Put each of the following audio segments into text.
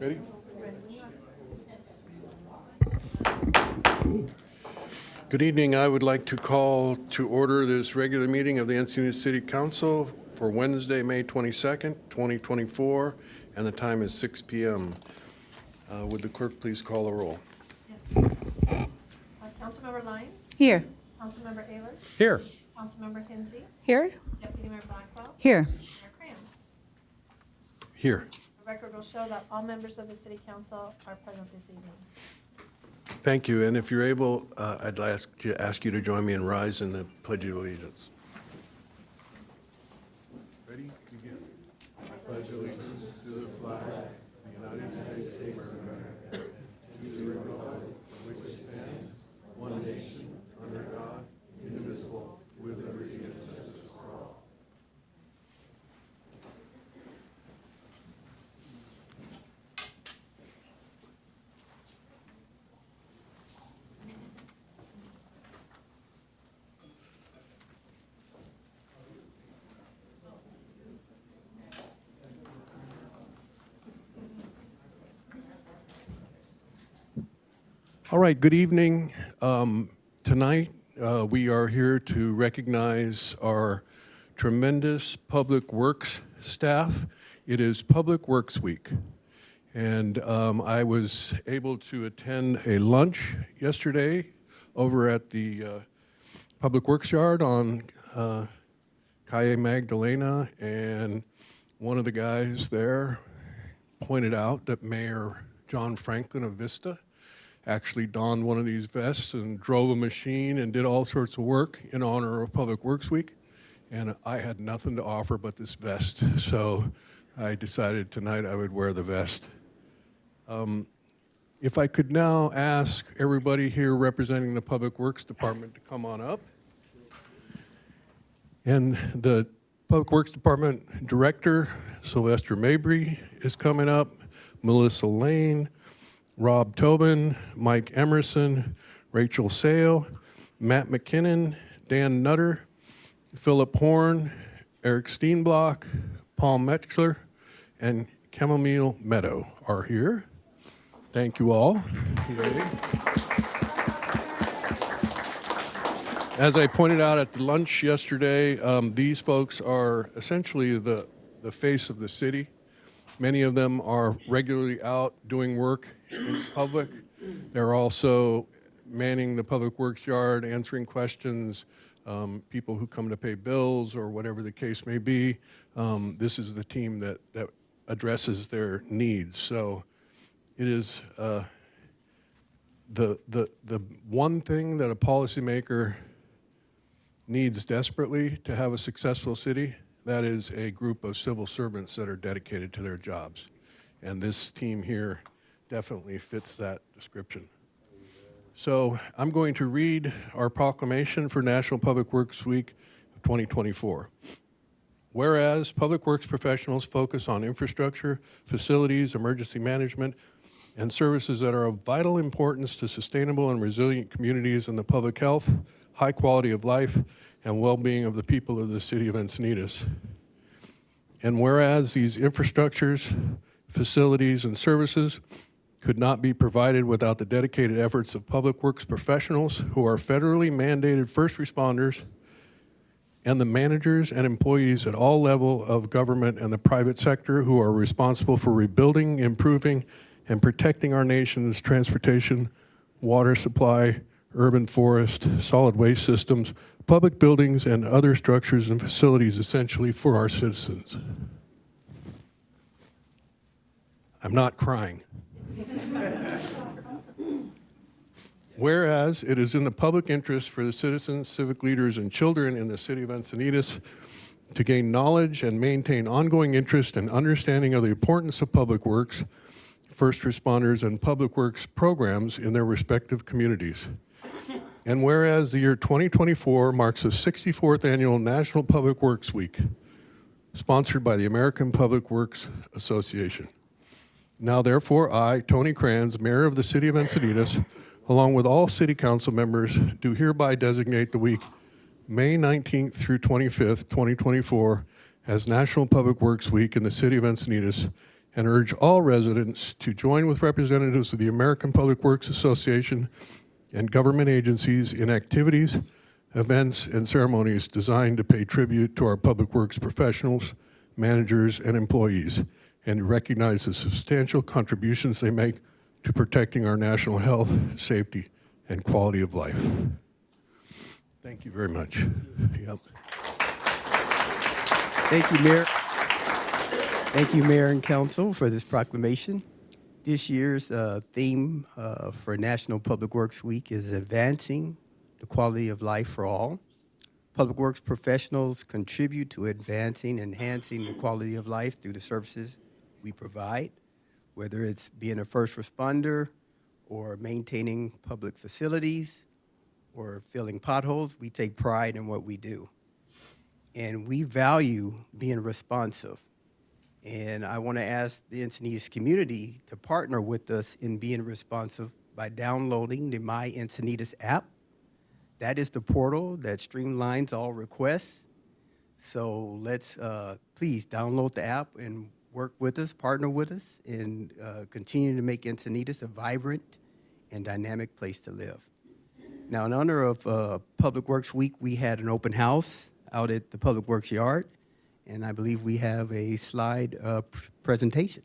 Ready? Good evening. I would like to call to order this regular meeting of the Encinitas City Council for Wednesday, May 22nd, 2024, and the time is 6 p.m. Would the clerk please call the roll? Yes. Councilmember Lyons? Here. Councilmember Ehlers? Here. Councilmember Kinsey? Here. Deputy Mayor Blackwell? Here. Mayor Krantz? Here. The record will show that all members of the City Council are present this evening. Thank you. And if you're able, I'd ask you to join me in rise in the Pledge of Allegiance. Ready? Begin. I pledge allegiance to the flag of the United States of America, to the republic for which it stands, one nation, under God, indivisible, with liberty and justice for all. All right, good evening. Tonight, we are here to recognize our tremendous Public Works staff. It is Public Works Week, and I was able to attend a lunch yesterday over at the Public Works Yard on Calle Magdalena, and one of the guys there pointed out that Mayor John Franklin of Vista actually donned one of these vests and drove a machine and did all sorts of work in honor of Public Works Week. And I had nothing to offer but this vest. So I decided tonight I would wear the vest. If I could now ask everybody here representing the Public Works Department to come on up. And the Public Works Department Director, Sylvester Mabry, is coming up, Melissa Lane, Rob Tobin, Mike Emerson, Rachel Sale, Matt McKinnon, Dan Nutter, Philip Horn, Eric Steenblock, Paul Metzler, and Chamomile Meadow are here. Thank you all. As I pointed out at the lunch yesterday, these folks are essentially the face of the city. Many of them are regularly out doing work in public. They're also manning the Public Works Yard, answering questions, people who come to pay bills or whatever the case may be. This is the team that addresses their needs. So it is the one thing that a policymaker needs desperately to have a successful city. That is a group of civil servants that are dedicated to their jobs. And this team here definitely fits that description. So I'm going to read our proclamation for National Public Works Week of 2024. Whereas Public Works professionals focus on infrastructure, facilities, emergency management, and services that are of vital importance to sustainable and resilient communities and the public health, high quality of life, and well-being of the people of the city of Encinitas. And whereas these infrastructures, facilities, and services could not be provided without the dedicated efforts of public works professionals who are federally mandated first responders and the managers and employees at all levels of government and the private sector who are responsible for rebuilding, improving, and protecting our nation's transportation, water supply, urban forest, solid waste systems, public buildings, and other structures and facilities essentially for our citizens. I'm not crying. Whereas it is in the public interest for the citizens, civic leaders, and children in the city of Encinitas to gain knowledge and maintain ongoing interest and understanding of the importance of public works, first responders, and public works programs in their respective communities. And whereas the year 2024 marks the 64th annual National Public Works Week, sponsored by the American Public Works Association. Now therefore, I, Tony Kranz, Mayor of the City of Encinitas, along with all City Council members, do hereby designate the week May 19th through 25th, 2024, as National Public Works Week in the City of Encinitas, and urge all residents to join with representatives of the American Public Works Association and government agencies in activities, events, and ceremonies designed to pay tribute to our public works professionals, managers, and employees, and to recognize the substantial contributions they make to protecting our national health, safety, and quality of life. Thank you very much. Yep. Thank you, Mayor. Thank you, Mayor and Council, for this proclamation. This year's theme for National Public Works Week is advancing the quality of life for all. Public works professionals contribute to advancing, enhancing the quality of life through the services we provide, whether it's being a first responder or maintaining public facilities or filling potholes. We take pride in what we do. And we value being responsive. And I want to ask the Encinitas community to partner with us in being responsive by downloading the My Encinitas app. That is the portal that streamlines all requests. So let's please download the app and work with us, partner with us, and continue to make Encinitas a vibrant and dynamic place to live. Now, in honor of Public Works Week, we had an open house out at the Public Works Yard, and I believe we have a slide presentation.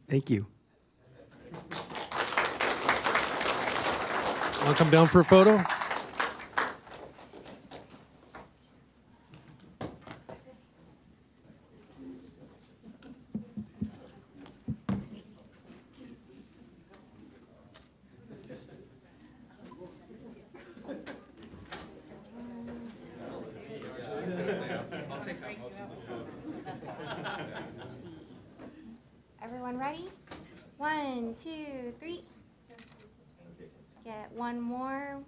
Thank you. Want to come down for a photo? Everyone ready? 1, 2, 3. Get one more.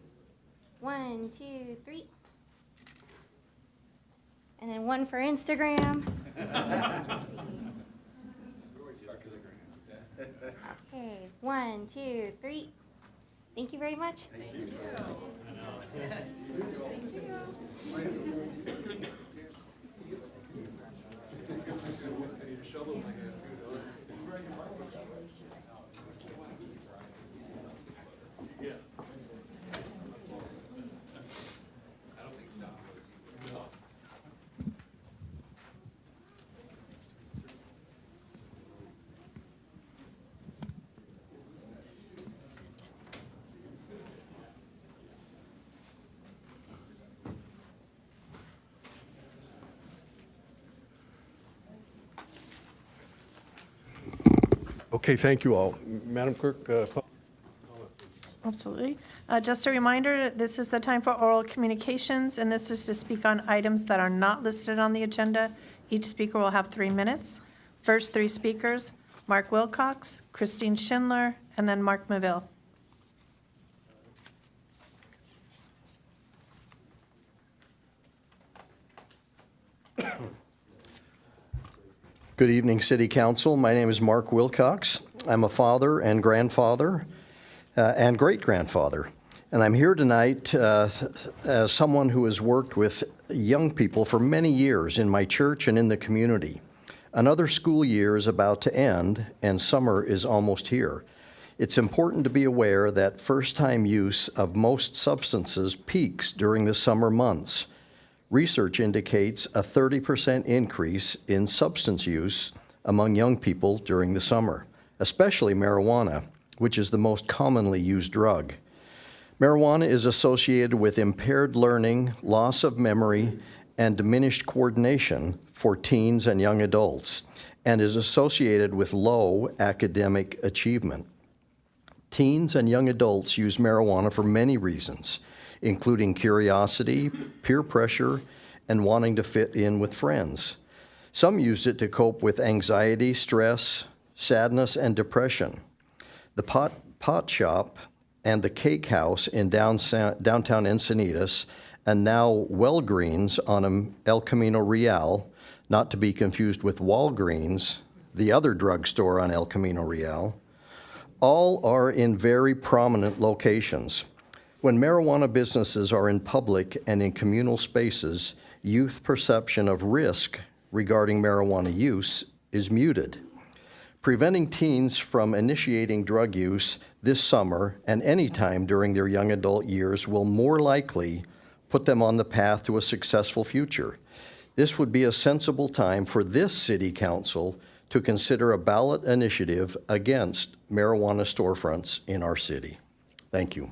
1, 2, 3. And then one for Instagram. Okay, 1, 2, 3. Thank you very much. Thank you. Okay, thank you all. Madam Clerk, Absolutely. Just a reminder, this is the time for oral communications, and this is to speak on items that are not listed on the agenda. Each speaker will have 3 minutes. First 3 speakers, Mark Wilcox, Christine Schindler, and then Mark Maville. Good evening, City Council. My name is Mark Wilcox. I'm a father and grandfather and great-grandfather. And I'm here tonight as someone who has worked with young people for many years in my church and in the community. Another school year is about to end, and summer is almost here. It's important to be aware that first-time use of most substances peaks during the summer months. Research indicates a 30% increase in substance use among young people during the summer, especially marijuana, which is the most commonly used drug. Marijuana is associated with impaired learning, loss of memory, and diminished coordination for teens and young adults, and is associated with low academic achievement. Teens and young adults use marijuana for many reasons, including curiosity, peer pressure, and wanting to fit in with friends. Some used it to cope with anxiety, stress, sadness, and depression. The pot shop and the cake house in downtown Encinitas, and now Walgreens on El Camino Real, not to be confused with Walgreens, the other drugstore on El Camino Real, all are in very prominent locations. When marijuana businesses are in public and in communal spaces, youth perception of risk regarding marijuana use is muted. Preventing teens from initiating drug use this summer and any time during their young adult years will more likely put them on the path to a successful future. This would be a sensible time for this City Council to consider a ballot initiative against marijuana storefronts in our city. Thank you.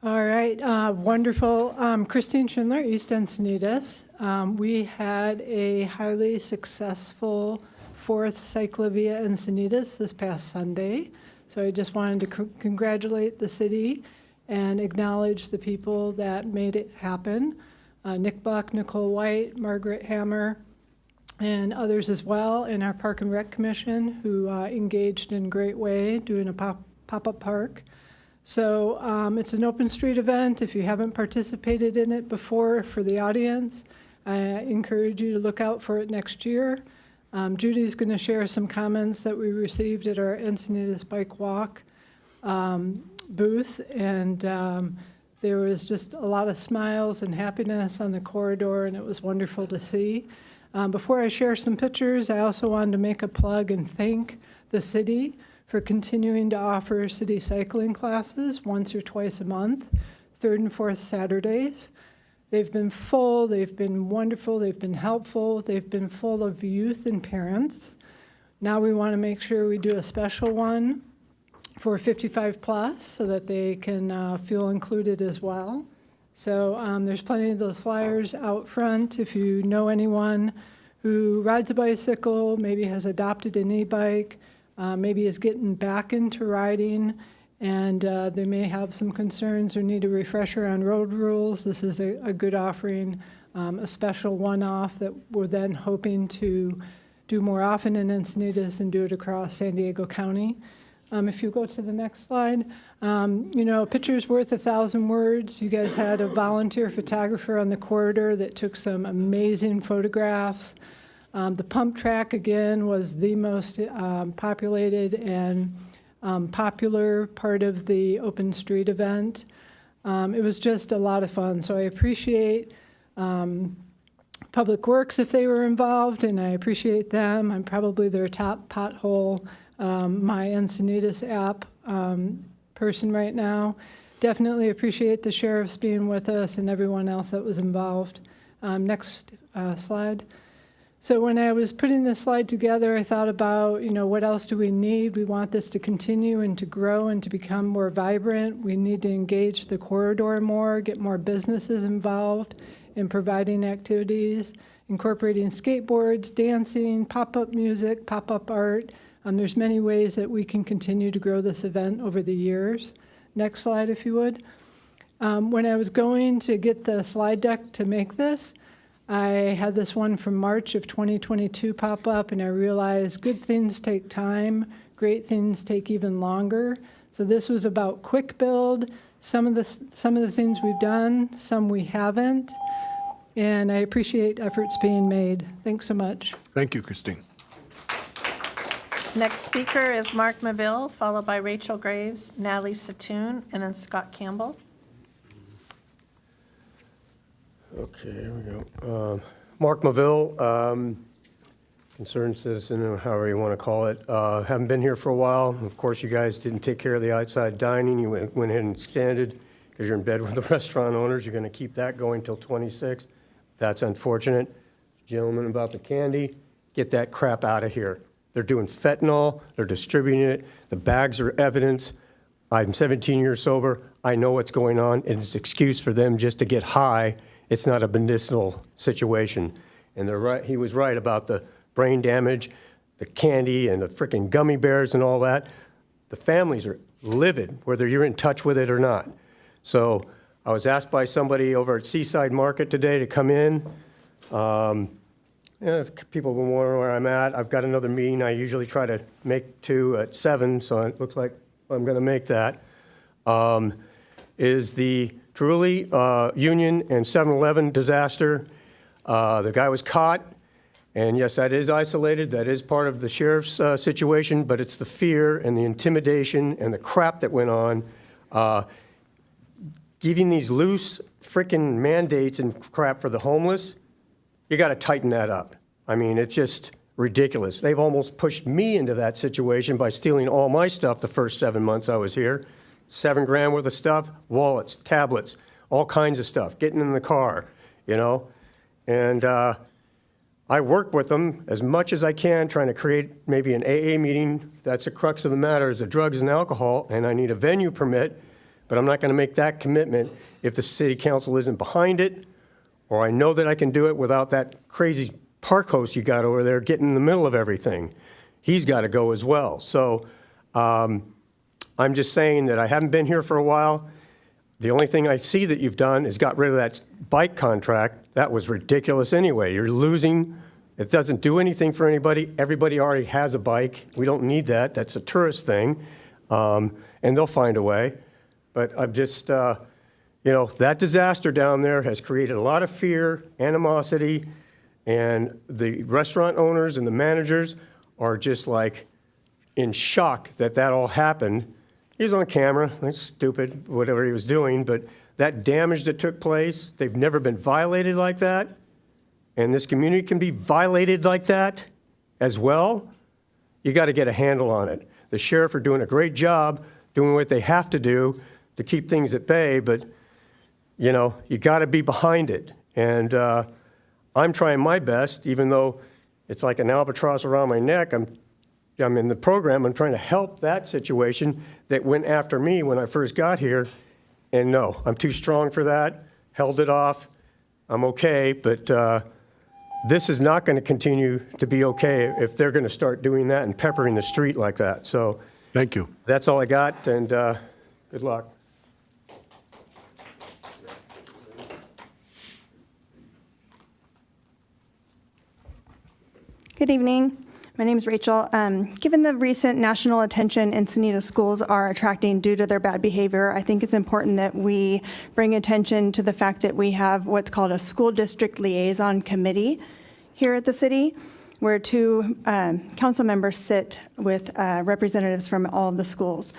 All right, wonderful. Christine Schindler, East Encinitas. We had a highly successful 4th Cyclovia Encinitas this past Sunday. So I just wanted to congratulate the city and acknowledge the people that made it happen. Nick Buck, Nicole White, Margaret Hammer, and others as well in our Park and Rec Commission who engaged in a great way doing a pop-up park. So it's an open street event. If you haven't participated in it before, for the audience, I encourage you to look out for it next year. Judy's going to share some comments that we received at our Encinitas Bike Walk booth, and there was just a lot of smiles and happiness on the corridor, and it was wonderful to see. Before I share some pictures, I also wanted to make a plug and thank the city for continuing to offer city cycling classes once or twice a month, 3rd and 4th Saturdays. They've been full, they've been wonderful, they've been helpful, they've been full of youth and parents. Now we want to make sure we do a special one for 55 plus so that they can feel included as well. So there's plenty of those flyers out front. If you know anyone who rides a bicycle, maybe has adopted an e-bike, maybe is getting back into riding, and they may have some concerns or need a refresher on road rules, this is a good offering, a special one-off that we're then hoping to do more often in Encinitas and do it across San Diego County. If you go to the next slide, you know, a picture's worth 1,000 words. You guys had a volunteer photographer on the corridor that took some amazing photographs. The pump track, again, was the most populated and popular part of the open street event. It was just a lot of fun, so I appreciate Public Works if they were involved, and I appreciate them. I'm probably their top pothole My Encinitas app person right now. Definitely appreciate the sheriffs being with us and everyone else that was involved. Next slide. So when I was putting this slide together, I thought about, what else do we need? We want this to continue and to grow and to become more vibrant. We need to engage the corridor more, get more businesses involved in providing activities, incorporating skateboards, dancing, pop-up music, pop-up art. There's many ways that we can continue to grow this event over the years. Next slide, if you would. When I was going to get the slide deck to make this, I had this one from March of 2022 pop up, and I realized good things take time, great things take even longer. So this was about quick build, some of the things we've done, some we haven't, and I appreciate efforts being made. Thanks so much. Thank you, Christine. Next speaker is Mark Maville, followed by Rachel Graves, Natalie Satoon, and then Scott Campbell. Okay, here we go. Mark Maville, concerned citizen, or however you want to call it. Haven't been here for a while. Of course, you guys didn't take care of the outside dining. You went ahead and extended because you're in bed with the restaurant owners. You're going to keep that going till 26. That's unfortunate. Gentlemen, about the candy, get that crap out of here. They're doing fentanyl. They're distributing it. The bags are evidence. I'm 17 years sober. I know what's going on, and it's an excuse for them just to get high. It's not a medicinal situation. And they're right. He was right about the brain damage, the candy, and the frickin' gummy bears and all that. The families are livid, whether you're in touch with it or not. So I was asked by somebody over at Seaside Market today to come in. People have been wondering where I'm at. I've got another meeting. I usually try to make 2 at 7, so it looks like I'm going to make that. Is the Truly Union and 7-Eleven disaster. The guy was caught, and yes, that is isolated. That is part of the sheriff's situation, but it's the fear and the intimidation and the crap that went on. Giving these loose frickin' mandates and crap for the homeless, you got to tighten that up. I mean, it's just ridiculous. They've almost pushed me into that situation by stealing all my stuff the first 7 months I was here. $7 grand worth of stuff, wallets, tablets, all kinds of stuff, getting in the car, And I work with them as much as I can, trying to create maybe an AA meeting. That's the crux of the matter, is the drugs and alcohol, and I need a venue permit, but I'm not going to make that commitment if the city council isn't behind it, or I know that I can do it without that crazy park host you got over there getting in the middle of everything. He's got to go as well. So I'm just saying that I haven't been here for a while. The only thing I see that you've done is got rid of that bike contract. That was ridiculous anyway. You're losing. It doesn't do anything for anybody. Everybody already has a bike. We don't need that. That's a tourist thing. And they'll find a way. But I'm just, that disaster down there has created a lot of fear, animosity, and the restaurant owners and the managers are just like in shock that all happened. He was on camera. That's stupid, whatever he was doing. But that damage that took place, they've never been violated like that. And this community can be violated like that as well. You got to get a handle on it. The sheriff are doing a great job doing what they have to do to keep things at bay. But, you got to be behind it. And I'm trying my best, even though it's like an albatross around my neck. I'm in the program. I'm trying to help that situation that went after me when I first got here. And no, I'm too strong for that. Held it off. I'm okay, but this is not going to continue to be okay if they're going to start doing that and peppering the street like that. So Thank you. that's all I got, and good luck. Good evening. My name is Rachel. Given the recent national attention Encinitas schools are attracting due to their bad behavior, I think it's important that we bring attention to the fact that we have what's called a school district liaison committee here at the city, where 2 council members sit with representatives from all of the schools.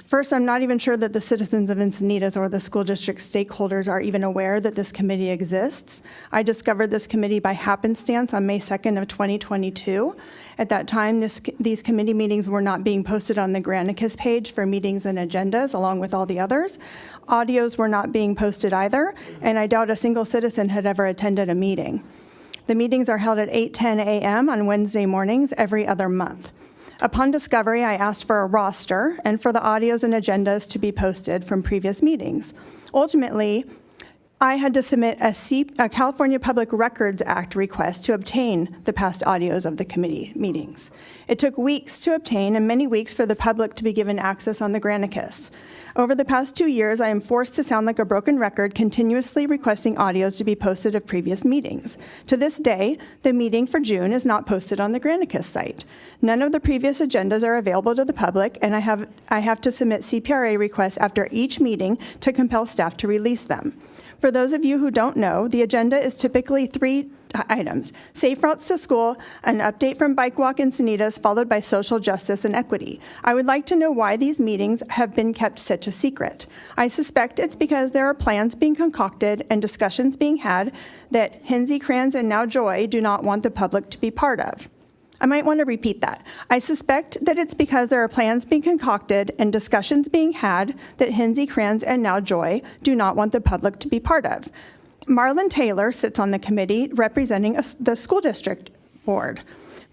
First, I'm not even sure that the citizens of Encinitas or the school district stakeholders are even aware that this committee exists. I discovered this committee by happenstance on May 2nd of 2022. At that time, these committee meetings were not being posted on the Granicus page for meetings and agendas, along with all the others. Audios were not being posted either, and I doubt a single citizen had ever attended a meeting. The meetings are held at 8:10 a.m. on Wednesday mornings every other month. Upon discovery, I asked for a roster and for the audios and agendas to be posted from previous meetings. Ultimately, I had to submit a California Public Records Act request to obtain the past audios of the committee meetings. It took weeks to obtain and many weeks for the public to be given access on the Granicus. Over the past 2 years, I am forced to sound like a broken record, continuously requesting audios to be posted of previous meetings. To this day, the meeting for June is not posted on the Granicus site. None of the previous agendas are available to the public, and I have to submit CPRA requests after each meeting to compel staff to release them. For those of you who don't know, the agenda is typically 3 items: safe routes to school, an update from Bike Walk Encinitas, followed by social justice and equity. I would like to know why these meetings have been kept such a secret. I suspect it's because there are plans being concocted and discussions being had that Hinsey, Kranz, and now Joy do not want the public to be part of. I might want to repeat that. I suspect that it's because there are plans being concocted and discussions being had that Hinsey, Kranz, and now Joy do not want the public to be part of. Marlon Taylor sits on the committee representing the school district board,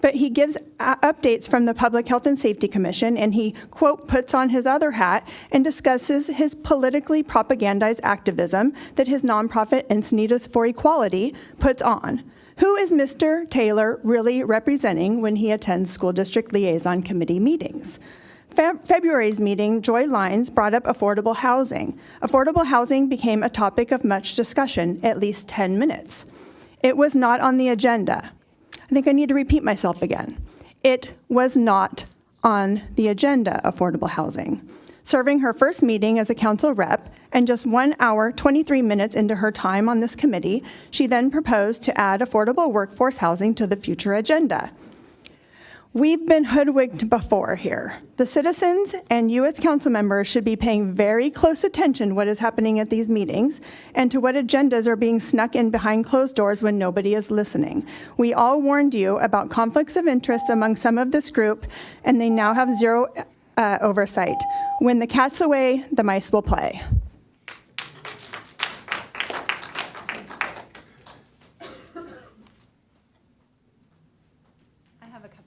but he gives updates from the Public Health and Safety Commission, and he, quote, puts on his other hat and discusses his politically propagandized activism that his nonprofit Encinitas for Equality puts on. Who is Mr. Taylor really representing when he attends school district liaison committee meetings? February's meeting, Joy Lines brought up affordable housing. Affordable housing became a topic of much discussion, at least 10 minutes. It was not on the agenda. I think I need to repeat myself again. It was not on the agenda, affordable housing. Serving her first meeting as a council rep, and just 1 hour, 23 minutes into her time on this committee, she then proposed to add affordable workforce housing to the future agenda. We've been hoodwinked before here. The citizens and you as council members should be paying very close attention to what is happening at these meetings and to what agendas are being snuck in behind closed doors when nobody is listening. We all warned you about conflicts of interest among some of this group, and they now have zero oversight. When the cat's away, the mice will play.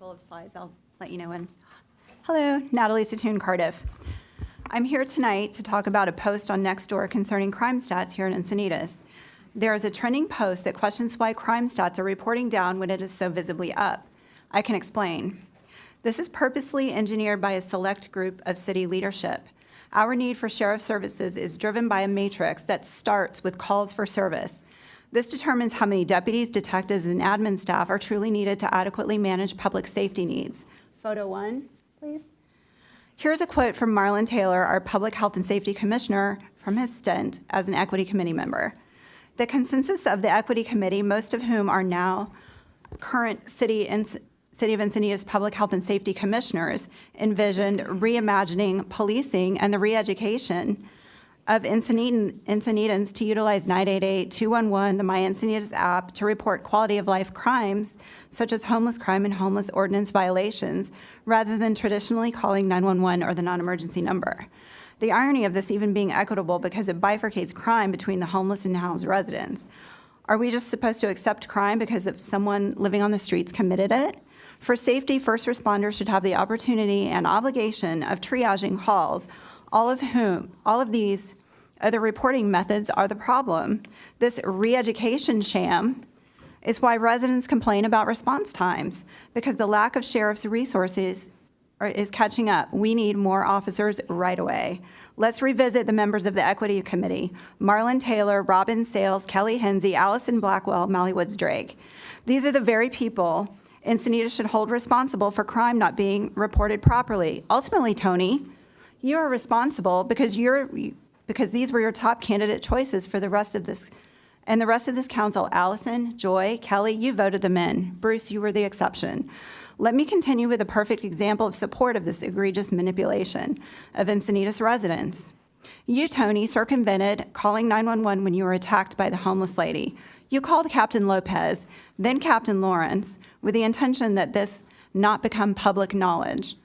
Of slides. I'll let you know when. Hello, Natalie Satoon Cardiff. I'm here tonight to talk about a post on Nextdoor concerning crime stats here in Encinitas. There is a trending post that questions why crime stats are reporting down when it is so visibly up. I can explain. This is purposely engineered by a select group of city leadership. Our need for sheriff services is driven by a matrix that starts with calls for service. This determines how many deputies, detectives, and admin staff are truly needed to adequately manage public safety needs. Photo 1, please. Here's a quote from Marlon Taylor, our Public Health and Safety Commissioner, from his stint as an Equity Committee member. The consensus of the Equity Committee, most of whom are now current City of Encinitas Public Health and Safety Commissioners, envisioned reimagining policing and the re-education of Encinitans to utilize 988, 211, the My Encinitas app to report quality of life crimes such as homeless crime and homeless ordinance violations, rather than traditionally calling 911 or the non-emergency number. The irony of this even being equitable because it bifurcates crime between the homeless and housed residents. Are we just supposed to accept crime because if someone living on the streets committed it? For safety, first responders should have the opportunity and obligation of triaging calls, all of these other reporting methods are the problem. This re-education sham is why residents complain about response times, because the lack of sheriff's resources is catching up. We need more officers right away. Let's revisit the members of the Equity Committee: Marlon Taylor, Robin Sales, Kelly Hinsey, Allison Blackwell, Molly Woods Drake. These are the very people Encinitas should hold responsible for crime not being reported properly. Ultimately, Tony, you are responsible because these were your top candidate choices for the rest of this, and the rest of this council. Allison, Joy, Kelly, you voted them in. Bruce, you were the exception. Let me continue with a perfect example of support of this egregious manipulation of Encinitas residents. You, Tony, circumvented calling 911 when you were attacked by the homeless lady. You called Captain Lopez, then Captain Lawrence, with the intention that this not become public knowledge.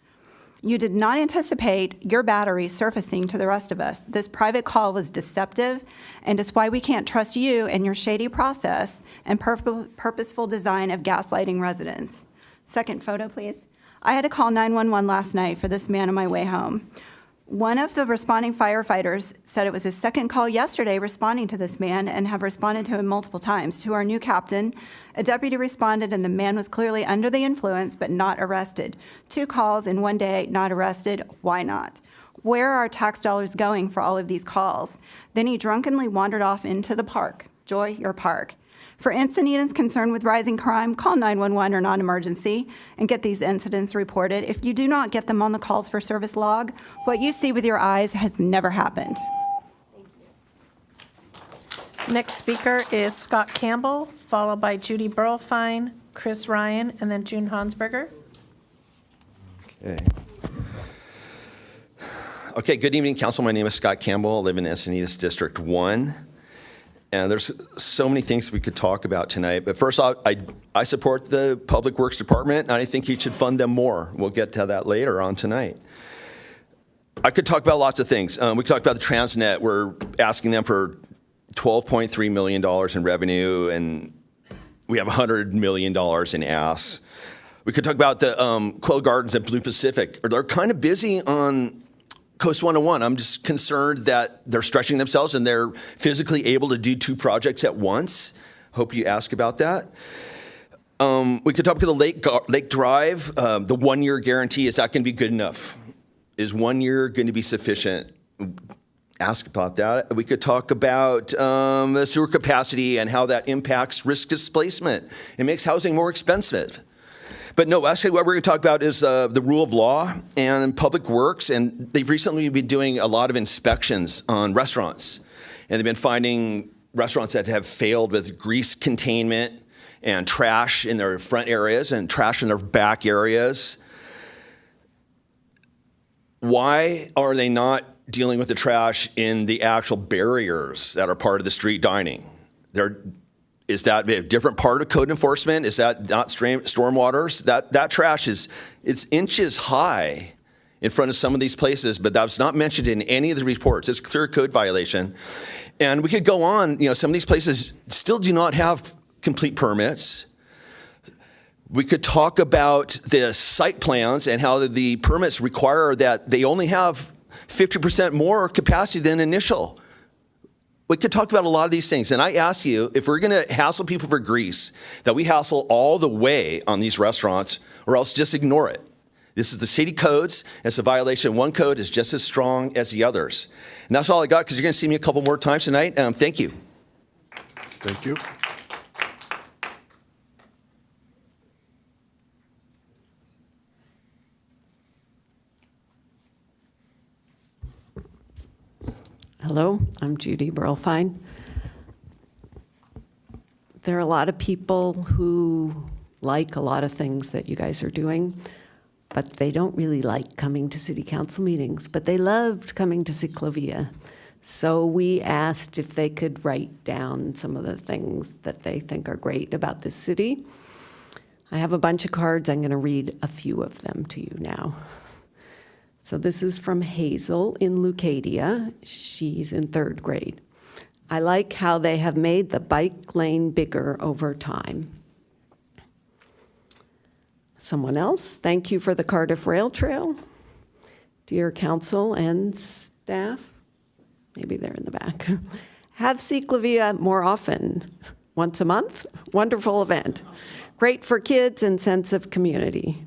You did not anticipate your battery surfacing to the rest of us. This private call was deceptive, and it's why we can't trust you and your shady process and purposeful design of gaslighting residents. Second photo, please. I had to call 911 last night for this man on my way home. One of the responding firefighters said it was his second call yesterday responding to this man and have responded to him multiple times. To our new captain, a deputy responded and the man was clearly under the influence but not arrested. 2 calls in 1 day, not arrested. Why not? Where are our tax dollars going for all of these calls? Then he drunkenly wandered off into the park. Joy, your park. For Encinitas concerned with rising crime, call 911 or non-emergency and get these incidents reported. If you do not get them on the calls for service log, what you see with your eyes has never happened. Next speaker is Scott Campbell, followed by Judy Burlfine, Chris Ryan, and then June Hansberger. Okay, good evening, Council. My name is Scott Campbell. I live in Encinitas District 1. And there's so many things we could talk about tonight. But first, I support the Public Works Department, and I think you should fund them more. We'll get to that later on tonight. I could talk about lots of things. We could talk about the Transnet. We're asking them for $12.3 million in revenue, and we have $100 million in asks. We could talk about the Quail Gardens at Blue Pacific. They're kind of busy on Coast 101. I'm just concerned that they're stretching themselves and they're physically able to do 2 projects at once. Hope you ask about that. We could talk about the Lake Drive. The 1-year guarantee, is that going to be good enough? Is 1 year going to be sufficient? Ask about that. We could talk about the sewer capacity and how that impacts risk displacement. It makes housing more expensive. But no, actually what we're going to talk about is the rule of law and public works. And they've recently been doing a lot of inspections on restaurants. And they've been finding restaurants that have failed with grease containment and trash in their front areas and trash in their back areas. Why are they not dealing with the trash in the actual barriers that are part of the street dining? Is that a different part of code enforcement? Is that not stormwaters? That trash it's inches high in front of some of these places, but that's not mentioned in any of the reports. It's a clear code violation. And we could go on, some of these places still do not have complete permits. We could talk about the site plans and how the permits require that they only have 50% more capacity than initial. We could talk about a lot of these things. And I ask you, if we're going to hassle people for grease, that we hassle all the way on these restaurants, or else just ignore it. This is the city codes. It's a violation. One code is just as strong as the others. And that's all I got, because you're going to see me a couple more times tonight. Thank you. Thank you. Hello, I'm Judy Burlfine. There are a lot of people who like a lot of things that you guys are doing, but they don't really like coming to city council meetings, but they loved coming to Ciclovia. So we asked if they could write down some of the things that they think are great about this city. I have a bunch of cards. I'm going to read a few of them to you now. So this is from Hazel in Leucadia. She's in 3rd grade. I like how they have made the bike lane bigger over time. Someone else, thank you for the Cardiff Rail Trail. Dear council and staff, maybe they're in the back. Have Ciclovia more often, once a month. Wonderful event. Great for kids and sense of community.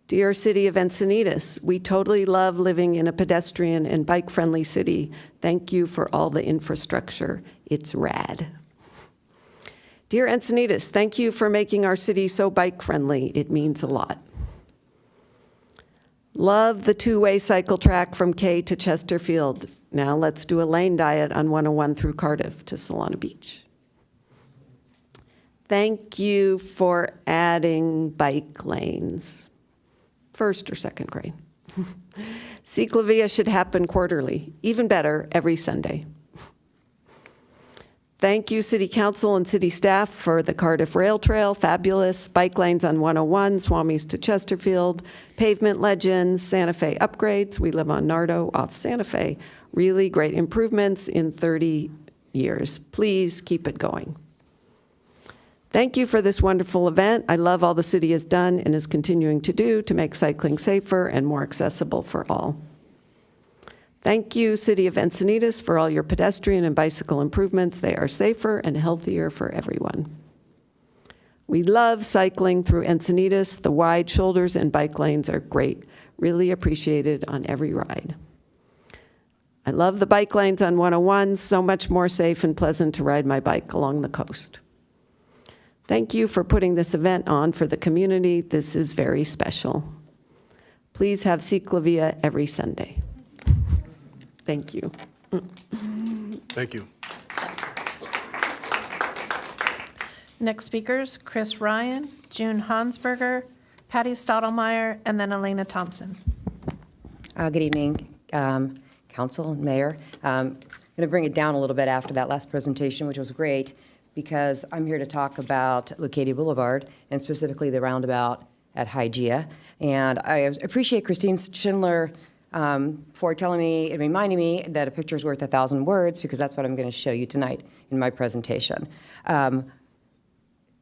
Dear City of Encinitas, we totally love living in a pedestrian and bike-friendly city. Thank you for all the infrastructure. It's rad. Dear Encinitas, thank you for making our city so bike-friendly. It means a lot. Love the 2-way cycle track from Kay to Chesterfield. Now let's do a lane diet on 101 through Cardiff to Solana Beach. Thank you for adding bike lanes. 1st or 2nd grade. Ciclovia should happen quarterly. Even better, every Sunday. Thank you, City Council and City staff, for the Cardiff Rail Trail, fabulous, bike lanes on 101, Swamis to Chesterfield, pavement legends, Santa Fe upgrades. We live on Nardo off Santa Fe. Really great improvements in 30 years. Please keep it going. Thank you for this wonderful event. I love all the city has done and is continuing to do to make cycling safer and more accessible for all. Thank you, City of Encinitas, for all your pedestrian and bicycle improvements. They are safer and healthier for everyone. We love cycling through Encinitas. The wide shoulders and bike lanes are great. Really appreciated on every ride. I love the bike lanes on 101. So much more safe and pleasant to ride my bike along the coast. Thank you for putting this event on for the community. This is very special. Please have ciclovia every Sunday. Thank you. Thank you. Next speakers, Chris Ryan, June Hansberger, Patty Stottlemyre, and then Elena Thompson. Good evening, Council and Mayor. I'm going to bring it down a little bit after that last presentation, which was great, because I'm here to talk about Leucadia Boulevard, and specifically the roundabout at Hygeia. And I appreciate Christine Schindler for telling me and reminding me that a picture is worth 1,000 words, because that's what I'm going to show you tonight in my presentation.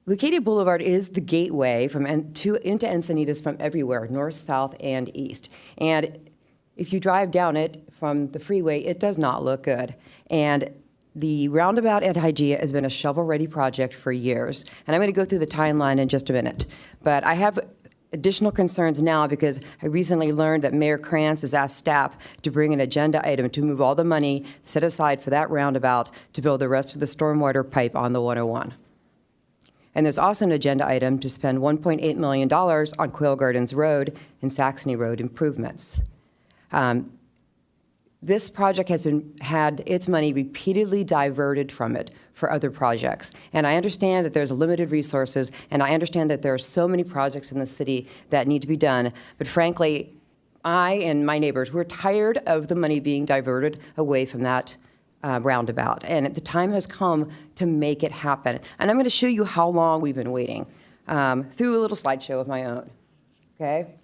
Leucadia Boulevard is the gateway into Encinitas from everywhere, north, south, and east. And if you drive down it from the freeway, it does not look good. And the roundabout at Hygeia has been a shovel-ready project for years. And I'm going to go through the timeline in just a minute. But I have additional concerns now because I recently learned that Mayor Krantz has asked staff to bring an agenda item to move all the money set aside for that roundabout to build the rest of the stormwater pipe on the 101. And there's also an agenda item to spend $1.8 million on Quail Gardens Road and Saxony Road improvements. This project has had its money repeatedly diverted from it for other projects. And I understand that there's limited resources, and I understand that there are so many projects in the city that need to be done. But frankly, I and my neighbors, we're tired of the money being diverted away from that roundabout. And the time has come to make it happen. And I'm going to show you how long we've been waiting through a little slideshow of my own. Okay?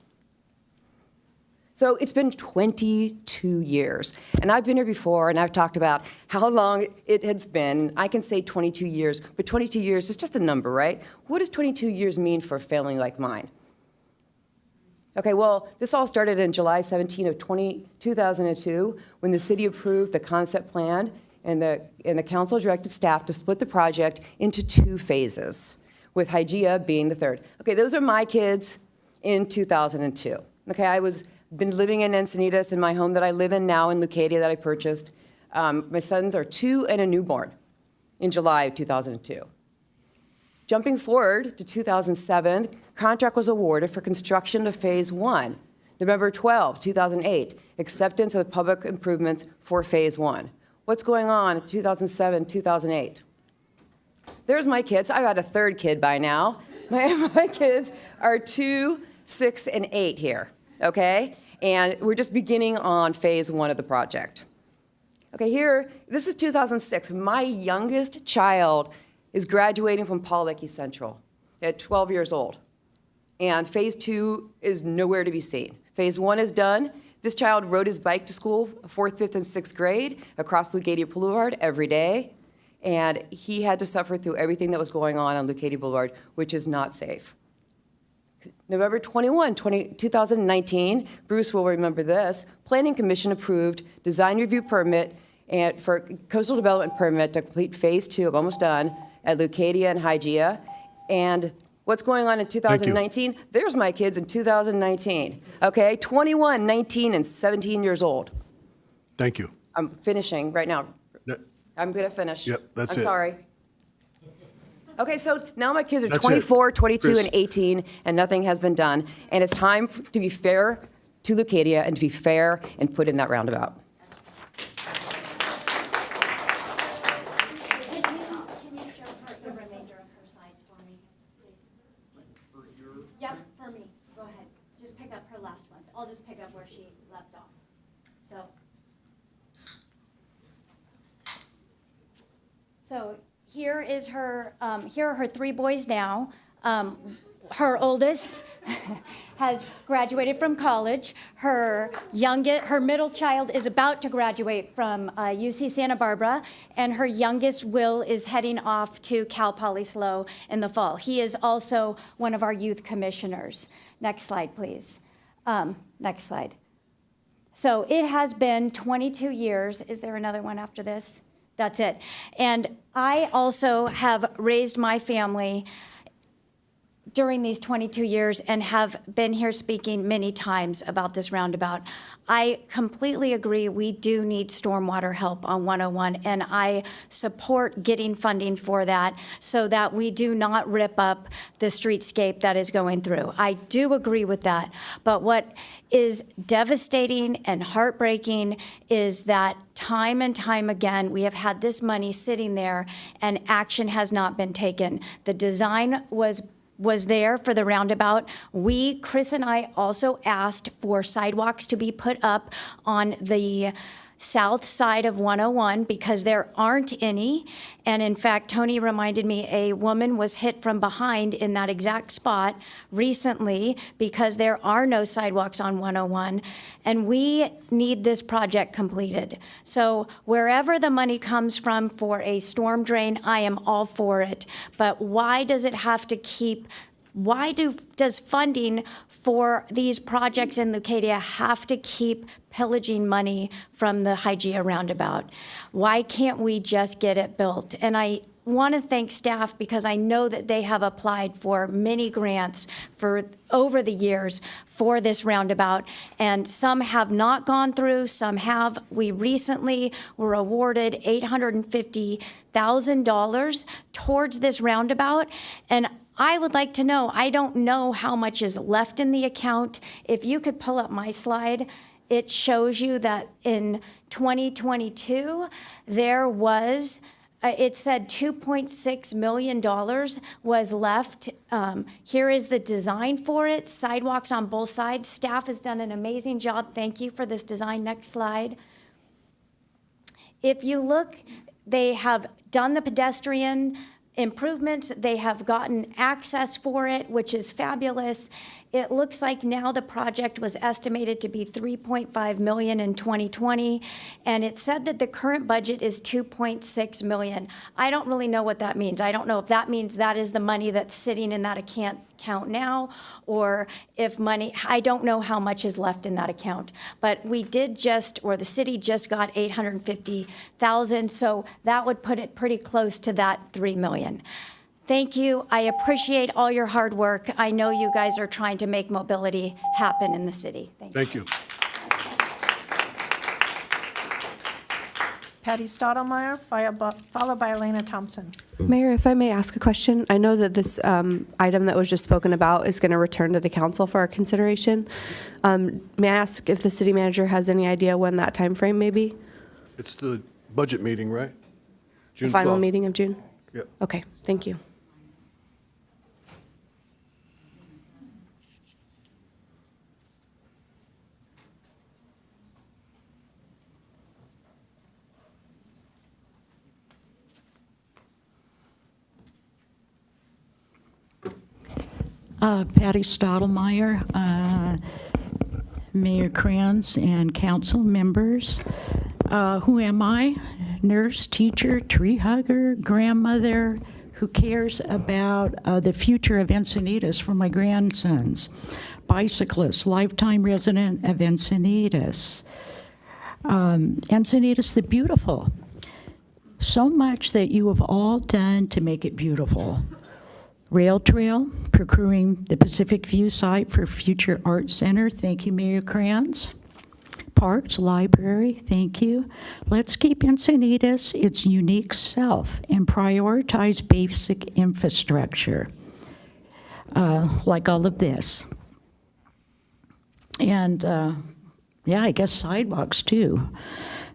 So it's been 22 years. And I've been here before, and I've talked about how long it has been. I can say 22 years, but 22 years is just a number, right? What does 22 years mean for a family like mine? Okay, well, this all started in July 17 of 2002 when the city approved the concept plan, and the council directed staff to split the project into 2 phases, with Hygeia being the third. Okay, those are my kids in 2002. Okay, I was been living in Encinitas in my home that I live in now in Leucadia that I purchased. My sons are 2 and a newborn in July of 2002. Jumping forward to 2007, contract was awarded for construction of phase 1. November 12, 2008, acceptance of public improvements for phase 1. What's going on in 2007, 2008? There's my kids. I've had a third kid by now. My kids are 2, 6, and 8 here. Okay? And we're just beginning on phase 1 of the project. Okay, here, this is 2006. My youngest child is graduating from Paul Leakey Central at 12 years old. And phase 2 is nowhere to be seen. Phase 1 is done. This child rode his bike to school, 4th, 5th, and 6th grade, across Leucadia Boulevard every day. And he had to suffer through everything that was going on Leucadia Boulevard, which is not safe. November 21, 2019, Bruce will remember this, Planning Commission approved design review permit and for coastal development permit to complete phase 2, I'm almost done, at Leucadia and Hygeia. And what's going on in 2019? There's my kids in 2019, okay? 21, 19, and 17 years old. Thank you. I'm finishing right now. That- I'm going to finish. Yep, that's I'm it. sorry. Okay, so now my kids are That's it. 24, 22, Chris. and 18, and nothing has been done. And it's time to be fair to Leucadia and to be fair and put in that roundabout. Can you show her the remainder of her slides for me, please? Yep, for me. Go ahead. Just pick up her last ones. I'll just pick up where she left off. So here is her, here are her 3 boys now. Her oldest has graduated from college. Her middle child is about to graduate from UC Santa Barbara, and her youngest, Will, is heading off to Cal Poly SLO in the fall. He is also one of our youth commissioners. Next slide, please. Next slide. So it has been 22 years. Is there another one after this? That's it. And I also have raised my family during these 22 years and have been here speaking many times about this roundabout. I completely agree we do need stormwater help on 101, and I support getting funding for that so that we do not rip up the streetscape that is going through. I do agree with that, but what is devastating and heartbreaking is that time and time again, we have had this money sitting there and action has not been taken. The design was there for the roundabout. Chris and I also asked for sidewalks to be put up on the south side of 101 because there aren't any. And in fact, Tony reminded me a woman was hit from behind in that exact spot recently because there are no sidewalks on 101. And we need this project completed. So wherever the money comes from for a storm drain, I am all for it. But why does it have to keep does funding for these projects in Leucadia have to keep pillaging money from the Hygeia roundabout? Why can't we just get it built? And I want to thank staff because I know that they have applied for many grants for over the years for this roundabout, and some have not gone through, some have. We recently were awarded $850,000 towards this roundabout, and I would like to know, I don't know how much is left in the account. If you could pull up my slide, it shows you that in 2022, there was, it said $2.6 million was left. Here is the design for it, sidewalks on both sides. Staff has done an amazing job. Thank you for this design. Next slide. If you look, they have done the pedestrian improvements. They have gotten access for it, which is fabulous. It looks like now the project was estimated to be $3.5 million in 2020, and it said that the current budget is $2.6 million. I don't really know what that means. I don't know if that means that is the money that's sitting in that account now, or if money, I don't know how much is left in that account. But we did just, or the city just got $850,000, so that would put it pretty close to that $3 million. Thank you. I appreciate all your hard work. I know you guys are trying to make mobility happen in the city. Thank you. Patty Stottlemyre, followed by Elena Thompson. Mayor, if I may ask a question, I know that this item that was just spoken about is going to return to the council for our consideration. May I ask if the city manager has any idea when that time frame may be? It's the budget meeting, right? June The final 12th. meeting of June? Yeah. Okay, thank you. Patty Stottlemyre, Mayor Kranz, and council members. Who am I? Nurse, teacher, tree hugger, grandmother, who cares about the future of Encinitas for my grandsons. Bicyclist, lifetime resident of Encinitas. Encinitas the beautiful. So much that you have all done to make it beautiful. Rail trail, procuring the Pacific View site for future art center. Thank you, Mayor Kranz. Parks, library, thank you. Let's keep Encinitas its unique self and prioritize basic infrastructure, like all of this. And yeah, I guess sidewalks too.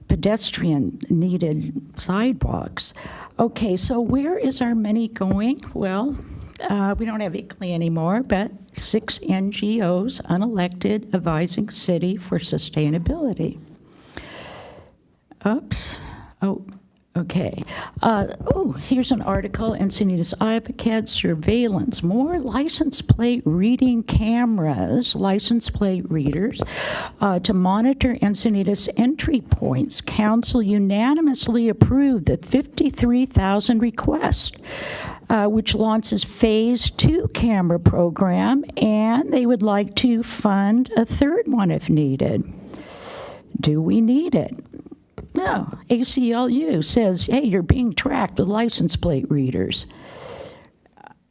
Pedestrian needed sidewalks. Okay, so where is our money going? Well, we don't have ICLEI anymore, but 6 NGOs, unelected, advising city for sustainability. Oops. Oh, Okay. Here's an article, Encinitas iPad surveillance, more license plate reading cameras, license plate readers, to monitor Encinitas entry points. Council unanimously approved the 53,000 request, which launches Phase 2 camera program, and they would like to fund a third one if needed. Do we need it? No, ACLU says, hey, you're being tracked with license plate readers.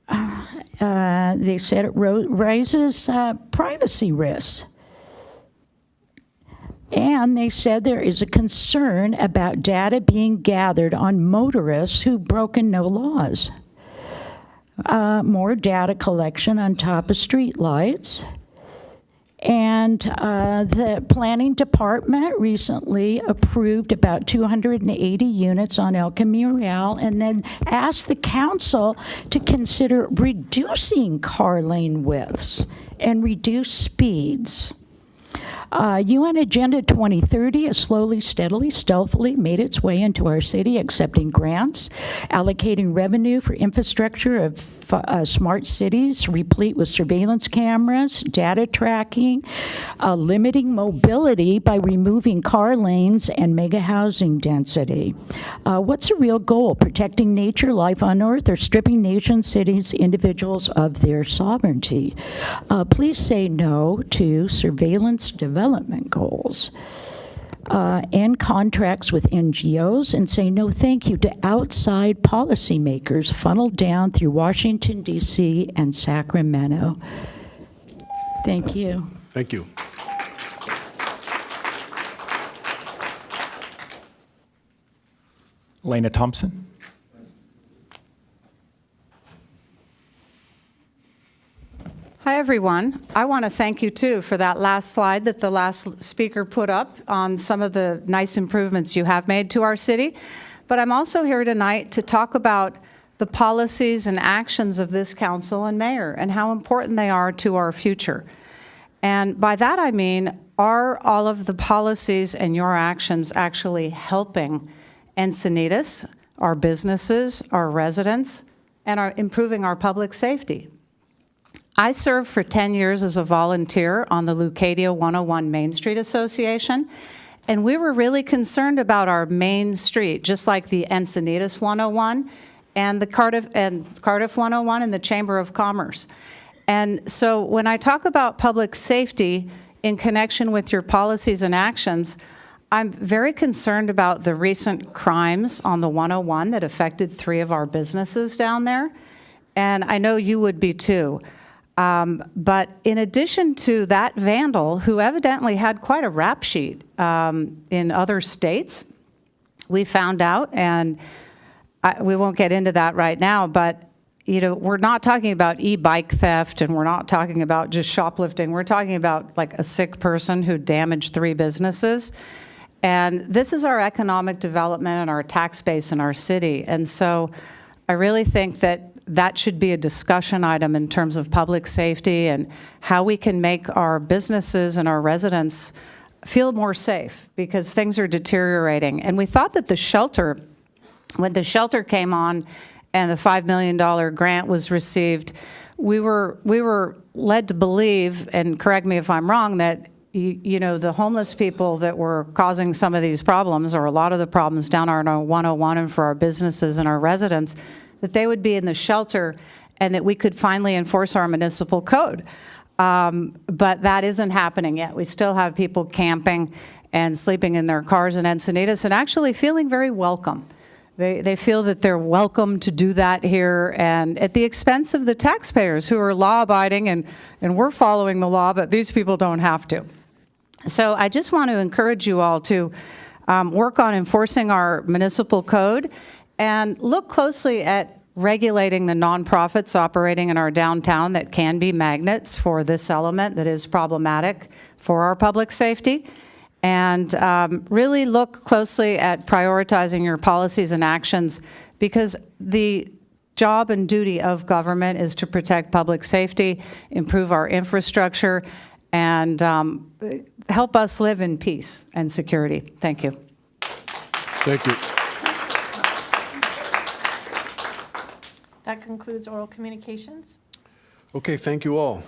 They said it raises privacy risks. And they said there is a concern about data being gathered on motorists who've broken no laws. More data collection on top of streetlights. And the planning department recently approved about 280 units on El Camino and then asked the council to consider reducing car lane widths and reduce speeds. UN Agenda 2030 has slowly, steadily, stealthily made its way into our city, accepting grants, allocating revenue for infrastructure of smart cities, replete with surveillance cameras, data tracking, limiting mobility by removing car lanes and mega housing density. What's the real goal? Protecting nature, life on Earth, or stripping nations, cities, individuals of their sovereignty? Please say no to surveillance development goals. End contracts with NGOs and say no thank you to outside policymakers funneled down through Washington, D.C. and Sacramento. Thank you. Thank you. Lena Thompson. Hi, everyone. I want to thank you, too, for that last slide that the last speaker put up on some of the nice improvements you have made to our city. But I'm also here tonight to talk about the policies and actions of this council and mayor and how important they are to our future. And by that I mean, are all of the policies and your actions actually helping Encinitas, our businesses, our residents, and are improving our public safety? I served for 10 years as a volunteer on the Leucadia 101 Main Street Association, and we were really concerned about our main street, just like the Encinitas 101 and the Cardiff 101 and the Chamber of Commerce. And so when I talk about public safety in connection with your policies and actions, I'm very concerned about the recent crimes on the 101 that affected 3 of our businesses down there, and I know you would be too. But in addition to that vandal, who evidently had quite a rap sheet in other states, we found out, and we won't get into that right now, but we're not talking about e-bike theft, and we're not talking about just shoplifting. We're talking about like a sick person who damaged 3 businesses. And this is our economic development and our tax base in our city. And so I really think that should be a discussion item in terms of public safety and how we can make our businesses and our residents feel more safe, because things are deteriorating. And we thought that the shelter, when the shelter came on and the $5 million grant was received, we were led to believe, and correct me if I'm wrong, that the homeless people that were causing some of these problems, or a lot of the problems down on our 101 and for our businesses and our residents, that they would be in the shelter and that we could finally enforce our municipal code. But that isn't happening yet. We still have people camping and sleeping in their cars in Encinitas and actually feeling very welcome. They feel that they're welcome to do that here, and at the expense of the taxpayers who are law-abiding, and we're following the law, but these people don't have to. So I just want to encourage you all to work on enforcing our municipal code and look closely at regulating the nonprofits operating in our downtown that can be magnets for this element that is problematic for our public safety. And really look closely at prioritizing your policies and actions, because the job and duty of government is to protect public safety, improve our infrastructure, and help us live in peace and security. Thank you. Thank you. That concludes oral communications. Okay, thank you all.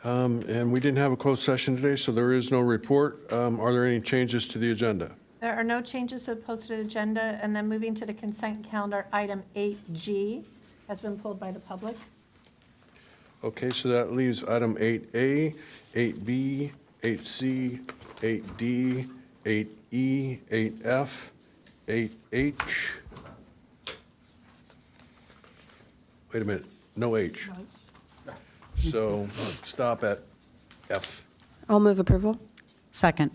And we didn't have a closed session today, so there is no report. Are there any changes to the agenda? There are no changes to the posted agenda, and then moving to the consent calendar, item 8G has been pulled by the public. Okay, so that leaves item 8A, 8B, 8C, 8D, 8E, 8F, 8H. Wait a minute, no H. So stop at F. I'll move approval. Second.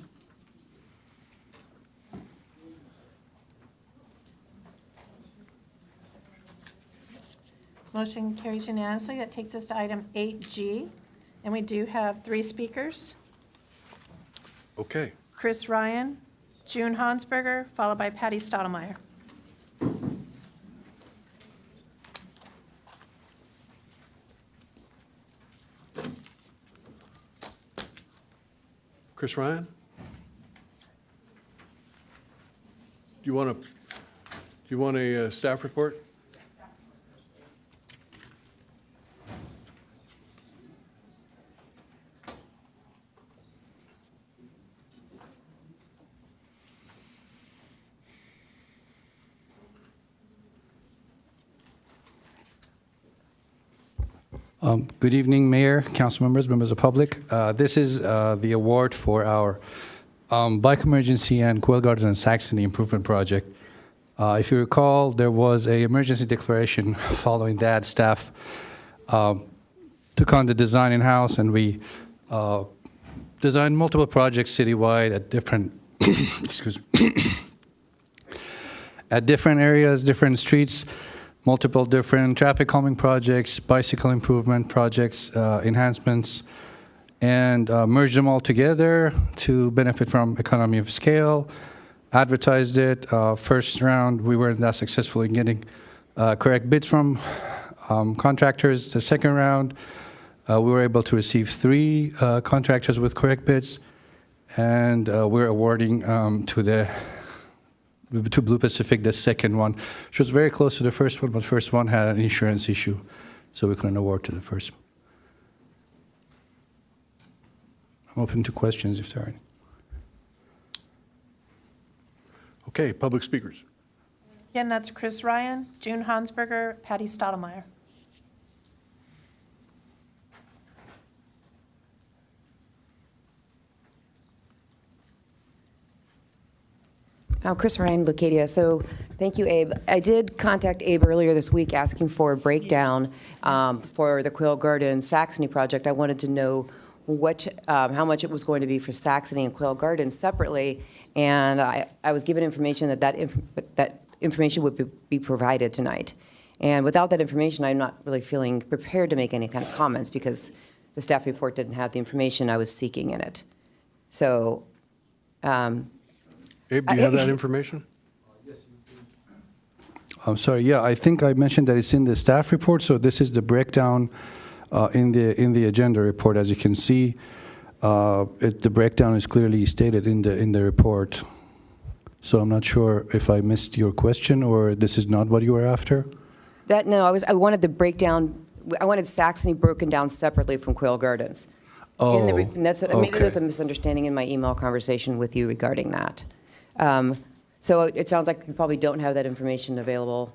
Motion carries unanimously. That takes us to item 8G, and we do have 3 speakers. Okay, Chris Ryan, June Hansberger, followed by Patty Stottlemyre. Chris Ryan? Do you want a staff report? Good evening, Mayor, council members, members of the public. This is the award for our bike emergency and Quail Garden and Saxony improvement project. If you recall, there was an emergency declaration. Following that, staff took on the design in-house, and we designed multiple projects citywide at different, excuse me, at different areas, different streets, multiple different traffic calming projects, bicycle improvement projects, enhancements, and merged them all together to benefit from economy of scale. Advertised it. First round, we weren't that successful in getting correct bids from contractors. The second round, we were able to receive 3 contractors with correct bids, and we're awarding to Blue Pacific the second one, which was very close to the first one, but first one had an insurance issue, so we couldn't award to the first one. I'm open to questions if there are any. Okay, public speakers. Again, that's Chris Ryan, June Hansberger, Patty Stottlemyre. Chris Ryan, Lucadia. So thank you, Abe. I did contact Abe earlier this week asking for a breakdown for the Quail Garden Saxony project. I wanted to know how much it was going to be for Saxony and Quail Garden separately, and I was given information that information would be provided tonight. And without that information, I'm not really feeling prepared to make any kind of comments because the staff report didn't have the information I was seeking in it. So. Abe, do you have that information? I'm sorry. Yeah, I think I mentioned that it's in the staff report. So this is the breakdown in the agenda report. As you can see, the breakdown is clearly stated in the report. So I'm not sure if I missed your question or this is not what you were after. No, I wanted the breakdown. I wanted Saxony broken down separately from Quail Gardens. Oh, maybe okay. there's a misunderstanding in my email conversation with you regarding that. So it sounds like you probably don't have that information available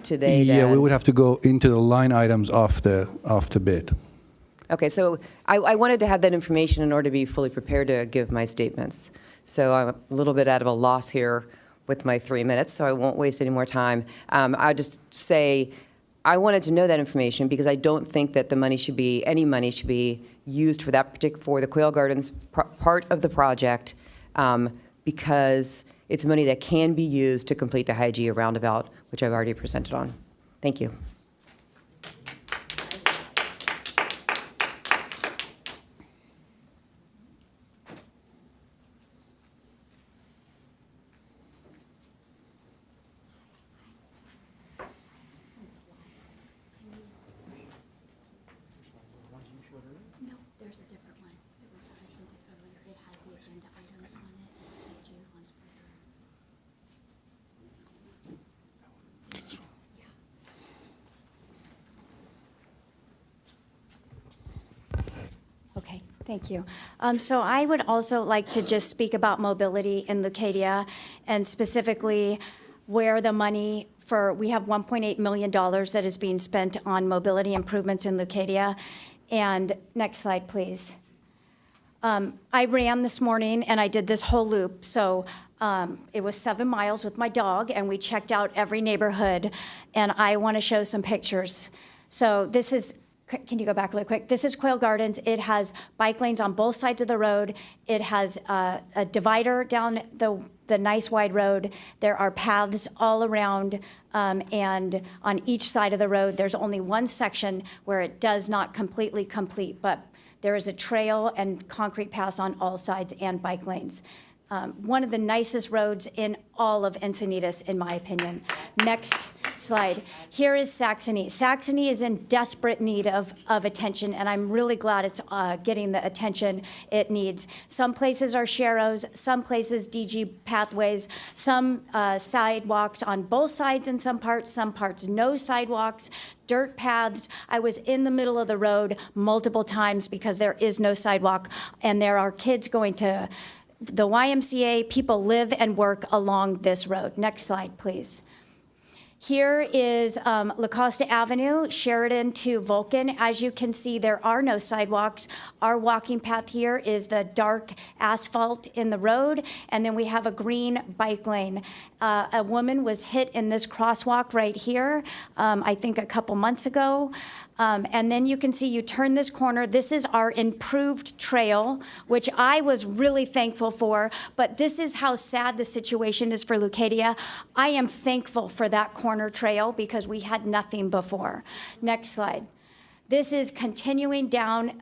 today. Yeah, then. we would have to go into the line items off the bid. Okay, so I wanted to have that information in order to be fully prepared to give my statements. So I'm a little bit out of a loss here with my 3 minutes, so I won't waste any more time. I'll just say I wanted to know that information because I don't think that any money should be used for for the Quail Gardens part of the project. Because it's money that can be used to complete the Hygeia roundabout, which I've already presented on. Thank you. No, there's a different one. I sent it earlier. It has the agenda items on it. It says June Hansberger. Thank you. So I would also like to just speak about mobility in Leucadia, and specifically where the money we have $1.8 million that is being spent on mobility improvements in Leucadia. And next slide, please. I ran this morning and I did this whole loop. So it was 7 miles with my dog, and we checked out every neighborhood, and I want to show some pictures. So this is, can you go back really quick? This is Quail Gardens. It has bike lanes on both sides of the road. It has a divider down the nice wide road. There are paths all around, and on each side of the road, there's only one section where it does not completely complete, but there is a trail and concrete paths on all sides and bike lanes. One of the nicest roads in all of Encinitas, in my opinion. Next slide. Here is Saxony. Saxony is in desperate need of attention, and I'm really glad it's getting the attention it needs. Some places are sharrows, some places DG pathways, some sidewalks on both sides in some parts no sidewalks, dirt paths. I was in the middle of the road multiple times because there is no sidewalk, and there are kids going to the YMCA. People live and work along this road. Next slide, please. Here is La Costa Avenue, Sheridan to Vulcan. As you can see, there are no sidewalks. Our walking path here is the dark asphalt in the road, and then we have a green bike lane. A woman was hit in this crosswalk right here, I think a couple months ago. And then you can see, you turn this corner, this is our improved trail, which I was really thankful for, but this is how sad the situation is for Leucadia. I am thankful for that corner trail because we had nothing before. Next slide. This is continuing down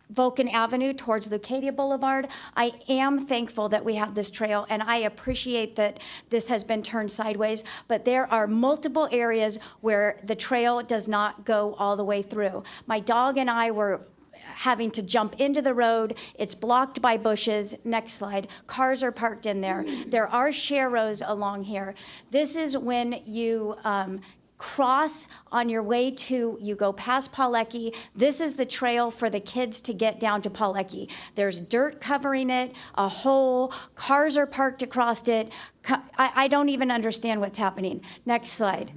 Vulcan Avenue towards Leucadia Boulevard. I am thankful that we have this trail, and I appreciate that this has been turned sideways, but there are multiple areas where the trail does not go all the way through. My dog and I were having to jump into the road. It's blocked by bushes. Next slide. Cars are parked in there. There are sharrows along here. This is when you cross on your way to, you go past Pawlecki. This is the trail for the kids to get down to Pawlecki. There's dirt covering it, a hole, cars are parked across it. I don't even understand what's happening. Next slide.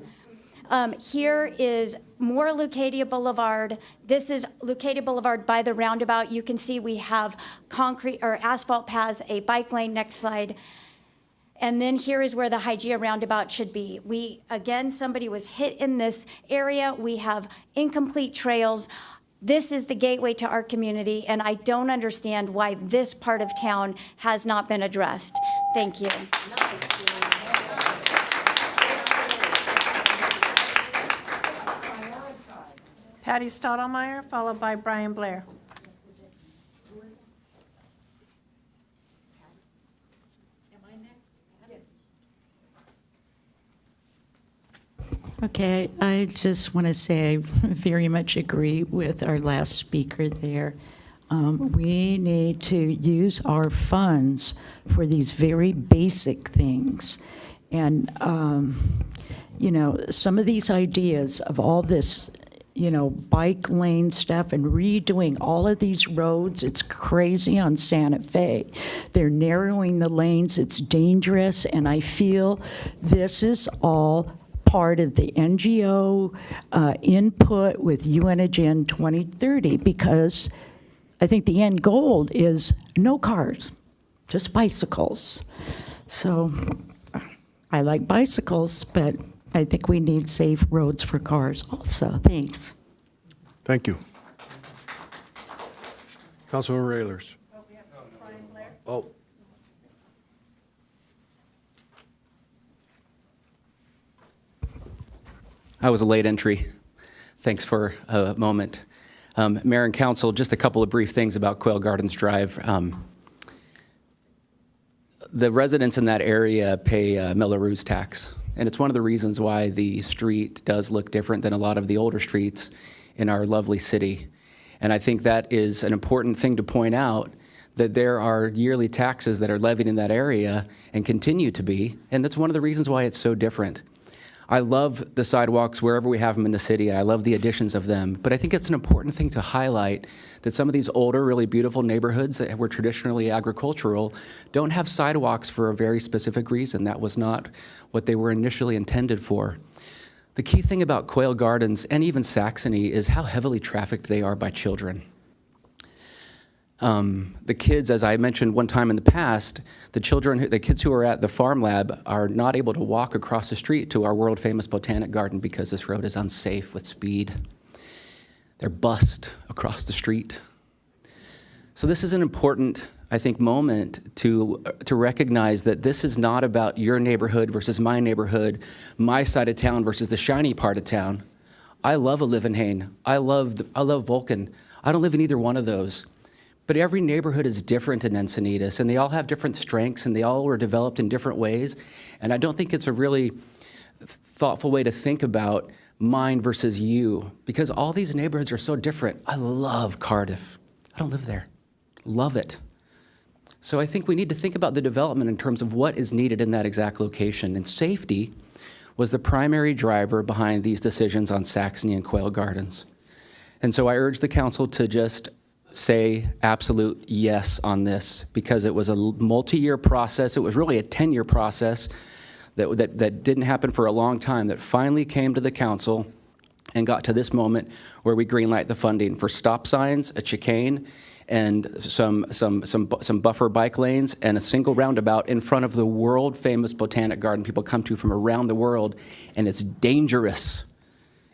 Here is more Leucadia Boulevard. This is Leucadia Boulevard by the roundabout. You can see we have concrete or asphalt paths, a bike lane. Next slide. And then here is where the Hygeia roundabout should be. Again, somebody was hit in this area. We have incomplete trails. This is the gateway to our community, and I don't understand why this part of town has not been addressed. Thank you. Patty Stottlemyre, followed by Brian Blair. Okay, I just want to say I very much agree with our last speaker there. We need to use our funds for these very basic things. And, you know, some of these ideas of all this, you know, bike lane stuff and redoing all of these roads, it's crazy on Santa Fe. They're narrowing the lanes, it's dangerous, and I feel this is all part of the NGO input with UN Agenda 2030, because I think the end goal is no cars, just bicycles. So I like bicycles, but I think we need safe roads for cars also. Thanks. Thank you. Councilman Raylers. Oh. I was a late entry. Thanks for a moment. Mayor and Council, just a couple of brief things about Quail Gardens Drive. The residents in that area pay Melrose tax, and it's one of the reasons why the street does look different than a lot of the older streets in our lovely city. And I think that is an important thing to point out, that there are yearly taxes that are levied in that area and continue to be, and that's one of the reasons why it's so different. I love the sidewalks wherever we have them in the city. I love the additions of them. But I think it's an important thing to highlight that some of these older, really beautiful neighborhoods that were traditionally agricultural don't have sidewalks for a very specific reason. That was not what they were initially intended for. The key thing about Quail Gardens and even Saxony is how heavily trafficked they are by children. The kids, as I mentioned one time in the past, the kids who are at the farm lab are not able to walk across the street to our world-famous botanic garden because this road is unsafe with speed. They're bused across the street. So this is an important, I think, moment to recognize that this is not about your neighborhood versus my neighborhood, my side of town versus the shiny part of town. I love Olivenhain. I love Vulcan. I don't live in either one of those. But every neighborhood is different in Encinitas, and they all have different strengths, and they all were developed in different ways. And I don't think it's a really thoughtful way to think about mine versus you, because all these neighborhoods are so different. I love Cardiff. I don't live there. Love it. So I think we need to think about the development in terms of what is needed in that exact location. And safety was the primary driver behind these decisions on Saxony and Quail Gardens. And so I urge the council to just say absolute yes on this, because it was a multi-year process. It was really a 10-year process that didn't happen for a long time, that finally came to the council and got to this moment where we greenlight the funding for stop signs, a chicane, and some buffer bike lanes, and a single roundabout in front of the world-famous botanic garden people come to from around the world, and it's dangerous.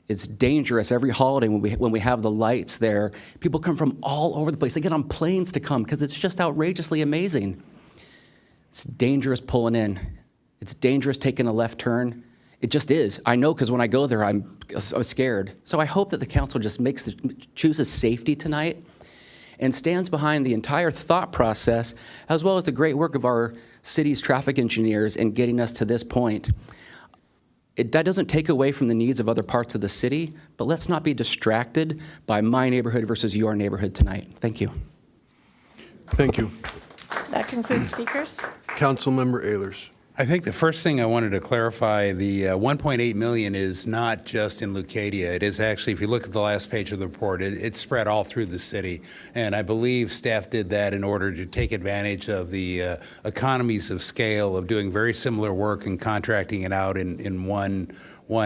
It's dangerous every holiday when we have the lights there. People come from all over the place. They get on planes to come because it's just outrageously amazing. It's dangerous pulling in. It's dangerous taking a left turn. It just is. I know, because when I go there, I'm scared. So I hope that the council just chooses safety tonight and stands behind the entire thought process, as well as the great work of our city's traffic engineers in getting us to this point. That doesn't take away from the needs of other parts of the city, but let's not be distracted by my neighborhood versus your neighborhood tonight. Thank you. Thank you. That concludes speakers. Councilmember Ehlers. I think the first thing I wanted to clarify, the 1.8 million is not just in Leucadia. It is actually, if you look at the last page of the report, it's spread all through the city. And I believe staff did that in order to take advantage of the economies of scale of doing very similar work and contracting it out in one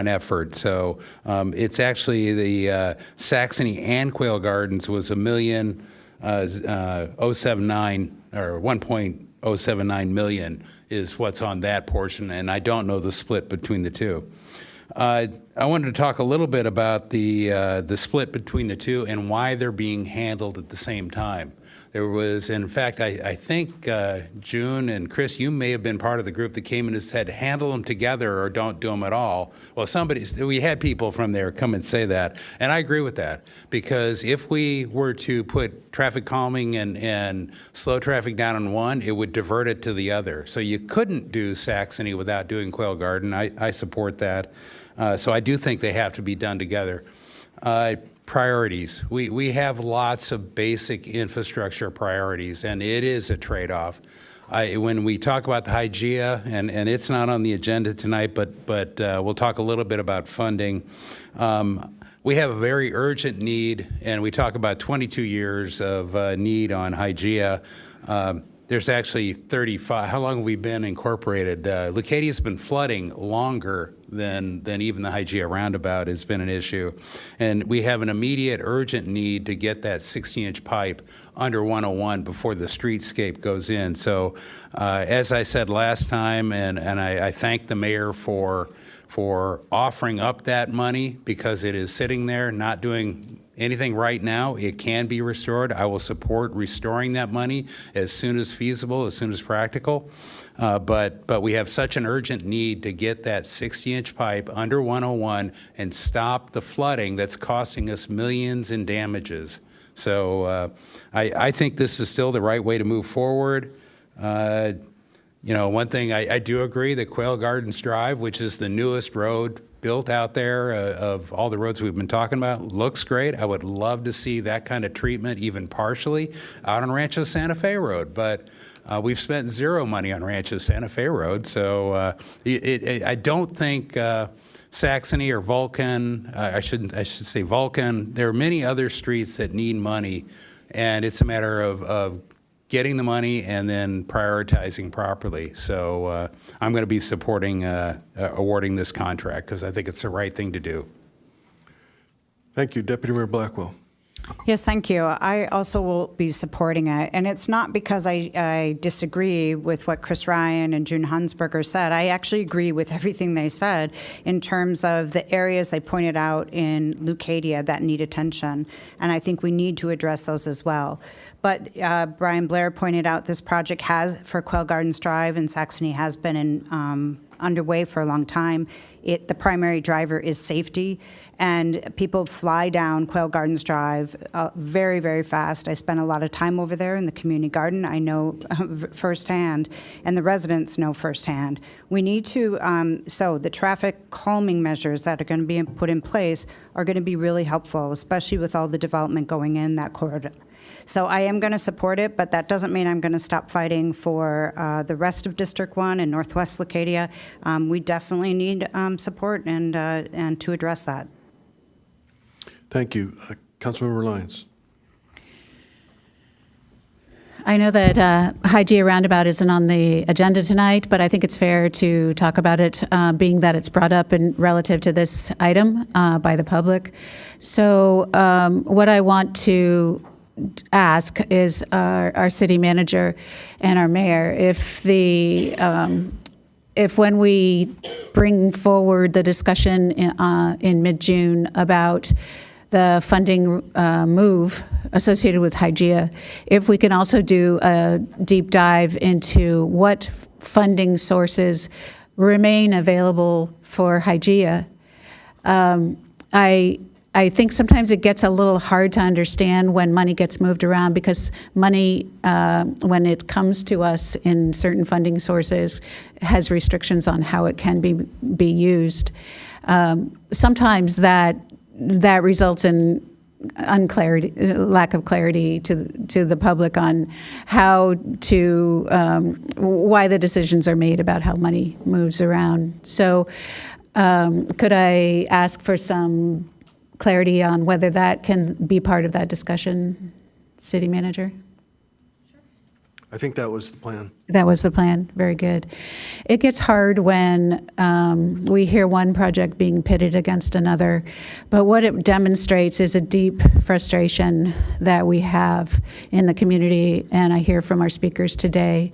effort. So it's actually the Saxony and Quail Gardens was $1.079 or 1.079 million is what's on that portion, and I don't know the split between the two. I wanted to talk a little bit about the split between the two and why they're being handled at the same time. There was, in fact, I think June and Chris, you may have been part of the group that came in and said, handle them together or don't do them at all. Well, we had people from there come and say that, and I agree with that, because if we were to put traffic calming and slow traffic down on one, it would divert it to the other. So you couldn't do Saxony without doing Quail Garden. I support that. So I do think they have to be done together. Priorities. We have lots of basic infrastructure priorities, and it is a trade-off. When we talk about the Hygeia, and it's not on the agenda tonight, but we'll talk a little bit about funding. We have a very urgent need, and we talk about 22 years of need on Hygeia. There's actually 35. How long have we been incorporated? Leucadia's been flooding longer than even the Hygeia roundabout has been an issue. And we have an immediate urgent need to get that 60-inch pipe under 101 before the streetscape goes in. So as I said last time, and I thank the mayor for offering up that money, because it is sitting there not doing anything right now. It can be restored. I will support restoring that money as soon as feasible, as soon as practical. But we have such an urgent need to get that 60-inch pipe under 101 and stop the flooding that's costing us millions in damages. So I think this is still the right way to move forward. One thing I do agree that Quail Gardens Drive, which is the newest road built out there of all the roads we've been talking about, looks great. I would love to see that kind of treatment, even partially, out on Rancho Santa Fe Road. But we've spent zero money on Rancho Santa Fe Road, so I don't think Saxony or Vulcan, I should say Vulcan. There are many other streets that need money, and it's a matter of getting the money and then prioritizing properly. So I'm going to be supporting awarding this contract because I think it's the right thing to do. Thank you. Deputy Mayor Blackwell. Yes, thank you. I also will be supporting it. And it's not because I disagree with what Chris Ryan and June Hunsberger said. I actually agree with everything they said in terms of the areas they pointed out in Leucadia that need attention. And I think we need to address those as well. But Brian Blair pointed out this project for Quail Gardens Drive and Saxony has been underway for a long time. The primary driver is safety, and people fly down Quail Gardens Drive very, very fast. I spent a lot of time over there in the community garden. I know firsthand, and the residents know firsthand. We need to, so the traffic calming measures that are going to be put in place are going to be really helpful, especially with all the development going in that corridor. So I am going to support it, but that doesn't mean I'm going to stop fighting for the rest of District 1 and Northwest Leucadia. We definitely need support and to address that. Thank you. Councilmember Lyons. I know that Hygeia Roundabout isn't on the agenda tonight, but I think it's fair to talk about it, being that it's brought up in relative to this item by the public. So what I want to ask is our city manager and our mayor if when we bring forward the discussion in mid-June about the funding move associated with Hygeia, if we can also do a deep dive into what funding sources remain available for Hygeia. I think sometimes it gets a little hard to understand when money gets moved around because money, when it comes to us in certain funding sources, has restrictions on how it can be used. Sometimes that results in lack of clarity to the public on how to, why the decisions are made about how money moves around. So could I ask for some clarity on whether that can be part of that discussion, City Manager? I think that was the plan. That was the plan. Very good. It gets hard when we hear one project being pitted against another, but what it demonstrates is a deep frustration that we have in the community, and I hear from our speakers today,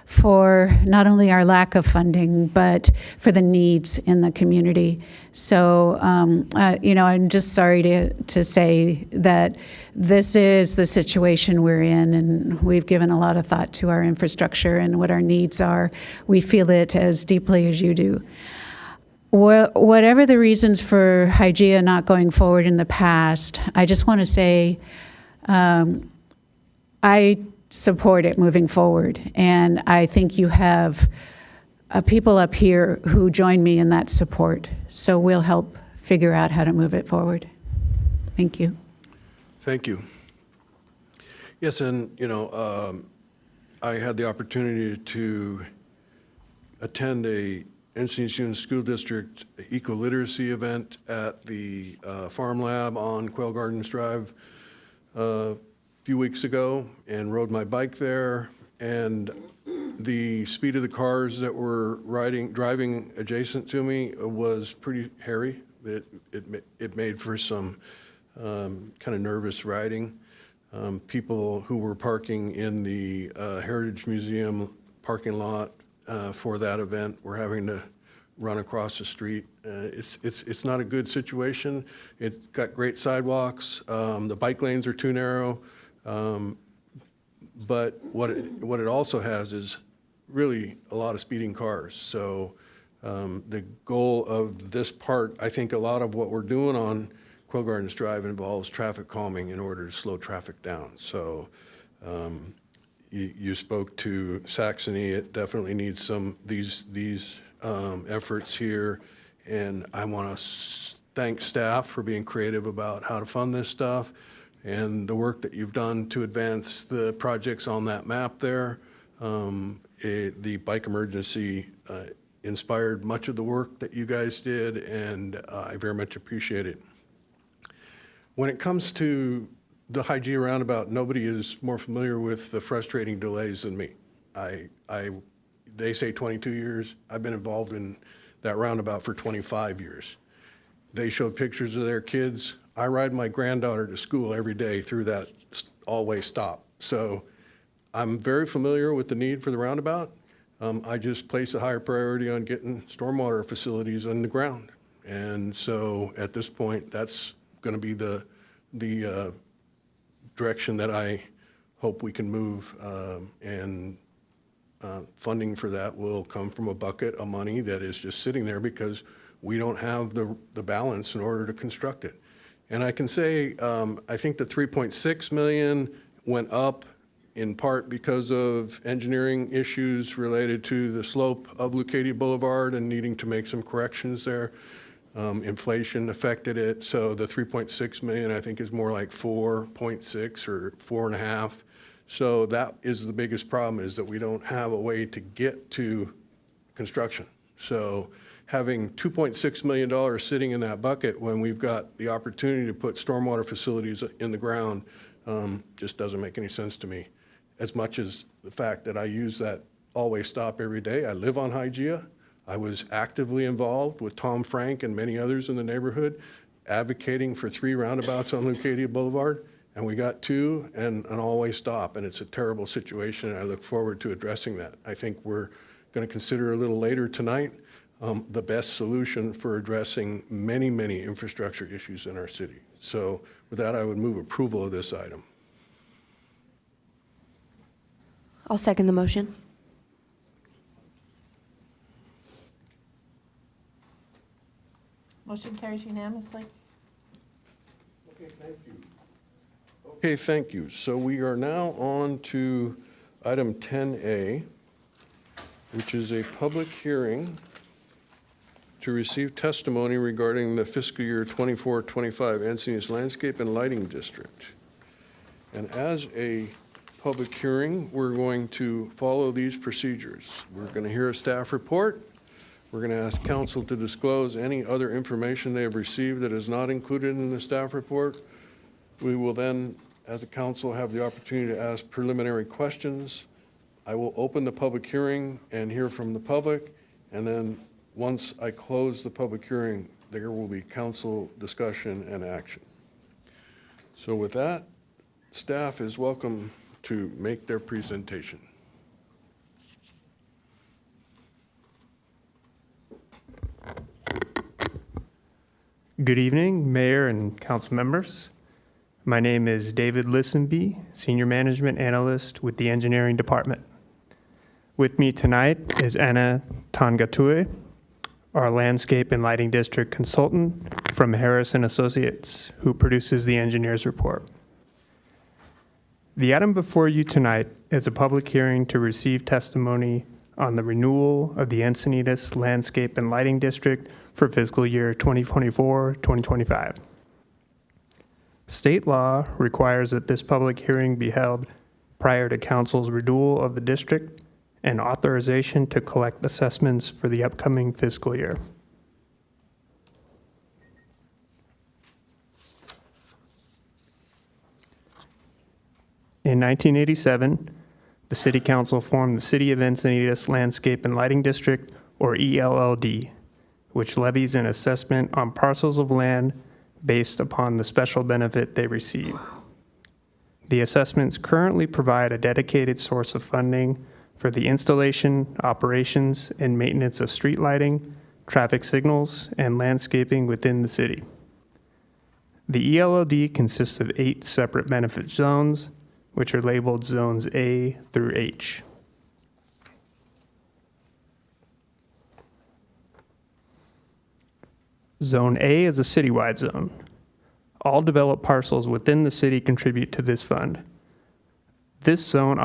for not only our lack of funding, but for the needs in the community. So, I'm just sorry to say that this is the situation we're in, and we've given a lot of thought to our infrastructure and what our needs are. We feel it as deeply as you do. Whatever the reasons for Hygeia not going forward in the past, I just want to say I support it moving forward. And I think you have people up here who join me in that support. So we'll help figure out how to move it forward. Thank you. Thank you. Yes, and I had the opportunity to attend a Encinitas Union School District eco-literacy event at the Farm Lab on Quail Gardens Drive few weeks ago and rode my bike there, and the speed of the cars that were driving adjacent to me was pretty hairy. It made for some kind of nervous riding. People who were parking in the Heritage Museum parking lot for that event were having to run across the street. It's not a good situation. It's got great sidewalks. The bike lanes are too narrow. But what it also has is really a lot of speeding cars. So the goal of this part, I think a lot of what we're doing on Quail Gardens Drive involves traffic calming in order to slow traffic down. So you spoke to Saxony. It definitely needs some these efforts here, and I want to thank staff for being creative about how to fund this stuff and the work that you've done to advance the projects on that map there. The bike emergency inspired much of the work that you guys did, and I very much appreciate it. When it comes to the Hygeia roundabout, nobody is more familiar with the frustrating delays than me. They say 22 years. I've been involved in that roundabout for 25 years. They showed pictures of their kids. I ride my granddaughter to school every day through that all-way stop. So I'm very familiar with the need for the roundabout. I just place a higher priority on getting stormwater facilities on the ground. And so at this point, that's going to be the direction that I hope we can move, and funding for that will come from a bucket of money that is just sitting there because we don't have the balance in order to construct it. And I can say, I think the 3.6 million went up in part because of engineering issues related to the slope of Leucadia Boulevard and needing to make some corrections there. Inflation affected it, so the 3.6 million I think is more like 4.6 or 4.5. So that is the biggest problem, is that we don't have a way to get to construction. So having $2.6 million sitting in that bucket when we've got the opportunity to put stormwater facilities in the ground just doesn't make any sense to me. As much as the fact that I use that all-way stop every day. I live on Hygeia. I was actively involved with Tom Frank and many others in the neighborhood advocating for 3 roundabouts on Leucadia Boulevard, and we got 2 and an all-way stop, and it's a terrible situation, and I look forward to addressing that. I think we're going to consider a little later tonight the best solution for addressing many, many infrastructure issues in our city. So with that, I would move approval of this item. I'll second the motion. Motion carries unanimously. Okay, thank you. Okay, thank you. So we are now on to item 10A, which is a public hearing to receive testimony regarding the fiscal year 24-25 Encinitas Landscape and Lighting District. And as a public hearing, we're going to follow these procedures. We're going to hear a staff report. We're going to ask council to disclose any other information they have received that is not included in the staff report. We will then, as a council, have the opportunity to ask preliminary questions. I will open the public hearing and hear from the public, and then once I close the public hearing, there will be council discussion and action. So with that, staff is welcome to make their presentation. Good evening, Mayor and council members. My name is David Lissenby, Senior Management Analyst with the Engineering Department. With me tonight is Anna Tangatue, our Landscape and Lighting District Consultant from Harris & Associates, who produces the engineer's report. The item before you tonight is a public hearing to receive testimony on the renewal of the Encinitas Landscape and Lighting District for fiscal year 2024-2025. State law requires that this public hearing be held prior to council's renewal of the district and authorization to collect assessments for the upcoming fiscal year. In 1987, the City Council formed the City of Encinitas Landscape and Lighting District, or ELLD, which levies an assessment on parcels of land based upon the special benefit they receive. The assessments currently provide a dedicated source of funding for the installation, operations, and maintenance of street lighting, traffic signals, and landscaping within the city. The ELLD consists of 8 separate benefit zones, which are labeled zones A through H. Zone A is a citywide zone. All developed parcels within the city contribute to this fund. This zone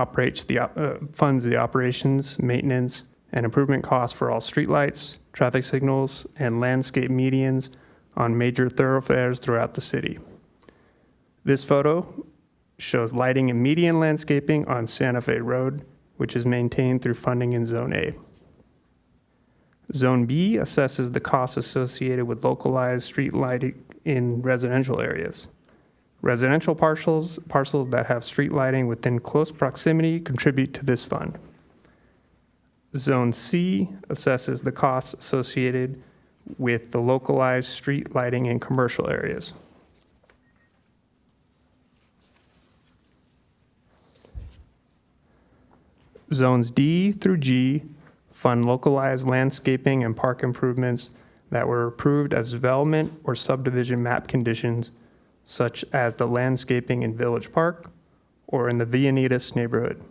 funds the operations, maintenance, and improvement costs for all streetlights, traffic signals, and landscape medians on major thoroughfares throughout the city. This photo shows lighting and median landscaping on Santa Fe Road, which is maintained through funding in Zone A. Zone B assesses the costs associated with localized street lighting in residential areas. Residential parcels that have street lighting within close proximity contribute to this fund. Zone C assesses the costs associated with the localized street lighting in commercial areas. Zones D through G fund localized landscaping and park improvements that were approved as development or subdivision map conditions, such as the landscaping in Village Park or in the Encinitas neighborhood.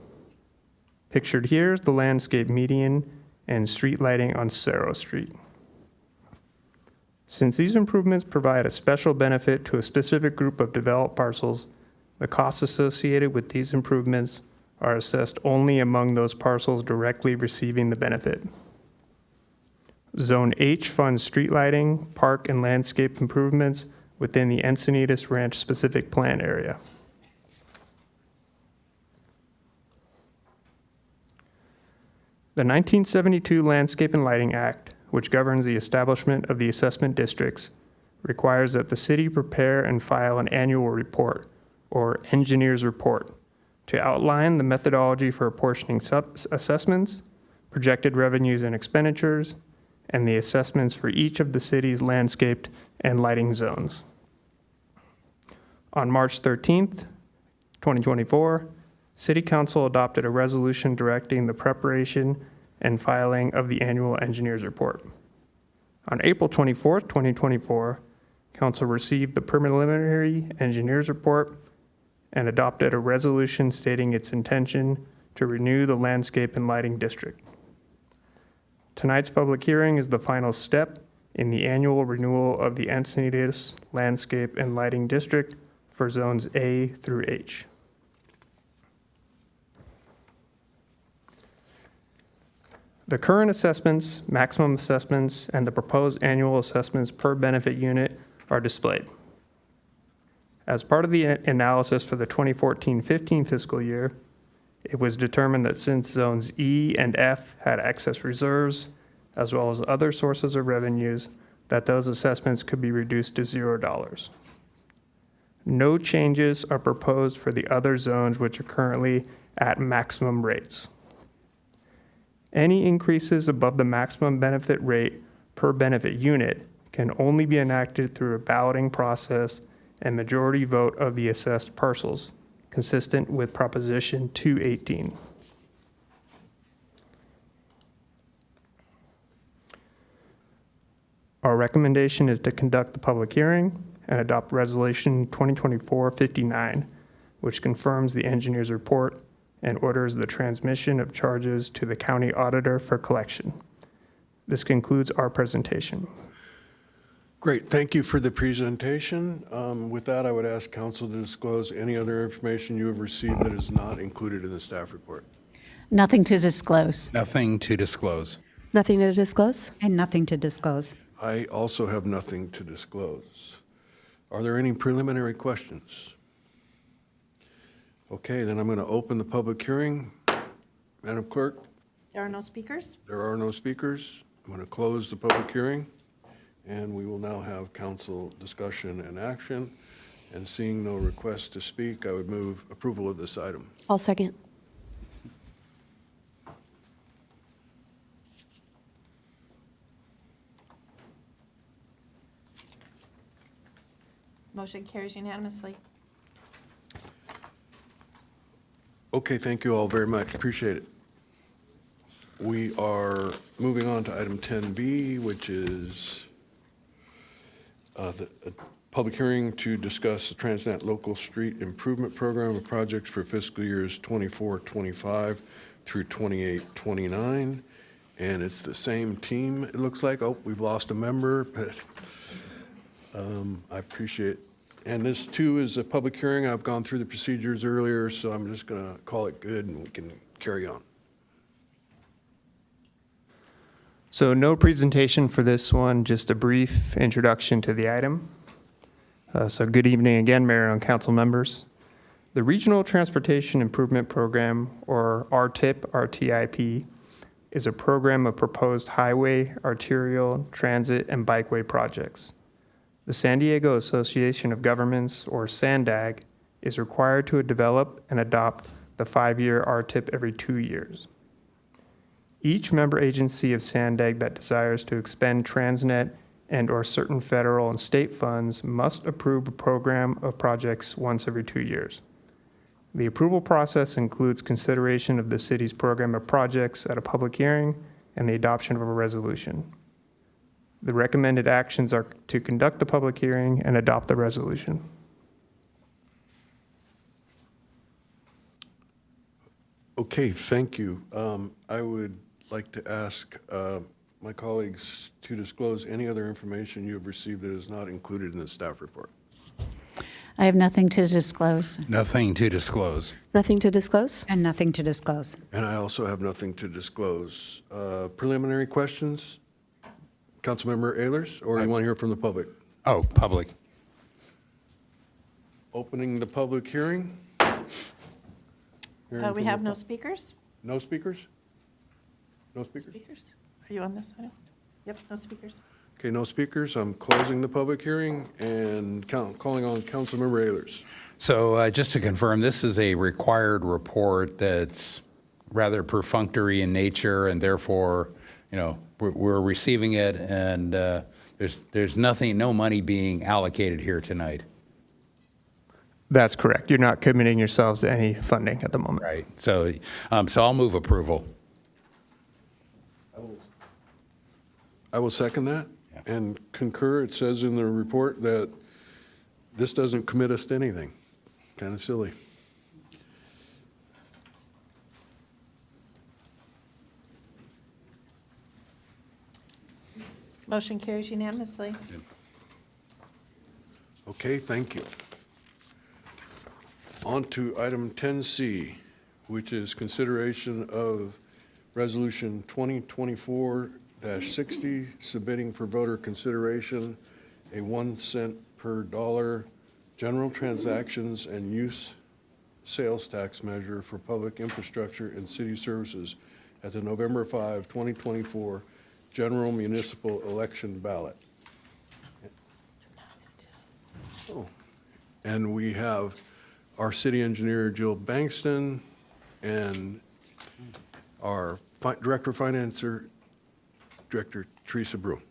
Pictured here is the landscape median and street lighting on Cerro Street. Since these improvements provide a special benefit to a specific group of developed parcels, the costs associated with these improvements are assessed only among those parcels directly receiving the benefit. Zone H funds street lighting, park, and landscape improvements within the Encinitas Ranch specific plan area. The 1972 Landscape and Lighting Act, which governs the establishment of the assessment districts, requires that the city prepare and file an annual report, or engineer's report, to outline the methodology for apportioning assessments, projected revenues and expenditures, and the assessments for each of the city's landscaped and lighting zones. On March 13th, 2024, City Council adopted a resolution directing the preparation and filing of the annual engineer's report. On April 24th, 2024, Council received the preliminary engineer's report and adopted a resolution stating its intention to renew the landscape and lighting district. Tonight's public hearing is the final step in the annual renewal of the Encinitas Landscape and Lighting District for zones A through H. The current assessments, maximum assessments, and the proposed annual assessments per benefit unit are displayed. As part of the analysis for the 2014-15 fiscal year, it was determined that since zones E and F had excess reserves, as well as other sources of revenues, that those assessments could be reduced to $0. No changes are proposed for the other zones which are currently at maximum rates. Any increases above the maximum benefit rate per benefit unit can only be enacted through a balloting process and majority vote of the assessed parcels, consistent with Proposition 218. Our recommendation is to conduct the public hearing and adopt Resolution 2024-59, which confirms the engineer's report and orders the transmission of charges to the county auditor for collection. This concludes our presentation. Great, thank you for the presentation. With that, I would ask council to disclose any other information you have received that is not included in the staff report. Nothing to disclose. Nothing to disclose. Nothing to disclose? And nothing to disclose. I also have nothing to disclose. Are there any preliminary questions? Okay, then I'm going to open the public hearing. Madam Clerk? There are no speakers? There are no speakers. I'm going to close the public hearing, and we will now have council discussion and action. And seeing no requests to speak, I would move approval of this item. I'll second. Motion carries unanimously. Okay, thank you all very much. Appreciate it. We are moving on to item 10B, which is the public hearing to discuss the Transnet Local Street Improvement Program of projects for fiscal years 24-25 through 28-29. And it's the same team, it looks like. Oh, we've lost a member, but I appreciate. And this too is a public hearing. I've gone through the procedures earlier, so I'm just going to call it good and we can carry on. So no presentation for this one, just a brief introduction to the item. So good evening again, Mayor and Council members. The Regional Transportation Improvement Program, or RTIP, RTIP, is a program of proposed highway, arterial, transit, and bikeway projects. The San Diego Association of Governments, or SANDAG, is required to develop and adopt the 5-year RTIP every 2 years. Each member agency of SANDAG that desires to expend Transnet and/or certain federal and state funds must approve a program of projects once every 2 years. The approval process includes consideration of the city's program of projects at a public hearing and the adoption of a resolution. The recommended actions are to conduct the public hearing and adopt the resolution. Okay, thank you. I would like to ask my colleagues to disclose any other information you have received that is not included in the staff report. I have nothing to disclose. Nothing to disclose. Nothing to disclose? And nothing to disclose. And I also have nothing to disclose. Preliminary questions? Councilmember Ehlers, or you want to hear from the public? Oh, public. Opening the public hearing. Hearing We from have the no pub- speakers? No speakers? No speakers? Speakers? Are you on this item? Yep, no speakers. Okay, no speakers. I'm closing the public hearing and calling on Councilmember Ehlers. So just to confirm, this is a required report that's rather perfunctory in nature, and therefore, you know, we're receiving it, and there's nothing, no money being allocated here tonight. That's correct. You're not committing yourselves to any funding at the moment. Right. So I'll move approval. I will second that and concur. It says in the report that this doesn't commit us to anything. Kind of silly. Motion carries unanimously. Okay, thank you. On to item 10C, which is consideration of Resolution 2024-60, submitting for voter consideration a 1 cent per dollar general transactions and use sales tax measure for public infrastructure and city services at the November 5, 2024 general municipal election ballot. Oh, and we have our city engineer, Jill Bankston, and our Director of Finance, Director Teresa Broom.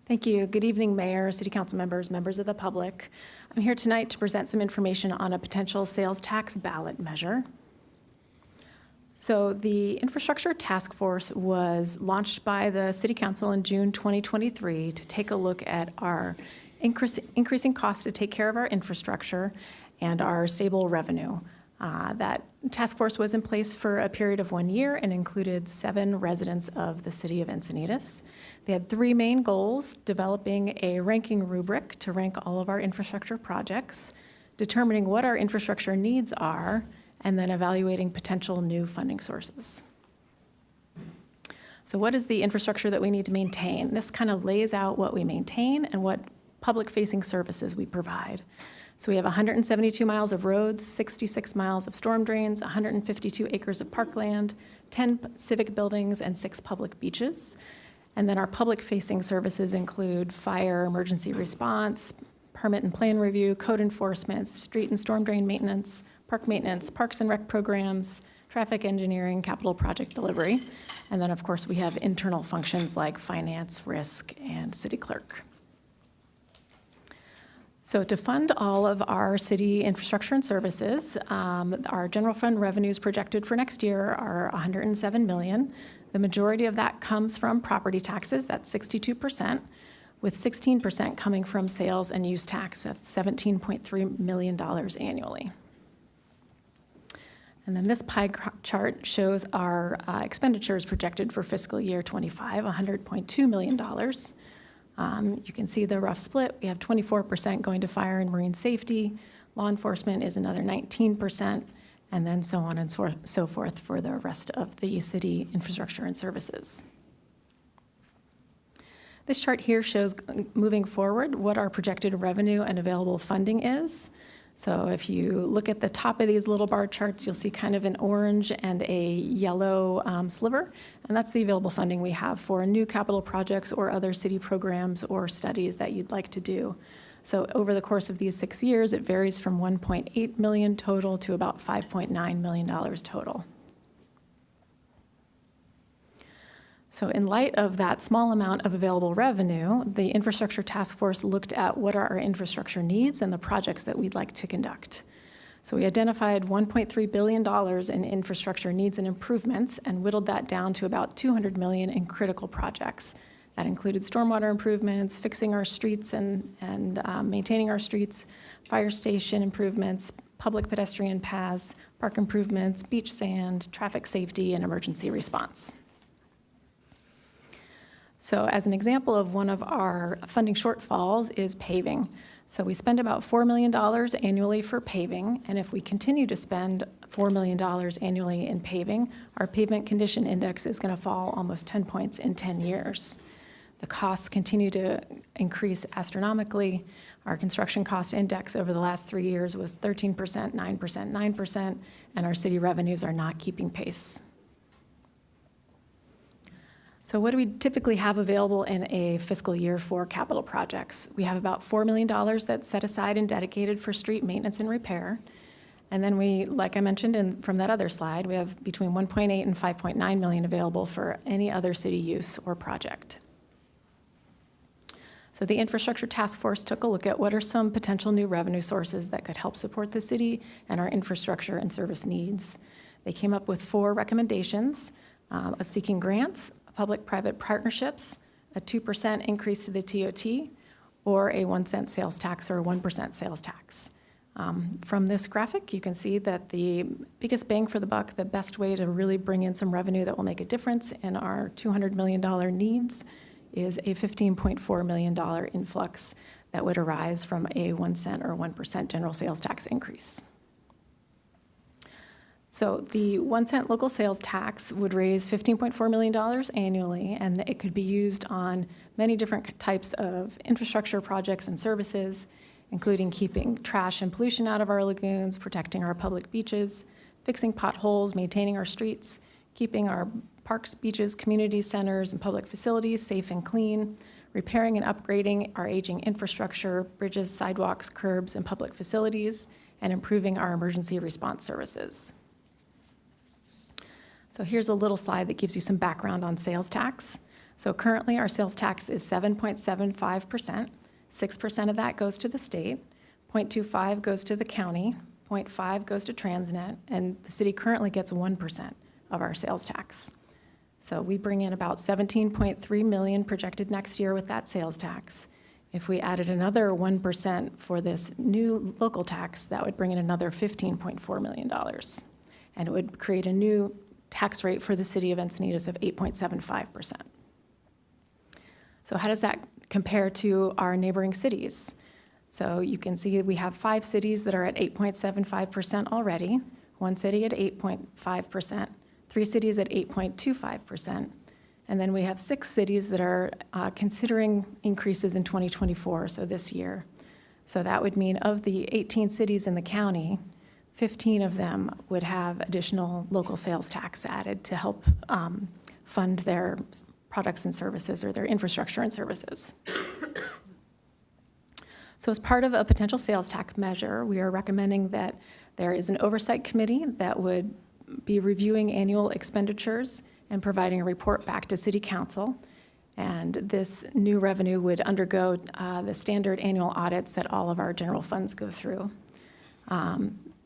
Thank you. Good evening, Mayor, City Council members, members of the public. I'm here tonight to present some information on a potential sales tax ballot measure. So the Infrastructure Task Force was launched by the City Council in June 2023 to take a look at our increasing costs to take care of our infrastructure and our stable revenue. That task force was in place for a period of 1 year and included 7 residents of the city of Encinitas. They had 3 main goals: developing a ranking rubric to rank all of our infrastructure projects, determining what our infrastructure needs are, and then evaluating potential new funding sources. So what is the infrastructure that we need to maintain? This kind of lays out what we maintain and what public-facing services we provide. So we have 172 miles of roads, 66 miles of storm drains, 152 acres of parkland, 10 civic buildings, and 6 public beaches. And then our public-facing services include fire, emergency response, permit and plan review, code enforcement, street and storm drain maintenance, parks and rec programs, traffic engineering, capital project delivery. And then, of course, we have internal functions like finance, risk, and city clerk. So to fund all of our city infrastructure and services, our general fund revenues projected for next year are $107 million. The majority of that comes from property taxes, that's 62%, with 16% coming from sales and use tax, that's $17.3 million annually. And then this pie chart shows our expenditures projected for fiscal year 25, $100.2 million. You can see the rough split. We have 24% going to fire and marine safety. Law enforcement is another 19%, and then so on and so forth for the rest of the city infrastructure and services. This chart here shows, moving forward, what our projected revenue and available funding is. So if you look at the top of these little bar charts, you'll see kind of an orange and a yellow sliver, and that's the available funding we have for new capital projects or other city programs or studies that you'd like to do. So over the course of these 6 years, it varies from $1.8 million total to about $5.9 million total. So in light of that small amount of available revenue, the Infrastructure Task Force looked at what are our infrastructure needs and the projects that we'd like to conduct. So we identified $1.3 billion in infrastructure needs and improvements and whittled that down to about $200 million in critical projects. That included stormwater improvements, fixing our streets and maintaining our streets, fire station improvements, public pedestrian paths, park improvements, beach sand, traffic safety, and emergency response. So as an example of one of our funding shortfalls is paving. So we spend about $4 million annually for paving, and if we continue to spend $4 million annually in paving, our pavement condition index is going to fall almost 10 points in 10 years. The costs continue to increase astronomically. Our construction cost index over the last 3 years was 13%, 9%, 9%, and our city revenues are not keeping pace. So what do we typically have available in a fiscal year for capital projects? We have about $4 million that's set aside and dedicated for street maintenance and repair. And then we, like I mentioned from that other slide, we have between 1.8 and 5.9 million available for any other city use or project. So the Infrastructure Task Force took a look at what are some potential new revenue sources that could help support the city and our infrastructure and service needs. They came up with 4 recommendations: seeking grants, public-private partnerships, a 2% increase to the TOT, or a 1 cent sales tax or a 1% sales tax. From this graphic, you can see that the biggest bang for the buck, the best way to really bring in some revenue that will make a difference in our $200 million needs is a $15.4 million influx that would arise from a 1 cent or 1% general sales tax increase. So the 1 cent local sales tax would raise $15.4 million annually, and it could be used on many different types of infrastructure projects and services, including keeping trash and pollution out of our lagoons, protecting our public beaches, fixing potholes, maintaining our streets, keeping our parks, beaches, community centers, and public facilities safe and clean, repairing and upgrading our aging infrastructure, bridges, sidewalks, curbs, and public facilities, and improving our emergency response services. So here's a little slide that gives you some background on sales tax. So currently our sales tax is 7.75%. 6% of that goes to the state, 0.25 goes to the county, 0.5 goes to Transnet, and the city currently gets 1% of our sales tax. So we bring in about 17.3 million projected next year with that sales tax. If we added another 1% for this new local tax, that would bring in another $15.4 million. And it would create a new tax rate for the city of Encinitas of 8.75%. So how does that compare to our neighboring cities? So you can see we have 5 cities that are at 8.75% already, 1 city at 8.5%, 3 cities at 8.25%, and then we have 6 cities that are considering increases in 2024, so this year. So that would mean of the 18 cities in the county, 15 of them would have additional local sales tax added to help fund their products and services or their infrastructure and services. So as part of a potential sales tax measure, we are recommending that there is an oversight committee that would be reviewing annual expenditures and providing a report back to City Council. And this new revenue would undergo the standard annual audits that all of our general funds go through.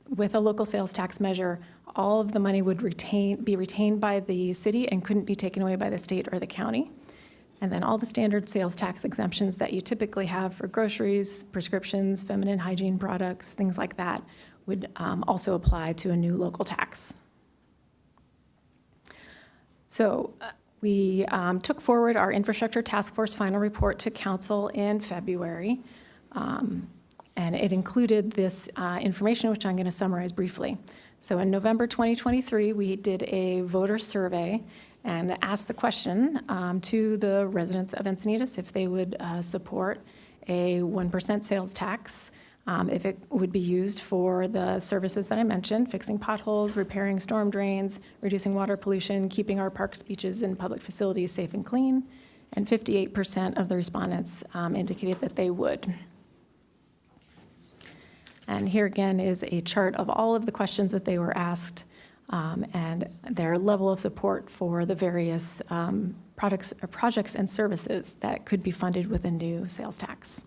With a local sales tax measure, all of the money would be retained by the city and couldn't be taken away by the state or the county. And then all the standard sales tax exemptions that you typically have for groceries, prescriptions, feminine hygiene products, things like that, would also apply to a new local tax. So we took forward our Infrastructure Task Force final report to Council in February. And it included this information, which I'm going to summarize briefly. So in November 2023, we did a voter survey and asked the question to the residents of Encinitas if they would support a 1% sales tax if it would be used for the services that I mentioned, fixing potholes, repairing storm drains, reducing water pollution, keeping our parks, beaches, and public facilities safe and clean. And 58% of the respondents indicated that they would. And here again is a chart of all of the questions that they were asked and their level of support for the various projects and services that could be funded with a new sales tax.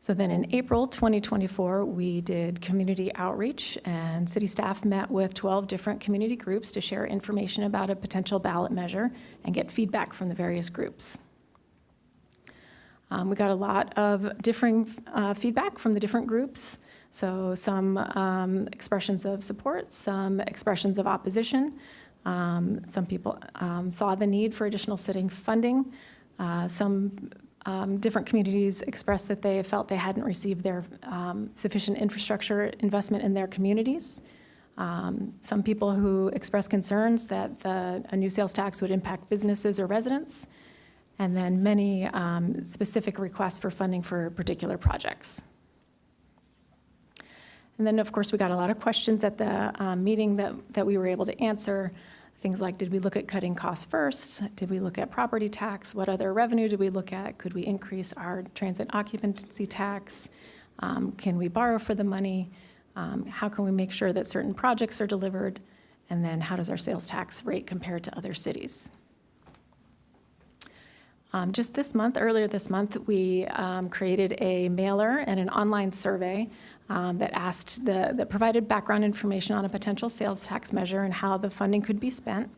So then in April 2024, we did community outreach, and city staff met with 12 different community groups to share information about a potential ballot measure and get feedback from the various groups. We got a lot of differing feedback from the different groups. So some expressions of support, some expressions of opposition. Some people saw the need for additional city funding. Some different communities expressed that they felt they hadn't received their sufficient infrastructure investment in their communities. Some people who expressed concerns that a new sales tax would impact businesses or residents. And then many specific requests for funding for particular projects. And then, of course, we got a lot of questions at the meeting that we were able to answer. Things like, did we look at cutting costs first? Did we look at property tax? What other revenue did we look at? Could we increase our transit occupancy tax? Can we borrow for the money? How can we make sure that certain projects are delivered? And then how does our sales tax rate compare to other cities? Just this month, earlier this month, we created a mailer and an online survey that provided background information on a potential sales tax measure and how the funding could be spent,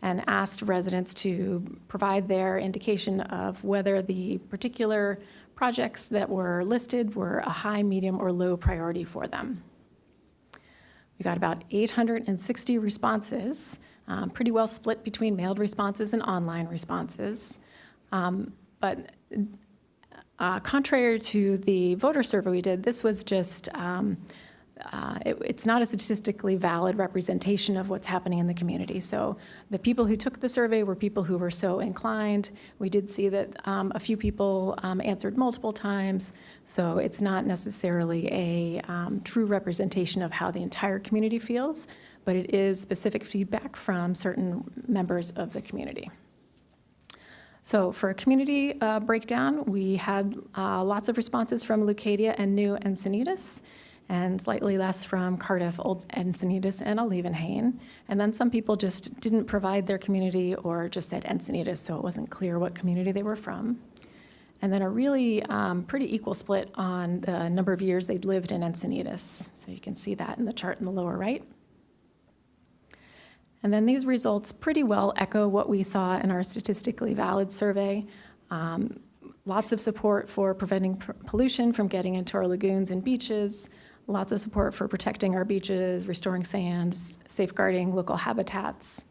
and asked residents to provide their indication of whether the particular projects that were listed were a high, medium, or low priority for them. We got about 860 responses, pretty well split between mailed responses and online responses. But contrary to the voter survey we did, this was just, it's not a statistically valid representation of what's happening in the community. So the people who took the survey were people who were so inclined. We did see that a few people answered multiple times, so it's not necessarily a true representation of how the entire community feels, but it is specific feedback from certain members of the community. So for a community breakdown, we had lots of responses from Leucadia and New Encinitas, and slightly less from Cardiff, Old Encinitas, and Alevenhagen. And then some people just didn't provide their community or just said Encinitas, so it wasn't clear what community they were from. And then a really pretty equal split on the number of years they'd lived in Encinitas. So you can see that in the chart in the lower right. And then these results pretty well echo what we saw in our statistically valid survey. Lots of support for preventing pollution from getting into our lagoons and beaches, lots of support for protecting our beaches, restoring sands, safeguarding local habitats.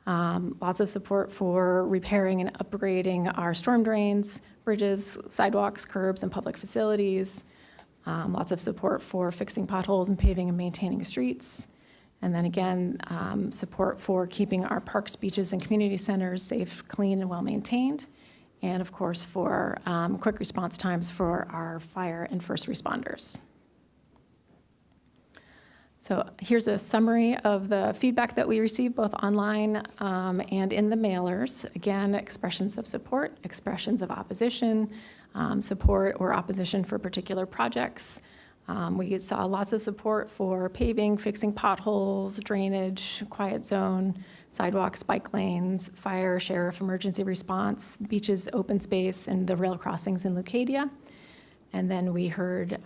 Lots of support for repairing and upgrading our storm drains, bridges, sidewalks, curbs, and public facilities. Lots of support for fixing potholes and paving and maintaining streets. And then again, support for keeping our parks, beaches, and community centers safe, clean, and well-maintained. And of course, for quick response times for our fire and first responders. So here's a summary of the feedback that we received both online and in the mailers. Again, expressions of support, expressions of opposition, support or opposition for particular projects. We saw lots of support for paving, fixing potholes, drainage, quiet zone, sidewalks, bike lanes, fire, sheriff, emergency response, beaches, open space, and the rail crossings in Leucadia. And then we heard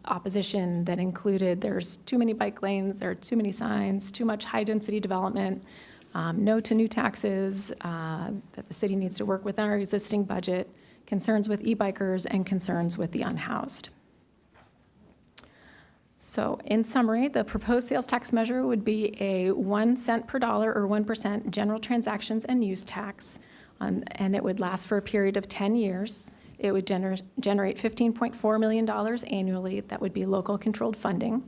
opposition that included there's too many bike lanes, there are too many signs, too much high-density development, no to new taxes, that the city needs to work within our existing budget, concerns with e-bikers, and concerns with the unhoused. So in summary, the proposed sales tax measure would be a 1 cent per dollar or 1% general transactions and use tax, and it would last for a period of 10 years. It would generate $15.4 million annually. That would be local controlled funding.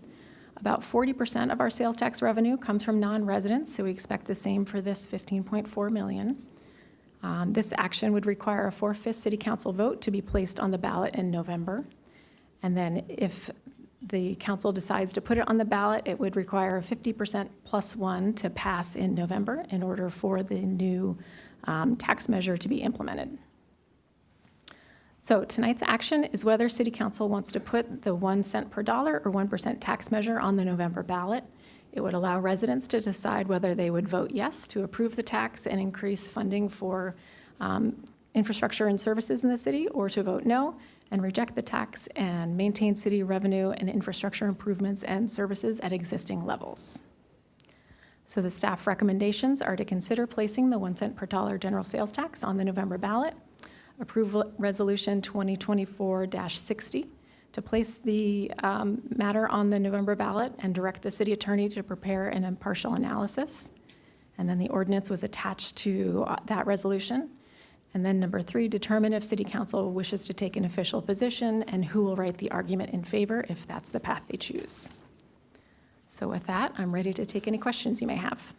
About 40% of our sales tax revenue comes from non-residents, so we expect the same for this $15.4 million. This action would require a 4/5 city council vote to be placed on the ballot in November. And then if the council decides to put it on the ballot, it would require a 50% plus one to pass in November in order for the new tax measure to be implemented. So tonight's action is whether city council wants to put the 1 cent per dollar or 1% tax measure on the November ballot. It would allow residents to decide whether they would vote yes to approve the tax and increase funding for infrastructure and services in the city, or to vote no and reject the tax and maintain city revenue and infrastructure improvements and services at existing levels. So the staff recommendations are to consider placing the 1 cent per dollar general sales tax on the November ballot, approve Resolution 2024-60 to place the matter on the November ballot and direct the city attorney to prepare an impartial analysis. And then the ordinance was attached to that resolution. And then number 3, determine if city council wishes to take an official position and who will write the argument in favor if that's the path they choose. So with that, I'm ready to take any questions you may have.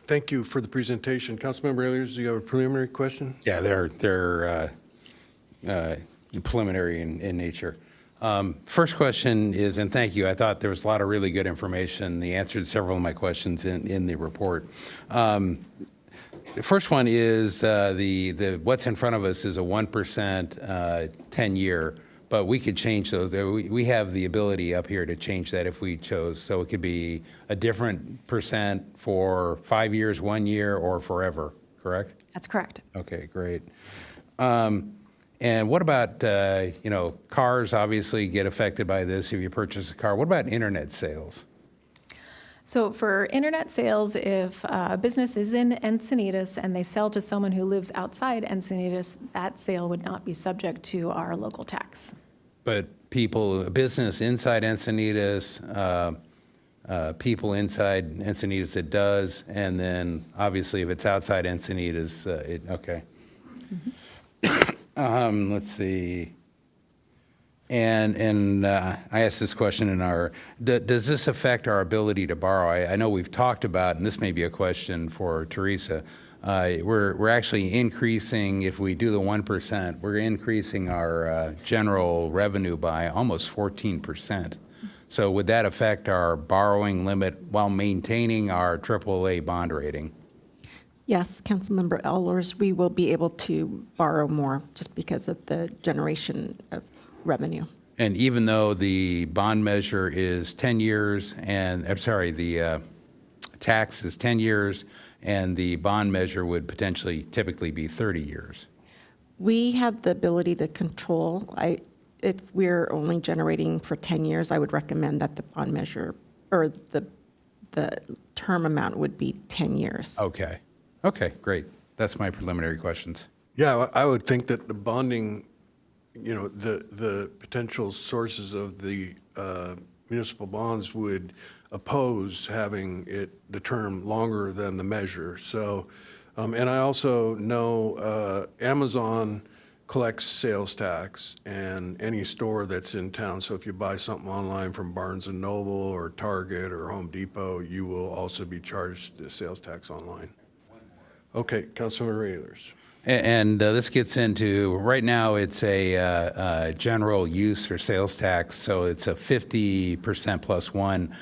Thank you for the presentation. Councilmember Ayers, do you have a preliminary question? Yeah, they're preliminary in nature. First question is, and thank you, I thought there was a lot of really good information. The answer to several of my questions in the report. The first one is the what's in front of us is a 1% 10-year, but we could change those. We have the ability up here to change that if we chose. So it could be a different percent for 5 years, 1 year, or forever, correct? That's correct. Okay, great. And what about, cars obviously get affected by this if you purchase a car. What about internet sales? So for internet sales, if a business is in Encinitas and they sell to someone who lives outside Encinitas, that sale would not be subject to our local tax. But a business inside Encinitas, people inside Encinitas, it does. And then obviously if it's outside Encinitas, okay. Mm-hmm. Let's see. And I asked this question in does this affect our ability to borrow? I know we've talked about, and this may be a question for Teresa, we're actually increasing, if we do the 1%, we're increasing our general revenue by almost 14%. So would that affect our borrowing limit while maintaining our AAA bond rating? Yes, Councilmember Ehlers, we will be able to borrow more just because of the generation of revenue. And even though the bond measure is 10 years, and the tax is 10 years, and the bond measure would potentially typically be 30 years. We have the ability to control. If we're only generating for 10 years, I would recommend that the bond measure or the term amount would be 10 years. Okay. Okay, great. That's my preliminary questions. Yeah, I would think that the bonding, the potential sources of the municipal bonds would oppose having the term longer than the measure. So, and I also know Amazon collects sales tax, and any store that's in town. So if you buy something online from Barnes & Noble or Target or Home Depot, you will also be charged the sales tax online. Okay, Councilmember Ayers. And this gets into, right now it's a general use or sales tax, so it's a 50% plus one.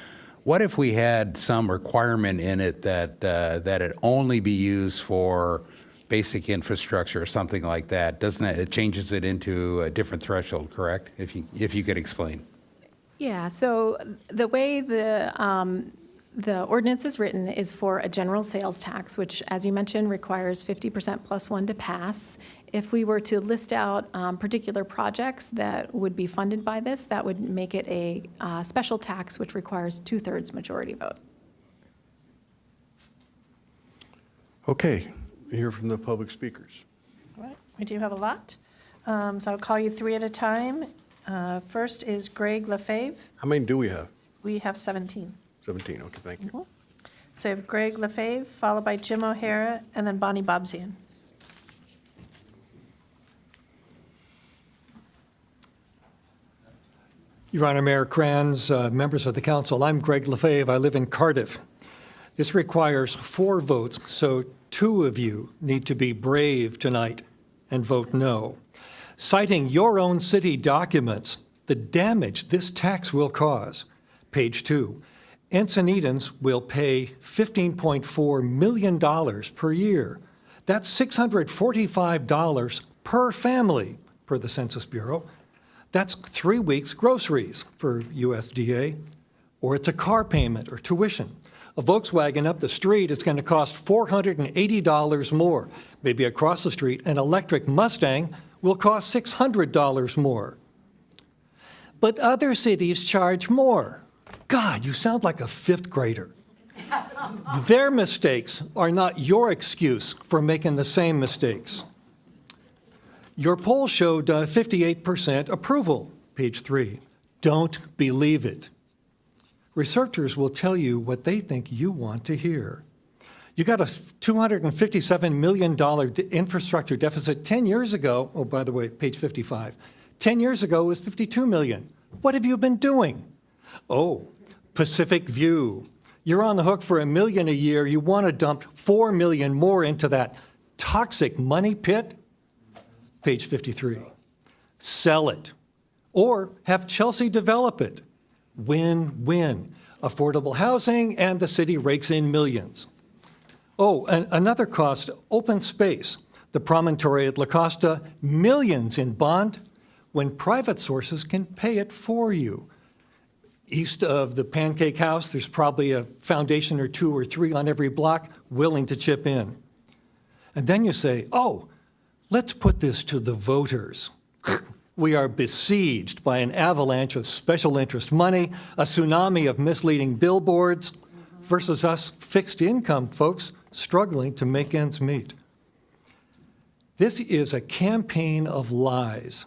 What if we had some requirement in it that it only be used for basic infrastructure or something like that? It changes it into a different threshold, correct? If you could explain. Yeah, so the way the ordinance is written is for a general sales tax, which, as you mentioned, requires 50% plus one to pass. If we were to list out particular projects that would be funded by this, that would make it a special tax, which requires 2/3 majority vote. Okay, hear from the public speakers. All right, we do have a lot. So I'll call you 3 at a time. First is Greg Lefebvre. How many do we have? We have 17. 17, okay, thank you. So we have Greg Lefebvre, followed by Jim O'Hara, and then Bonnie Bobzian. Your Honor, Mayor Kranz, members of the council, I'm Greg Lefebvre. I live in Cardiff. This requires 4 votes, so 2 of you need to be brave tonight and vote no. Citing your own city documents, the damage this tax will cause. Page 2. Encinitas will pay $15.4 million per year. That's $645 per family, per the Census Bureau. That's 3 weeks' groceries for USDA, or it's a car payment or tuition. A Volkswagen up the street is going to cost $480 more. Maybe across the street, an electric Mustang will cost $600 more. But other cities charge more. God, you sound like a 5th grader. Their mistakes are not your excuse for making the same mistakes. Your poll showed 58% approval, page 3. Don't believe it. Researchers will tell you what they think you want to hear. You got a $257 million infrastructure deficit 10 years ago. Oh, by the way, page 55. 10 years ago was $52 million. What have you been doing? Oh, Pacific View. You're on the hook for $1 million a year. You want to dump $4 million more into that toxic money pit? Page 53. Sell it. Or have Chelsea develop it. Win-win. Affordable housing, and the city rakes in millions. Oh, and another cost, open space. The promontory at La Costa, millions in bond, when private sources can pay it for you. East of the Pancake House, there's probably a foundation or 2 or 3 on every block willing to chip in. And then you say, oh, let's put this to the voters. We are besieged by an avalanche of special interest money, a tsunami of misleading billboards, versus us fixed income folks struggling to make ends meet. This is a campaign of lies.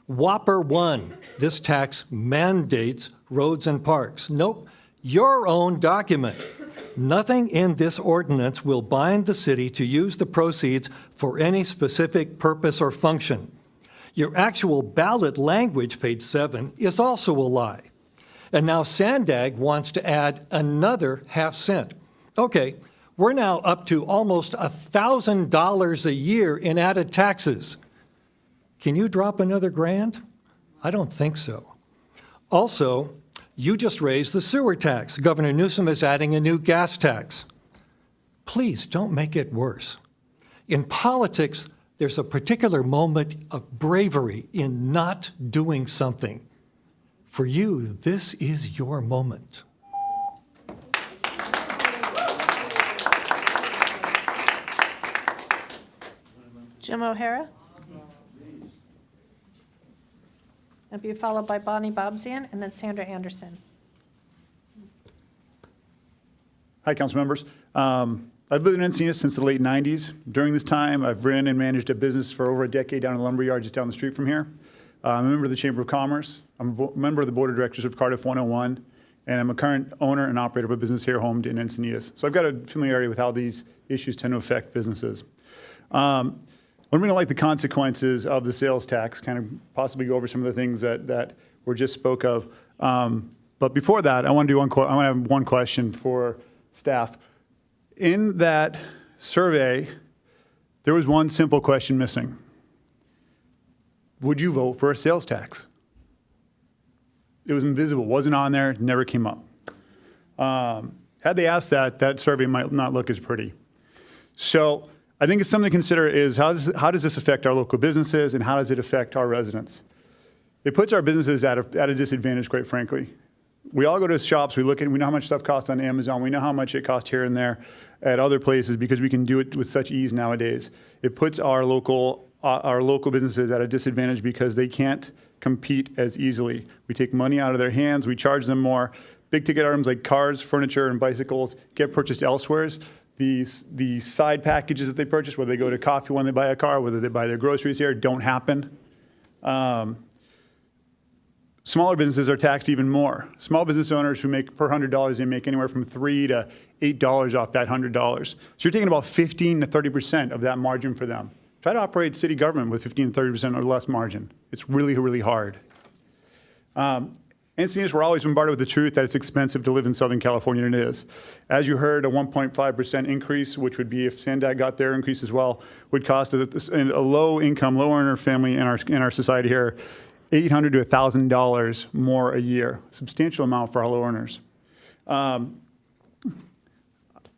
Whopper 1, this tax mandates roads and parks. Nope, your own document. Nothing in this ordinance will bind the city to use the proceeds for any specific purpose or function. Your actual ballot language, page 7, is also a lie. And now Sandag wants to add another ½ cent. Okay, we're now up to almost $1,000 a year in added taxes. Can you drop another grand? I don't think so. Also, you just raised the sewer tax. Governor Newsom is adding a new gas tax. Please don't make it worse. In politics, there's a particular moment of bravery in not doing something. For you, this is your moment. Jim O'Hara. It'll be followed by Bonnie Bobzian and then Sandra Anderson. Hi, council members. I've lived in Encinitas since the late 90s. During this time, I've ran and managed a business for over a decade down in the lumberyard just down the street from here. I'm a member of the Chamber of Commerce. I'm a member of the Board of Directors of Cardiff 101, and I'm a current owner and operator of a business here homed in Encinitas. So I've got a familiarity with how these issues tend to affect businesses. I'm going to like the consequences of the sales tax, kind of possibly go over some of the things that were just spoke of. But before that, I want to have one question for staff. In that survey, there was one simple question missing. Would you vote for a sales tax? It was invisible, wasn't on there, never came up. Had they asked that, that survey might not look as pretty. So I think it's something to consider is how does this affect our local businesses and how does it affect our residents? It puts our businesses at a disadvantage, quite frankly. We all go to shops, we know how much stuff costs on Amazon, we know how much it costs here and there at other places because we can do it with such ease nowadays. It puts our local businesses at a disadvantage because they can't compete as easily. We take money out of their hands, we charge them more. Big ticket items like cars, furniture, and bicycles get purchased elsewhere. The side packages that they purchase, whether they go to coffee when they buy a car, whether they buy their groceries here, don't happen. Smaller businesses are taxed even more. Small business owners who make per $100, they make anywhere from $3 to $8 off that $100. So you're taking about 15 to 30% of that margin for them. Try to operate city government with 15 to 30% or less margin. It's really, really hard. Encinitas, we're always bombarded with the truth that it's expensive to live in Southern California, and it is. As you heard, a 1.5% increase, which would be if Sandag got their increase as well, would cost a low-income, low-earner family in our society here $800 to $1,000 more a year. Substantial amount for our low earners.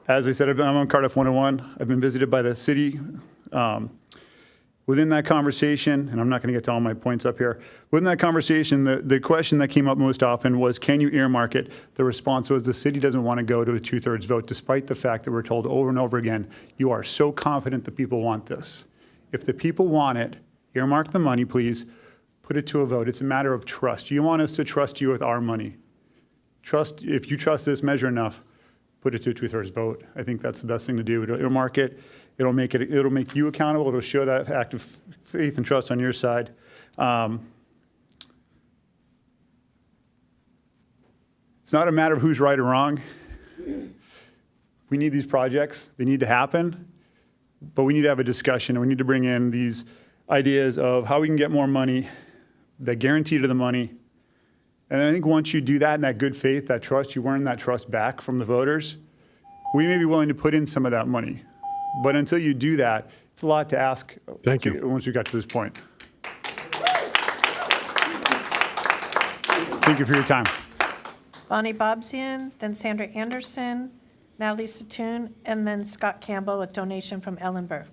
As I said, I'm on Cardiff 101. I've been visited by the city. Within that conversation, and I'm not going to get to all my points up here, within that conversation, the question that came up most often was, can you earmark it? The response was the city doesn't want to go to a 2/3 vote, despite the fact that we're told over and over again, you are so confident the people want this. If the people want it, earmark the money, please. Put it to a vote. It's a matter of trust. You want us to trust you with our money. If you trust this measure enough, put it to a 2/3 vote. I think that's the best thing to do. It'll earmark it. It'll make you accountable. It'll show that act of faith and trust on your side. It's not a matter of who's right or wrong. We need these projects. They need to happen. But we need to have a discussion, and we need to bring in these ideas of how we can get more money, the guarantee to the money. And I think once you do that in that good faith, that trust, you earn that trust back from the voters, we may be willing to put in some of that money. But until you do that, it's a lot to ask. Thank you. Once we got to this point. Thank you for your time. Bonnie Bobzian, then Sandra Anderson, Natalie Satoon, and then Scott Campbell with donation from Ellenberg.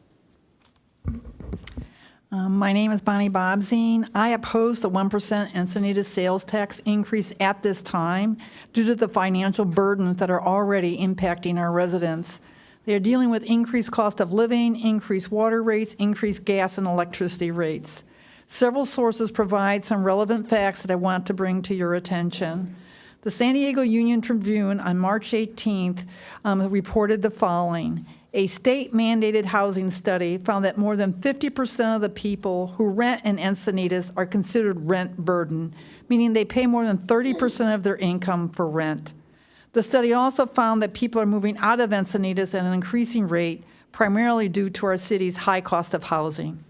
My name is Bonnie Bobzine. I oppose the 1% Encinitas sales tax increase at this time due to the financial burdens that are already impacting our residents. They are dealing with increased cost of living, increased water rates, increased gas and electricity rates. Several sources provide some relevant facts that I want to bring to your attention. The San Diego Union Tribune on March 18th reported the following. A state-mandated housing study found that more than 50% of the people who rent in Encinitas are considered rent burden, meaning they pay more than 30% of their income for rent. The study also found that people are moving out of Encinitas at an increasing rate, primarily due to our city's high cost of housing.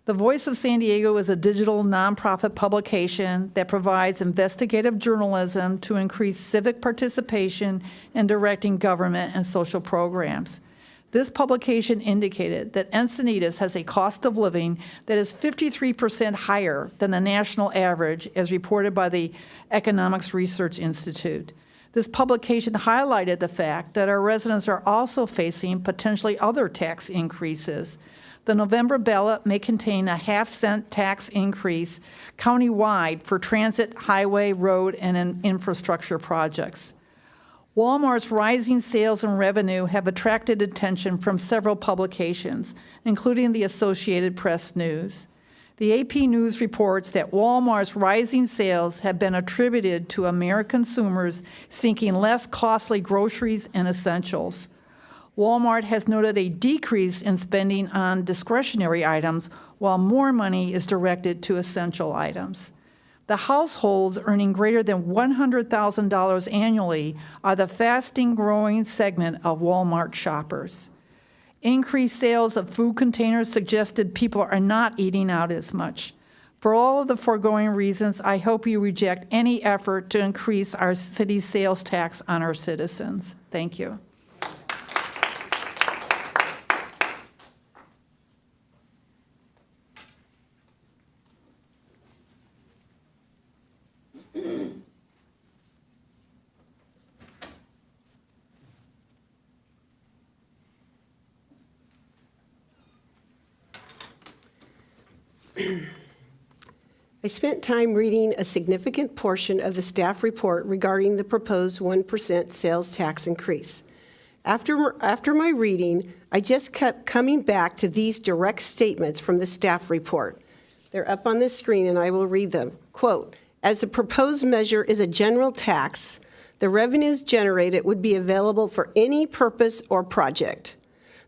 The Voice of San Diego is a digital nonprofit publication that provides investigative journalism to increase civic participation in directing government and social programs. This publication indicated that Encinitas has a cost of living that is 53% higher than the national average, as reported by the Economics Research Institute. This publication highlighted the fact that our residents are also facing potentially other tax increases. The November ballot may contain a half-cent tax increase countywide for transit, highway, road, and infrastructure projects. Walmart's rising sales and revenue have attracted attention from several publications, including the Associated Press News. The AP News reports that Walmart's rising sales have been attributed to American consumers seeking less costly groceries and essentials. Walmart has noted a decrease in spending on discretionary items, while more money is directed to essential items. The households earning greater than $100,000 annually are the fastest-growing segment of Walmart shoppers. Increased sales of food containers suggested people are not eating out as much. For all of the foregoing reasons, I hope you reject any effort to increase our city's sales tax on our citizens. Thank you. I spent time reading a significant portion of the staff report regarding the proposed 1% sales tax increase. After my reading, I just kept coming back to these direct statements from the staff report. They're up on the screen and I will read them. Quote, as the proposed measure is a general tax, the revenues generated would be available for any purpose or project.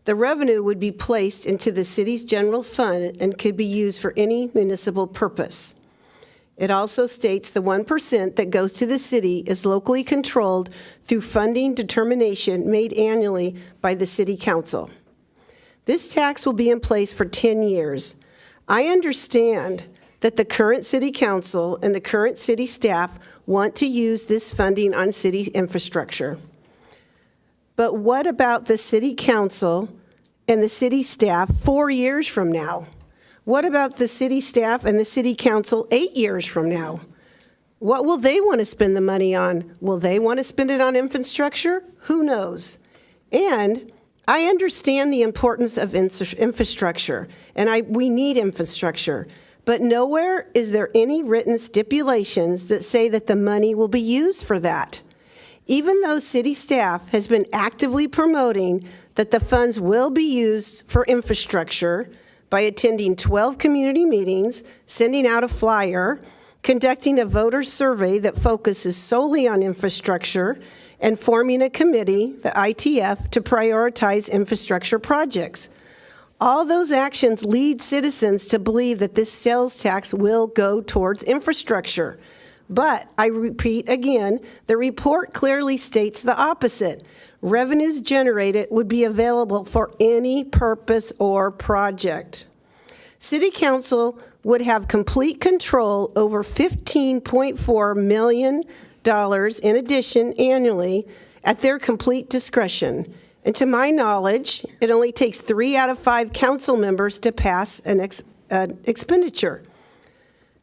The revenue would be placed into the city's general fund and could be used for any municipal purpose. It also states the 1% that goes to the city is locally controlled through funding determination made annually by the city council. This tax will be in place for 10 years. I understand that the current city council and the current city staff want to use this funding on city infrastructure. But what about the city council and the city staff 4 years from now? What about the city staff and the city council 8 years from now? What will they want to spend the money on? Will they want to spend it on infrastructure? Who knows? And I understand the importance of infrastructure, and we need infrastructure. But nowhere is there any written stipulations that say that the money will be used for that. Even though city staff has been actively promoting that the funds will be used for infrastructure by attending 12 community meetings, sending out a flyer, conducting a voter survey that focuses solely on infrastructure, and forming a committee, the ITF, to prioritize infrastructure projects. All those actions lead citizens to believe that this sales tax will go towards infrastructure. But I repeat again, the report clearly states the opposite. Revenues generated would be available for any purpose or project. City Council would have complete control over $15.4 million in addition annually at their complete discretion. And to my knowledge, it only takes 3 out of 5 council members to pass an expenditure.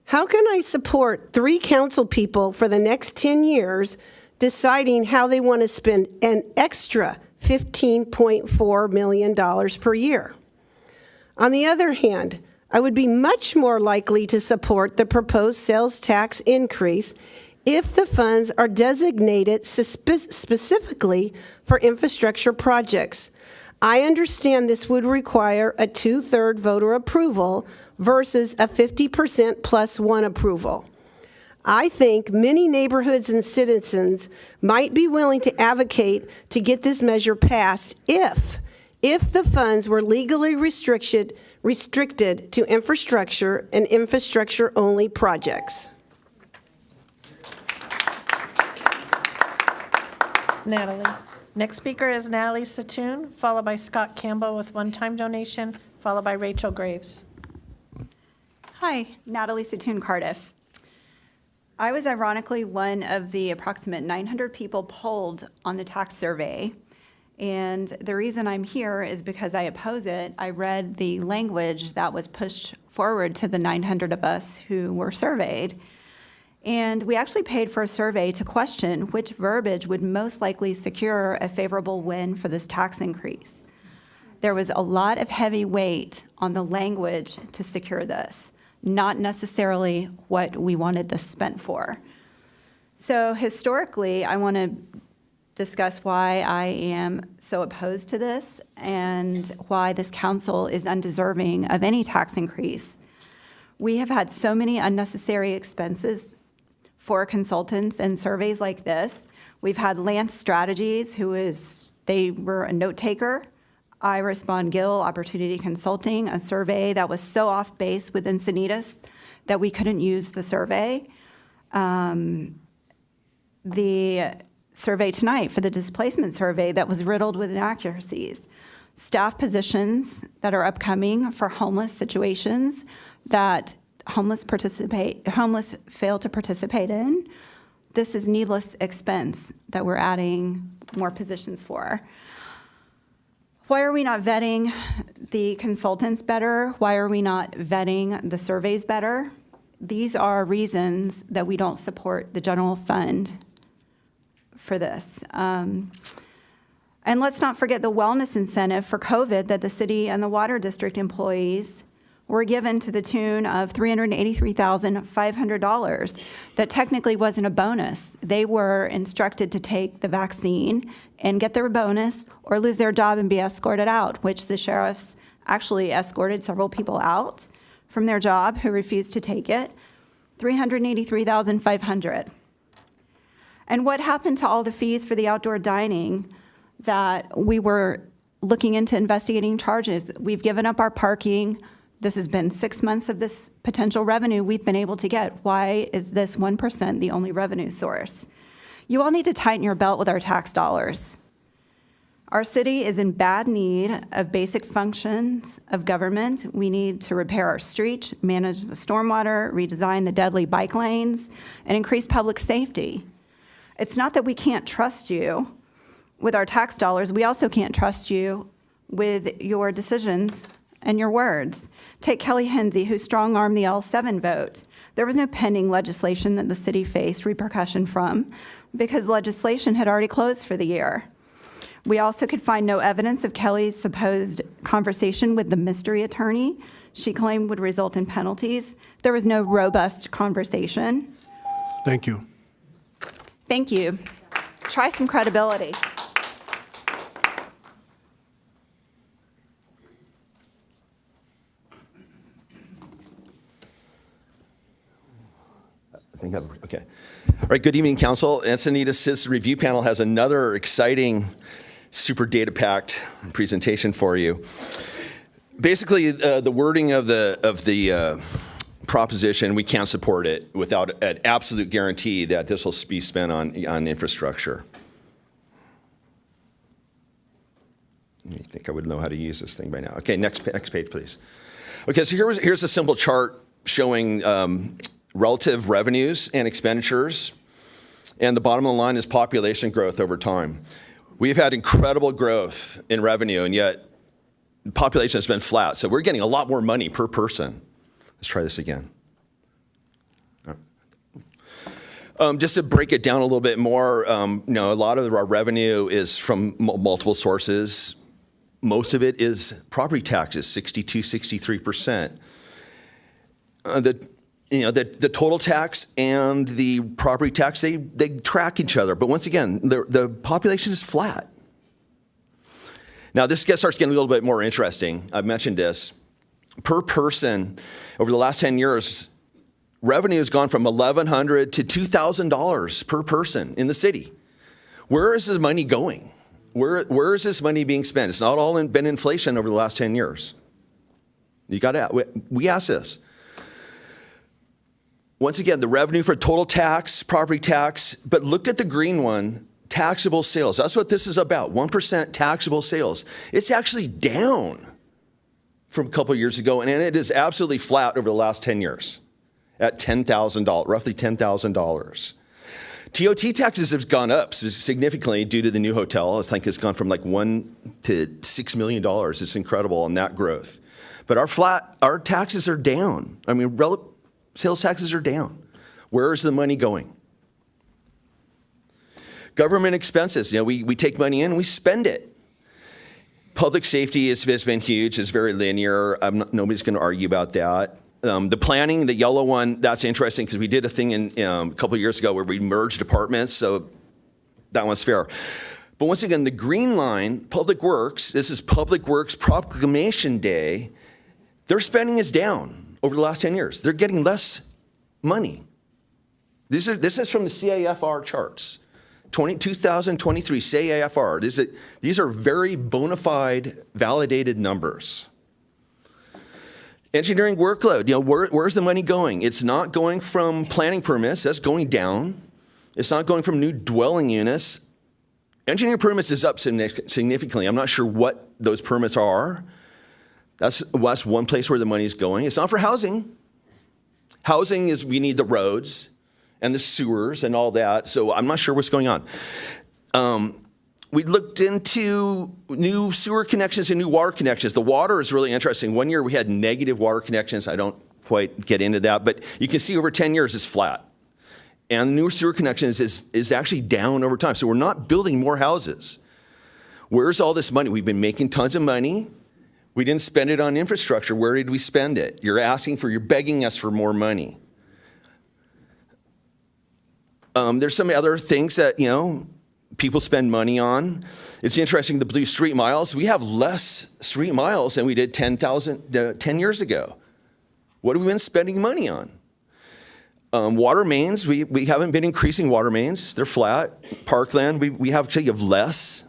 How can I support 3 council people for the next 10 years deciding how they want to spend an extra $15.4 million per year? On the other hand, I would be much more likely to support the proposed sales tax increase if the funds are designated specifically for infrastructure projects. I understand this would require a 2/3 voter approval versus a 50% plus 1 approval. I think many neighborhoods and citizens might be willing to advocate to get this measure passed if the funds were legally restricted to infrastructure and infrastructure-only projects. Natalie. Next speaker is Natalie Satoon, followed by Scott Campbell with one-time donation, followed by Rachel Graves. Hi, Natalie Satoon, Cardiff. I was ironically one of the approximate 900 people polled on the tax survey. And the reason I'm here is because I oppose it. I read the language that was pushed forward to the 900 of us who were surveyed. And we actually paid for a survey to question which verbiage would most likely secure a favorable win for this tax increase. There was a lot of heavy weight on the language to secure this, not necessarily what we wanted this spent for. So historically, I want to discuss why I am so opposed to this and why this council is undeserving of any tax increase. We have had so many unnecessary expenses for consultants and surveys like this. We've had Lance Strategies, they were a note taker. Iris Von Gill, Opportunity Consulting, a survey that was so off base with Encinitas that we couldn't use the survey. The survey tonight for the displacement survey that was riddled with inaccuracies. Staff positions that are upcoming for homeless situations that homeless fail to participate in. This is needless expense that we're adding more positions for. Why are we not vetting the consultants better? Why are we not vetting the surveys better? These are reasons that we don't support the general fund for this. And let's not forget the wellness incentive for COVID that the city and the water district employees were given to the tune of $383,500 that technically wasn't a bonus. They were instructed to take the vaccine and get their bonus or lose their job and be escorted out, which the sheriffs actually escorted several people out from their job who refused to take it. $383,500. And what happened to all the fees for the outdoor dining that we were looking into investigating charges? We've given up our parking. This has been 6 months of this potential revenue we've been able to get. Why is this 1% the only revenue source? You all need to tighten your belt with our tax dollars. Our city is in bad need of basic functions of government. We need to repair our street, manage the stormwater, redesign the deadly bike lanes, and increase public safety. It's not that we can't trust you with our tax dollars. We also can't trust you with your decisions and your words. Take Kelly Hensey, who strong-armed the L7 vote. There was no pending legislation that the city faced repercussion from because legislation had already closed for the year. We also could find no evidence of Kelly's supposed conversation with the mystery attorney she claimed would result in penalties. There was no robust conversation. Thank you. Thank you. Try some credibility. I think okay. All right, good evening, Council. Encinitas Citizen Review Panel has another exciting, super data-packed presentation for you. Basically, the wording of the proposition, we can't support it without an absolute guarantee that this will be spent on infrastructure. I think I would know how to use this thing by now. Okay, next page, please. Okay, so here's a simple chart showing relative revenues and expenditures, and the bottom of the line is population growth over time. We've had incredible growth in revenue, and yet the population has been flat, so we're getting a lot more money per person. Let's try this again. Just to break it down a little bit more, a lot of our revenue is from multiple sources. Most of it is property taxes, 62, 63%. The total tax and the property tax, they track each other. But once again, the population is flat. Now, this starts getting a little bit more interesting. I've mentioned this. Per person, over the last 10 years, revenue has gone from $1,100 to $2,000 per person in the city. Where is this money going? Where is this money being spent? It's not all been inflation over the last 10 years. We ask this. Once again, the revenue for total tax, property tax, but look at the green one, taxable sales. That's what this is about, 1% taxable sales. It's actually down from a couple of years ago, and it is absolutely flat over the last 10 years at $10,000, roughly $10,000. TOT taxes have gone up significantly due to the new hotel. I think it's gone from like $1 to $6 million. It's incredible on that growth. But our taxes are down. I mean, sales taxes are down. Where is the money going? Government expenses. We take money in and we spend it. Public safety has been huge. It's very linear. Nobody's going to argue about that. The planning, the yellow one, that's interesting because we did a thing a couple of years ago where we merged departments, so that one's fair. But once again, the green line, Public Works, this is Public Works Proclamation Day. Their spending is down over the last 10 years. They're getting less money. This is from the CAFR charts. 2023 CAFR. These are very bona fide, validated numbers. Engineering workload, where's the money going? It's not going from planning permits, that's going down. It's not going from new dwelling units. Engineering permits is up significantly. I'm not sure what those permits are. That's one place where the money is going. It's not for housing. Housing is, we need the roads and the sewers and all that, so I'm not sure what's going on. We looked into new sewer connections and new water connections. The water is really interesting. One year we had negative water connections. I don't quite get into that, but you can see over 10 years it's flat. And the new sewer connections is actually down over time. So we're not building more houses. Where's all this money? We've been making tons of money. We didn't spend it on infrastructure. Where did we spend it? You're begging us for more money. There's some other things that, people spend money on. It's interesting, the blue street miles. We have less street miles than we did 10 years ago. What have we been spending money on? Water mains, we haven't been increasing water mains. They're flat. Parkland, we have less.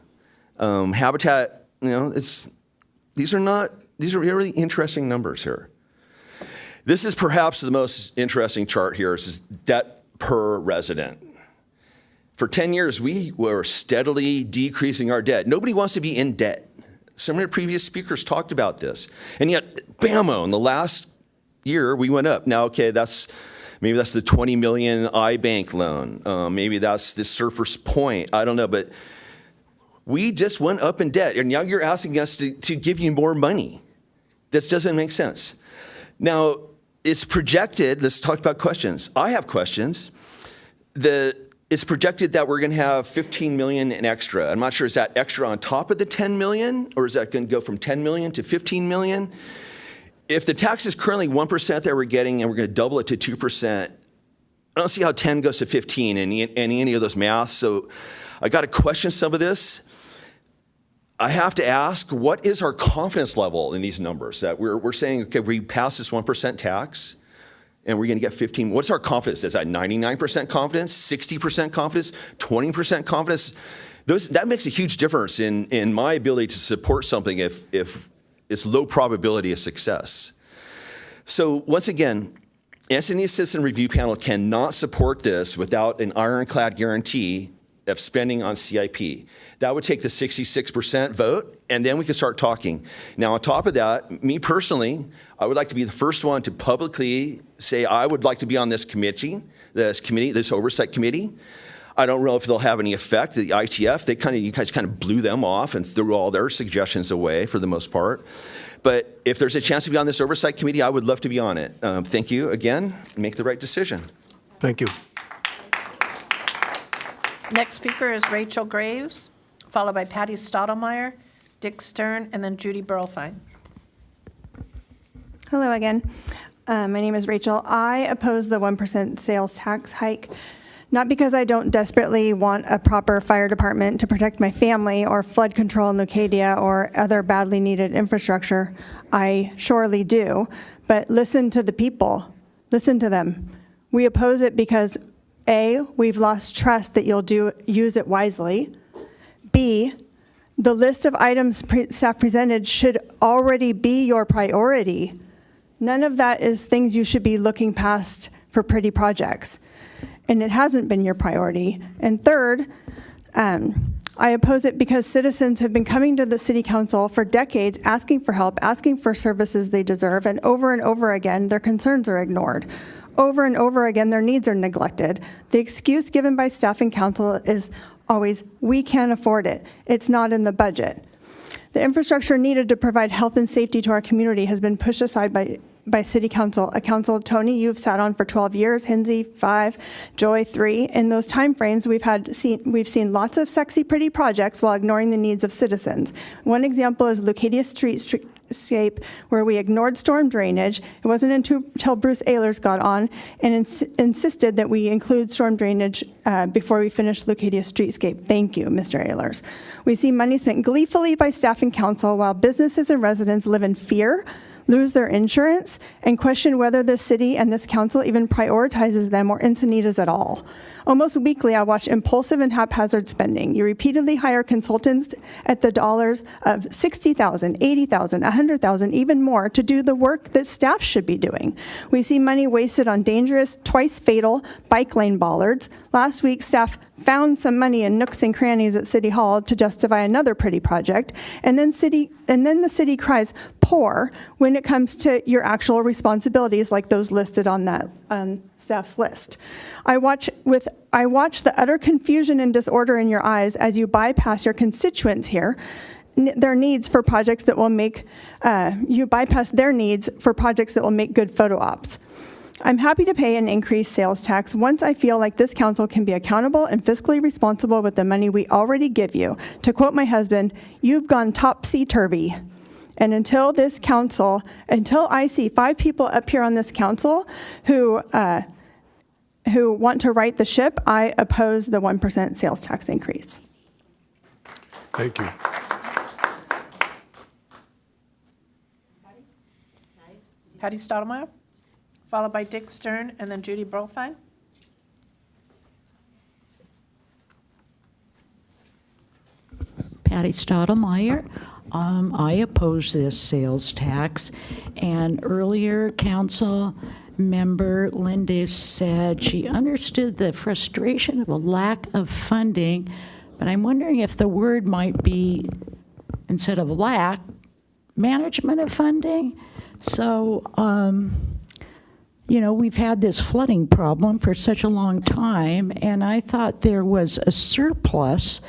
Habitat, these are really interesting numbers here. This is perhaps the most interesting chart here. This is debt per resident. For 10 years, we were steadily decreasing our debt. Nobody wants to be in debt. Some of the previous speakers talked about this. And yet, bammo, in the last year, we went up. Now, okay, maybe that's the 20 million iBank loan. Maybe that's the Surfer's Point. I don't know, but we just went up in debt. And now you're asking us to give you more money. This doesn't make sense. Now, it's projected, let's talk about questions. I have questions. It's projected that we're going to have 15 million in extra. I'm not sure, is that extra on top of the 10 million, or is that going to go from 10 million to 15 million? If the tax is currently 1% that we're getting and we're going to double it to 2%, I don't see how 10 goes to 15 in any of those maths. So I got to question some of this. I have to ask, what is our confidence level in these numbers? That we're saying, okay, we pass this 1% tax, and we're going to get 15. What's our confidence? Is that 99% confidence, 60% confidence, 20% confidence? That makes a huge difference in my ability to support something if it's low probability of success. So once again, Encinitas Citizen Review Panel cannot support this without an ironclad guarantee of spending on CIP. That would take the 66% vote, and then we can start talking. Now, on top of that, me personally, I would like to be the first one to publicly say I would like to be on this committee, this oversight committee. I don't know if they'll have any effect. The ITF, you guys kind of blew them off and threw all their suggestions away for the most part. But if there's a chance to be on this oversight committee, I would love to be on it. Thank you again. Make the right decision. Thank you. Next speaker is Rachel Graves, followed by Patty Stottlemyre, Dick Stern, and then Judy Burlfine. Hello again. My name is Rachel. I oppose the 1% sales tax hike, not because I don't desperately want a proper fire department to protect my family or flood control in Leucadia or other badly needed infrastructure. I surely do. But listen to the people. Listen to them. We oppose it because A, we've lost trust that you'll use it wisely. B, the list of items staff presented should already be your priority. None of that is things you should be looking past for pretty projects. And it hasn't been your priority. And third, I oppose it because citizens have been coming to the city council for decades asking for help, asking for services they deserve, and over again, their concerns are ignored. Over and over again, their needs are neglected. The excuse given by staff and council is always, we can't afford it. It's not in the budget. The infrastructure needed to provide health and safety to our community has been pushed aside by city council. A council, Tony, you've sat on for 12 years, Hinsey 5, Joy 3. In those timeframes, we've seen lots of sexy, pretty projects while ignoring the needs of citizens. One example is Leucadia Streetscape, where we ignored storm drainage. It wasn't until Bruce Ehlers got on and insisted that we include storm drainage before we finished Leucadia Streetscape. Thank you, Mr. Ehlers. We see money spent gleefully by staff and council while businesses and residents live in fear, lose their insurance, and question whether this city and this council even prioritizes them or Encinitas at all. Almost weekly, I watch impulsive and haphazard spending. You repeatedly hire consultants at the dollars of $60,000, $80,000, $100,000, even more to do the work that staff should be doing. We see money wasted on dangerous, twice fatal bike lane bollards. Last week, staff found some money in nooks and crannies at City Hall to justify another pretty project, and then the city cries poor when it comes to your actual responsibilities, like those listed on that staff's list. I watch the utter confusion and disorder in your eyes as you bypass your constituents here, their needs for projects that will make you bypass their needs for projects that will make good photo ops. I'm happy to pay an increased sales tax once I feel like this council can be accountable and fiscally responsible with the money we already give you. To quote my husband, you've gone topsy-turvy. And until I see 5 people up here on this council who want to right the ship, I oppose the 1% sales tax increase. Thank you. Patty Stottlemyre, followed by Dick Stern, and then Judy Burlfine. Patty Stottlemyre. I oppose this sales tax. And earlier, council, member, Linda, said she understood the frustration of a lack of funding, but I'm wondering if the word might be, instead of lack, management of funding. So, we've had this flooding problem for such a long time, and I thought there was a surplus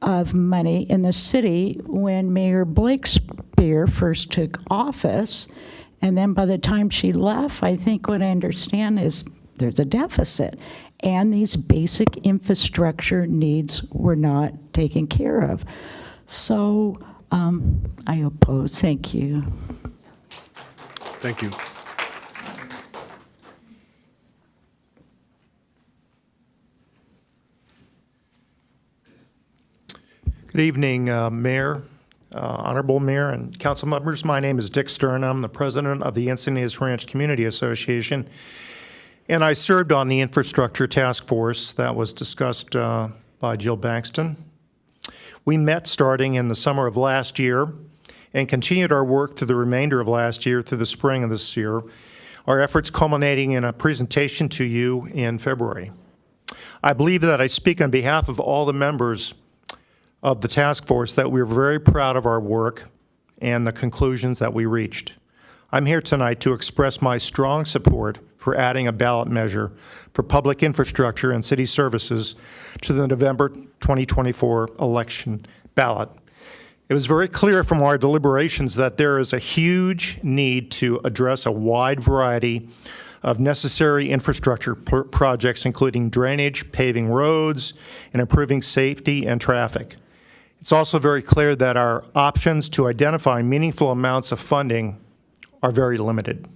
of money in the city when Mayor Blakespear first took office. And then by the time she left, I think what I understand is there's a deficit. And these basic infrastructure needs were not taken care of. So I oppose. Thank you. Thank you. Good evening, Mayor, Honorable Mayor, and council members. My name is Dick Stern. I'm the president of the Encinitas Ranch Community Association, and I served on the infrastructure task force that was discussed by Jill Bankston. We met starting in the summer of last year and continued our work through the remainder of last year through the spring of this year, our efforts culminating in a presentation to you in February. I believe that I speak on behalf of all the members of the task force that we're very proud of our work and the conclusions that we reached. I'm here tonight to express my strong support for adding a ballot measure for public infrastructure and city services to the November 2024 election ballot. It was very clear from our deliberations that there is a huge need to address a wide variety of necessary infrastructure projects, including drainage, paving roads, and improving safety and traffic. It's also very clear that our options to identify meaningful amounts of funding are very limited.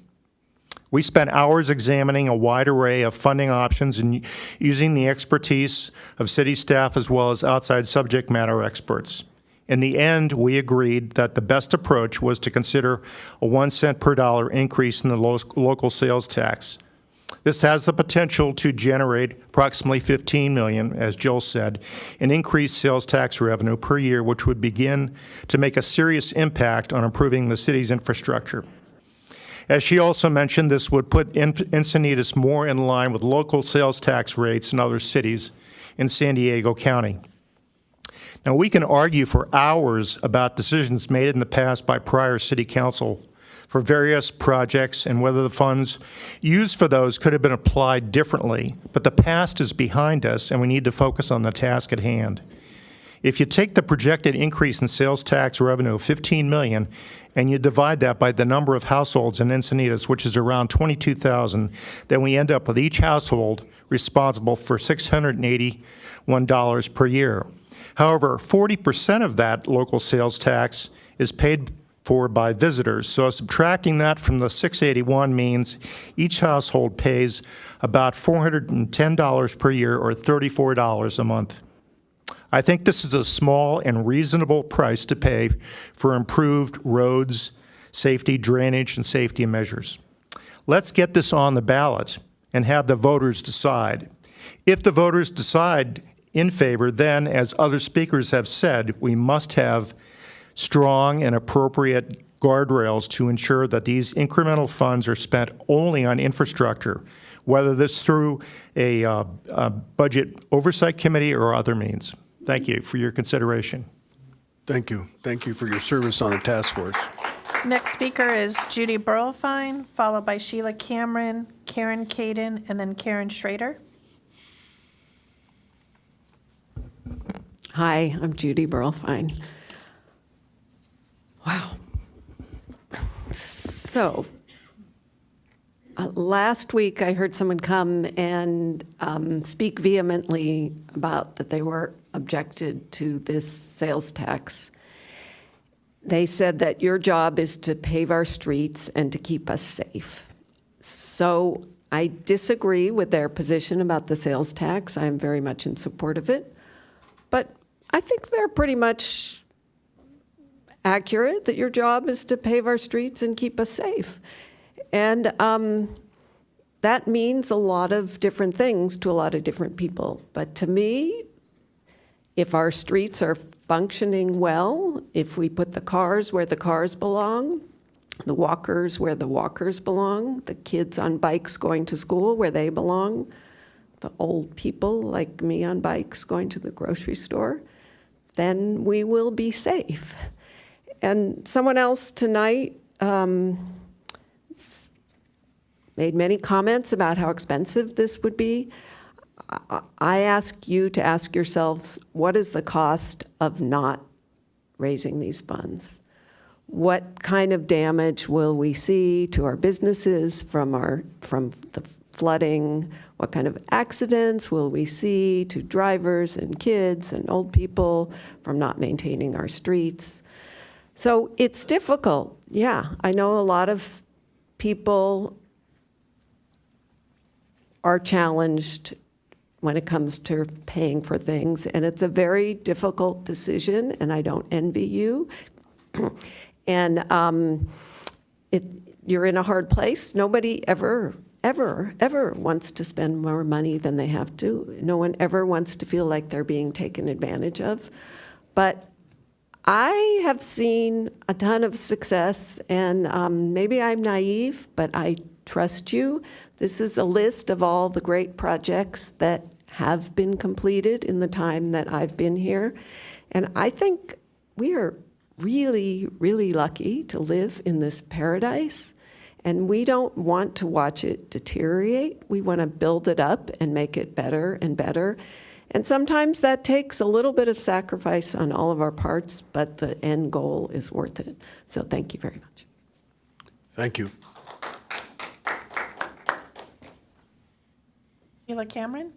We spent hours examining a wide array of funding options and using the expertise of city staff as well as outside subject matter experts. In the end, we agreed that the best approach was to consider a 1 cent per dollar increase in the local sales tax. This has the potential to generate approximately $15 million, as Jill said, in increased sales tax revenue per year, which would begin to make a serious impact on improving the city's infrastructure. As she also mentioned, this would put Encinitas more in line with local sales tax rates in other cities in San Diego County. Now, we can argue for hours about decisions made in the past by prior city council for various projects and whether the funds used for those could have been applied differently, but the past is behind us and we need to focus on the task at hand. If you take the projected increase in sales tax revenue of $15 million and you divide that by the number of households in Encinitas, which is around 22,000, then we end up with each household responsible for $681 per year. However, 40% of that local sales tax is paid for by visitors. So subtracting that from the $681 means each household pays about $410 per year or $34 a month. I think this is a small and reasonable price to pay for improved roads, safety, drainage, and safety measures. Let's get this on the ballot and have the voters decide. If the voters decide in favor, then, as other speakers have said, we must have strong and appropriate guardrails to ensure that these incremental funds are spent only on infrastructure, whether this through a budget oversight committee or other means. Thank you for your consideration. Thank you. Thank you for your service on the task force. Next speaker is Judy Burlfine, followed by Sheila Cameron, Karen Caden, and then Karen Schrader. Hi, I'm Judy Burlfine. Wow. So, last week I heard someone come and speak vehemently about that they were objected to this sales tax. They said that your job is to pave our streets and to keep us safe. So I disagree with their position about the sales tax. I'm very much in support of it. But I think they're pretty much accurate that your job is to pave our streets and keep us safe. And that means a lot of different things to a lot of different people. But to me, if our streets are functioning well, if we put the cars where the cars belong, the walkers where the walkers belong, the kids on bikes going to school where they belong, the old people like me on bikes going to the grocery store, then we will be safe. And someone else tonight made many comments about how expensive this would be. I ask you to ask yourselves, what is the cost of not raising these funds? What kind of damage will we see to our businesses from the flooding? What kind of accidents will we see to drivers and kids and old people from not maintaining our streets? So it's difficult. Yeah, I know a lot of people are challenged when it comes to paying for things, and it's a very difficult decision, and I don't envy you. And you're in a hard place. Nobody ever wants to spend more money than they have to. No one ever wants to feel like they're being taken advantage of. But I have seen a ton of success, and maybe I'm naive, but I trust you. This is a list of all the great projects that have been completed in the time that I've been here. And I think we are really, really lucky to live in this paradise. And we don't want to watch it deteriorate. We want to build it up and make it better and better. And sometimes that takes a little bit of sacrifice on all of our parts, but the end goal is worth it. So thank you very much. Thank you. Sheila Cameron,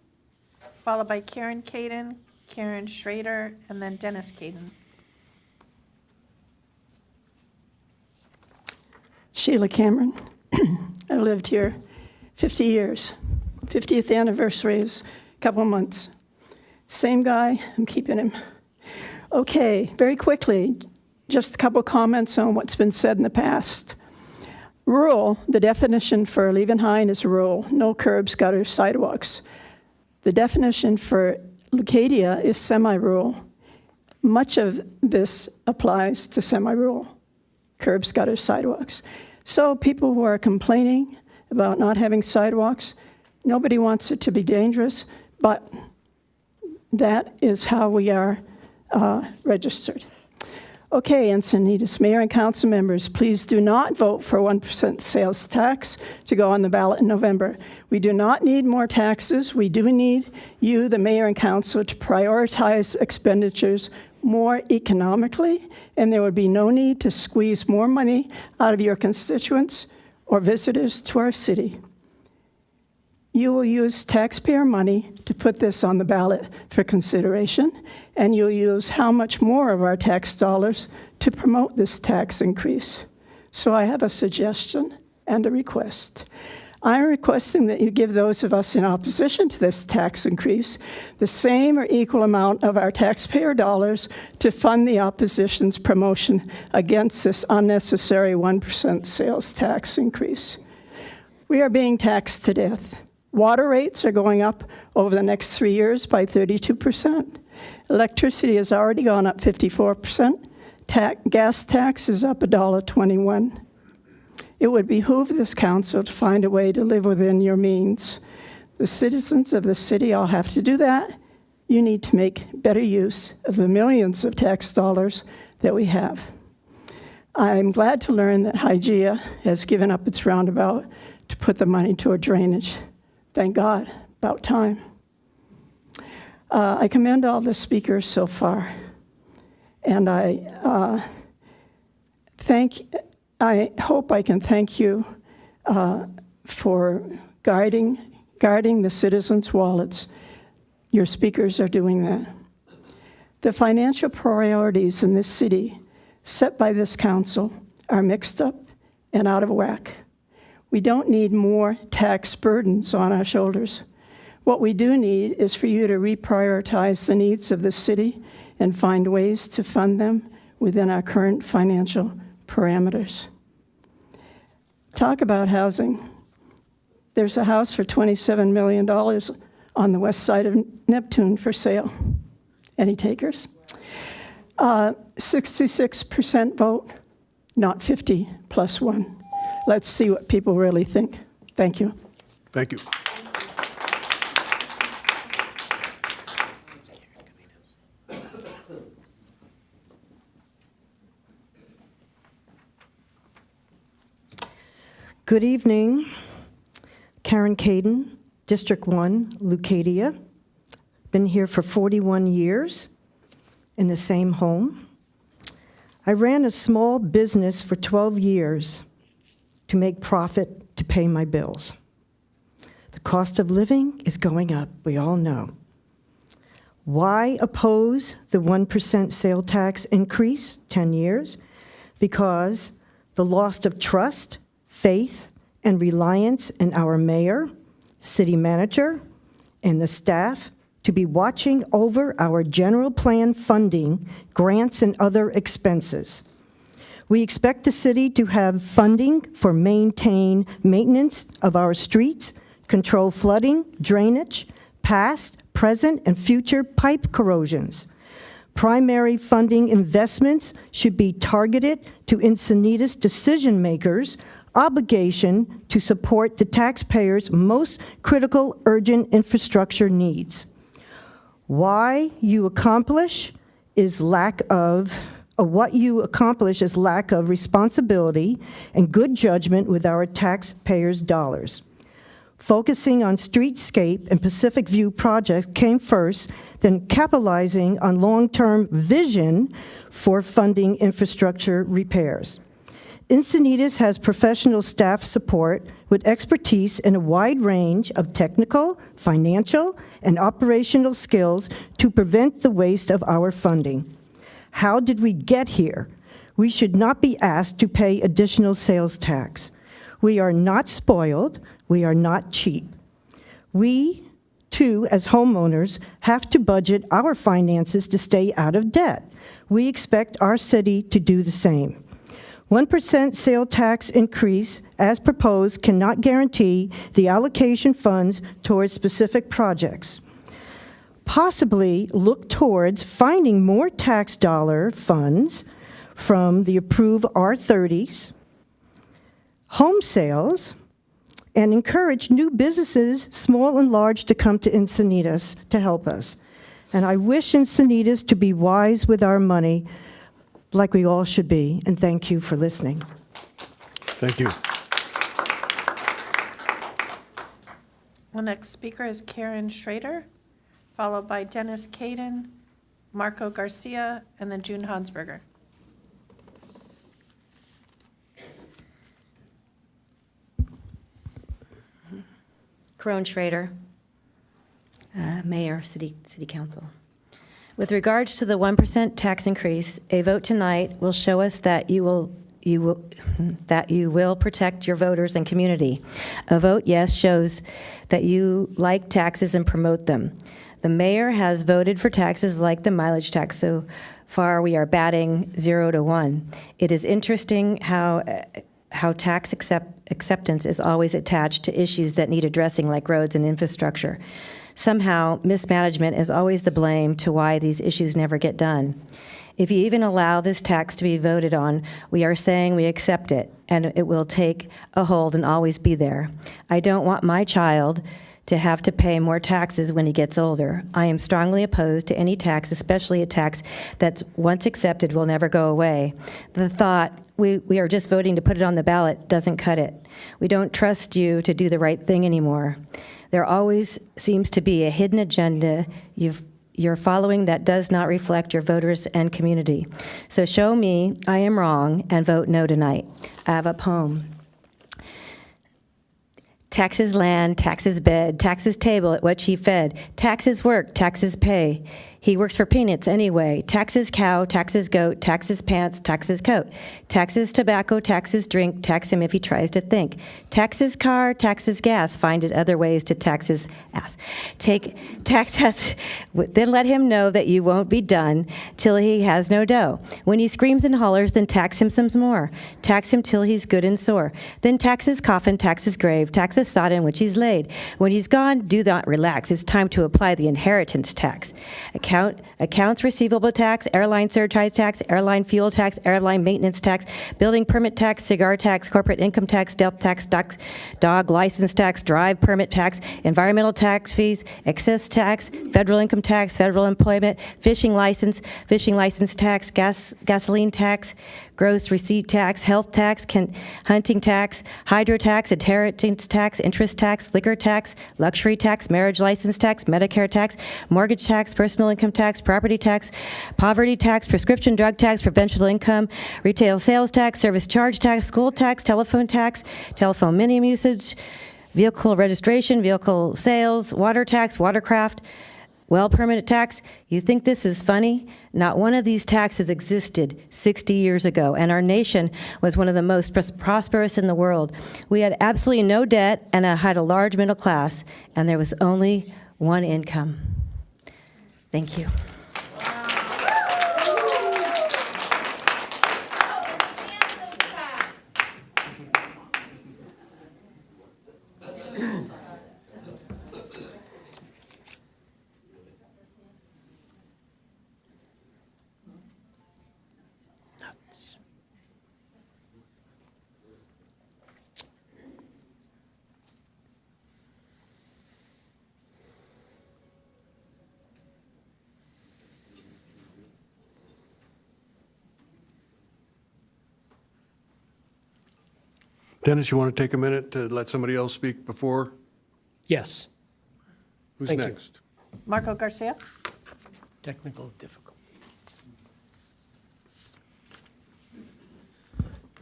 followed by Karen Caden, Karen Schrader, and then Dennis Caden. Sheila Cameron. I lived here 50 years. 50th anniversary is a couple of months. Same guy, I'm keeping him. Okay, very quickly, just a couple comments on what's been said in the past. Rural, the definition for Liebenhain is rural, no curbs, gutters, sidewalks. The definition for Leucadia is semi-rural. Much of this applies to semi-rural, curbs, gutters, sidewalks. So people who are complaining about not having sidewalks, nobody wants it to be dangerous, but that is how we are registered. Okay, Encinitas, Mayor and Council members, please do not vote for 1% sales tax to go on the ballot in November. We do not need more taxes. We do need you, the Mayor and Council, to prioritize expenditures more economically, and there would be no need to squeeze more money out of your constituents or visitors to our city. You will use taxpayer money to put this on the ballot for consideration, and you'll use how much more of our tax dollars to promote this tax increase. So I have a suggestion and a request. I'm requesting that you give those of us in opposition to this tax increase the same or equal amount of our taxpayer dollars to fund the opposition's promotion against this unnecessary 1% sales tax increase. We are being taxed to death. Water rates are going up over the next 3 years by 32%. Electricity has already gone up 54%. Gas tax is up $1.21. It would behoove this council to find a way to live within your means. The citizens of the city all have to do that. You need to make better use of the millions of tax dollars that we have. I'm glad to learn that Hygeia has given up its roundabout to put the money toward drainage. Thank God, about time. I commend all the speakers so far, and I hope I can thank you for guarding the citizens' wallets. Your speakers are doing that. The financial priorities in this city set by this council are mixed up and out of whack. We don't need more tax burdens on our shoulders. What we do need is for you to reprioritize the needs of the city and find ways to fund them within our current financial parameters. Talk about housing. There's a house for $27 million on the west side of Neptune for sale. Any takers? 66% vote. not 50 plus 1. Let's see what people really think. Thank you. Thank you. Good evening. Karen Caden, District 1, Leucadia. Been here for 41 years in the same home. I ran a small business for 12 years to make profit to pay my bills. The cost of living is going up, we all know. Why oppose the 1% sale tax increase, 10 years? Because the loss of trust, faith, and reliance in our mayor, city manager, and the staff to be watching over our general plan funding, grants, and other expenses. We expect the city to have funding for maintenance of our streets, control flooding, drainage, past, present, and future pipe corrosions. Primary funding investments should be targeted to Encinitas decision-makers' obligation to support the taxpayers' most critical urgent infrastructure needs. What you accomplish is lack of responsibility and good judgment with our taxpayers' dollars. Focusing on streetscape and Pacific View projects came first, then capitalizing on long-term vision for funding infrastructure repairs. Encinitas has professional staff support with expertise in a wide range of technical, financial, and operational skills to prevent the waste of our funding. How did we get here? We should not be asked to pay additional sales tax. We are not spoiled. We are not cheap. We, too, as homeowners, have to budget our finances to stay out of debt. We expect our city to do the same. 1% sale tax increase, as proposed, cannot guarantee the allocation funds towards specific projects. Possibly look towards finding more tax dollar funds from the approved R30s, home sales, and encourage new businesses, small and large, to come to Encinitas to help us. And I wish Encinitas to be wise with our money, like we all should be, and thank you for listening. Thank you. The next speaker is Karen Schrader, followed by Dennis Caden, Marco Garcia, and then June Hansberger. Karen Schrader, Mayor, City Council. With regards to the 1% tax increase, a vote tonight will show us that you will protect your voters and community. A vote yes shows that you like taxes and promote them. The mayor has voted for taxes like the mileage tax. So far, we are batting 0 to 1. It is interesting how tax acceptance is always attached to issues that need addressing, like roads and infrastructure. Somehow, mismanagement is always the blame to why these issues never get done. If you even allow this tax to be voted on, we are saying we accept it, and it will take a hold and always be there. I don't want my child to have to pay more taxes when he gets older. I am strongly opposed to any tax, especially a tax that's once accepted will never go away. The thought, we are just voting to put it on the ballot, doesn't cut it. We don't trust you to do the right thing anymore. There always seems to be a hidden agenda you're following that does not reflect your voters and community. So show me I am wrong and vote no tonight. I have a poem. Taxes land, taxes bed, taxes table at what she fed. Taxes work, taxes pay. He works for peanuts anyway. Taxes cow, taxes goat, taxes pants, taxes coat. Taxes tobacco, taxes drink, tax him if he tries to think. Taxes car, taxes gas, find it other ways to tax his ass. Take taxes, then let him know that you won't be done till he has no dough. When he screams and hollers, then tax him some more. Tax him till he's good and sore. Then tax his coffin, tax his grave, tax his sod in which he's laid. When he's gone, do not relax. It's time to apply the inheritance tax. accounts receivable tax, airline surcharge tax, airline fuel tax, airline maintenance tax, building permit tax, cigar tax, corporate income tax, death tax, dog license tax, drive permit tax, environmental tax fees, excess tax, federal income tax, federal employment, fishing license tax, gasoline tax, gross receipt tax, health tax, hunting tax, hydro tax, inheritance tax, interest tax, liquor tax, luxury tax, marriage license tax, Medicare tax, mortgage tax, personal income tax, property tax, poverty tax, prescription drug tax, provincial income, retail sales tax, service charge tax, school tax, telephone minimum usage, vehicle registration, vehicle sales, water tax, watercraft, well permit tax. You think this is funny? Not one of these taxes existed 60 years ago, and our nation was one of the most prosperous in the world. We had absolutely no debt and had a large middle class, and there was only one income. Thank you. Dennis, you want to take a minute to let somebody else speak before? Yes. Who's Thank you. next? Marco Garcia? Technical difficulty.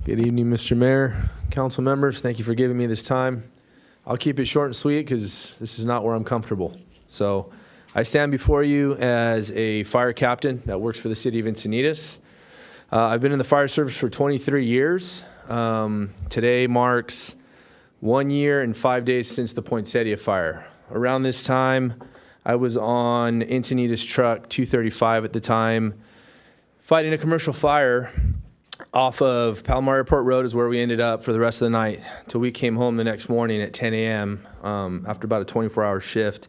Good evening, Mr. Mayor, council members. Thank you for giving me this time. I'll keep it short and sweet because this is not where I'm comfortable. So I stand before you as a fire captain that works for the city of Encinitas. I've been in the fire service for 23 years. Today marks 1 year and 5 days since the Poinsettia fire. Around this time, I was on Encinitas truck 235 at the time, fighting a commercial fire off of Palomar Airport Road is where we ended up for the rest of the night till we came home the next morning at 10 a.m. After about a 24-hour shift.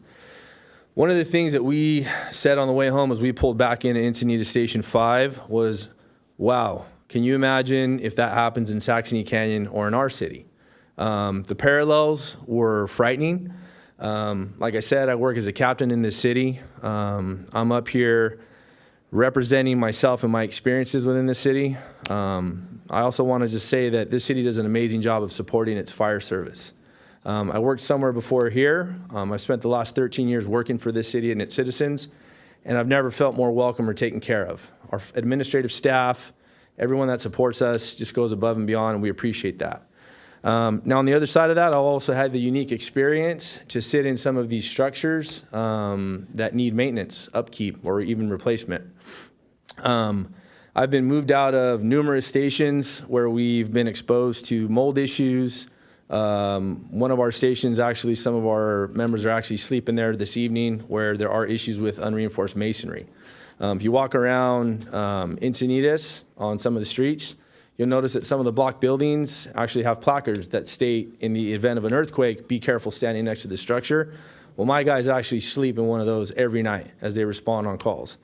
One of the things that we said on the way home as we pulled back into Encinitas Station 5 was, wow, can you imagine if that happens in Saxony Canyon or in our city? The parallels were frightening. Like I said, I work as a captain in this city. I'm up here representing myself and my experiences within the city. I also want to just say that this city does an amazing job of supporting its fire service. I worked somewhere before here. I spent the last 13 years working for this city and its citizens, and I've never felt more welcome or taken care of. Our administrative staff, everyone that supports us just goes above and beyond, and we appreciate that. Now, on the other side of that, I also had the unique experience to sit in some of these structures that need maintenance, upkeep, or even replacement. I've been moved out of numerous stations where we've been exposed to mold issues. One of our stations, actually, some of our members are actually sleeping there this evening where there are issues with unreinforced masonry. If you walk around Encinitas on some of the streets, you'll notice that some of the block buildings actually have placards that state, in the event of an earthquake, be careful standing next to the structure. Well, my guys actually sleep in one of those every night as they respond on calls.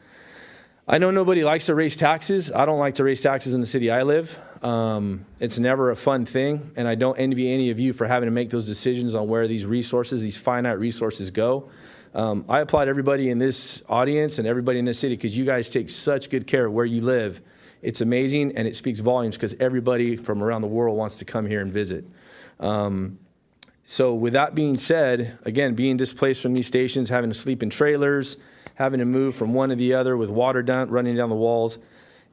I know nobody likes to raise taxes. I don't like to raise taxes in the city I live. It's never a fun thing, and I don't envy any of you for having to make those decisions on where these resources, these finite resources, go. I applaud everybody in this audience and everybody in this city because you guys take such good care of where you live. It's amazing, and it speaks volumes because everybody from around the world wants to come here and visit. So with that being said, again, being displaced from these stations, having to sleep in trailers, having to move from one to the other with water running down the walls,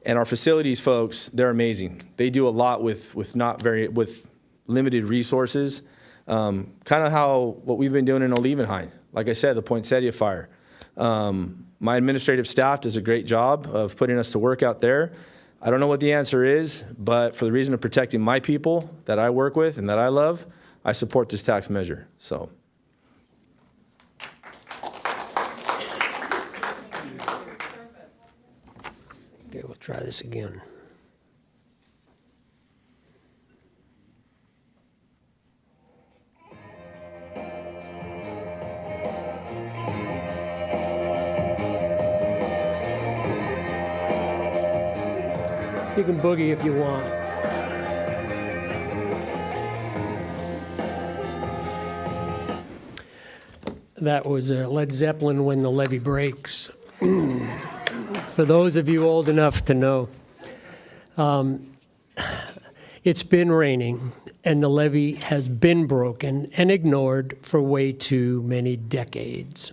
and our facilities folks, they're amazing. They do a lot with limited resources. Kind of how what we've been doing in Olivenhain. Like I said, the Poinsettia fire. My administrative staff does a great job of putting us to work out there. I don't know what the answer is, but for the reason of protecting my people that I work with and that I love, I support this tax measure. So. Okay, we'll try this again. You can boogie if you want. That was Led Zeppelin, When the Levee Breaks. For those of you old enough to know, it's been raining, and the levee has been broken and ignored for way too many decades.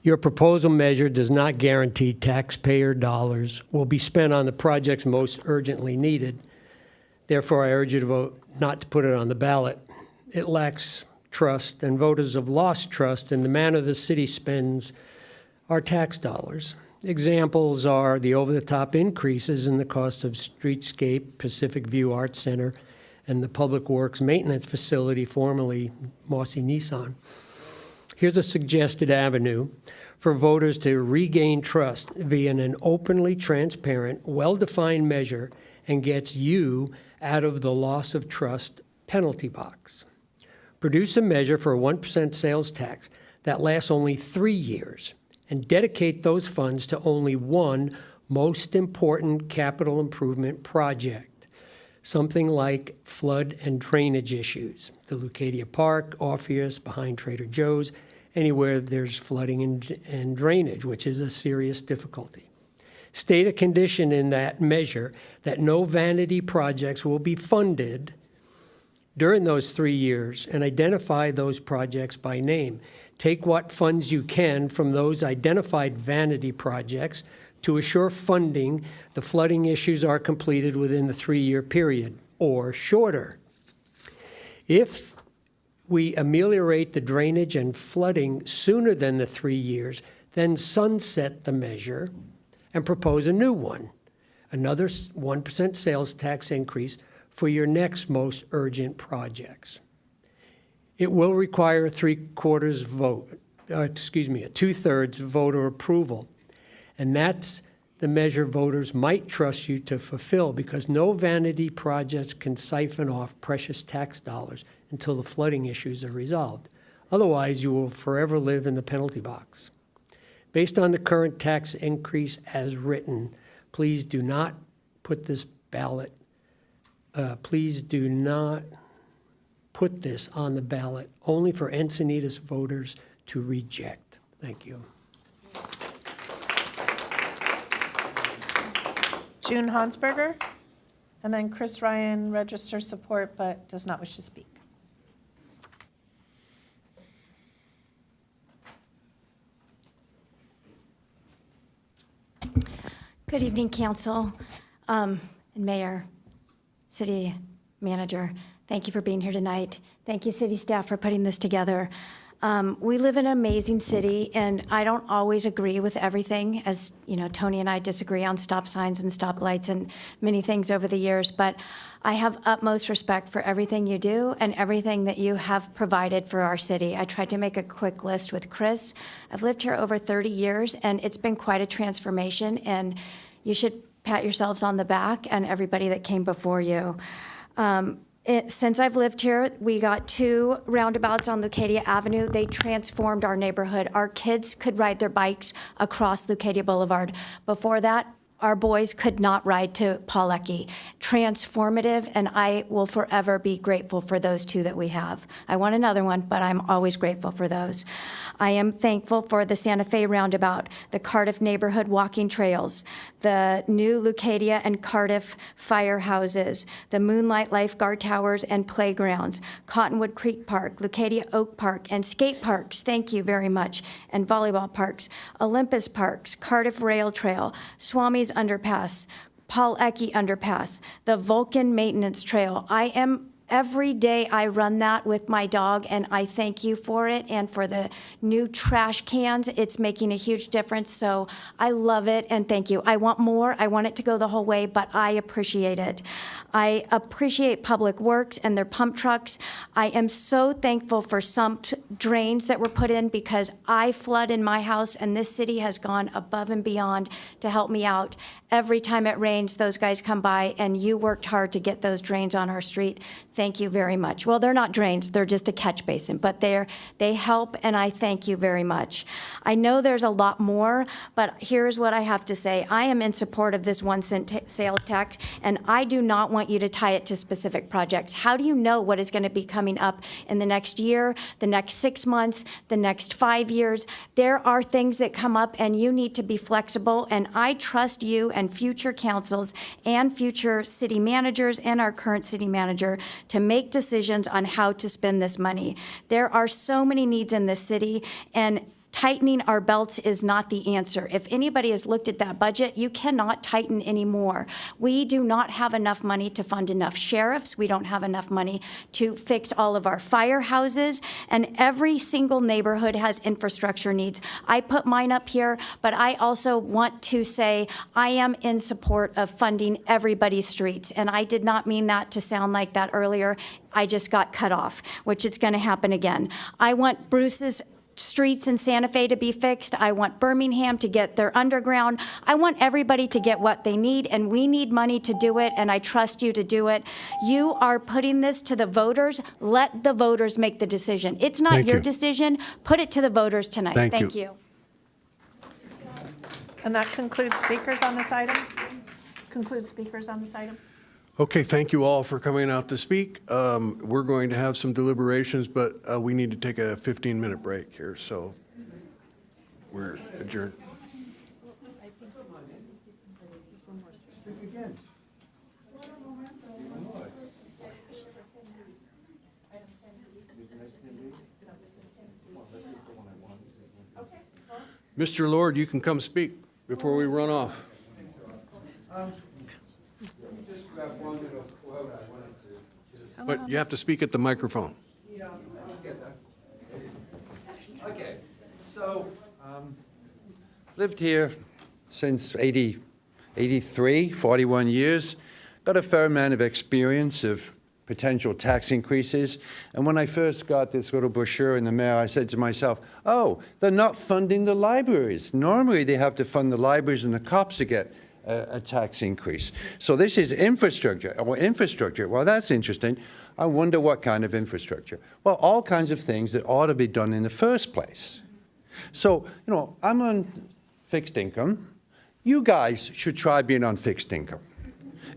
Your proposal measure does not guarantee taxpayer dollars will be spent on the projects most urgently needed. Therefore, I urge you to vote not to put it on the ballot. It lacks trust, and voters have lost trust in the manner the city spends our tax dollars. Examples are the over-the-top increases in the cost of Streetscape, Pacific View Arts Center, and the Public Works Maintenance Facility, formerly Mossy Nissan. Here's a suggested avenue for voters to regain trust via an openly transparent, well-defined measure and gets you out of the loss of trust penalty box. Produce a measure for a 1% sales tax that lasts only 3 years and dedicate those funds to only one most important capital improvement project, something like flood and drainage issues, the Leucadia Park, Orpheus, behind Trader Joe's, anywhere there's flooding and drainage, which is a serious difficulty. State a condition in that measure that no vanity projects will be funded during those 3 years, and identify those projects by name. Take what funds you can from those identified vanity projects to assure funding the flooding issues are completed within the 3-year period or shorter. If we ameliorate the drainage and flooding sooner than the 3 years, then sunset the measure and propose a new one, another 1% sales tax increase for your next most urgent projects. It will require a 2/3 voter approval. And that's the measure voters might trust you to fulfill, because no vanity projects can siphon off precious tax dollars until the flooding issues are resolved. Otherwise, you will forever live in the penalty box. Based on the current tax increase as written, please do not put this on the ballot, only for Encinitas voters to reject. Thank you. June Hansberger, and then Chris Ryan registers support but does not wish to speak. Good evening, Council, and Mayor, City Manager. Thank you for being here tonight. Thank you, city staff, for putting this together. We live in an amazing city, and I don't always agree with everything. As you know, Tony and I disagree on stop signs and stoplights and many things over the years, but I have utmost respect for everything you do and everything that you have provided for our city. I tried to make a quick list with Chris. I've lived here over 30 years, and it's been quite a transformation, and you should pat yourselves on the back and everybody that came before you. Since I've lived here, we got 2 roundabouts on Leucadia Avenue. They transformed our neighborhood. Our kids could ride their bikes across Leucadia Boulevard. Before that, our boys could not ride to Pawlecki. Transformative, and I will forever be grateful for those 2 that we have. I want another one, but I'm always grateful for those. I am thankful for the Santa Fe roundabout, the Cardiff neighborhood walking trails, the new Leucadia and Cardiff firehouses, the Moonlight Lifeguard Towers and playgrounds, Cottonwood Creek Park, Leucadia Oak Park, and skate parks, thank you very much, and volleyball parks, Olympus Parks, Cardiff Rail Trail, Swami's Underpass, Pawlecki Underpass, the Vulcan Maintenance Trail. Every day I run that with my dog, and I thank you for it, and for the new trash cans. It's making a huge difference, so I love it, and thank you. I want more. I want it to go the whole way, but I appreciate it. I appreciate Public Works and their pump trucks. I am so thankful for sump drains that were put in, because I flood in my house, and this city has gone above and beyond to help me out. Every time it rains, those guys come by, and you worked hard to get those drains on our street. Thank you very much. Well, they're not drains, they're just a catch basin, but they help, and I thank you very much. I know there's a lot more, but here's what I have to say. I am in support of this 1 cent sales tax, and I do not want you to tie it to specific projects. How do you know what is going to be coming up in the next year, the next 6 months, the next 5 years? There are things that come up, and you need to be flexible, and I trust you and future councils and future city managers and our current city manager to make decisions on how to spend this money. There are so many needs in this city, and tightening our belts is not the answer. If anybody has looked at that budget, you cannot tighten anymore. We do not have enough money to fund enough sheriffs. We don't have enough money to fix all of our firehouses, and every single neighborhood has infrastructure needs. I put mine up here, but I also want to say I am in support of funding everybody's streets, and I did not mean that to sound like that earlier. I just got cut off, which it's going to happen again. I want Bruce's streets in Santa Fe to be fixed. I want Birmingham to get their underground. I want everybody to get what they need, and we need money to do it, and I trust you to do it. You are putting this to the voters. Let the voters make the decision. It's not Thank your you. decision. Put it to the voters tonight. Thank you. And that concludes speakers on this item? Concludes speakers on this item? Okay, thank you all for coming out to speak. We're going to have some deliberations, but we need to take a 15-minute break here, so we're adjourned. Mr. Lord, you can come speak before we run off. But you have to speak at the microphone. Yeah, I get that. Okay, so, lived here since 83, 41 years. Got a fair amount of experience of potential tax increases. And when I first got this little brochure in the mail, I said to myself, oh, they're not funding the libraries. Normally, they have to fund the libraries and the cops to get a tax increase. So this is infrastructure. Well, that's interesting. I wonder what kind of infrastructure. Well, all kinds of things that ought to be done in the first place. So, I'm on fixed income. You guys should try being on fixed income.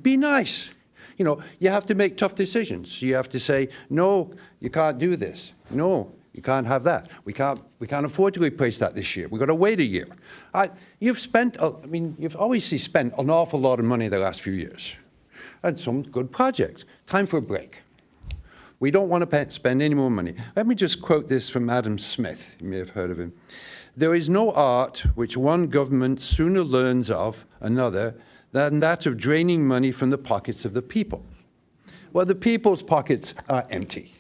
Be nice. You have to make tough decisions. You have to say, no, you can't do this. No, you can't have that. We can't afford to replace that this year. We've got to wait a year. You've obviously spent an awful lot of money the last few years and some good projects. Time for a break. We don't want to spend any more money. Let me just quote this from Adam Smith. You may have heard of him. There is no art which one government sooner learns of another than that of draining money from the pockets of the people. Well, the people's pockets are empty.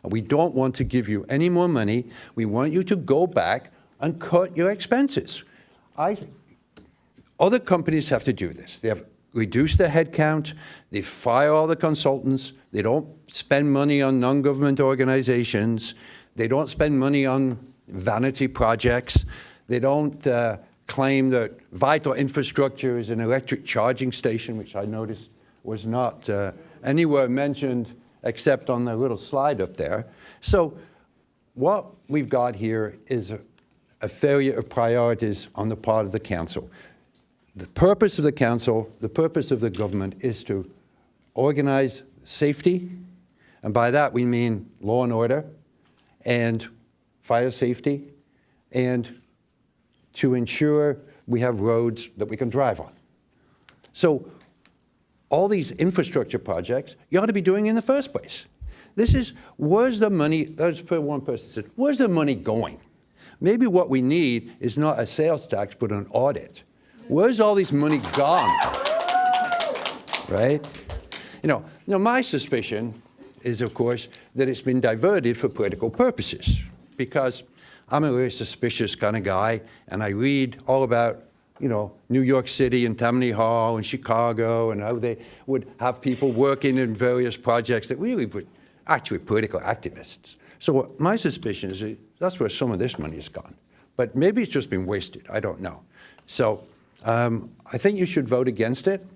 We don't want to give you any more money. We want you to go back and cut your expenses. Other companies have to do this. They have reduced their headcount. They fire all the consultants. They don't spend money on non-government organizations. They don't spend money on vanity projects. They don't claim that vital infrastructure is an electric charging station, which I noticed was not anywhere mentioned except on the little slide up there. So what we've got here is a failure of priorities on the part of the council. The purpose of the council, the purpose of the government is to organize safety, and by that we mean law and order and fire safety, and to ensure we have roads that we can drive on. So all these infrastructure projects you ought to be doing in the first place. Where's the money, let's put one person said, where's the money going? Maybe what we need is not a sales tax, but an audit. Where's all this money gone? Right? My suspicion is, of course, that it's been diverted for political purposes, because I'm a very suspicious kind of guy, and I read all about New York City and Tammany Hall and Chicago and how they would have people working in various projects that really were actually political activists. So my suspicion is that's where some of this money has gone. But maybe it's just been wasted. I don't know. So I think you should vote against it.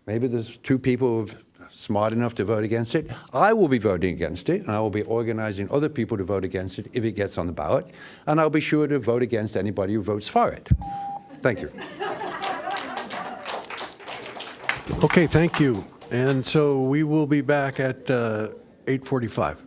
Maybe there's two people who are smart enough to vote against it. I will be voting against it, and I will be organizing other people to vote against it if it gets on the ballot, and I'll be sure to vote against anybody who votes for it. Thank you. Okay, thank you. And so we will be back at 8:45.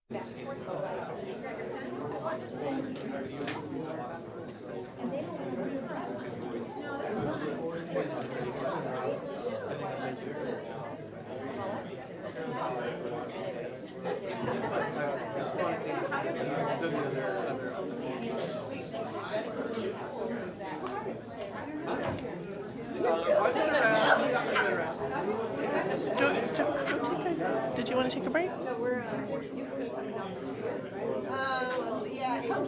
Did you want to take a break?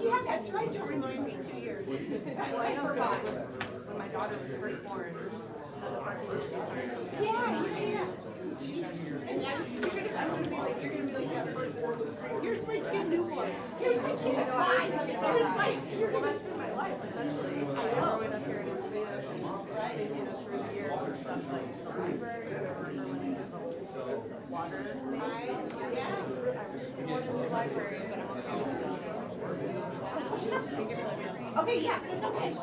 Yeah, that's right. Don't remind me, 2 years. Well, I forgot. When my daughter was first born, the parking issue started. Yeah. She's, and now I'm gonna be like that person on the street. Here's my kid newborn. Here's my kid fine. That's been my life, essentially. Growing up here in Encinitas and thinking of through the years and stuff like the library. I remember when they did the whole water thing. Yeah. I was in the library, but I'm okay, yeah, it's okay.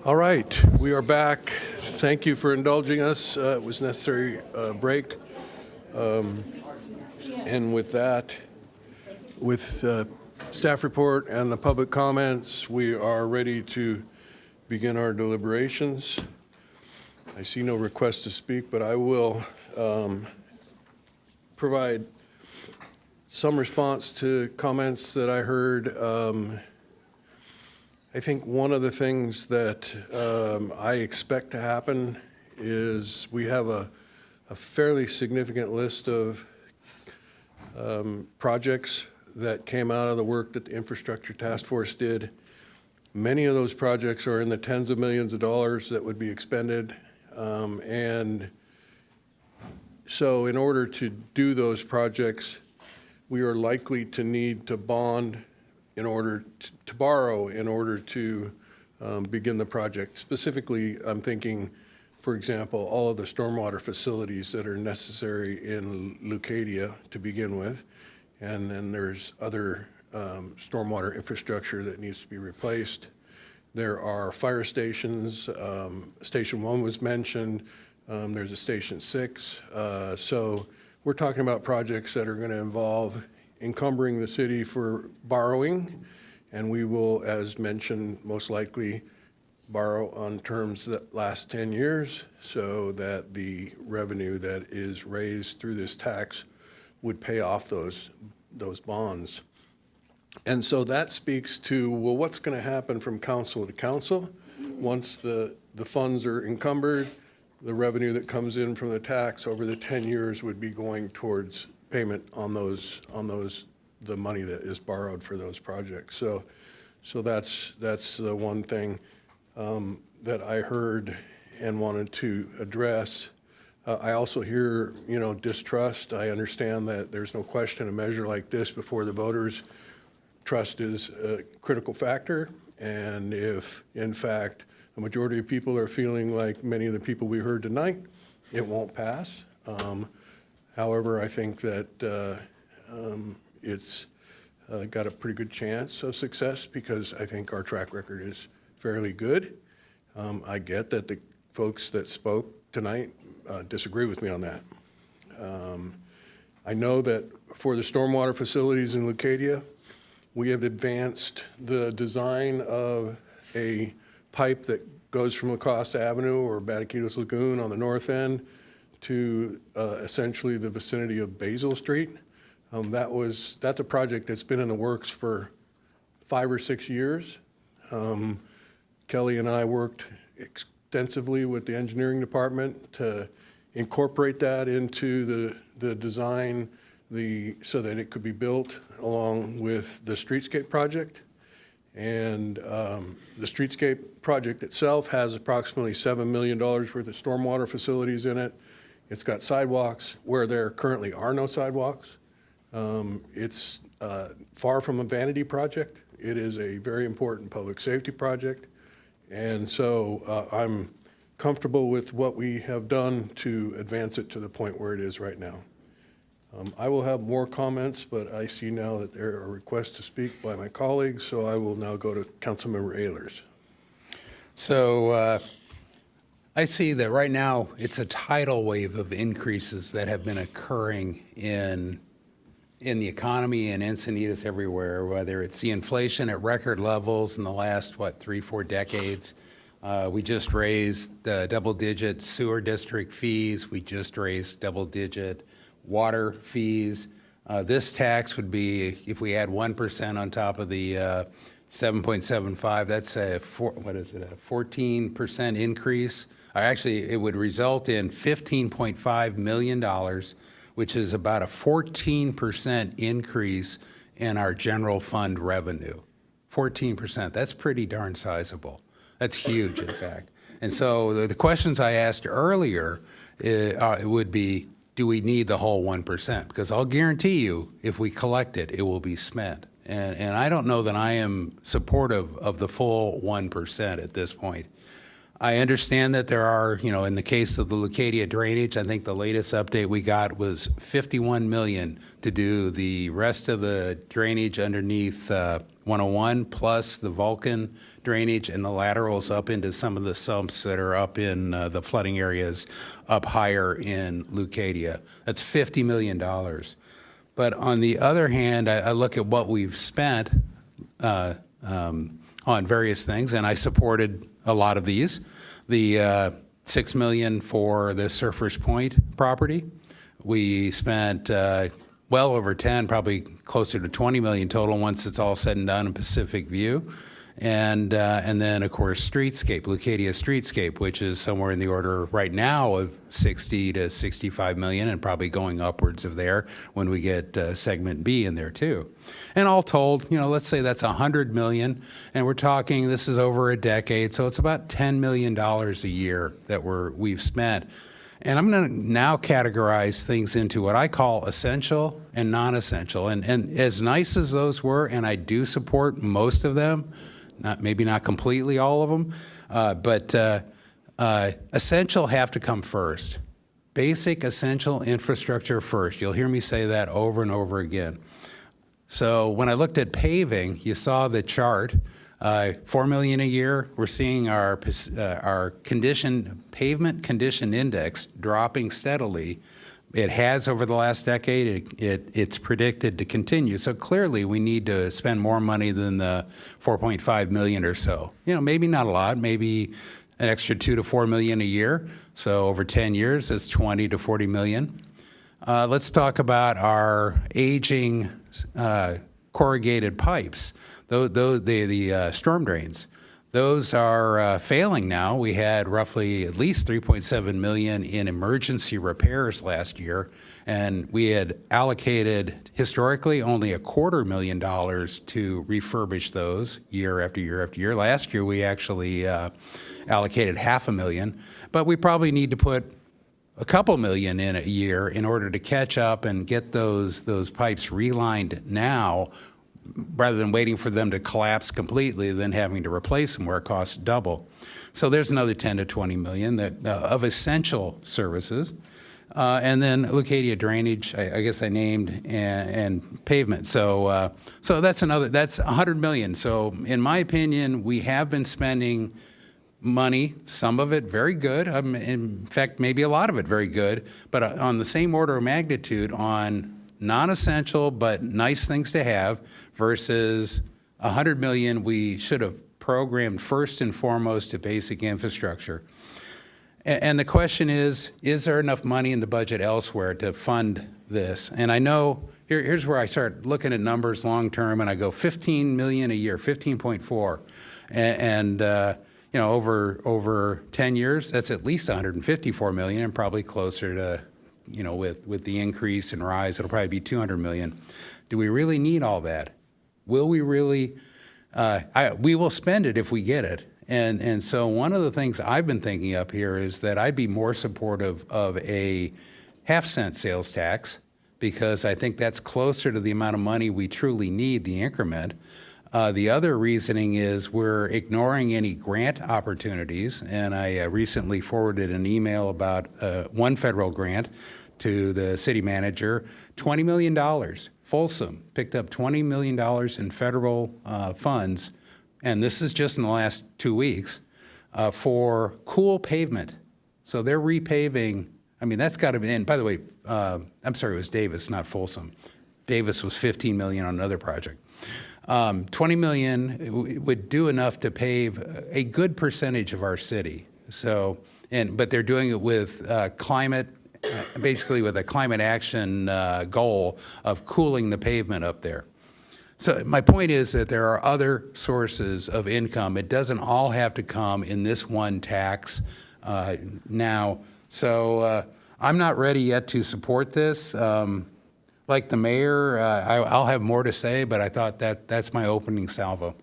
All right, we are back. Thank you for indulging us. It was necessary break. And with that, with staff report and the public comments, we are ready to begin our deliberations. I see no request to speak, but I will provide some response to comments that I heard. I think one of the things that I expect to happen is we have a fairly significant list of projects that came out of the work that the Infrastructure Task Force did. Many of those projects are in the tens of millions of dollars that would be expended. And so in order to do those projects, we are likely to need to bond in order to borrow in order to begin the project. Specifically, I'm thinking, for example, all of the stormwater facilities that are necessary in Leucadia to begin with. And then there's other stormwater infrastructure that needs to be replaced. There are fire stations. Station 1 was mentioned. There's a Station 6. So we're talking about projects that are going to involve encumbering the city for borrowing, and we will, as mentioned, most likely borrow on terms that last 10 years so that the revenue that is raised through this tax would pay off those bonds. And so that speaks to, well, what's going to happen from council to council once the funds are encumbered? The revenue that comes in from the tax over the 10 years would be going towards payment on the money that is borrowed for those projects. So that's the one thing that I heard and wanted to address. I also hear, distrust. I understand that there's no question a measure like this before the voters, trust is a critical factor. And if, in fact, the majority of people are feeling like many of the people we heard tonight, it won't pass. However, I think that it's got a pretty good chance of success because I think our track record is fairly good. I get that the folks that spoke tonight disagree with me on that. I know that for the stormwater facilities in Leucadia, we have advanced the design of a pipe that goes from La Costa Avenue or Bataquitos Lagoon on the north end to essentially the vicinity of Basil Street. That's a project that's been in the works for 5 or 6 years. Kelly and I worked extensively with the engineering department to incorporate that into the design so that it could be built along with the streetscape project. And the streetscape project itself has approximately $7 million worth of stormwater facilities in it. It's got sidewalks where there currently are no sidewalks. It's far from a vanity project. It is a very important public safety project. And so I'm comfortable with what we have done to advance it to the point where it is right now. I will have more comments, but I see now that there are requests to speak by my colleagues, so I will now go to Councilmember Ehlers. So I see that right now it's a tidal wave of increases that have been occurring in the economy and Encinitas everywhere, whether it's the inflation at record levels in the last, 3-4 decades. We just raised double-digit sewer district fees. We just raised double-digit water fees. This tax would be, if we add 1% on top of the 7.75, that's a 14% increase. Actually, it would result in $15.5 million, which is about a 14% increase in our general fund revenue. 14%, that's pretty darn sizable. That's huge, in fact. And so the questions I asked earlier would be, do we need the whole 1%? Because I'll guarantee you, if we collect it, it will be spent. And I don't know that I am supportive of the full 1% at this point. I understand that there are, in the case of the Leucadia drainage, I think the latest update we got was $51 million to do the rest of the drainage underneath 101, plus the Vulcan drainage and the laterals up into some of the sumps that are up in the flooding areas up higher in Leucadia. That's $50 million. But on the other hand, I look at what we've spent on various things, and I supported a lot of these. The $6 million for the Surfers Point property. We spent well over 10, probably closer to 20 million total once it's all said and done in Pacific View. And then, of course, Streetscape, Leucadia Streetscape, which is somewhere in the order right now of 60 to 65 million and probably going upwards of there when we get segment B in there too. And all told, let's say that's 100 million, and we're talking, this is over a decade, so it's about $10 million a year that we've spent. And I'm going to now categorize things into what I call essential and non-essential. And as nice as those were, and I do support most of them, maybe not completely all of them, but essential have to come first. Basic essential infrastructure first. You'll hear me say that over and over again. So when I looked at paving, you saw the chart, $4 million a year. We're seeing our pavement condition index dropping steadily. It has over the last decade. It's predicted to continue. So clearly, we need to spend more money than the 4.5 million or so. Maybe not a lot. Maybe an extra 2 to 4 million a year. So over 10 years, that's 20 to 40 million. Let's talk about our aging corrugated pipes. The storm drains. Those are failing now. We had roughly at least 3.7 million in emergency repairs last year, and we had allocated historically only $250,000 to refurbish those year after year after year. Last year we actually allocated $500,000, but we probably need to put a couple million in a year in order to catch up and get those pipes relined now, rather than waiting for them to collapse completely, then having to replace them where it costs double. So there's another 10 to 20 million of essential services. And then Leucadia drainage, I guess I named, and pavement. So that's 100 million. So in my opinion, we have been spending money, some of it very good, in fact, maybe a lot of it very good, but on the same order of magnitude on non-essential but nice things to have versus 100 million we should have programmed first and foremost to basic infrastructure. And the question is there enough money in the budget elsewhere to fund this? And I know, here's where I start looking at numbers long term, and I go 15 million a year, 15.4. And over 10 years, that's at least 154 million, and probably closer to, with the increase and rise, it'll probably be 200 million. Do we really need all that? Will we really? We will spend it if we get it. And so one of the things I've been thinking up here is that I'd be more supportive of a half-cent sales tax, because I think that's closer to the amount of money we truly need, the increment. The other reasoning is we're ignoring any grant opportunities, and I recently forwarded an email about one federal grant to the city manager, $20 million. Folsom picked up $20 million in federal funds, and this is just in the last 2 weeks, for cool pavement. So they're repaving. I mean, that's got to be, and by the way, I'm sorry, it was Davis, not Folsom. Davis was $15 million on another project. $20 million would do enough to pave a good percentage of our city. So, but they're doing it with climate, basically with a climate action goal of cooling the pavement up there. So my point is that there are other sources of income. It doesn't all have to come in this one tax now. So I'm not ready yet to support this. Like the mayor, I'll have more to say, but I thought that's my opening salvo.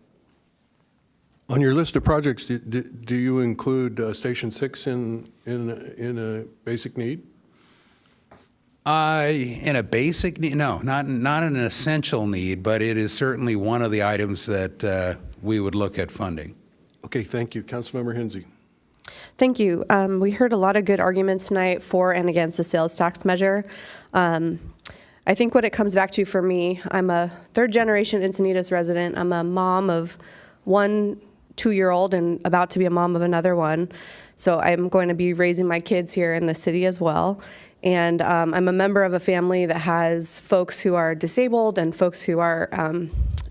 On your list of projects, do you include Station 6 in a basic need? In a basic need, no, not an essential need, but it is certainly one of the items that we would look at funding. Okay, thank you. Councilmember Hensy. Thank you. We heard a lot of good arguments tonight for and against the sales tax measure. I think what it comes back to for me, I'm a third-generation Encinitas resident. I'm a mom of one 2-year-old and about to be a mom of another one. So I'm going to be raising my kids here in the city as well. And I'm a member of a family that has folks who are disabled and folks who are,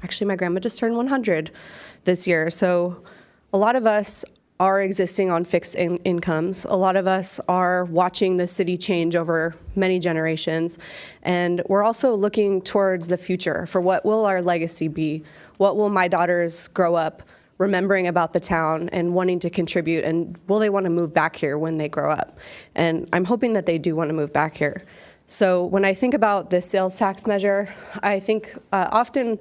actually my grandma just turned 100 this year. So a lot of us are existing on fixed incomes. A lot of us are watching the city change over many generations. And we're also looking towards the future for what will our legacy be? What will my daughters grow up remembering about the town and wanting to contribute, and will they want to move back here when they grow up? And I'm hoping that they do want to move back here. So when I think about this sales tax measure, I think often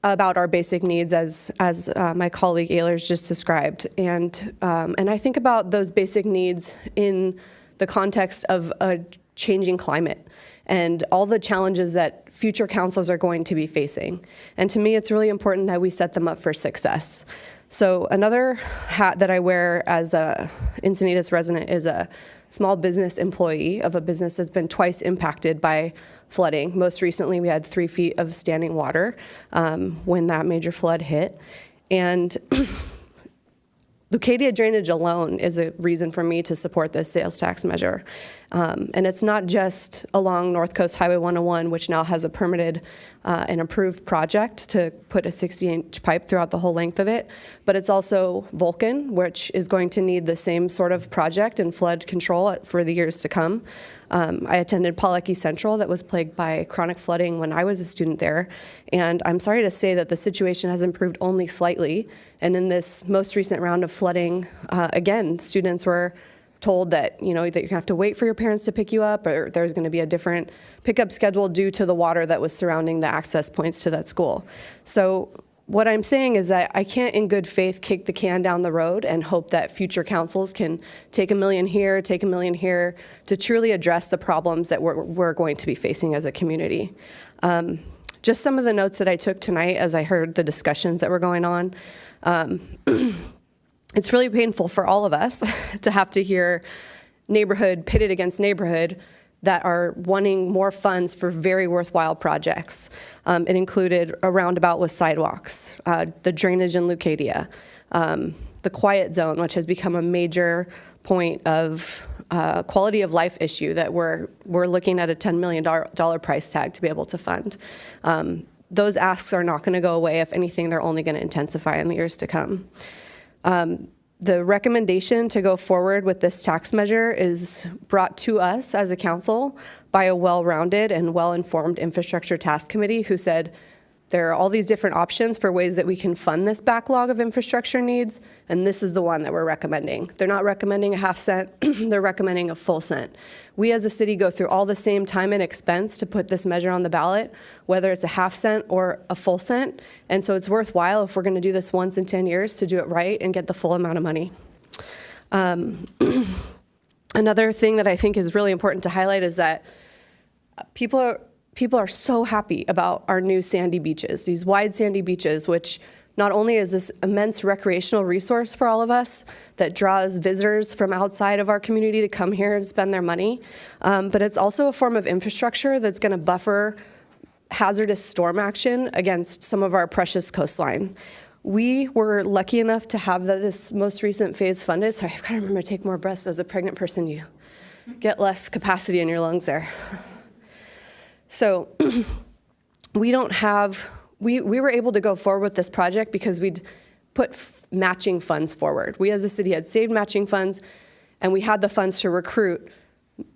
about our basic needs as my colleague Ehlers just described. And I think about those basic needs in the context of a changing climate and all the challenges that future councils are going to be facing. And to me, it's really important that we set them up for success. So another hat that I wear as a Encinitas resident is a small business employee of a business that's been twice impacted by flooding. Most recently, we had 3 feet of standing water when that major flood hit. And Leucadia drainage alone is a reason for me to support this sales tax measure. And it's not just along North Coast Highway 101, which now has a permitted and approved project to put a 60-inch pipe throughout the whole length of it, but it's also Vulcan, which is going to need the same sort of project and flood control for the years to come. I attended Pawlecky Central that was plagued by chronic flooding when I was a student there, and I'm sorry to say that the situation has improved only slightly. And in this most recent round of flooding, again, students were told that, that you're going to have to wait for your parents to pick you up, or there's going to be a different pickup schedule due to the water that was surrounding the access points to that school. So what I'm saying is that I can't in good faith kick the can down the road and hope that future councils can take $1 million here, take $1 million here to truly address the problems that we're going to be facing as a community. Just some of the notes that I took tonight as I heard the discussions that were going on. It's really painful for all of us to have to hear neighborhood pitted against neighborhood that are wanting more funds for very worthwhile projects. It included a roundabout with sidewalks, the drainage in Leucadia, the quiet zone, which has become a major point of quality of life issue that we're looking at a $10 million price tag to be able to fund. Those asks are not going to go away. If anything, they're only going to intensify in the years to come. The recommendation to go forward with this tax measure is brought to us as a council by a well-rounded and well-informed infrastructure task committee who said there are all these different options for ways that we can fund this backlog of infrastructure needs, and this is the one that we're recommending. They're not recommending a half cent, they're recommending a full cent. We as a city go through all the same time and expense to put this measure on the ballot, whether it's a half cent or a full cent, and so it's worthwhile if we're gonna do this once in 10 years to do it right and get the full amount of money. Another thing that I think is really important to highlight is that people are so happy about our new sandy beaches, these wide sandy beaches, which not only is this immense recreational resource for all of us that draws visitors from outside of our community to come here and spend their money, but it's also a form of infrastructure that's going to buffer hazardous storm action against some of our precious coastline. We were lucky enough to have this most recent phase funded. Sorry, I've got to remember to take more breaths. As a pregnant person, you get less capacity in your lungs there. So we were able to go forward with this project because we'd put matching funds forward. We as a city had saved matching funds, and we had the funds to recruit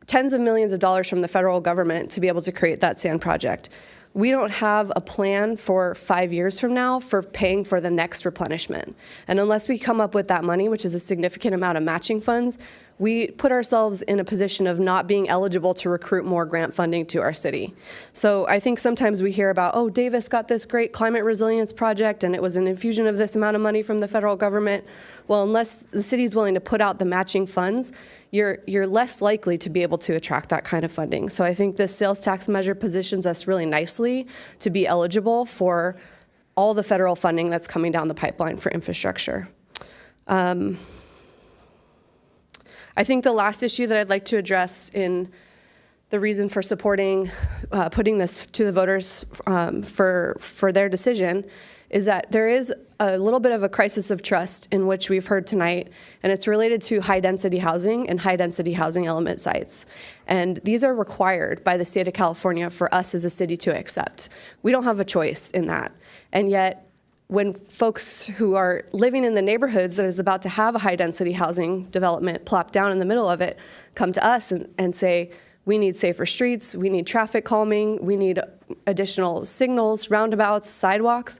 tens of millions of dollars from the federal government to be able to create that sand project. We don't have a plan for 5 years from now for paying for the next replenishment. And unless we come up with that money, which is a significant amount of matching funds, we put ourselves in a position of not being eligible to recruit more grant funding to our city. So I think sometimes we hear about, oh, Davis got this great climate resilience project and it was an infusion of this amount of money from the federal government. Well, unless the city's willing to put out the matching funds, you're less likely to be able to attract that kind of funding. So I think this sales tax measure positions us really nicely to be eligible for all the federal funding that's coming down the pipeline for infrastructure. I think the last issue that I'd like to address in the reason for supporting putting this to the voters for their decision is that there is a little bit of a crisis of trust in which we've heard tonight, and it's related to high-density housing and high-density housing element sites. And these are required by the state of California for us as a city to accept. We don't have a choice in that. And yet, when folks who are living in the neighborhoods that is about to have a high-density housing development plopped down in the middle of it come to us and say, we need safer streets, we need traffic calming, we need additional signals, roundabouts, sidewalks.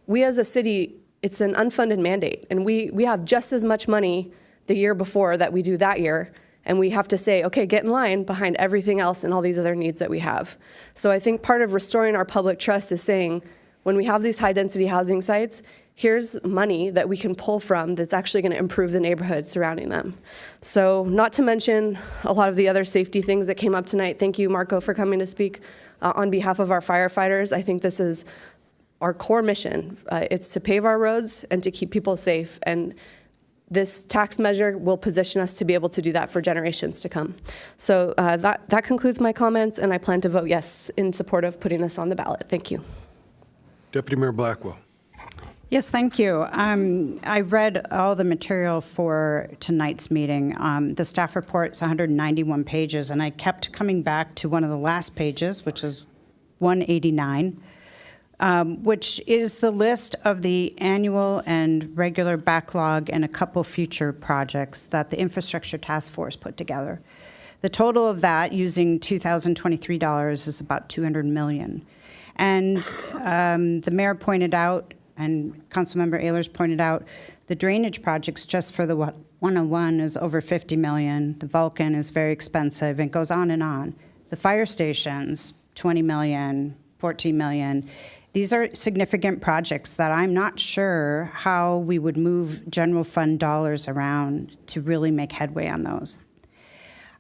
We as a city, it's an unfunded mandate, and we have just as much money the year before that we do that year, and we have to say, okay, get in line behind everything else and all these other needs that we have. So I think part of restoring our public trust is saying, when we have these high-density housing sites, here's money that we can pull from that's actually going to improve the neighborhood surrounding them. So not to mention a lot of the other safety things that came up tonight. Thank you, Marco, for coming to speak on behalf of our firefighters. I think this is our core mission. It's to pave our roads and to keep people safe. And this tax measure will position us to be able to do that for generations to come. So that concludes my comments, and I plan to vote yes in support of putting this on the ballot. Thank you. Deputy Mayor Blackwell. Yes, thank you. I read all the material for tonight's meeting. The staff report's 191 pages, and I kept coming back to one of the last pages, which is 189, which is the list of the annual and regular backlog and a couple future projects that the Infrastructure Task Force put together. The total of that, using $2023, is about $200 million. And the mayor pointed out, and Councilmember Ehlers pointed out, the drainage projects just for the 101 is over $50 million. The Vulcan is very expensive, and it goes on and on. The fire stations, $20 million, $14 million. These are significant projects that I'm not sure how we would move general fund dollars around to really make headway on those.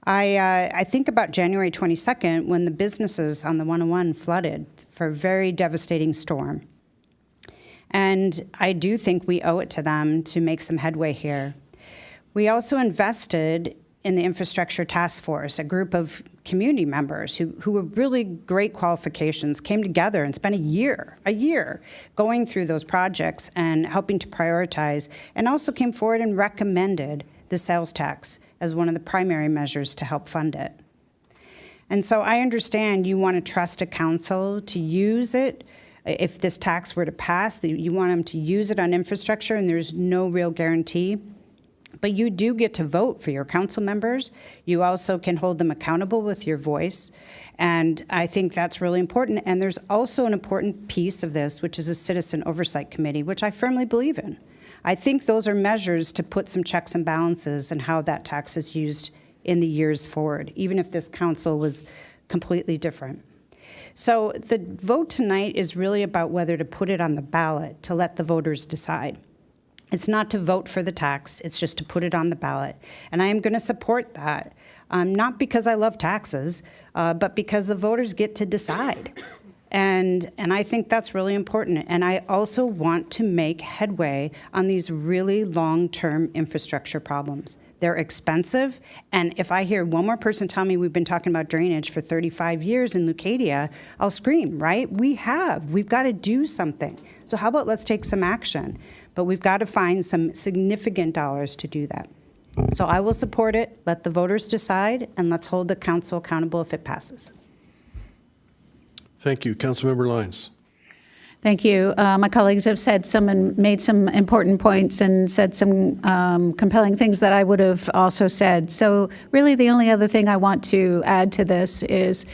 I think about January 22nd when the businesses on the 101 flooded for a very devastating storm. And I do think we owe it to them to make some headway here. We also invested in the Infrastructure Task Force, a group of community members who were really great qualifications, came together and spent a year going through those projects and helping to prioritize, and also came forward and recommended the sales tax as one of the primary measures to help fund it. And so I understand you want to trust a council to use it. If this tax were to pass, you want them to use it on infrastructure, and there's no real guarantee. But you do get to vote for your council members. You also can hold them accountable with your voice. And I think that's really important. And there's also an important piece of this, which is a citizen oversight committee, which I firmly believe in. I think those are measures to put some checks and balances in how that tax is used in the years forward, even if this council was completely different. So the vote tonight is really about whether to put it on the ballot to let the voters decide. It's not to vote for the tax, it's just to put it on the ballot. And I am going to support that, not because I love taxes, but because the voters get to decide. And I think that's really important. And I also want to make headway on these really long-term infrastructure problems. They're expensive, and if I hear one more person tell me we've been talking about drainage for 35 years in Leucadia, I'll scream, right? We've got to do something. So how about let's take some action? But we've got to find some significant dollars to do that. So I will support it. Let the voters decide, and let's hold the council accountable if it passes. Thank you. Councilmember Lyons. Thank you. My colleagues have said some and made some important points and said some compelling things that I would have also said. So really the only other thing I want to add to this is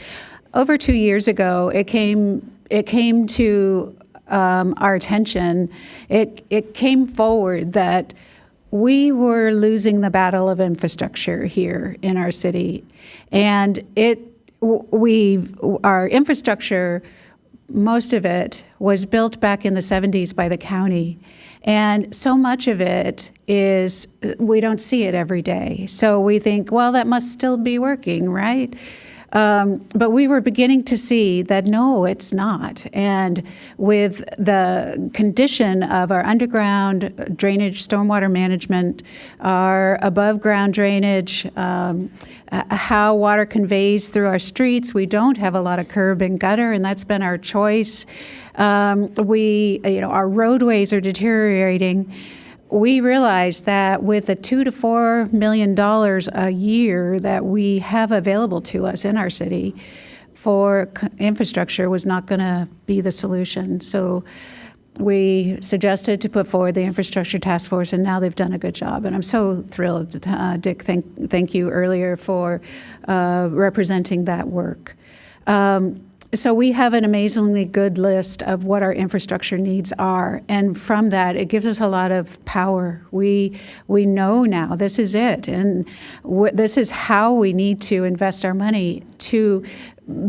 over 2 years ago, it came to our attention, it came forward that we were losing the battle of infrastructure here in our city. And our infrastructure, most of it was built back in the 70s by the county. And so much of it is, we don't see it every day. So we think, well, that must still be working, right? But we were beginning to see that no, it's not. And with the condition of our underground drainage, stormwater management, our above ground drainage, how water conveys through our streets, we don't have a lot of curb and gutter, and that's been our choice. Our roadways are deteriorating. We realized that with the $2 to $4 million a year that we have available to us in our city for infrastructure was not going to be the solution. So we suggested to put forward the infrastructure task force, and now they've done a good job. And I'm so thrilled, Dick, thank you earlier for representing that work. So we have an amazingly good list of what our infrastructure needs are, and from that, it gives us a lot of power. We know now this is it, and this is how we need to invest our money to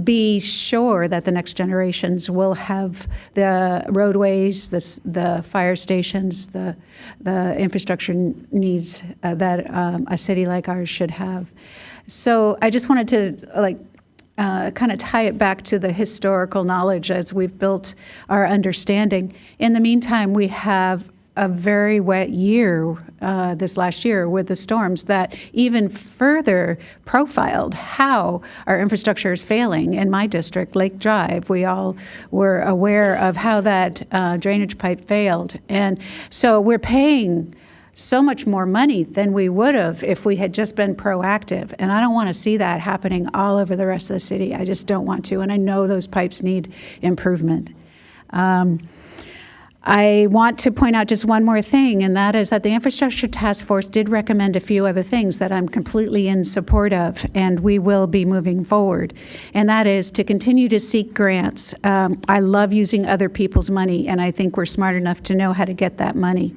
be sure that the next generations will have the roadways, the fire stations, the infrastructure needs that a city like ours should have. So I just wanted to kind of tie it back to the historical knowledge as we've built our understanding. In the meantime, we have a very wet year this last year with the storms that even further profiled how our infrastructure is failing. In my district, Lake Drive, we all were aware of how that drainage pipe failed. And so we're paying so much more money than we would have if we had just been proactive. And I don't want to see that happening all over the rest of the city. I just don't want to. And I know those pipes need improvement. I want to point out just one more thing, and that is that the Infrastructure Task Force did recommend a few other things that I'm completely in support of, and we will be moving forward. And that is to continue to seek grants. I love using other people's money, and I think we're smart enough to know how to get that money.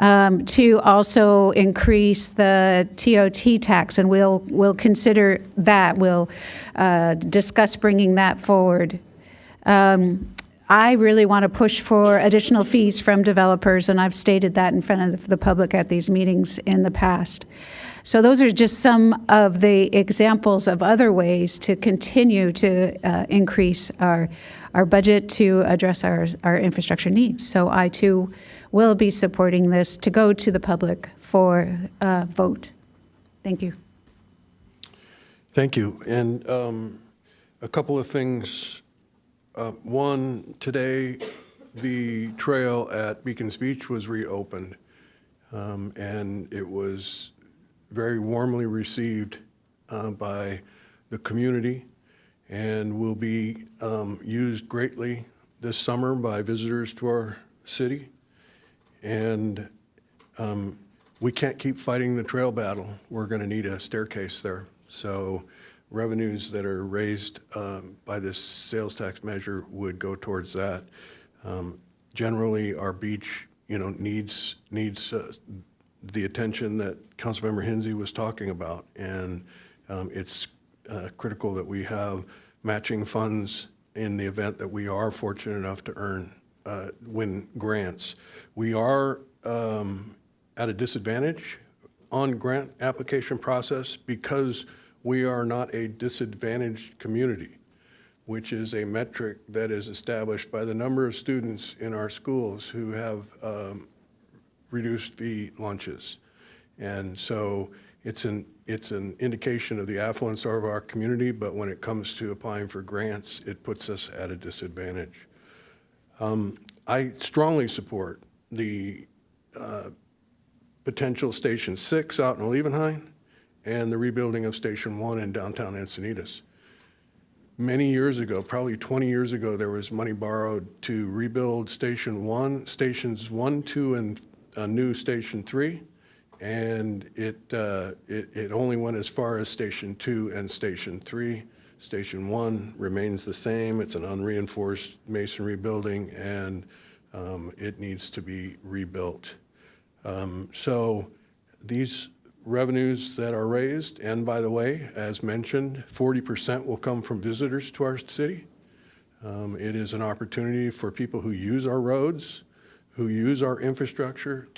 To also increase the TOT tax, and we'll consider that. We'll discuss bringing that forward. I really want to push for additional fees from developers, and I've stated that in front of the public at these meetings in the past. So those are just some of the examples of other ways to continue to increase our budget to address our infrastructure needs. So I, too, will be supporting this to go to the public for a vote. Thank you. Thank you. And a couple of things. One, today the trail at Beacons Beach was reopened, and it was very warmly received by the community and will be used greatly this summer by visitors to our city. And we can't keep fighting the trail battle. We're going to need a staircase there. So revenues that are raised by this sales tax measure would go towards that. Generally, our beach, needs the attention that Councilmember Hinsey was talking about, and it's critical that we have matching funds in the event that we are fortunate enough to win grants. We are at a disadvantage on grant application process because we are not a disadvantaged community, which is a metric that is established by the number of students in our schools who have reduced fee lunches. And so it's an indication of the affluence of our community, but when it comes to applying for grants, it puts us at a disadvantage. I strongly support the potential Station 6 out in Olevenheim and the rebuilding of Station 1 in downtown Encinitas. Many years ago, probably 20 years ago, there was money borrowed to rebuild Station 1, Stations 1, 2, and a new Station 3, and it only went as far as Station 2 and Station 3. Station 1 remains the same. It's an unreinforced masonry building, and it needs to be rebuilt. So these revenues that are raised, and by the way, as mentioned, 40% will come from visitors to our city. It is an opportunity for people who use our roads, who use our infrastructure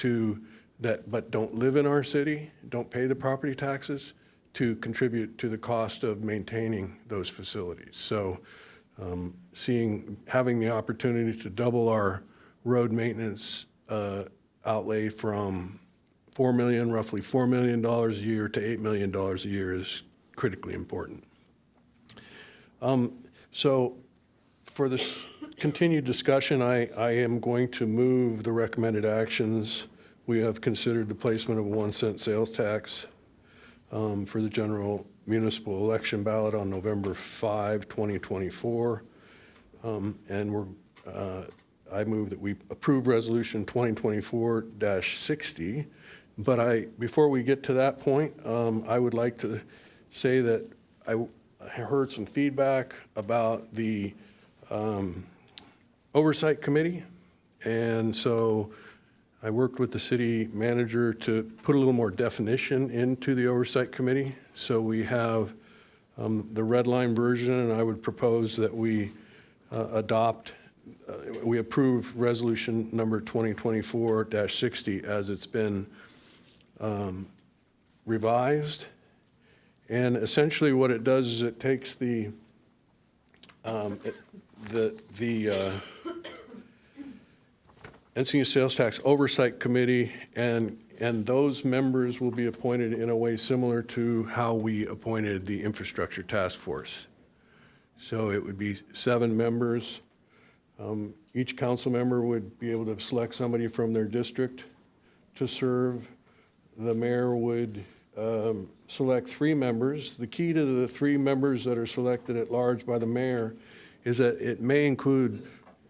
but don't live in our city, don't pay the property taxes, to contribute to the cost of maintaining those facilities. So having the opportunity to double our road maintenance outlay from roughly $4 million a year to $8 million a year is critically important. So for this continued discussion, I am going to move the recommended actions. We have considered the placement of a 1-cent sales tax for the general municipal election ballot on November 5, 2024. And I move that we approve Resolution 2024-60. But before we get to that point, I would like to say that I heard some feedback about the Oversight Committee. And so I worked with the city manager to put a little more definition into the Oversight Committee. So we have the red line version, and I would propose that we we approve resolution number 2024-60 as it's been revised. And essentially what it does is it takes the Encinitas Sales Tax Oversight Committee, and those members will be appointed in a way similar to how we appointed the Infrastructure Task Force. So it would be 7 members. Each council member would be able to select somebody from their district to serve. The mayor would select 3 members. The key to the 3 members that are selected at large by the mayor is that it may include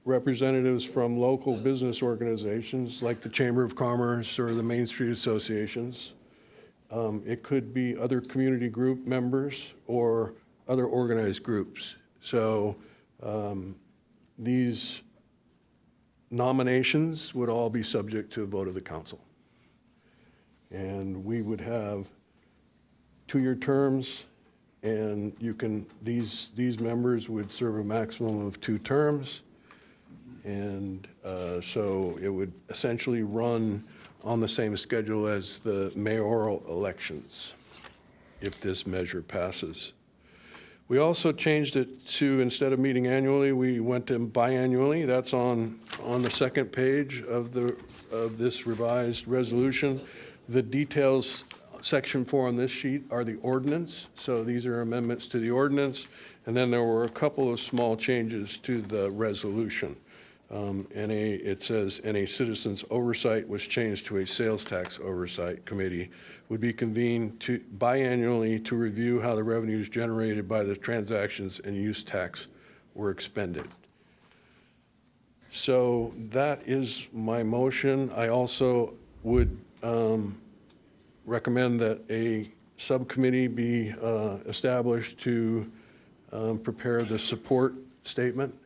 representatives from local business organizations like the Chamber of Commerce or the Main Street Associations. It could be other community group members or other organized groups. So these nominations would all be subject to a vote of the council. And we would have 2-year terms, and these members would serve a maximum of 2 terms. And so it would essentially run on the same schedule as the mayoral elections if this measure passes. We also changed it to, instead of meeting annually, we went to biannually. That's on the second page of this revised resolution. The details, section 4 on this sheet, are the ordinance. So these are amendments to the ordinance. And then there were a couple of small changes to the resolution. It says, a citizens oversight was changed to a sales tax oversight committee, would be convened biannually to review how the revenues generated by the transactions and use tax were expended. So that is my motion. I also would recommend that a subcommittee be established to prepare the support statement.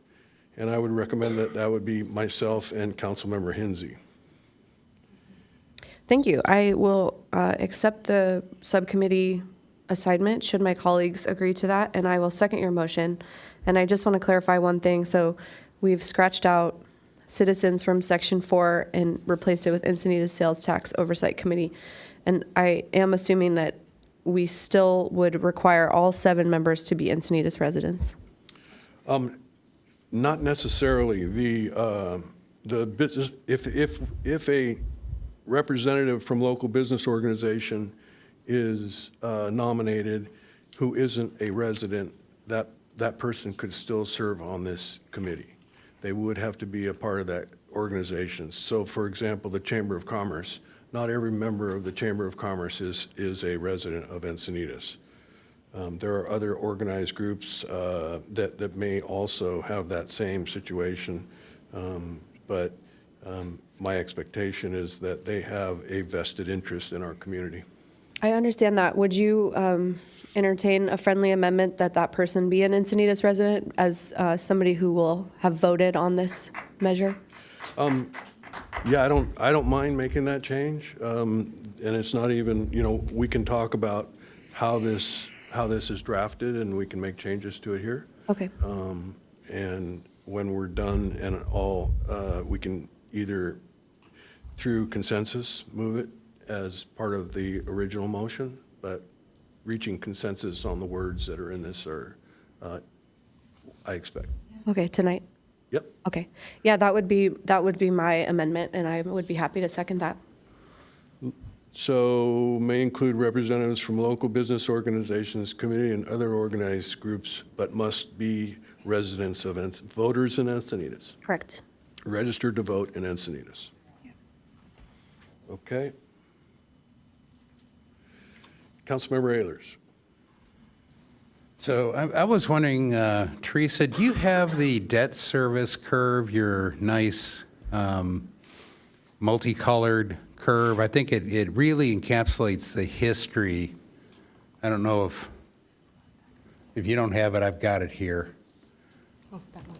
And I would recommend that would be myself and Councilmember Hinsey. Thank you. I will accept the subcommittee assignment should my colleagues agree to that, and I will second your motion. And I just want to clarify one thing. So we've scratched out citizens from section 4 and replaced it with Encinitas Sales Tax Oversight Committee. And I am assuming that we still would require all 7 members to be Encinitas residents. Not necessarily. The business, if a representative from local business organization is nominated who isn't a resident, that person could still serve on this committee. They would have to be a part of that organizations. So for example, the Chamber of Commerce, not every member of the Chamber of Commerce is a resident of Encinitas. There are other organized groups that may also have that same situation, but my expectation is that they have a vested interest in our community. I understand that. Would you entertain a friendly amendment that that person be an Encinitas resident as somebody who will have voted on this measure? Yeah, I don't mind making that change, and it's not even, you know, we can talk about how this is drafted, and we can make changes to it here. Okay. And when we're done and all, we can either through consensus move it as part of the original motion, but reaching consensus on the words that are in this are, I expect. Okay, tonight? Yep. Okay. Yeah, that would be my amendment, and I would be happy to second that. So may include representatives from local business organizations, community, and other organized groups, but must be residents of voters in Encinitas. Correct. Registered to vote in Encinitas. Okay. Councilmember Ehlers. So I was wondering, Teresa, do you have the debt service curve, your nice multicolored curve? I think it really encapsulates the history. I don't know if you don't have it, I've got it here. Oh, that one.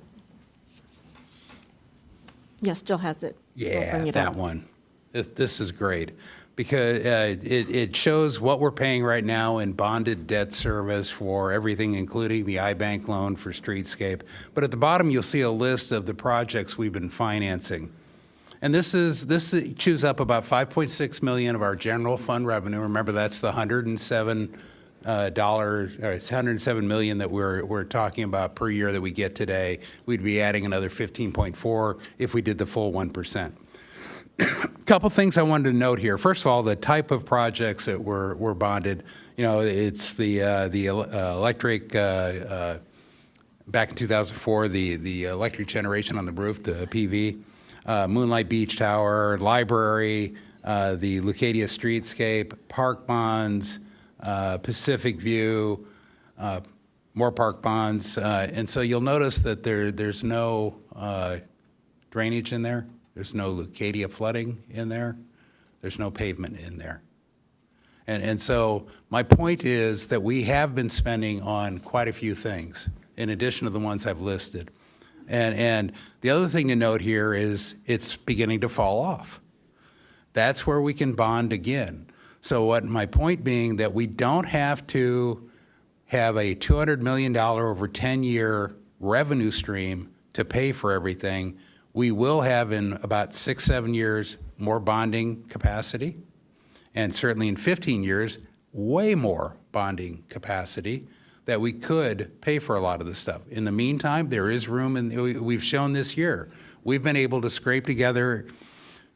Yes, Jill has it. I'll Yeah, bring it that up. one. This is great because it shows what we're paying right now in bonded debt service for everything, including the iBank loan for streetscape. But at the bottom, you'll see a list of the projects we've been financing. And this chews up about $5.6 million of our general fund revenue. Remember, that's the $107 million that we're talking about per year that we get today. We'd be adding another 15.4 if we did the full 1%. Couple things I wanted to note here. First of all, the type of projects that were bonded. You know, it's the electric. Back in 2004, the electric generation on the roof, the PV. Moonlight Beach Tower, library, the Leucadia streetscape, park bonds, Pacific View, more park bonds. And so you'll notice that there's no drainage in there. There's no Leucadia flooding in there. There's no pavement in there. And so my point is that we have been spending on quite a few things in addition to the ones I've listed. And the other thing to note here is it's beginning to fall off. That's where we can bond again. So what my point being that we don't have to have a $200 million over 10-year revenue stream to pay for everything. We will have in about 6-7 years more bonding capacity, and certainly in 15 years, way more bonding capacity that we could pay for a lot of this stuff. In the meantime, there is room, and we've shown this year. We've been able to scrape together,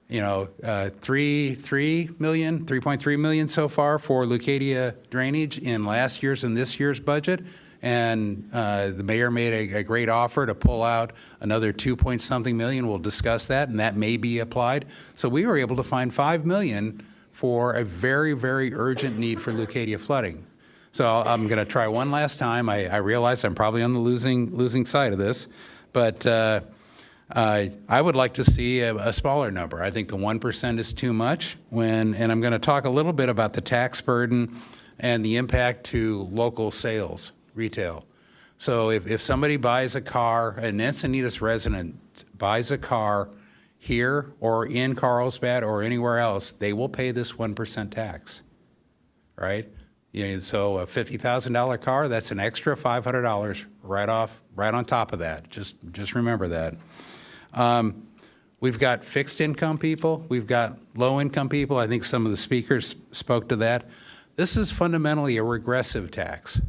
you know, $3.3 million so far for Leucadia drainage in last year's and this year's budget. And the mayor made a great offer to pull out another 2-point-something million. We'll discuss that, and that may be applied. So we were able to find $5 million for a very, very urgent need for Leucadia flooding. So I'm going to try one last time. I realize I'm probably on the losing side of this, but I would like to see a smaller number. I think the 1% is too much. And I'm going to talk a little bit about the tax burden and the impact to local sales. Retail. So if somebody buys a car, an Encinitas resident buys a car here or in Carlsbad or anywhere else, they will pay this 1% tax, right? You know, so a $50,000 car, that's an extra $500 right on top of that. Just remember that. We've got fixed income people. We've got low income people. I think some of the speakers spoke to that. This is fundamentally a regressive tax.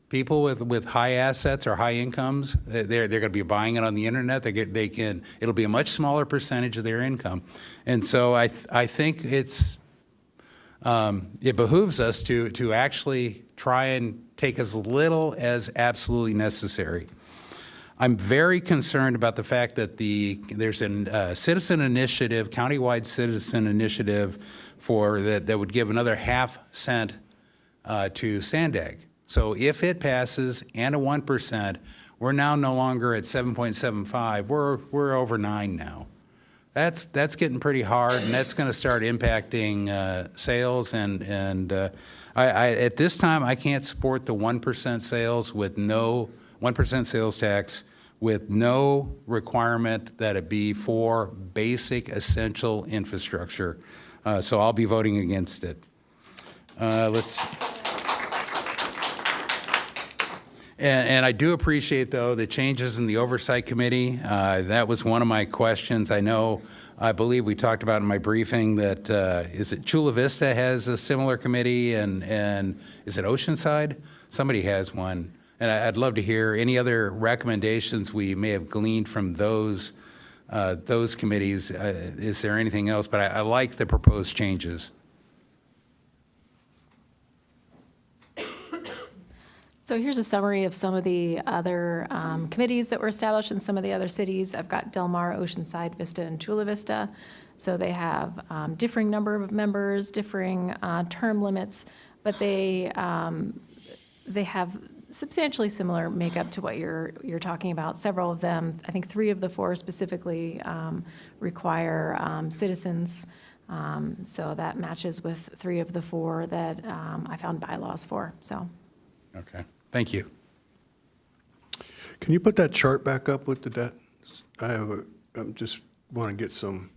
People with high assets or high incomes, they're going to be buying it on the internet. It'll be a much smaller percentage of their income, and so I think it behooves us to actually try and take as little as absolutely necessary. I'm very concerned about the fact that there's a citizen initiative, countywide citizen initiative that would give another half cent to Sandag. So if it passes and a 1%, we're now no longer at 7.75. We're over 9 now. That's getting pretty hard, and that's going to start impacting sales. And I at this time, I can't support the 1% sales with no 1% sales tax with no requirement that it be for basic essential infrastructure. So I'll be voting against it. And I do appreciate, though, the changes in the Oversight Committee. That was one of my questions. I believe we talked about in my briefing that, is it Chula Vista has a similar committee, and is it Oceanside? Somebody has one. And I'd love to hear any other recommendations we may have gleaned from those committees. Is there anything else? But I like the proposed changes. So here's a summary of some of the other committees that were established in some of the other cities. I've got Del Mar, Oceanside, Vista, and Chula Vista. So they have differing number of members, differing term limits, but they have substantially similar makeup to what you're talking about. Several of them, I think 3 of the 4 specifically, require citizens. So that matches with 3 of the 4 that I found bylaws for. So. Okay. Thank you. Can you put that chart back up with the debt? I just want to get some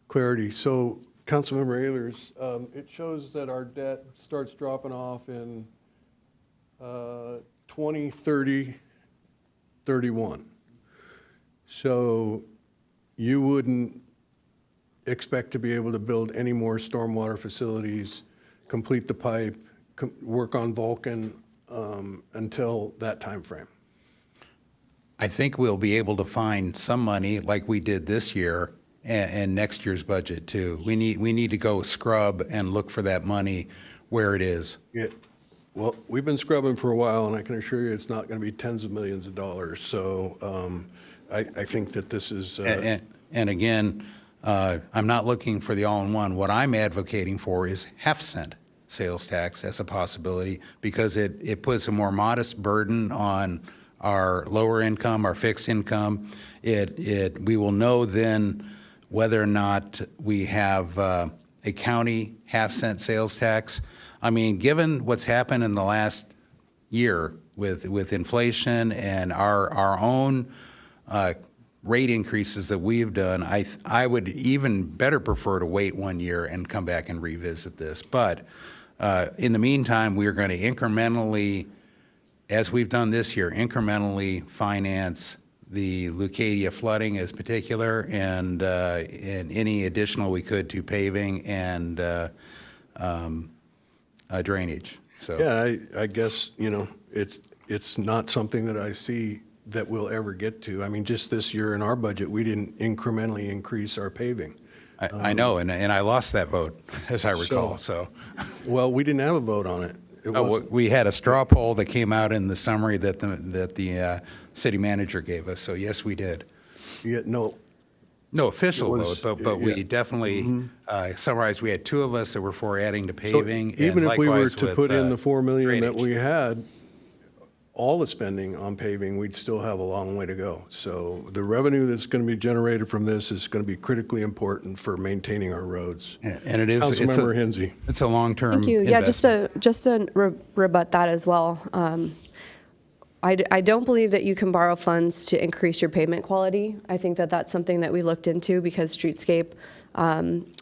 clarity. So, Councilmember Ehlers, it shows that our debt starts dropping off in 2030, 31. So you wouldn't expect to be able to build any more stormwater facilities, complete the pipe, work on Vulcan until that time frame? I think we'll be able to find some money like we did this year and next year's budget too. We need to go scrub and look for that money where it is. Yeah. Well, we've been scrubbing for a while, and I can assure you it's not going to be tens of millions of dollars. So I think that this is... And again, I'm not looking for the all-in-one. What I'm advocating for is half-cent sales tax as a possibility, because it puts a more modest burden on our lower income, our fixed income. We will know then whether or not we have a county half-cent sales tax. I mean, given what's happened in the last year with inflation and our own rate increases that we've done, I would even better prefer to wait 1 year and come back and revisit this. But in the meantime, we're going to incrementally, as we've done this year, incrementally finance the Leucadia flooding as particular, and any additional we could to paving and drainage. So yeah, I guess, it's not something that I see that we'll ever get to. I mean, just this year in our budget, we didn't incrementally increase our paving. I know, and I lost that vote, as I recall. So, well, we didn't have a vote on it. We had a straw poll that came out in the summary that the city manager gave us. So yes, we did. Yeah, no official vote, but we definitely summarized. We had 2 of us that were for adding to paving. So even and if we were likewise to with, put in the $4 million drainage. that we had, all the spending on paving, we'd still have a long way to go. So the revenue that's going to be generated from this is going to be critically important for maintaining our roads. And it is. Councilmember Hensy. It's a long-term. Thank you. Yeah, just to rebut that as well. I don't believe that you can borrow funds to increase your pavement quality. I think that that's something that we looked into because Streetscape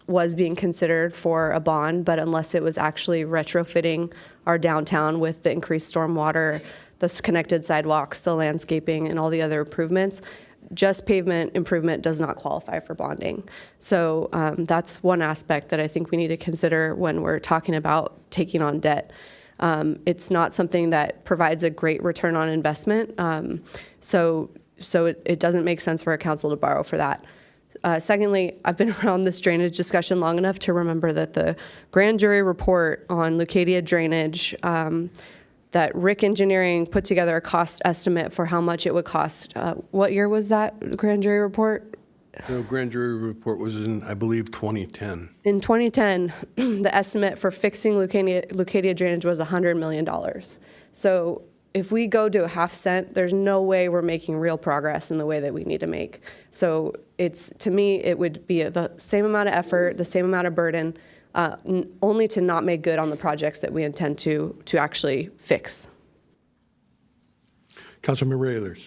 was being considered for a bond, but unless it was actually retrofitting our downtown with the increased stormwater, the connected sidewalks, the landscaping, and all the other improvements, just pavement improvement does not qualify for bonding. So that's one aspect that I think we need to consider when we're talking about taking on debt. It's not something that provides a great return on investment. So it doesn't make sense for a council to borrow for that. Secondly, I've been around this drainage discussion long enough to remember that the grand jury report on Leucadia drainage that Rick Engineering put together a cost estimate for how much it would cost. What year was that grand jury report? The grand jury report was in, I believe, 2010. In 2010, the estimate for fixing Leucadia drainage was $100 million. So if we go to a half cent, there's no way we're making real progress in the way that we need to make. So to me, it would be the same amount of effort, the same amount of burden, only to not make good on the projects that we intend to actually fix. Councilmember Ehlers.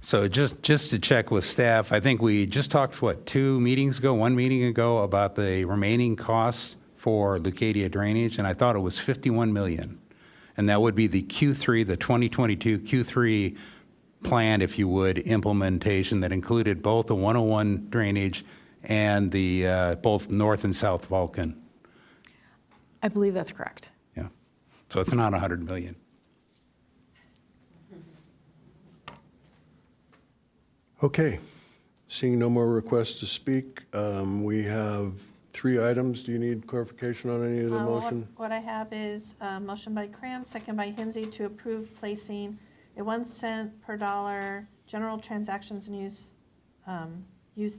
So just to check with staff, I think we just talked, what, 1 meeting ago about the remaining costs for Leucadia drainage, and I thought it was $51 million. And that would be the Q3, the 2022 Q3 plan, if you would, implementation that included both the 101 drainage and the both North and South Vulcan. I believe that's correct. Yeah. So it's not $100 million. Okay. Seeing no more requests to speak, we have 3 items. Do you need clarification on any of the motion? What I have is a motion by Kranz, second by Hinsey, to approve placing a 1 cent per dollar general transactions and use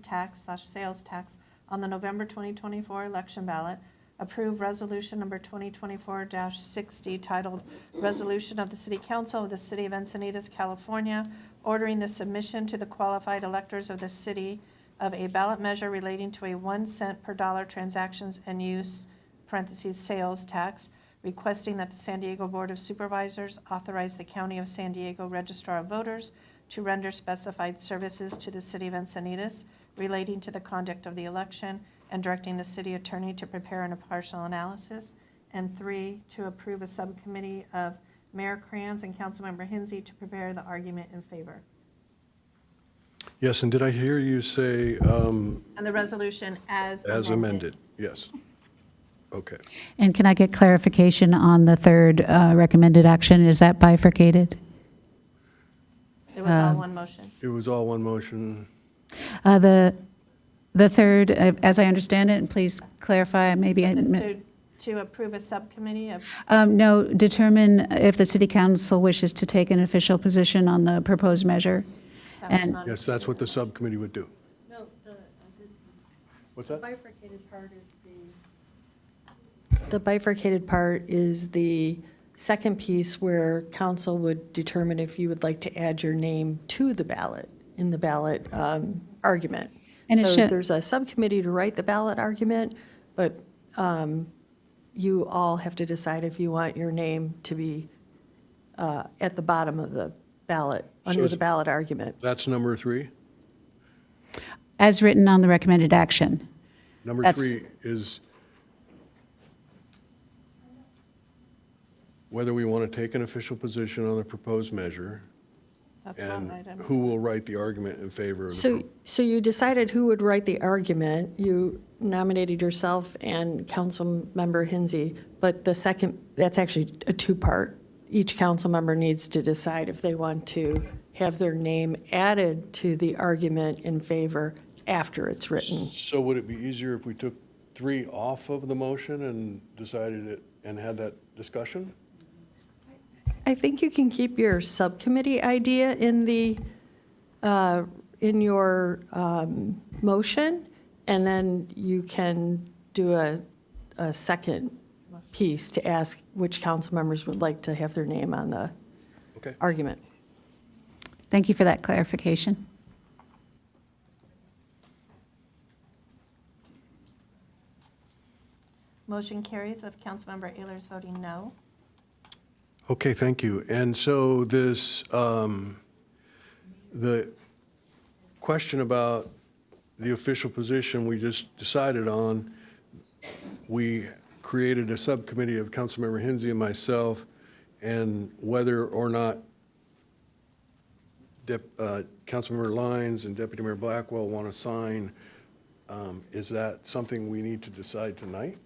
tax / sales tax on the November 2024 election ballot. Approve resolution number 2024-60 titled Resolution of the City Council of the City of Encinitas, California, ordering the submission to the qualified electors of the city of a ballot measure relating to a 1 cent per dollar transactions and use (parentheses sales tax), requesting that the San Diego Board of Supervisors authorize the County of San Diego Registrar of Voters to render specified services to the City of Encinitas relating to the conduct of the election, and directing the city attorney to prepare an impartial analysis. And 3, to approve a subcommittee of Mayor Kranz and Councilmember Hinsey to prepare the argument in favor. Yes, and did I hear you say? And the resolution as amended. Yes. Okay. And can I get clarification on the third recommended action? Is that bifurcated? It was all one motion. It was all one motion. The third, as I understand it, and please clarify, maybe I... To approve a subcommittee of, No, determine if the city council wishes to take an official position on the proposed measure. And Yes, that's what the subcommittee would do. No, What's that? bifurcated part is the bifurcated part is the second piece where council would determine if you would like to add your name to the ballot, in the ballot argument. And it So should- there's a subcommittee to write the ballot argument, but you all have to decide if you want your name to be at the bottom of the ballot, under the ballot argument. That's number 3? as written on the recommended action. Number That's- 3 is whether we want to take an official position on the proposed measure, that's one and item. who will write the argument in favor of the. So you decided who would write the argument. You nominated yourself and Councilmember Hinsey, but the second, that's actually a 2-part. Each council member needs to decide if they want to have their name added to the argument in favor after it's written. So would it be easier if we took 3 off of the motion and decided it and had that discussion? I think you can keep your subcommittee idea in the, in your motion, and then you can do a second piece to ask which council members would like to have their name on the Okay. argument. Thank you for that clarification. Motion carries with Councilmember Ehlers voting no. Okay, thank you. And so this, the question about the official position we just decided on, we created a subcommittee of Councilmember Hinsey and myself, and whether or not Councilmember Lyons and Deputy Mayor Blackwell want to sign, is that something we need to decide tonight?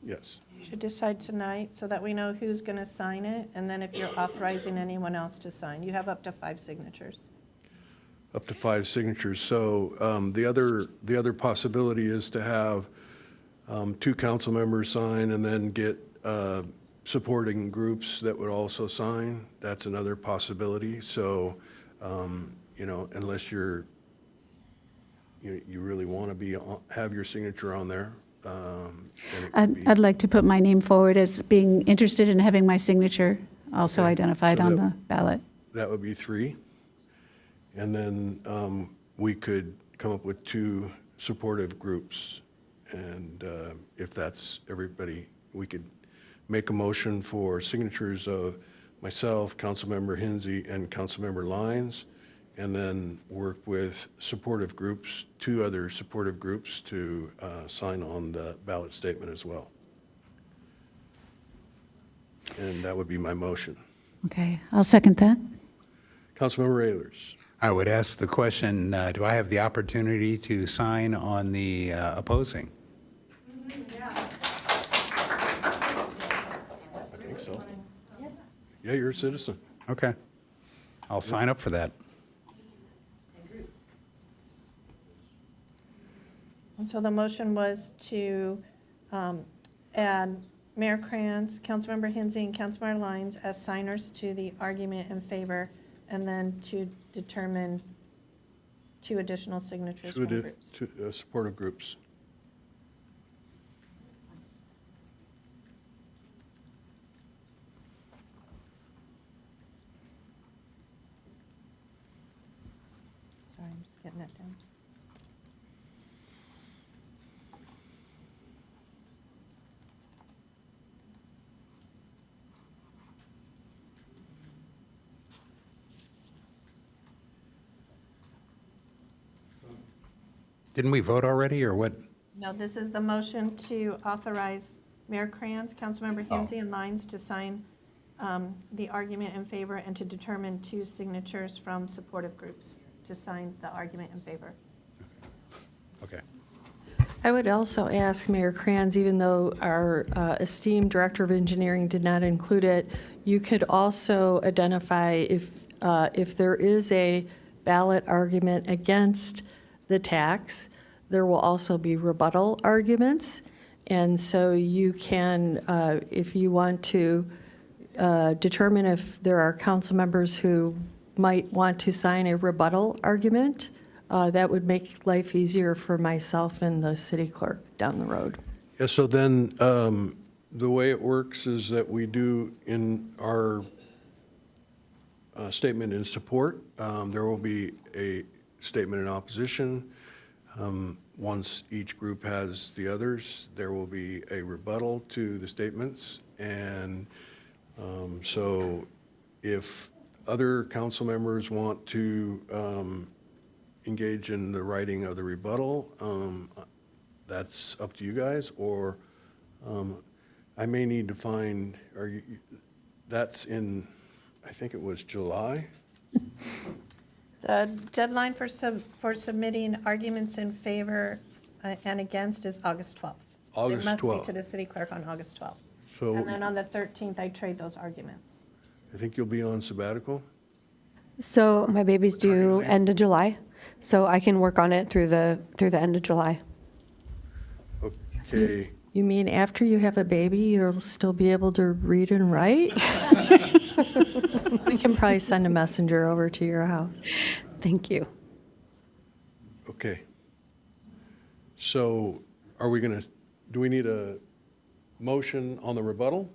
Yes. You should decide tonight so that we know who's going to sign it, and then if you're authorizing anyone else to sign. You have up to 5 signatures. Up to 5 signatures. So the other possibility is to have 2 council members sign and then get supporting groups that would also sign. That's another possibility. So, unless you really want to have your signature on there, then it could be. I'd like to put my name forward as being interested in having my signature also identified So on that- the ballot. That would be 3. And then we could come up with 2 supportive groups. And if that's everybody, we could make a motion for signatures of myself, Councilmember Hinsey, and Councilmember Lyons, and then work with supportive groups, 2 other supportive groups to sign on the ballot statement as well. And that would be my motion. Okay, I'll second that. Councilmember Ehlers. I would ask the question, do I have the opportunity to sign on the opposing? I think so. Yeah, you're a citizen. Okay. I'll sign up for that. And so the motion was to add Mayor Kranz, Councilmember Hinsey, and Councilmember Lyons as signers to the argument in favor, and then to determine 2 additional signatures from groups. 2 supportive groups. Sorry, I'm just getting that down. Didn't we vote already, or what? No, this is the motion to authorize Mayor Kranz, Councilmember Hinsey, and Lyons to sign the argument in favor and to determine 2 signatures from supportive groups to sign the argument in favor. Okay. I would also ask Mayor Kranz, even though our esteemed Director of Engineering did not include it, you could also identify if there is a ballot argument against the tax, there will also be rebuttal arguments. And so you can, if you want to determine if there are council members who might want to sign a rebuttal argument, that would make life easier for myself and the city clerk down the road. Yeah, so then the way it works is that we do in our statement in support, there will be a statement in opposition. Once each group has the others, there will be a rebuttal to the statements. And so if other council members want to engage in the writing of the rebuttal, that's up to you guys, or I may need to find, that's in, I think it was July? The deadline for submitting arguments in favor and against is August 12th. August It must be 12th. to the city clerk on August 12th. So And then on the 13th, I trade those arguments. I think you'll be on sabbatical? So my baby's due end of July, so I can work on it through the end of July. Okay. You mean after you have a baby, you'll still be able to read and write? We can probably send a messenger over to your house. Thank you. Okay. So are we going to, do we need a motion on the rebuttal?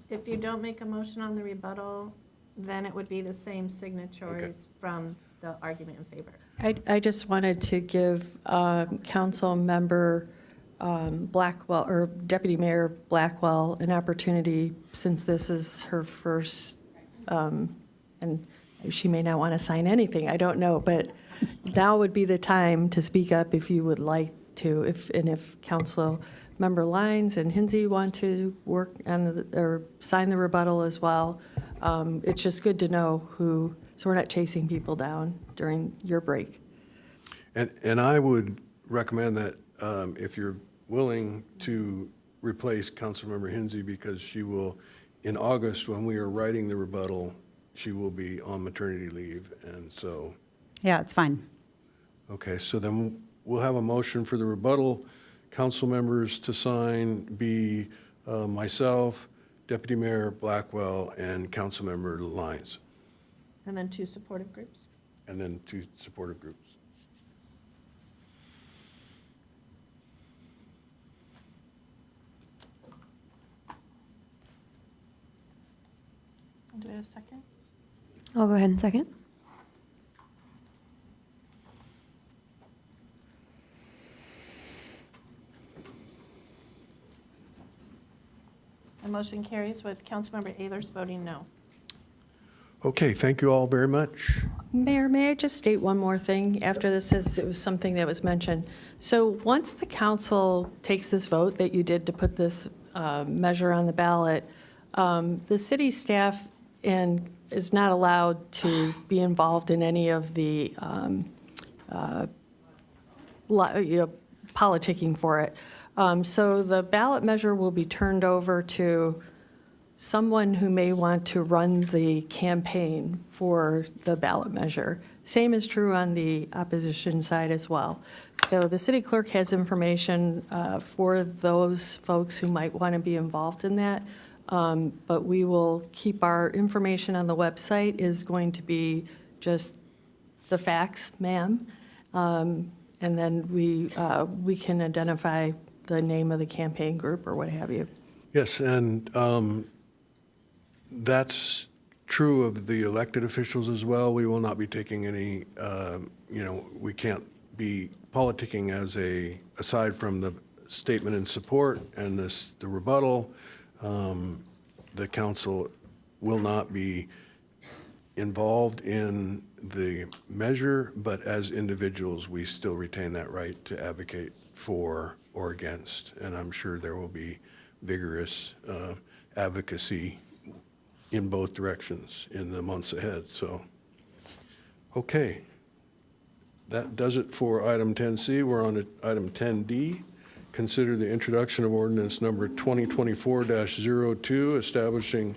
If you don't make a motion on the rebuttal, then it would be the same signatories from the argument in favor. I just wanted to give Council Member Blackwell, or Deputy Mayor Blackwell, an opportunity, since this is her first, and she may not want to sign anything, I don't know, but now would be the time to speak up if you would like to, if Council Member Lyons and Hinsey want to work on or sign the rebuttal as well. It's just good to know who, so we're not chasing people down during your break. And I would recommend that if you're willing to replace Councilmember Hinsey, because she will, in August, when we are writing the rebuttal, she will be on maternity leave, and so. Yeah, it's fine. Okay, so then we'll have a motion for the rebuttal. Council members to sign be myself, Deputy Mayor Blackwell, and Councilmember Lyons, And then 2 supportive groups. and then 2 supportive groups. Do we have a second? I'll go ahead and second. The motion carries with Councilmember Ehlers voting no. Okay, thank you all very much. Mayor, may I just state one more thing after this, as it was something that was mentioned? So once the council takes this vote that you did to put this measure on the ballot, the city staff is not allowed to be involved in any of the politicking for it. So the ballot measure will be turned over to someone who may want to run the campaign for the ballot measure. Same is true on the opposition side as well. So the city clerk has information for those folks who might want to be involved in that. But we will keep our information on the website is going to be just the facts, ma'am. And then we can identify the name of the campaign group or what have you. Yes, and that's true of the elected officials as well. We will not be taking any, we can't be politicking aside from the statement in support and the rebuttal. The council will not be involved in the measure, but as individuals, we still retain that right to advocate for or against. And I'm sure there will be vigorous advocacy in both directions in the months ahead. So, okay. That does it for item 10C. We're on to item 10D. Consider the introduction of ordinance number 2024-02, establishing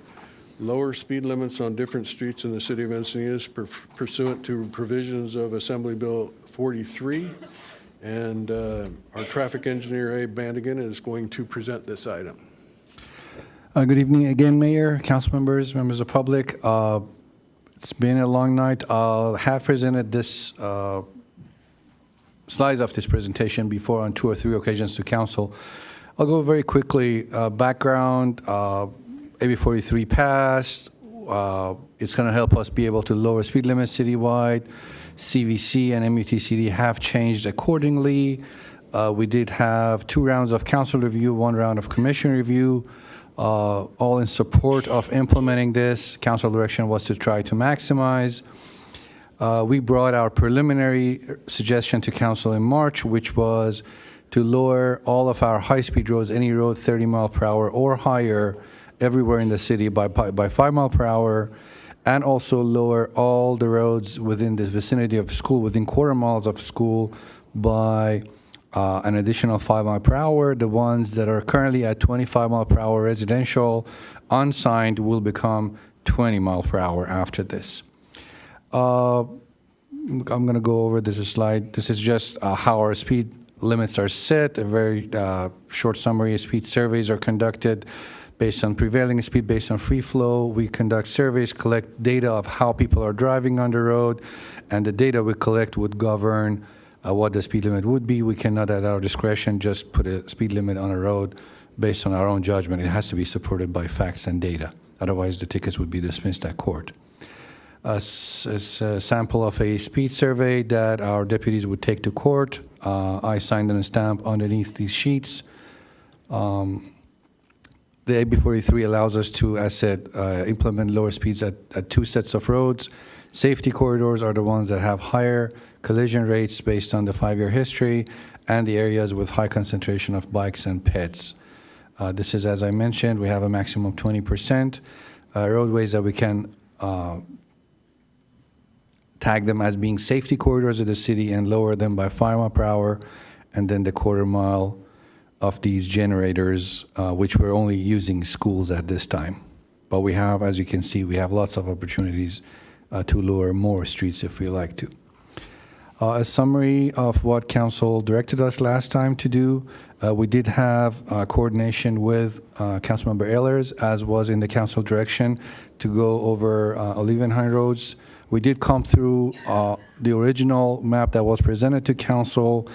lower speed limits on different streets in the city of Encinitas pursuant to provisions of Assembly Bill 43. And our traffic engineer, Abe Bandigan, is going to present this item. Good evening again, Mayor, council members, members of the public. It's been a long night. I have presented this slides of this presentation before on 2 or 3 occasions to council. I'll go very quickly. Background, AB 43 passed. It's going to help us be able to lower speed limits citywide. CVC and MUTCD have changed accordingly. We did have 2 rounds of council review, 1 round of commission review, all in support of implementing this. Council direction was to try to maximize. We brought our preliminary suggestion to council in March, which was to lower all of our high-speed roads, any road 30 mile per hour or higher, everywhere in the city by 5 mile per hour, and also lower all the roads within the vicinity of school, within quarter miles of school, by an additional 5 mile per hour. The ones that are currently at 25 mile per hour residential, unsigned, will become 20 mile per hour after this. I'm going to go over this slide. This is just how our speed limits are set. A very short summary. Speed surveys are conducted based on prevailing speed, based on free flow. We conduct surveys, collect data of how people are driving on the road, and the data we collect would govern what the speed limit would be. We cannot, at our discretion, just put a speed limit on a road based on our own judgment. It has to be supported by facts and data. Otherwise, the tickets would be dismissed at court. It's a sample of a speed survey that our deputies would take to court. I signed and stamped underneath these sheets. The AB 43 allows us to, as said, implement lower speeds at 2 sets of roads. Safety corridors are the ones that have higher collision rates based on the 5-year history, and the areas with high concentration of bikes and pets. This is, as I mentioned, we have a maximum of 20%. Roadways that we can tag them as being safety corridors of the city and lower them by 5 mile per hour, and then the quarter mile of these generators, which we're only using schools at this time. But we have, as you can see, we have lots of opportunities to lower more streets if we like to. A summary of what council directed us last time to do. We did have coordination with Councilmember Ehlers, as was in the council direction, to go over Olivenhain roads. We did come through the original map that was presented to council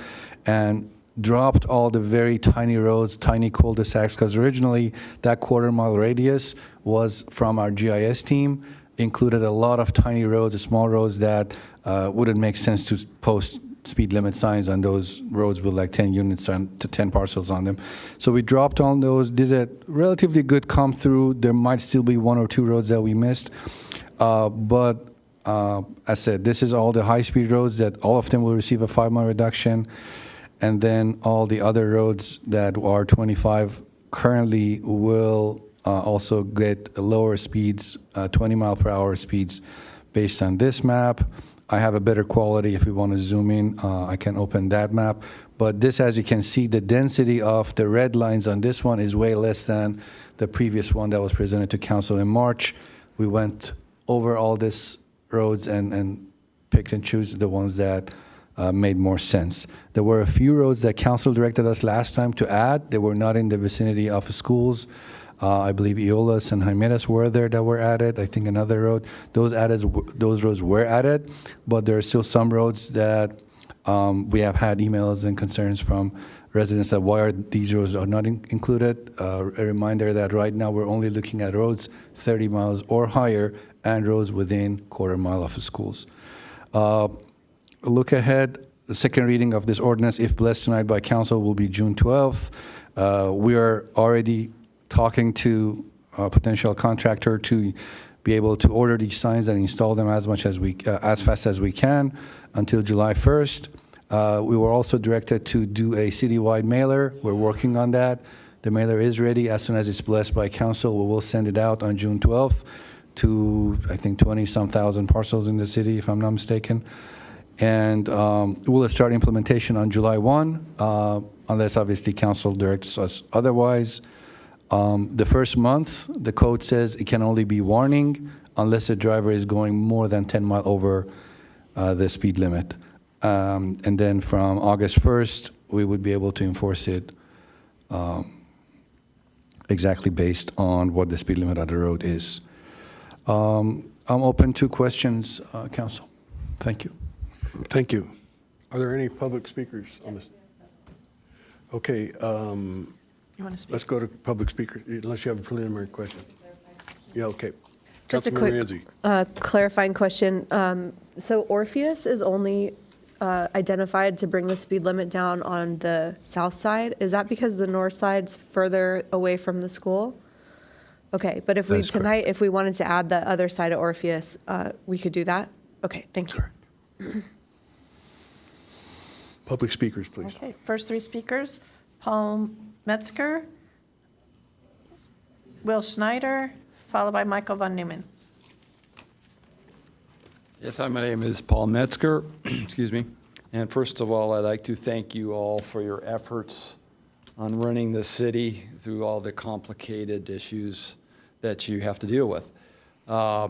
and dropped all the very tiny roads, tiny cul-de-sacs, because originally that quarter-mile radius was from our GIS team, included a lot of tiny roads, small roads that wouldn't make sense to post speed limit signs on those roads with like 10 units to 10 parcels on them. So we dropped all those, did a relatively good come through. There might still be one or two roads that we missed. But as I said, this is all the high-speed roads that all of them will receive a 5-mile reduction. And then all the other roads that are 25 currently will also get lower speeds, 20-mile-per-hour speeds based on this map. I have a better quality if we want to zoom in. I can open that map. But this, as you can see, the density of the red lines on this one is way less than the previous one that was presented to council in March. We went over all these roads and picked and choose the ones that made more sense. There were a few roads that council directed us last time to add. They were not in the vicinity of schools. I believe Eolas and Encinitas were there that were added. I think another road. Those roads were added, but there are still some roads that we have had emails and concerns from residents that why are these roads are not included. A reminder that right now we're only looking at roads 30 miles or higher and roads within quarter-mile of schools. Look ahead, the second reading of this ordinance, if blessed tonight by council, will be June 12th. We are already talking to a potential contractor to be able to order these signs and install them as fast as we can until July 1st. We were also directed to do a citywide mailer. We're working on that. The mailer is ready. As soon as it's blessed by council, we will send it out on June 12th to, I think, 20-some thousand parcels in the city, if I'm not mistaken. And we'll start implementation on July 1, unless obviously council directs us otherwise. The first month, the code says it can only be warning unless the driver is going more than 10 miles over the speed limit. And then from August 1st, we would be able to enforce it exactly based on what the speed limit on the road is. I'm open to questions, council. Thank you. Thank you. Are there any public speakers on this? Okay. You want to speak? Let's go to public speaker, unless you have a preliminary question. Yeah, okay. Just a Councilmember quick Izzi. clarifying question. So Orpheus is only identified to bring the speed limit down on the south side. Is that because the north side's further away from the school? Okay, but if we tonight, if we wanted to add the other side of Orpheus, we could do that? Okay, thank you. Public speakers, please. Okay, first three speakers, Paul Metzger, Will Schneider, followed by Michael von Neumann. Yes, hi, my name is Paul Metzger. Excuse me. And first of all, I'd like to thank you all for your efforts on running the city through all the complicated issues that you have to deal with. I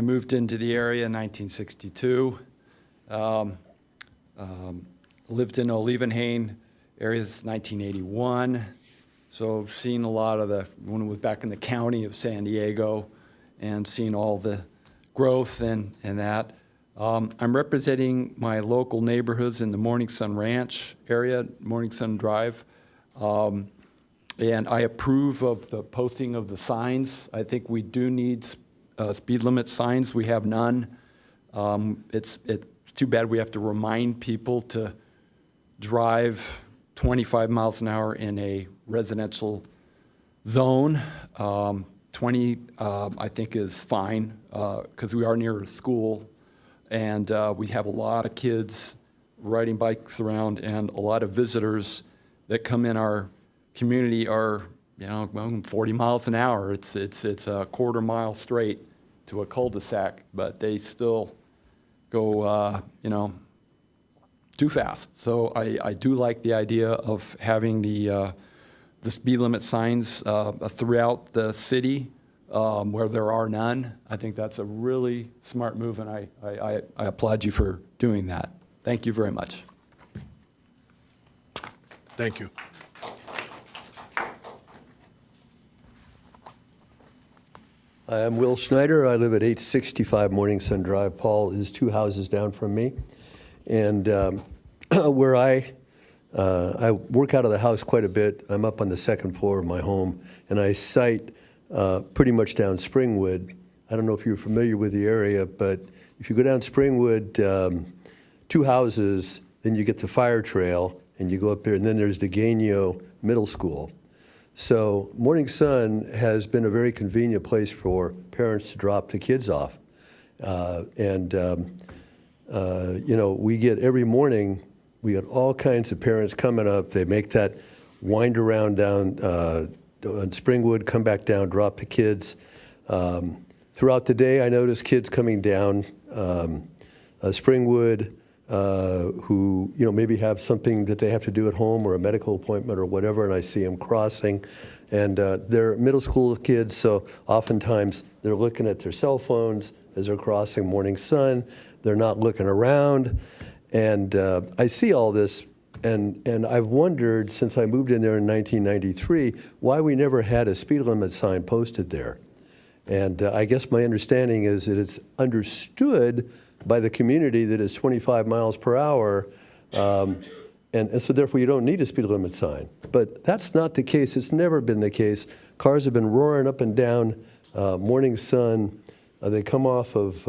moved into the area in 1962. Lived in Olivenhain area since 1981. So I've seen a lot of when I was back in the county of San Diego and seen all the growth and that. I'm representing my local neighborhoods in the Morning Sun Ranch area, Morning Sun Drive. And I approve of the posting of the signs. I think we do need speed limit signs. We have none. It's too bad we have to remind people to drive 25 miles an hour in a residential zone. 20, I think, is fine because we are near a school, and we have a lot of kids riding bikes around, and a lot of visitors that come in our community are, 40 miles an hour. It's a quarter mile straight to a cul-de-sac, but they still go, too fast. So I do like the idea of having the speed limit signs throughout the city where there are none. I think that's a really smart move, and I applaud you for doing that. Thank you very much. Thank you. I'm Will Schneider. I live at 865 Morning Sun Drive. Paul is 2 houses down from me. And where I work out of the house quite a bit. I'm up on the second floor of my home, and I site pretty much down Springwood. I don't know if you're familiar with the area, but if you go down Springwood, 2 houses, then you get the fire trail, and you go up there, and then there's the Gainio Middle School. So Morning Sun has been a very convenient place for parents to drop the kids off. We get every morning, we get all kinds of parents coming up. They make that wind around down on Springwood, come back down, drop the kids. Throughout the day, I notice kids coming down Springwood who maybe have something that they have to do at home or a medical appointment or whatever, and I see them crossing. And they're middle school kids, so oftentimes they're looking at their cell phones as they're crossing Morning Sun. They're not looking around. And I see all this, and I've wondered since I moved in there in 1993 why we never had a speed limit sign posted there. And I guess my understanding is that it's understood by the community that it's 25 miles per hour, and so therefore you don't need a speed limit sign. But that's not the case. It's never been the case. Cars have been roaring up and down Morning Sun. They come off of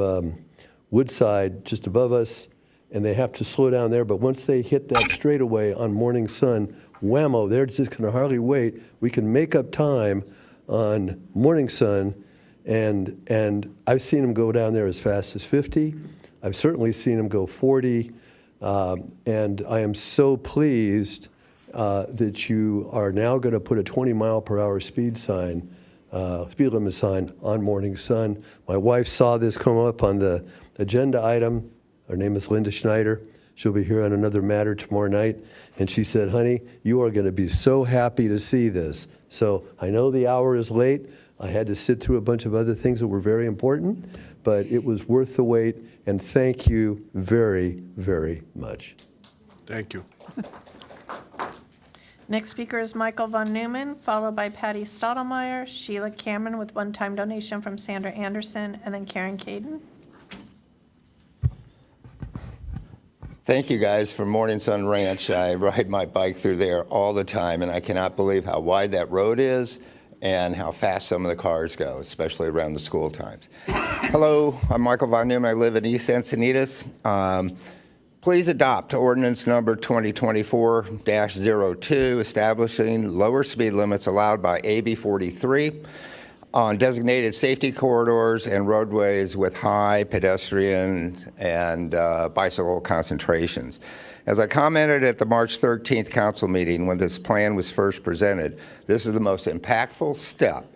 Woodside just above us, and they have to slow down there. But once they hit that straightaway on Morning Sun, whammo, they're just going to hardly wait. We can make up time on Morning Sun, and I've seen them go down there as fast as 50. I've certainly seen them go 40, and I am so pleased that you are now going to put a 20-mile-per-hour speed limit sign on Morning Sun. My wife saw this come up on the agenda item. Her name is Linda Schneider. She'll be here on another matter tomorrow night, and she said, "Honey, you are going to be so happy to see this." So I know the hour is late. I had to sit through a bunch of other things that were very important, but it was worth the wait, and thank you very, very much. Thank you. Next speaker is Michael Von Neumann, followed by Patty Stottlemyre, Sheila Cameron with one-time donation from Sandra Anderson, and then Karen Caden. Thank you guys for Morning Sun Ranch. I ride my bike through there all the time, and I cannot believe how wide that road is and how fast some of the cars go, especially around the school times. Hello, I'm Michael Von Neumann. I live in East Encinitas. Please adopt ordinance number 2024-02, establishing lower speed limits allowed by AB 43 on designated safety corridors and roadways with high pedestrian and bicycle concentrations. As I commented at the March 13th council meeting when this plan was first presented, this is the most impactful step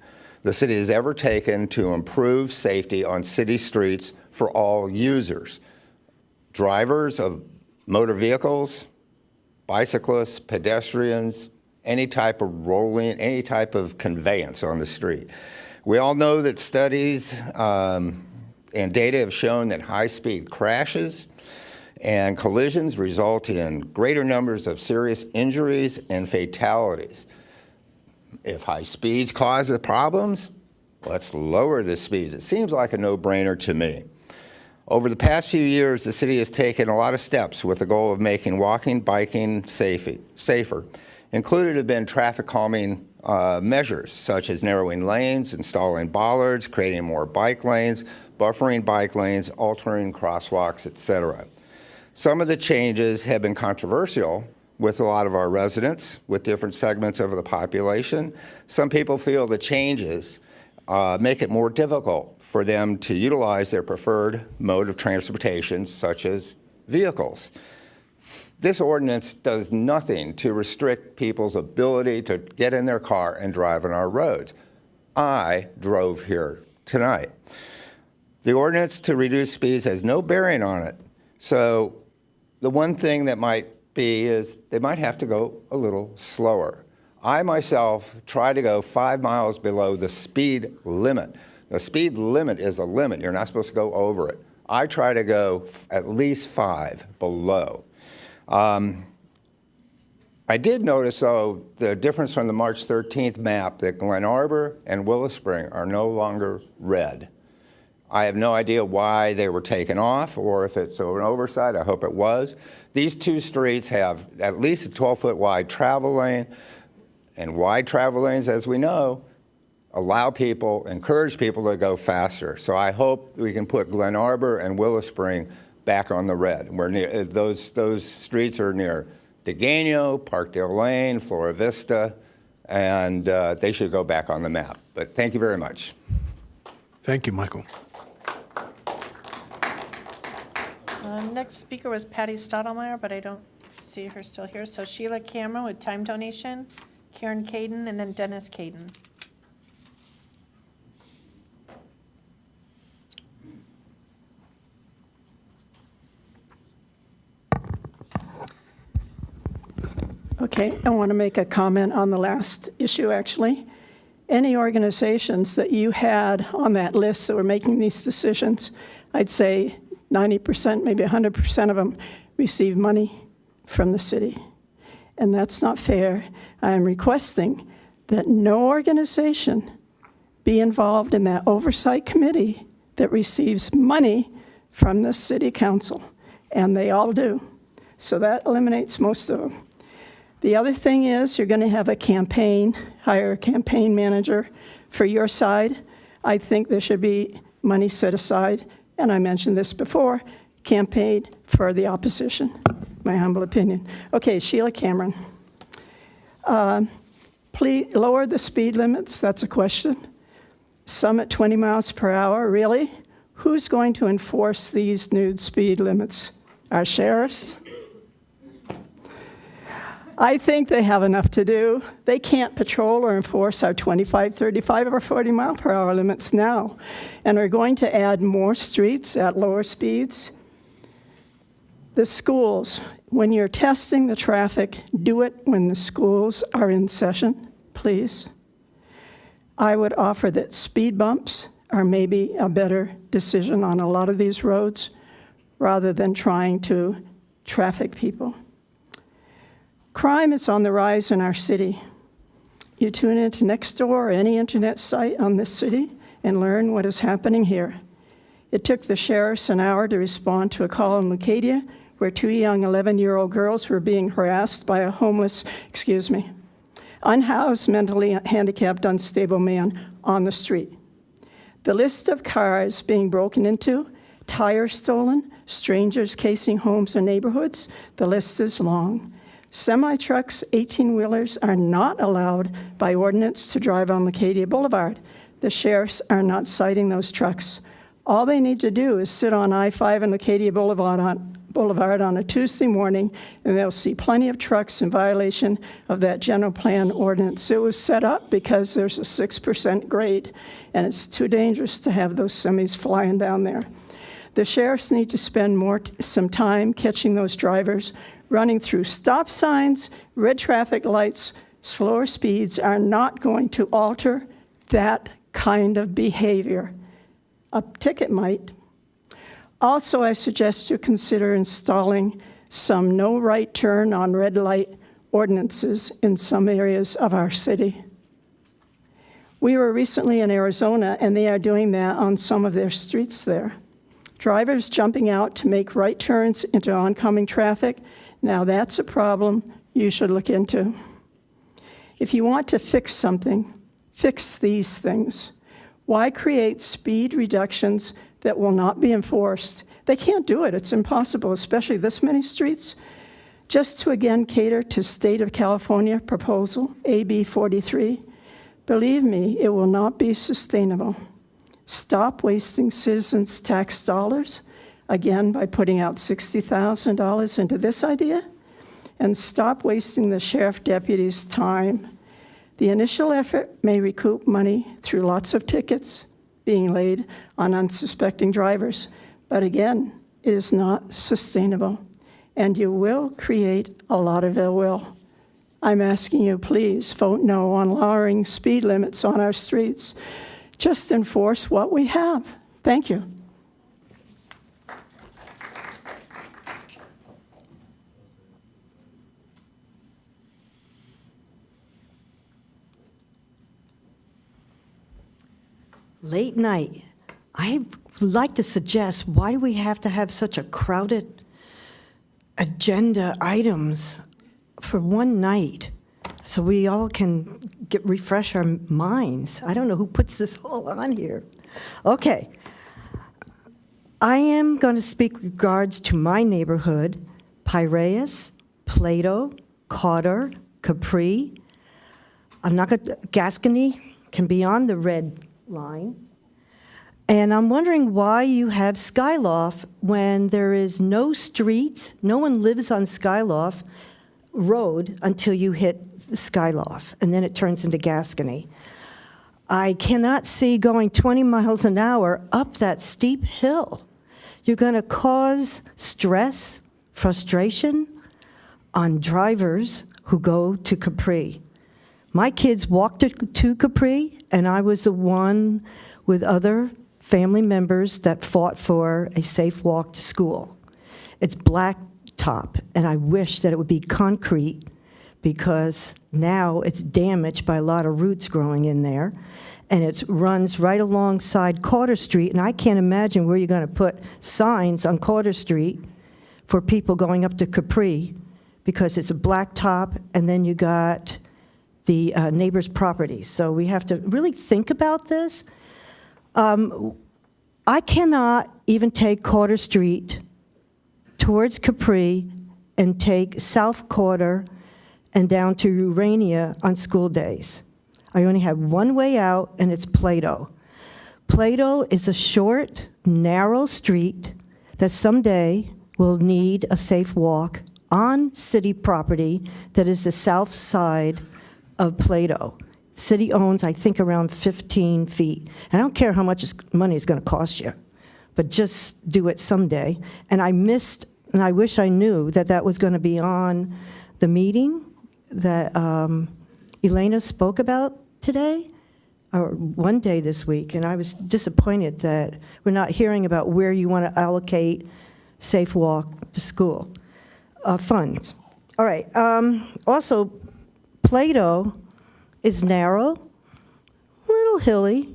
the city has ever taken to improve safety on city streets for all users. Drivers of motor vehicles, bicyclists, pedestrians, any type of rolling, any type of conveyance on the street. We all know that studies and data have shown that high-speed crashes and collisions result in greater numbers of serious injuries and fatalities. If high speeds cause the problems, let's lower the speeds. It seems like a no-brainer to me. Over the past few years, the city has taken a lot of steps with the goal of making walking, biking safer. Included have been traffic calming measures, such as narrowing lanes, installing bollards, creating more bike lanes, buffering bike lanes, altering crosswalks, etc. Some of the changes have been controversial with a lot of our residents, with different segments of the population. Some people feel the changes make it more difficult for them to utilize their preferred mode of transportation, such as vehicles. This ordinance does nothing to restrict people's ability to get in their car and drive on our roads. I drove here tonight. The ordinance to reduce speeds has no bearing on it. So the one thing that might be is they might have to go a little slower. I myself try to go 5 miles below the speed limit. The speed limit is a limit. You're not supposed to go over it. I try to go at least 5 below. I did notice, though, the difference from the March 13th map that Glen Arbor and Willow Spring are no longer red. I have no idea why they were taken off or if it's an oversight. I hope it was. These two streets have at least a 12-foot wide travel lane, and wide travel lanes, as we know, encourage people to go faster. So I hope we can put Glen Arbor and Willow Spring back on the red. Those streets are near DeGano, Parkdale Lane, Flora Vista, and they should go back on the map. But thank you very much. Thank you, Michael. Next speaker was Patty Stottlemyre, but I don't see her still here. So Sheila Cameron with time donation, Karen Caden, and then Dennis Caden. Okay, I want to make a comment on the last issue, actually. Any organizations that you had on that list that were making these decisions, I'd say 90%, maybe 100% of them receive money from the city. And that's not fair. I am requesting that no organization be involved in that oversight committee that receives money from the city council. And they all do. So that eliminates most of them. The other thing is you're going to have a campaign, hire a campaign manager for your side. I think there should be money set aside, and I mentioned this before, campaign for the opposition, my humble opinion. Okay, Sheila Cameron. Please lower the speed limits, that's a question. Some at 20 miles per hour, really? Who's going to enforce these new speed limits? Our sheriffs? I think they have enough to do. They can't patrol or enforce our 25, 35, or 40 mile per hour limits now. And we're going to add more streets at lower speeds. The schools, when you're testing the traffic, do it when the schools are in session, please. I would offer that speed bumps are maybe a better decision on a lot of these roads rather than trying to traffic people. Crime is on the rise in our city. You tune into Nextdoor or any internet site on this city and learn what is happening here. It took the sheriffs an hour to respond to a call in Leucadia where 2 young 11-year-old girls were being harassed by a unhoused, mentally handicapped, unstable man on the street. The list of cars being broken into, tires stolen, strangers casing homes or neighborhoods, the list is long. Semi-trucks, 18-wheelers are not allowed by ordinance to drive on Leucadia Boulevard. The sheriffs are not citing those trucks. All they need to do is sit on I-5 and Leucadia Boulevard on a Tuesday morning, and they'll see plenty of trucks in violation of that general plan ordinance. It was set up because there's a 6% grade, and it's too dangerous to have those semis flying down there. The sheriffs need to spend some time catching those drivers. Running through stop signs, red traffic lights, slower speeds are not going to alter that kind of behavior. A ticket might. Also, I suggest you consider installing some no right turn on red light ordinances in some areas of our city. We were recently in Arizona, and they are doing that on some of their streets there. Drivers jumping out to make right turns into oncoming traffic. Now that's a problem you should look into. If you want to fix something, fix these things. Why create speed reductions that will not be enforced? They can't do it. It's impossible, especially this many streets. Just to again cater to State of California proposal, AB 43, believe me, it will not be sustainable. Stop wasting citizens' tax dollars, again, by putting out $60,000 into this idea, and stop wasting the sheriff deputy's time. The initial effort may recoup money through lots of tickets being laid on unsuspecting drivers, but again, it is not sustainable, and you will create a lot of ill will. I'm asking you, please vote no on lowering speed limits on our streets. Just enforce what we have. Thank you. late night. I would like to suggest, why do we have to have such a crowded agenda items for one night so we all can refresh our minds? I don't know who puts this all on here. Okay. I am going to speak regards to my neighborhood, Piraeus, Plato, Cotter, Capri. I'm not going to, Gascony can be on the red line. And I'm wondering why you have Skyloft when there is no streets, no one lives on Skyloft Road until you hit Skyloft, and then it turns into Gascony. I cannot see going 20 miles an hour up that steep hill. You're going to cause stress, frustration on drivers who go to Capri. My kids walked to Capri, and I was the one with other family members that fought for a safe walk to school. It's blacktop, and I wish that it would be concrete because now it's damaged by a lot of roots growing in there. And it runs right alongside Carter Street, and I can't imagine where you're going to put signs on Carter Street for people going up to Capri because it's a blacktop, and then you got the neighbor's property. So we have to really think about this. I cannot even take Carter Street towards Capri and take South Carter and down to Urania on school days. I only have one way out, and it's Plato. Plato is a short, narrow street that someday will need a safe walk on city property that is the south side of Plato. City owns, I think, around 15 feet. And I don't care how much money it's going to cost you, but just do it someday. And I missed, and I wish I knew that that was going to be on the meeting that Elena spoke about today, or one day this week, and I was disappointed that we're not hearing about where you want to allocate safe walk to school funds. All right. Also, Plato is narrow, little hilly.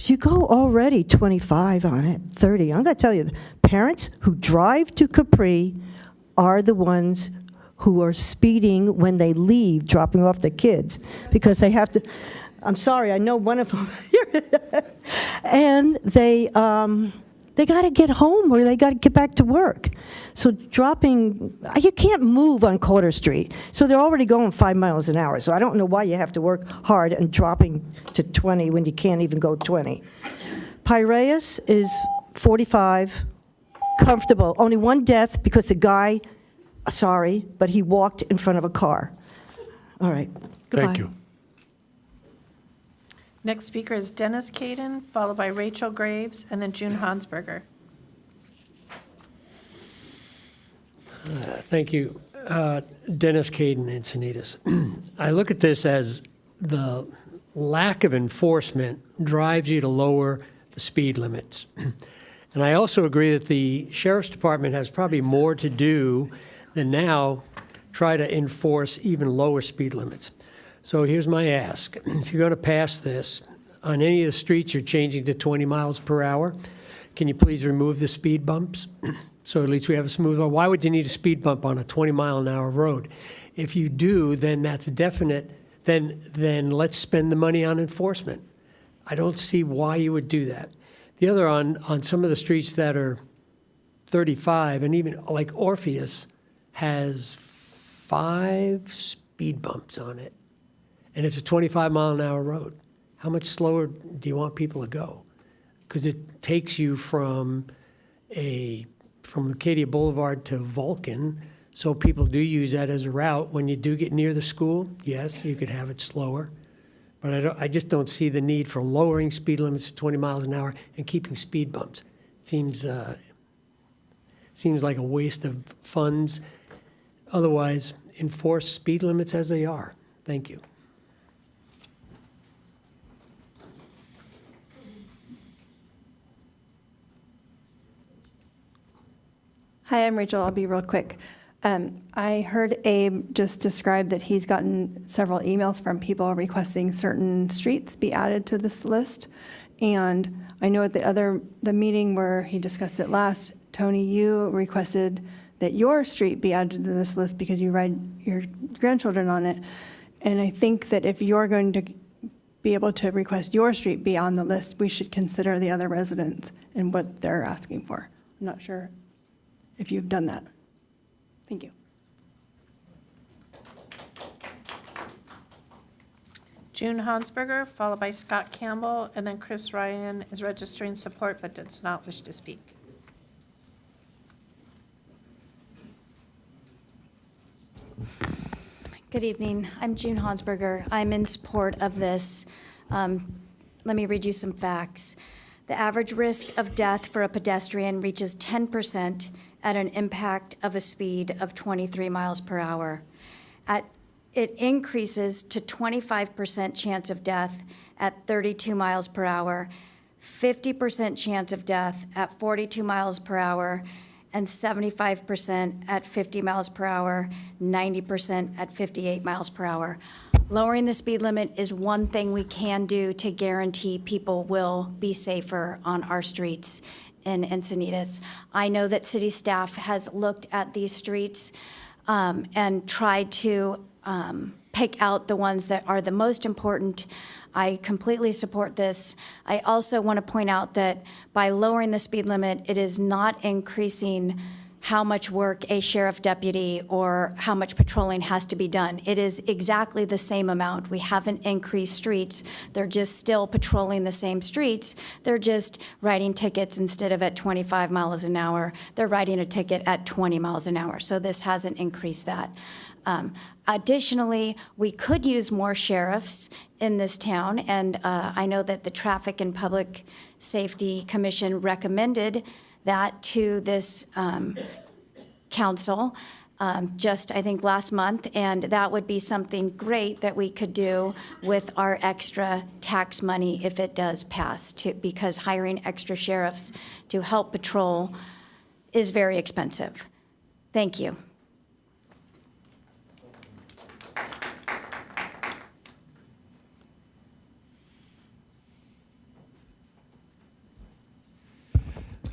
You go already 25 on it, 30. I'm going to tell you, the parents who drive to Capri are the ones who are speeding when they leave, dropping off their kids, because they have to, I'm sorry, I know one of them, and they got to get home or they got to get back to work. So you can't move on Carter Street. So they're already going 5 miles an hour. So I don't know why you have to work hard and dropping to 20 when you can't even go 20. Piraeus is 45, comfortable. Only one death because the guy, sorry, but he walked in front of a car. All right. Goodbye. Thank you. Next speaker is Dennis Caden, followed by Rachel Graves, and then June Hansberger. Thank you. Dennis Caden, Encinitas. I look at this as the lack of enforcement drives you to lower the speed limits. And I also agree that the Sheriff's Department has probably more to do than now try to enforce even lower speed limits. So here's my ask. If you're going to pass this, on any of the streets you're changing to 20 miles per hour, can you please remove the speed bumps? So at least we have a smooth road. Why would you need a speed bump on a 20-mile-an-hour road? If you do, then that's definite. Then let's spend the money on enforcement. I don't see why you would do that. The other, on some of the streets that are 35, and even like Orpheus has 5 speed bumps on it, and it's a 25-mile-an-hour road. How much slower do you want people to go? Because it takes you from Acadia Boulevard to Vulcan, so people do use that as a route. When you do get near the school, yes, you could have it slower. But I just don't see the need for lowering speed limits to 20 miles an hour and keeping speed bumps. Seems like a waste of funds. Otherwise, enforce speed limits as they are. Thank you. Hi, I'm Rachel. I'll be real quick. I heard Abe just describe that he's gotten several emails from people requesting certain streets be added to this list. And I know at the meeting where he discussed it last, Tony, you requested that your street be added to this list because you ride your grandchildren on it. And I think that if you're going to be able to request your street be on the list, we should consider the other residents and what they're asking for. I'm not sure if you've done that. Thank you. June Hansberger, followed by Scott Campbell, and then Chris Ryan is registering support but does not wish to speak. Good evening. I'm June Hansberger. I'm in support of this. Let me read you some facts. The average risk of death for a pedestrian reaches 10% at an impact of a speed of 23 miles per hour. It increases to 25% chance of death at 32 miles per hour, 50% chance of death at 42 miles per hour, and 75% at 50 miles per hour, 90% at 58 miles per hour. Lowering the speed limit is one thing we can do to guarantee people will be safer on our streets in Encinitas. I know that city staff has looked at these streets and tried to pick out the ones that are the most important. I completely support this. I also want to point out that by lowering the speed limit, it is not increasing how much work a sheriff deputy or how much patrolling has to be done. It is exactly the same amount. We haven't increased streets. They're just still patrolling the same streets. They're just writing tickets instead of at 25 miles an hour. They're writing a ticket at 20 miles an hour. So this hasn't increased that. Additionally, we could use more sheriffs in this town, and I know that the Traffic and Public Safety Commission recommended that to this council just, I think, last month, and that would be something great that we could do with our extra tax money if it does pass, because hiring extra sheriffs to help patrol is very expensive. Thank you.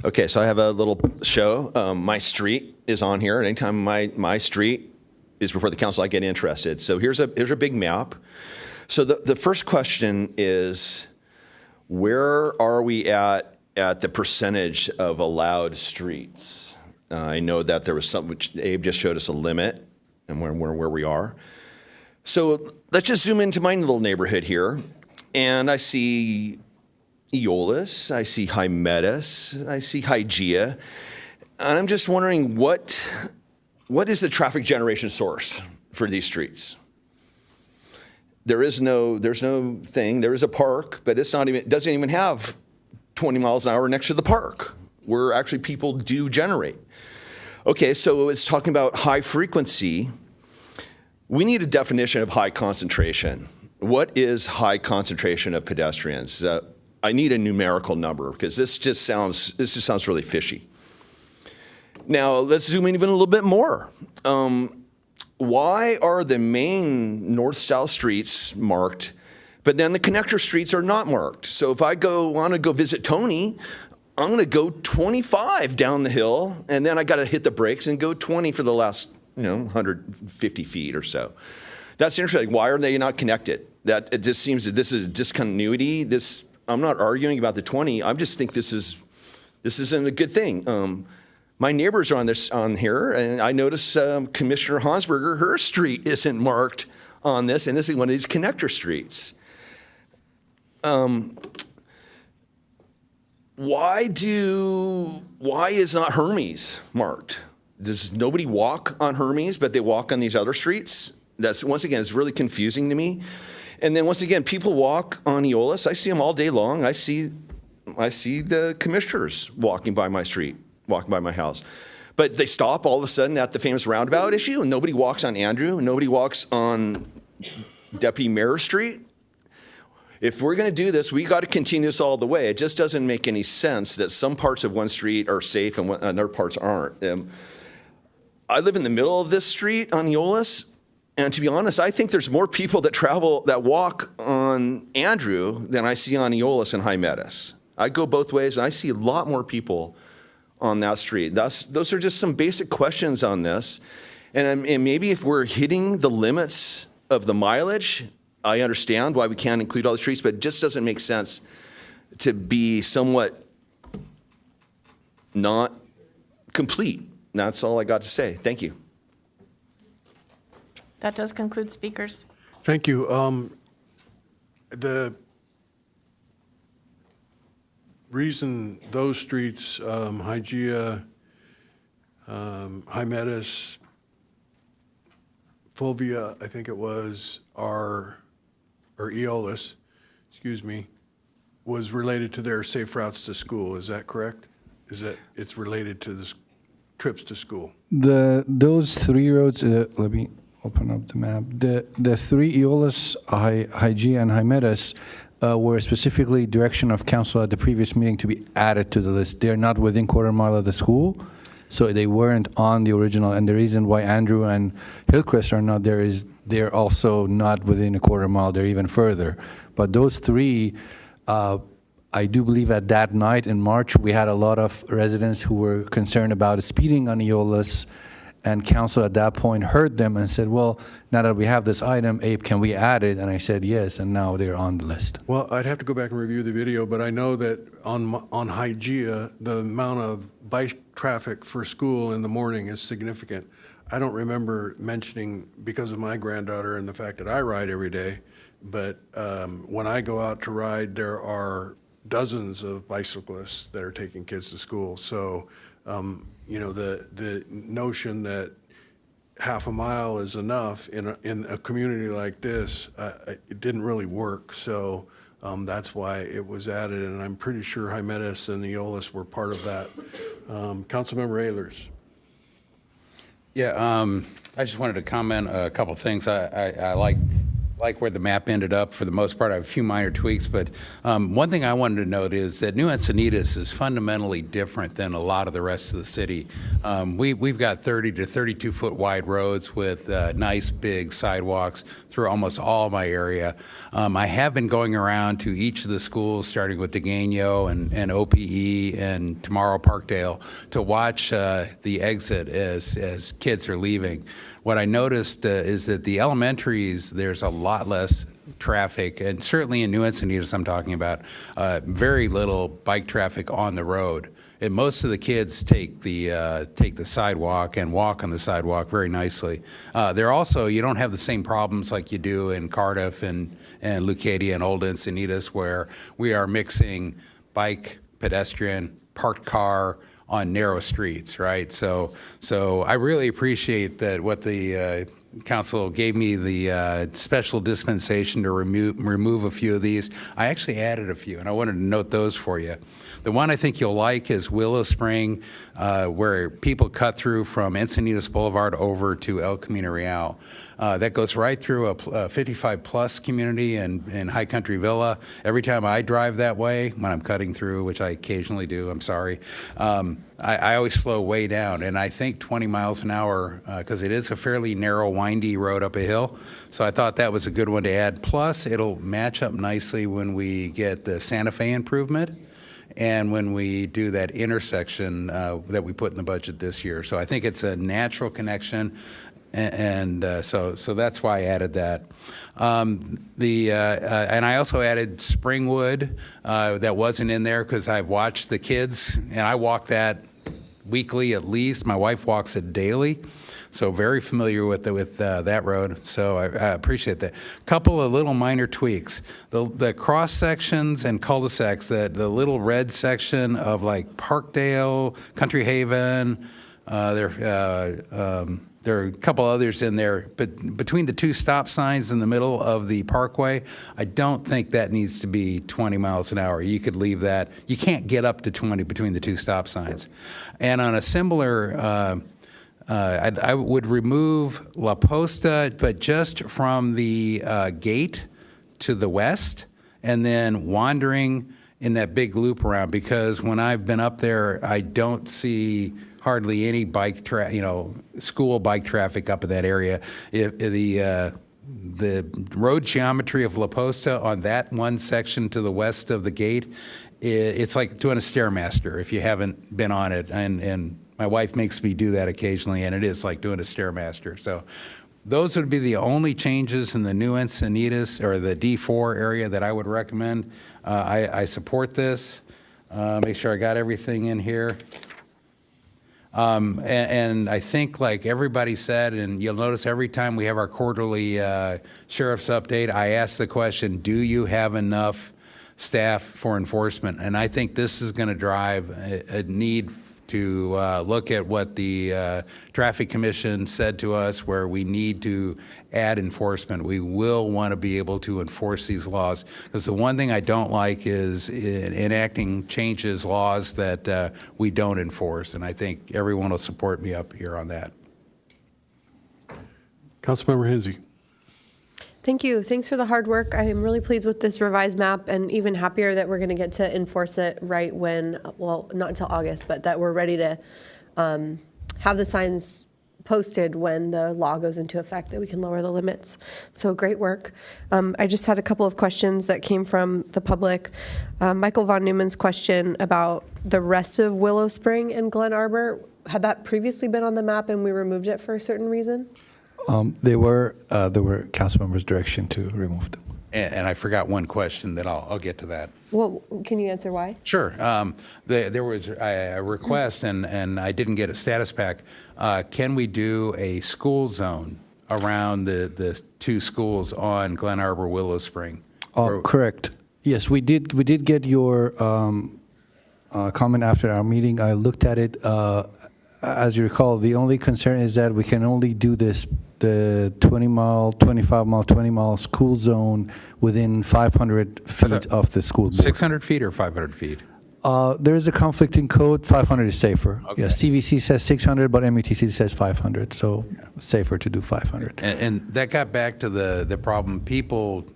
Okay, so I have a little show. My street is on here. Anytime my street is before the council, I get interested. So here's a big map. So the first question is, where are we at the percentage of allowed streets? I know that there was something which Abe just showed us a limit and where we are. So let's just zoom into my little neighborhood here, and I see Eolis, I see Hymettus, I see Hygeia, and I'm just wondering what is the traffic generation source for these streets? There's no thing. There is a park, but it doesn't even have 20 miles an hour next to the park, where actually people do generate. Okay, so it's talking about high frequency. We need a definition of high concentration. What is high concentration of pedestrians? I need a numerical number, because this just sounds really fishy. Now let's zoom in even a little bit more. Why are the main north-south streets marked, but then the connector streets are not marked? So if I want to go visit Tony, I'm going to go 25 down the hill, and then I got to hit the brakes and go 20 for the last 150 feet or so. That's interesting. Why are they not connected? That it just seems that this is a discontinuity. I'm not arguing about the 20. I just think this isn't a good thing. My neighbors are on here, and I notice Commissioner Hansberger, her street isn't marked on this, and this is one of these connector streets. Why is not Hermes marked? Does nobody walk on Hermes, but they walk on these other streets? That's, once again, it's really confusing to me. And then once again, people walk on Eolis. I see them all day long. I see the commissioners walking by my street, walking by my house. But they stop all of a sudden at the famous roundabout issue, and nobody walks on Andrew, and nobody walks on Deputy Mayor Street. If we're going to do this, we got to continue this all the way. It just doesn't make any sense that some parts of one street are safe and other parts aren't. I live in the middle of this street on Eolas, and to be honest, I think there's more people that walk on Andrew than I see on Eolas and High Meadows. I go both ways, and I see a lot more people on that street. Those are just some basic questions on this. And maybe if we're hitting the limits of the mileage, I understand why we can't include all the streets, but it just doesn't make sense to be somewhat not complete. And that's all I got to say. Thank you. That does conclude speakers. Thank you. The reason those streets, Hygeia, High Meadows, Fulvia, I think it was, or Eolas, excuse me, was related to their safe routes to school. Is that correct? Is that it's related to the trips to school? Those three roads, let me open up the map. The three Eolas, Hygeia, and High Meadows were specifically direction of council at the previous meeting to be added to the list. They're not within quarter mile of the school, so they weren't on the original. And the reason why Andrew and Hillcrest are not there is they're also not within a quarter mile. They're even further. But those three, I do believe at that night in March, we had a lot of residents who were concerned about speeding on Eolas, and council at that point heard them and said, well, now that we have this item, Abe, can we add it? And I said yes, and now they're on the list. Well, I'd have to go back and review the video, but I know that on Hygeia, the amount of bike traffic for school in the morning is significant. I don't remember mentioning, because of my granddaughter and the fact that I ride every day, but when I go out to ride, there are dozens of bicyclists that are taking kids to school. So, you know, the notion that half a mile is enough in a community like this, it didn't really work. So that's why it was added, and I'm pretty sure High Meadows and Eolas were part of that. Councilmember Ehlers. Yeah, I just wanted to comment a couple things. I like where the map ended up for the most part. I have a few minor tweaks, but one thing I wanted to note is that New Encinitas is fundamentally different than a lot of the rest of the city. We've got 30 to 32 foot wide roads with nice big sidewalks through almost all my area. I have been going around to each of the schools, starting with Degano and OPE and tomorrow Parkdale, to watch the exit as kids are leaving. What I noticed is that the elementaries, there's a lot less traffic, and certainly in New Encinitas I'm talking about, very little bike traffic on the road. And most of the kids take the sidewalk and walk on the sidewalk very nicely. They're also, you don't have the same problems like you do in Cardiff and Leucadia and Old Encinitas, where we are mixing bike, pedestrian, parked car, on narrow streets, right? So I really appreciate that what the council gave me the special dispensation to remove a few of these. I actually added a few, and I wanted to note those for you. The one I think you'll like is Willow Spring, where people cut through from Encinitas Boulevard over to El Camino Real. That goes right through a 55-plus community in High Country Villa. Every time I drive that way, when I'm cutting through, which I occasionally do, I'm sorry, I always slow way down, and I think 20 miles an hour, because it is a fairly narrow, windy road up a hill. So I thought that was a good one to add. Plus, it'll match up nicely when we get the Santa Fe improvement and when we do that intersection that we put in the budget this year. So I think it's a natural connection. And so that's why I added that. And I also added Springwood that wasn't in there because I've watched the kids, and I walk that weekly at least. My wife walks it daily, so very familiar with that road. So I appreciate that. Couple of little minor tweaks. The cross sections and cul-de-sacs, the little red section of like Parkdale, Country Haven, there are a couple others in there, but between the two stop signs in the middle of the parkway, I don't think that needs to be 20 miles an hour. You could leave that. You can't get up to 20 between the two stop signs. And on a similar, I would remove La Posta, but just from the gate to the west, and then wandering in that big loop around, because when I've been up there, I don't see hardly any school bike traffic up in that area. The road geometry of La Posta on that one section to the west of the gate, it's like doing a Stairmaster if you haven't been on it. And my wife makes me do that occasionally, and it is like doing a Stairmaster. So those would be the only changes in the new Encinitas or the D4 area that I would recommend. I support this. Make sure I got everything in here. And I think, like everybody said, and you'll notice every time we have our quarterly sheriff's update, I ask the question, do you have enough staff for enforcement? And I think this is going to drive a need to look at what the Traffic Commission said to us, where we need to add enforcement. We will want to be able to enforce these laws, because the one thing I don't like is enacting changes, laws that we don't enforce, and I think everyone will support me up here on that. Councilmember Hensy. Thank you. Thanks for the hard work. I am really pleased with this revised map, and even happier that we're going to get to enforce it right when, well, not until August, but that we're ready to have the signs posted when the law goes into effect, that we can lower the limits. So great work. I just had a couple of questions that came from the public. Michael Von Newman's question about the rest of Willow Spring and Glen Arbor. Had that previously been on the map and we removed it for a certain reason? There were council members' direction to remove them. And I forgot one question that I'll get to that. Well, can you answer why? Sure. There was a request, and I didn't get a status pack. Can we do a school zone around the two schools on Glen Arbor, Willow Spring? Correct. Yes, we did get your comment after our meeting. I looked at it. As you recall, the only concern is that we can only do this, the 20-mile, 25-mile, 20-mile school zone within 500 feet of the school board. 600 feet or 500 feet? There is a conflicting code. 500 is safer. Okay. Yeah, CVC says 600, but MUTC says 500, so safer to do 500. And that got back to the problem. People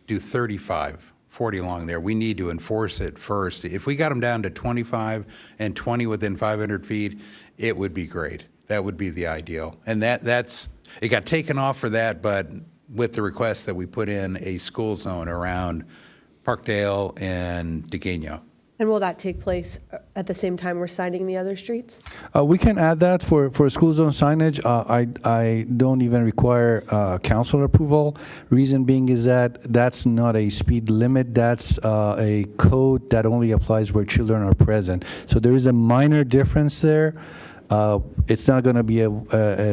do 35, 40 along there. We need to enforce it first. If we got them down to 25 and 20 within 500 feet, it would be great. That would be the ideal. And that's it got taken off for that, but with the request that we put in a school zone around Parkdale and Degano. And will that take place at the same time we're signing the other streets? We can add that for school zone signage. I don't even require council approval. Reason being is that that's not a speed limit. That's a code that only applies where children are present. So there is a minor difference there. It's not going to be a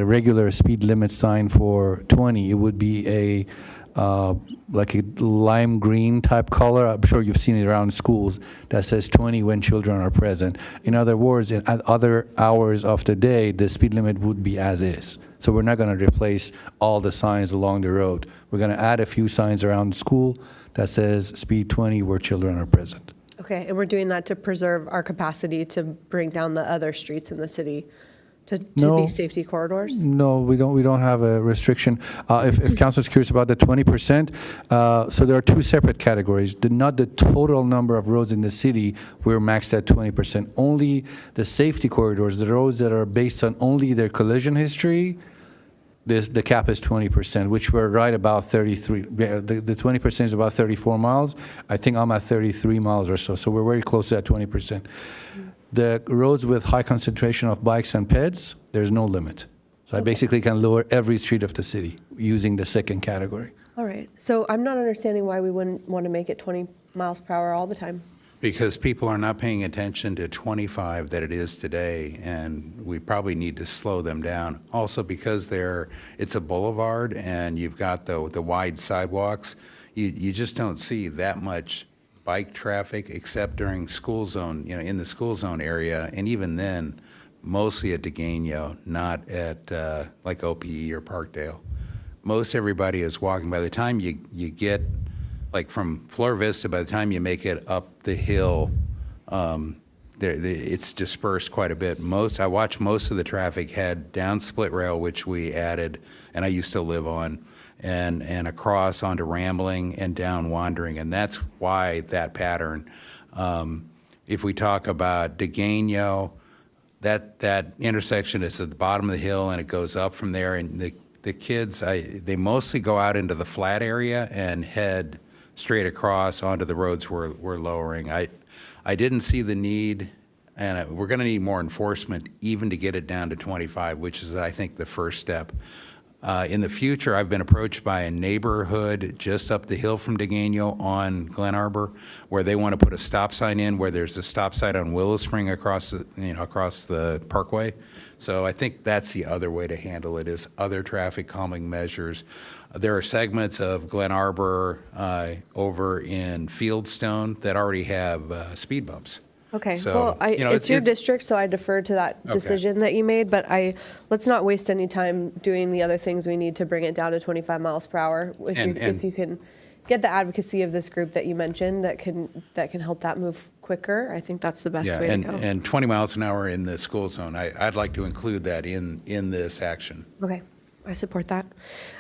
regular speed limit sign for 20. It would be a like a lime green type color. I'm sure you've seen it around schools that says 20 when children are present. In other words, at other hours of the day, the speed limit would be as is. So we're not going to replace all the signs along the road. We're going to add a few signs around the school that says speed 20 where children are present. Okay, and we're doing that to preserve our capacity to bring down the other streets in the city to be safety corridors? No, we don't have a restriction. If council is curious about the 20%, so there are two separate categories. Not the total number of roads in the city, we're maxed at 20%. Only the safety corridors, the roads that are based on only their collision history, the cap is 20%, which we're right about 33. The 20% is about 34 miles. I think I'm at 33 miles or so, so we're very close to that 20%. The roads with high concentration of bikes and peds, there's no limit. So I basically can lower every street of the city using the second category. All right, so I'm not understanding why we wouldn't want to make it 20 miles per hour all the time. Because people are not paying attention to 25 that it is today, and we probably need to slow them down. Also because it's a boulevard and you've got the wide sidewalks, you just don't see that much bike traffic except during school zone, in the school zone area, and even then, mostly at Degano, not at like OPE or Parkdale. Most everybody is walking. By the time you get, like from Flor Vista, by the time you make it up the hill, it's dispersed quite a bit. I watch most of the traffic head down Split Rail, which we added, and I used to live on, and across onto Rambling and down Wandering, and that's why that pattern. If we talk about Degano, that intersection is at the bottom of the hill, and it goes up from there. And the kids, they mostly go out into the flat area and head straight across onto the roads we're lowering. I didn't see the need, and we're going to need more enforcement even to get it down to 25, which is, I think, the first step. In the future, I've been approached by a neighborhood just up the hill from Degano on Glen Arbor, where they want to put a stop sign in where there's a stop sign on Willow Spring across the parkway. So I think that's the other way to handle it, is other traffic calming measures. There are segments of Glen Arbor over in Fieldstone that already have speed bumps. Okay, So, well, it's your district, so I defer to that decision that you made, but let's not waste any time doing the other things we need to bring it down to 25 miles per hour. If you can get the advocacy of this group that you mentioned that can help that move quicker, I think that's the best way to go. And 20 miles an hour in the school zone, I'd like to include that in this action. Okay, I support that.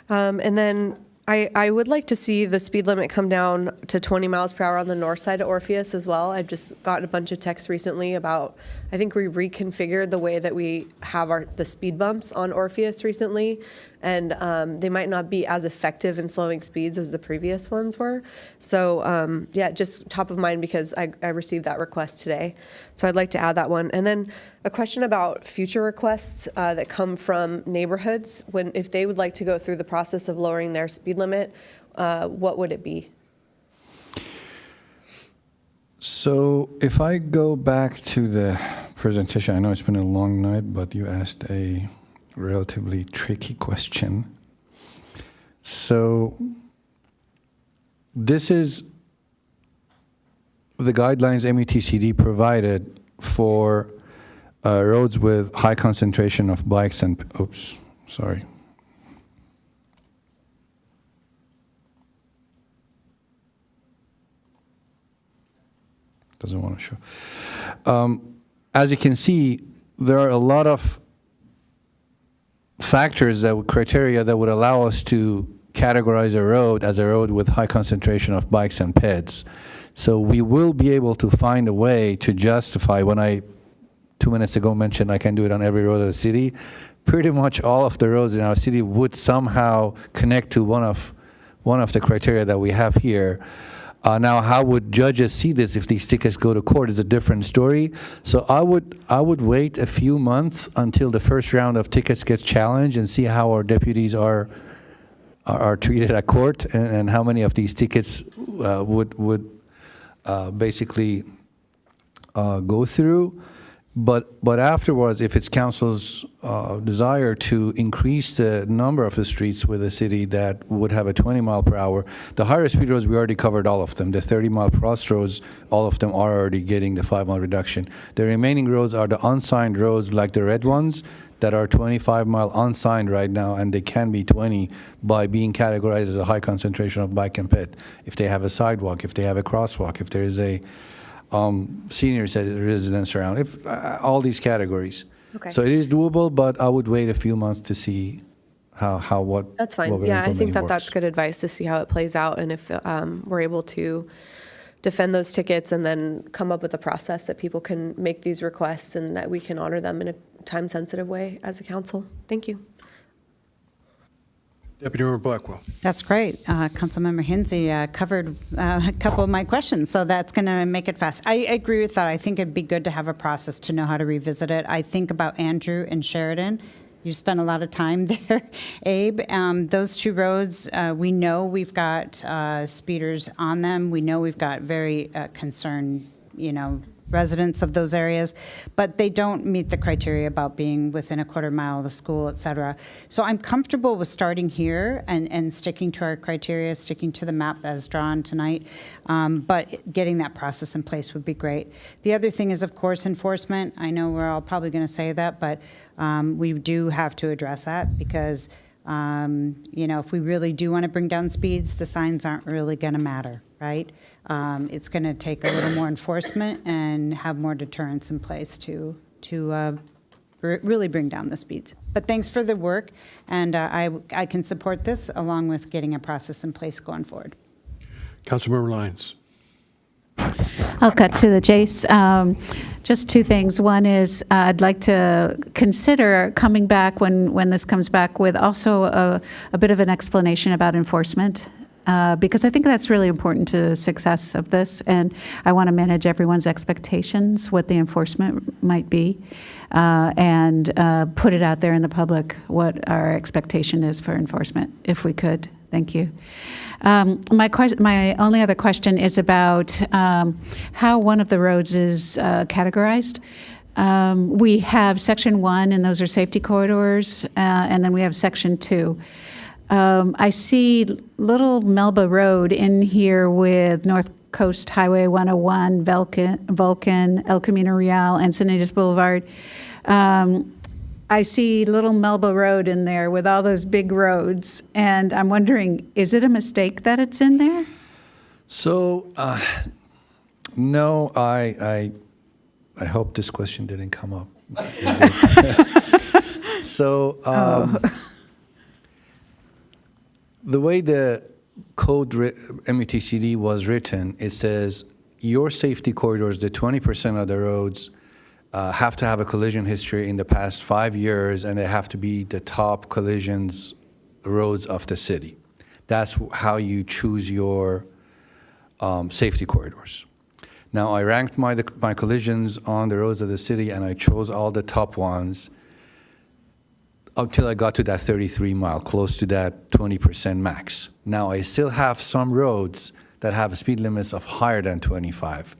And then I would like to see the speed limit come down to 20 miles per hour on the north side of Orpheus as well. I've just gotten a bunch of texts recently about, I think we reconfigured the way that we have the speed bumps on Orpheus recently, and they might not be as effective in slowing speeds as the previous ones were. So yeah, just top of mind because I received that request today. So I'd like to add that one. And then a question about future requests that come from neighborhoods. If they would like to go through the process of lowering their speed limit, what would it be? So if I go back to the presentation, I know it's been a long night, but you asked a relatively tricky question. So this is the guidelines METCD provided for roads with high concentration of bikes and, oops, sorry. Doesn't want to show. As you can see, there are a lot of factors, criteria that would allow us to categorize a road as a road with high concentration of bikes and peds. So we will be able to find a way to justify, when I 2 minutes ago mentioned I can do it on every road of the city, pretty much all of the roads in our city would somehow connect to one of the criteria that we have here. Now, how would judges see this if these tickets go to court is a different story. So I would wait a few months until the first round of tickets gets challenged and see how our deputies are treated at court and how many of these tickets would basically go through. But afterwards, if it's council's desire to increase the number of the streets with a city that would have a 20 mile per hour, the higher speed roads, we already covered all of them. The 30 mile plus roads, all of them are already getting the 5 mile reduction. The remaining roads are the unsigned roads, like the red ones, that are 25 mile unsigned right now, and they can be 20 by being categorized as a high concentration of bike and ped. If they have a sidewalk, if they have a crosswalk, if there is a senior residence around, if all these categories. Okay. So it is doable, but I would wait a few months to see what. That's fine. what we're Yeah, I think implementing that's works. good advice to see how it plays out, and if we're able to defend those tickets and then come up with a process that people can make these requests and that we can honor them in a time-sensitive way as a council. Thank you. Deputy Member Blackwell. That's great. Councilmember Hinsey covered a couple of my questions, so that's going to make it fast. I agree with that. I think it'd be good to have a process to know how to revisit it. I think about Andrew and Sheridan. You spent a lot of time there, Abe. Those two roads, we know we've got speeders on them. We know we've got very concerned, residents of those areas, but they don't meet the criteria about being within a quarter mile of the school, et cetera. So I'm comfortable with starting here and sticking to our criteria, sticking to the map as drawn tonight, but getting that process in place would be great. The other thing is, of course, enforcement. I know we're all probably going to say that, but we do have to address that because, if we really do want to bring down speeds, the signs aren't really going to matter, right? It's going to take a little more enforcement and have more deterrence in place to really bring down the speeds. But thanks for the work, and I can support this along with getting a process in place going forward. Councilmember Lyons. I'll cut to the chase. Just two things. One is I'd like to consider coming back when this comes back with also a bit of an explanation about enforcement. Because I think that's really important to the success of this, and I want to manage everyone's expectations, what the enforcement might be, and put it out there in the public what our expectation is for enforcement, if we could. Thank you. My only other question is about how one of the roads is categorized. We have Section 1, and those are safety corridors, and then we have Section 2. I see Little Melba Road in here with North Coast Highway 101, Vulcan, El Camino Real, Encinitas Boulevard. I see Little Melba Road in there with all those big roads, and I'm wondering, is it a mistake that it's in there? So, no, I hope this question didn't come up. So, the way the code MUTCD was written, it says your safety corridors, the 20% of the roads, have to have a collision history in the past 5 years, and they have to be the top collisions roads of the city. That's how you choose your safety corridors. Now, I ranked my collisions on the roads of the city, and I chose all the top ones until I got to that 33 mile, close to that 20% max. Now, I still have some roads that have speed limits of higher than 25.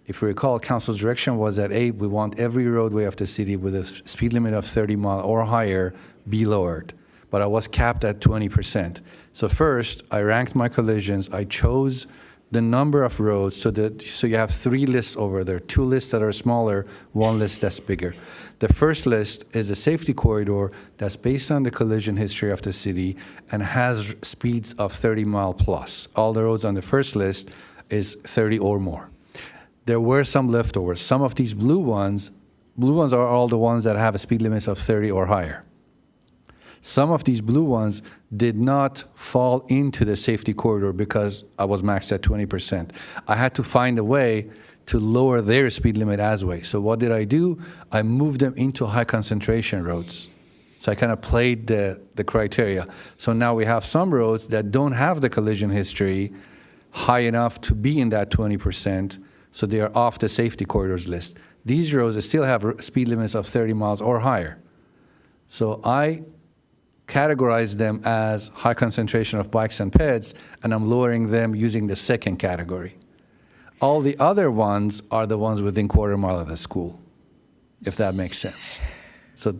If you recall, council's direction was that, A, we want every roadway of the city with a speed limit of 30 mile or higher be lowered. But I was capped at 20%. So first, I ranked my collisions. I chose the number of roads so you have 3 lists over there, 2 lists that are smaller, 1 list that's bigger. The first list is a safety corridor that's based on the collision history of the city and has speeds of 30 mile plus. All the roads on the first list is 30 or more. There were some leftovers. Some of these blue ones are all the ones that have a speed limit of 30 or higher. Some of these blue ones did not fall into the safety corridor because I was maxed at 20%. I had to find a way to lower their speed limit as well. So what did I do? I moved them into high concentration roads. So I kind of played the criteria. So now we have some roads that don't have the collision history high enough to be in that 20%, so they are off the safety corridors list. These roads still have speed limits of 30 miles or higher. So I categorize them as high concentration of bikes and peds, and I'm lowering them using the second category. All the other ones are the ones within quarter mile of the school, if that makes sense. So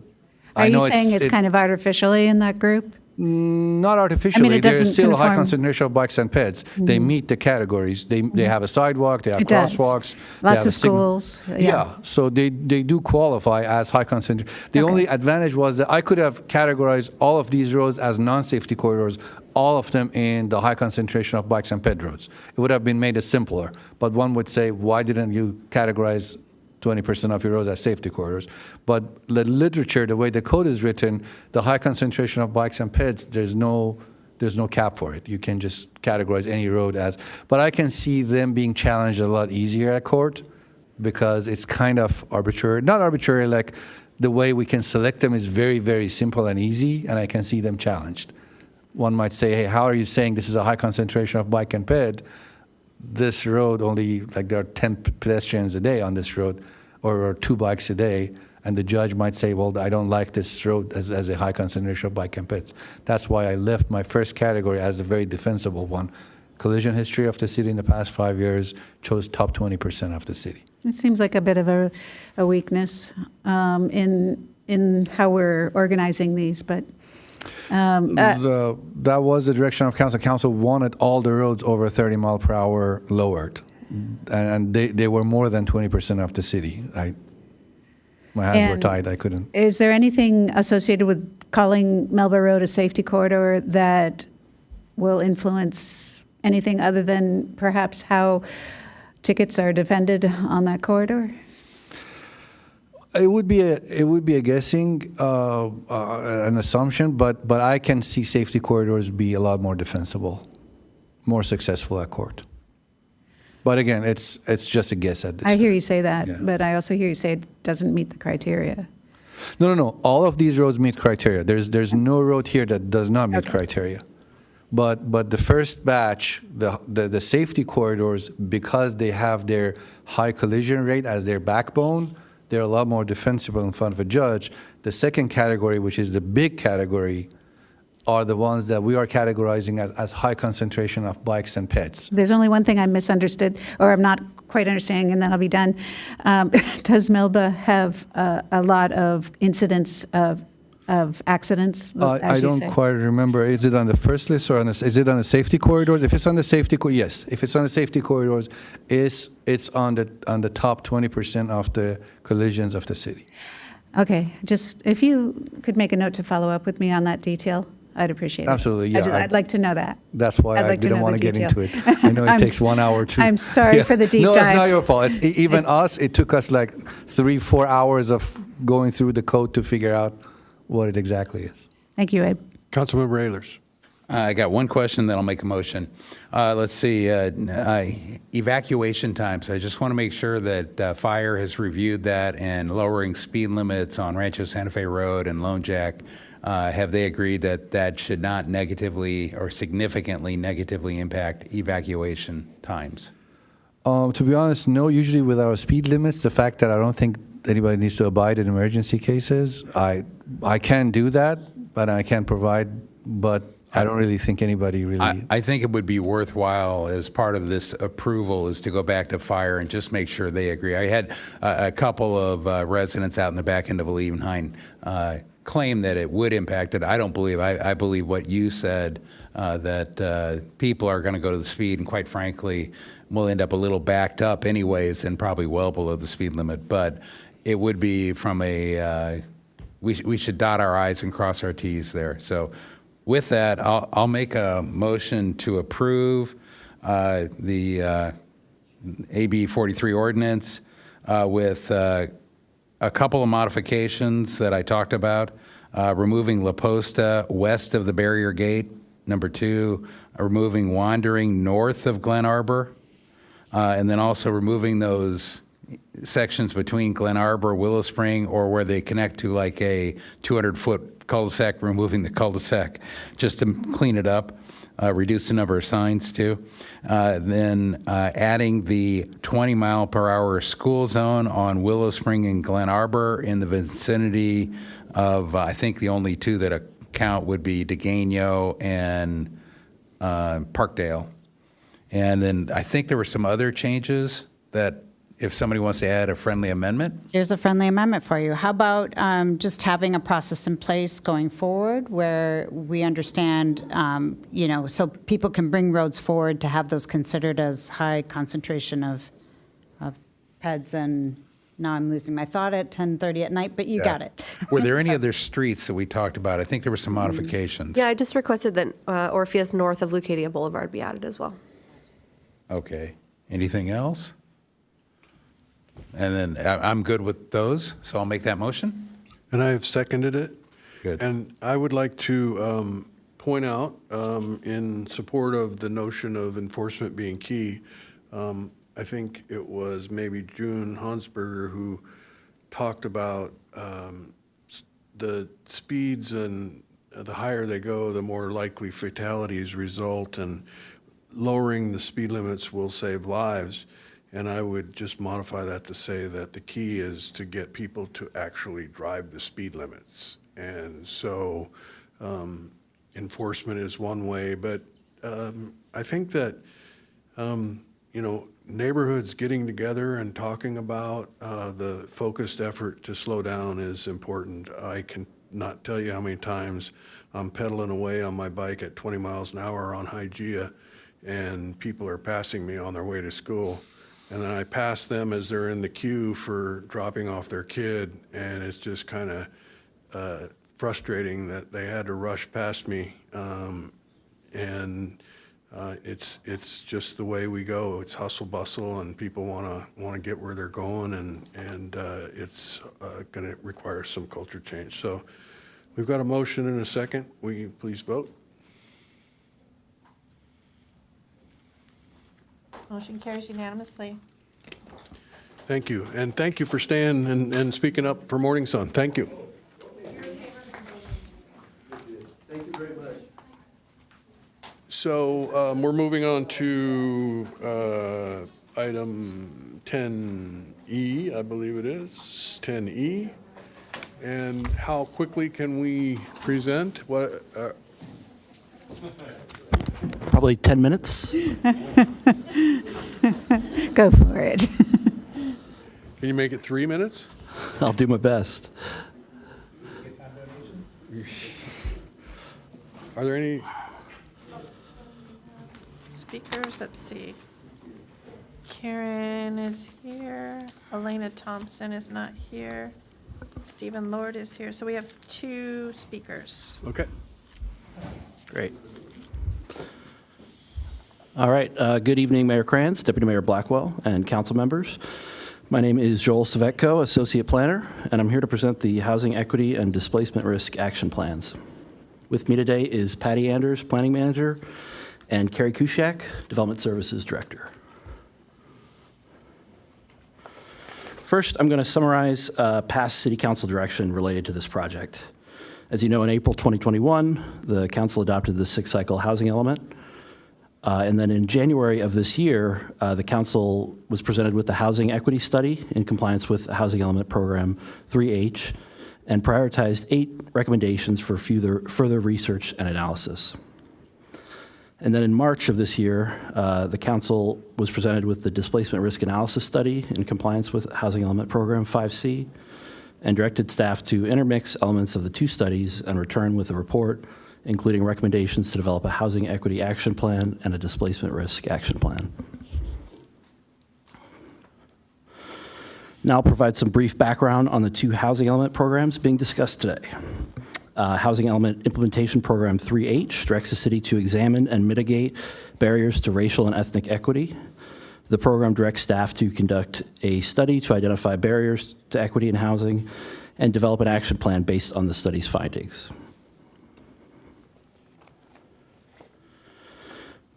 Are you saying it's kind of artificially in that group? Not artificially. it doesn't There's still a high conform. concentration of bikes and peds. They meet the categories. They have a sidewalk, they have It does. crosswalks. they Lots have a of schools. Yeah, so they do qualify as high concentration. The only advantage was that I could have categorized all of these roads as non-safety corridors, all of them in the high concentration of bikes and ped roads. It would have been made it simpler. But one would say, why didn't you categorize 20% of your roads as safety corridors? But the literature, the way the code is written, the high concentration of bikes and peds, there's no cap for it. You can just categorize any road as, but I can see them being challenged a lot easier at court because it's kind of arbitrary, not arbitrary, like the way we can select them is very, very simple and easy, and I can see them challenged. One might say, hey, how are you saying this is a high concentration of bike and ped? This road only, like there are 10 pedestrians a day on this road, or 2 bikes a day, and the judge might say, well, I don't like this road as a high concentration of bike and peds. That's why I left my first category as a very defensible one. Collision history of the city in the past 5 years, chose top 20% of the city. It seems like a bit of a weakness in how we're organizing these, but that was the direction of council. Council wanted all the roads over 30 mile per hour lowered, and they were more than 20% of the city. My hands were tied. I couldn't. Is there anything associated with calling Melba Road a safety corridor that will influence anything other than perhaps how tickets are defended on that corridor? It would be a guessing, an assumption, but I can see safety corridors be a lot more defensible, more successful at court. But again, it's just a guess at this I hear time. you say that, Yeah. but I also hear you say it doesn't meet the criteria. No. All of these roads meet criteria. There's no road here that does not meet criteria. But the first batch, the safety corridors, because they have their high collision rate as their backbone, they're a lot more defensible in front of a judge. The second category, which is the big category, are the ones that we are categorizing as high concentration of bikes and pets. There's only one thing I misunderstood, or I'm not quite understanding, and then I'll be done. Does Melba have a lot of incidents of accidents, I as you don't say? quite remember. Is it on the first list or is it on the safety corridors? If it's on the safety, yes. If it's on the safety corridors, it's on the top 20% of the collisions of the city. Okay, just if you could make a note to follow up with me on that detail, I'd appreciate it. Absolutely, yeah. I'd like to know that. That's why I'd I like to didn't know want the to get detail. into it. I know it takes 1 hour to. I'm sorry for the deep no, dive. it's not your fault. Even us, it took us like 3-4 hours of going through the code to figure out what it exactly is. Thank you, Abe. Councilmember Ehlers. I got one question, then I'll make a motion. Let's see, evacuation times. I just want to make sure that fire has reviewed that and lowering speed limits on Rancho Santa Fe Road and Lone Jack. Have they agreed that that should not negatively or significantly negatively impact evacuation times? To be honest, no. Usually with our speed limits, the fact that I don't think anybody needs to abide in emergency cases, I can do that, but I can't provide, but I don't really think anybody really. I think it would be worthwhile as part of this approval is to go back to fire and just make sure they agree. I had a couple of residents out in the back end of Olevenhain claim that it would impact it. I don't believe. I believe what you said, that people are going to go to the speed, and quite frankly, we'll end up a little backed up anyways and probably well below the speed limit. But it would be from a, we should dot our I's and cross our T's there. So with that, I'll make a motion to approve the AB 43 ordinance with a couple of modifications that I talked about. Removing La Posta west of the barrier gate. Number 2, removing wandering north of Glen Arbor. And then also removing those sections between Glen Arbor, Willow Spring, or where they connect to like a 200-foot cul-de-sac, removing the cul-de-sac just to clean it up, reduce the number of signs too. Then adding the 20-mile-per-hour school zone on Willow Spring and Glen Arbor in the vicinity of, I think the only 2 that count would be Degano and Parkdale. And then I think there were some other changes that if somebody wants to add a friendly amendment. Here's a friendly amendment for you. How about just having a process in place going forward where we understand, so people can bring roads forward to have those considered as high concentration of PEDs, and now I'm losing my thought at 10:30 at night, but you got it. Were there any other streets that we talked about? I think there were some modifications. Yeah, I just requested that Orpheus north of Lucadia Boulevard be added as well. Okay. Anything else? And then I'm good with those, so I'll make that motion. And I have seconded it. Good. And I would like to point out, in support of the notion of enforcement being key, I think it was maybe June Hansberger who talked about the speeds, and the higher they go, the more likely fatalities result, and lowering the speed limits will save lives. And I would just modify that to say that the key is to get people to actually drive the speed limits. And so enforcement is one way, but I think that, neighborhoods getting together and talking about the focused effort to slow down is important. I can not tell you how many times I'm pedaling away on my bike at 20 miles an hour on Hygeia, and people are passing me on their way to school. And then I pass them as they're in the queue for dropping off their kid, and it's just kind of frustrating that they had to rush past me. It's just the way we go. It's hustle bustle, and people want to get where they're going, and it's going to require some culture change. So we've got a motion and a second. Will you please vote? Motion carries unanimously. Thank you. And thank you for staying and speaking up for Morning Sun. Thank you. Thank you very much. So we're moving on to item 10E, I believe it is, 10E. And how quickly can we present? What? Probably 10 minutes. Go for it. Can you make it 3 minutes? I'll do my best. Are there any? Speakers, let's see. Karen is here. Elena Thompson is not here. Stephen Lord is here. So we have 2 speakers. Okay. Great. All right. Good evening, Mayor Kranz, Deputy Mayor Blackwell, and council members. My name is Joel Savetko, Associate Planner, and I'm here to present the Housing Equity and Displacement Risk Action Plans. With me today is Patty Anders, Planning Manager, and Carrie Kushak, Development Services Director. First, I'm going to summarize past City Council direction related to this project. As you know, in April 2021, the Council adopted the 6-cycle housing element. And then in January of this year, the Council was presented with the Housing Equity Study in compliance with Housing Element Program 3H and prioritized 8 recommendations for further research and analysis. And then in March of this year, the Council was presented with the Displacement Risk Analysis Study in compliance with Housing Element Program 5C and directed staff to intermix elements of the 2 studies and return with a report including recommendations to develop a housing equity action plan and a displacement risk action plan. Now I'll provide some brief background on the 2 housing element programs being discussed today. Housing Element Implementation Program 3H directs the city to examine and mitigate barriers to racial and ethnic equity. The program directs staff to conduct a study to identify barriers to equity in housing and develop an action plan based on the study's findings.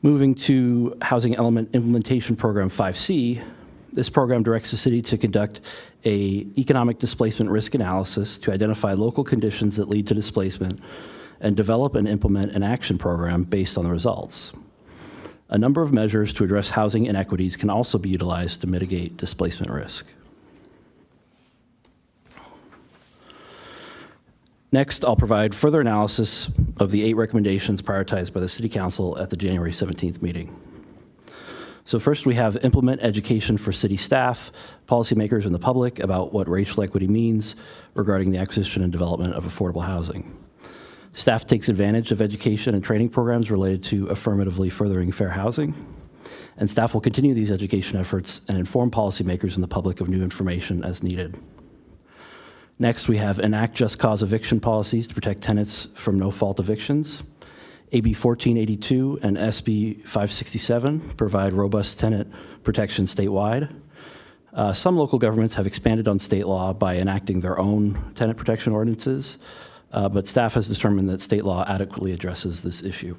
Moving to Housing Element Implementation Program 5C, this program directs the city to conduct an economic displacement risk analysis to identify local conditions that lead to displacement and develop and implement an action program based on the results. A number of measures to address housing inequities can also be utilized to mitigate displacement risk. Next, I'll provide further analysis of the 8 recommendations prioritized by the City Council at the January 17th meeting. So first, we have implement education for city staff, policymakers, and the public about what racial equity means regarding the acquisition and development of affordable housing. Staff takes advantage of education and training programs related to affirmatively furthering fair housing, and staff will continue these education efforts and inform policymakers and the public of new information as needed. Next, we have enact just cause eviction policies to protect tenants from no-fault evictions. AB 1482 and SB 567 provide robust tenant protection statewide. Some local governments have expanded on state law by enacting their own tenant protection ordinances, but staff has determined that state law adequately addresses this issue.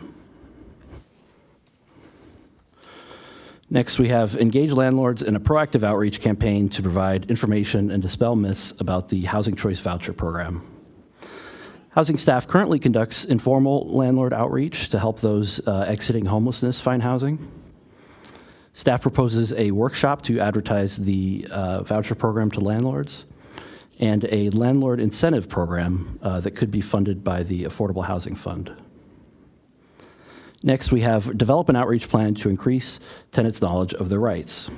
Next, we have engage landlords in a proactive outreach campaign to provide information and dispel myths about the Housing Choice Voucher Program. Housing staff currently conducts informal landlord outreach to help those exiting homelessness find housing. Staff proposes a workshop to advertise the voucher program to landlords and a landlord incentive program that could be funded by the Affordable Housing Fund. Next, we have develop an outreach plan to increase tenants' knowledge of their rights.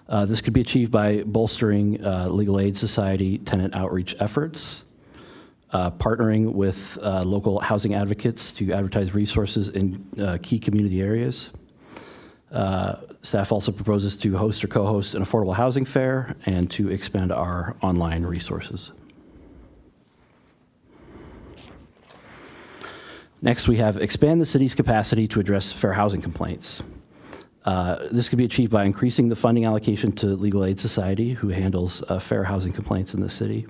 This could be achieved by bolstering Legal Aid Society tenant outreach efforts, partnering with local housing advocates to advertise resources in key community areas. Staff also proposes to host or co-host an affordable housing fair and to expand our online resources. Next, we have expand the city's capacity to address fair housing complaints. This could be achieved by increasing the funding allocation to Legal Aid Society, who handles fair housing complaints in the city.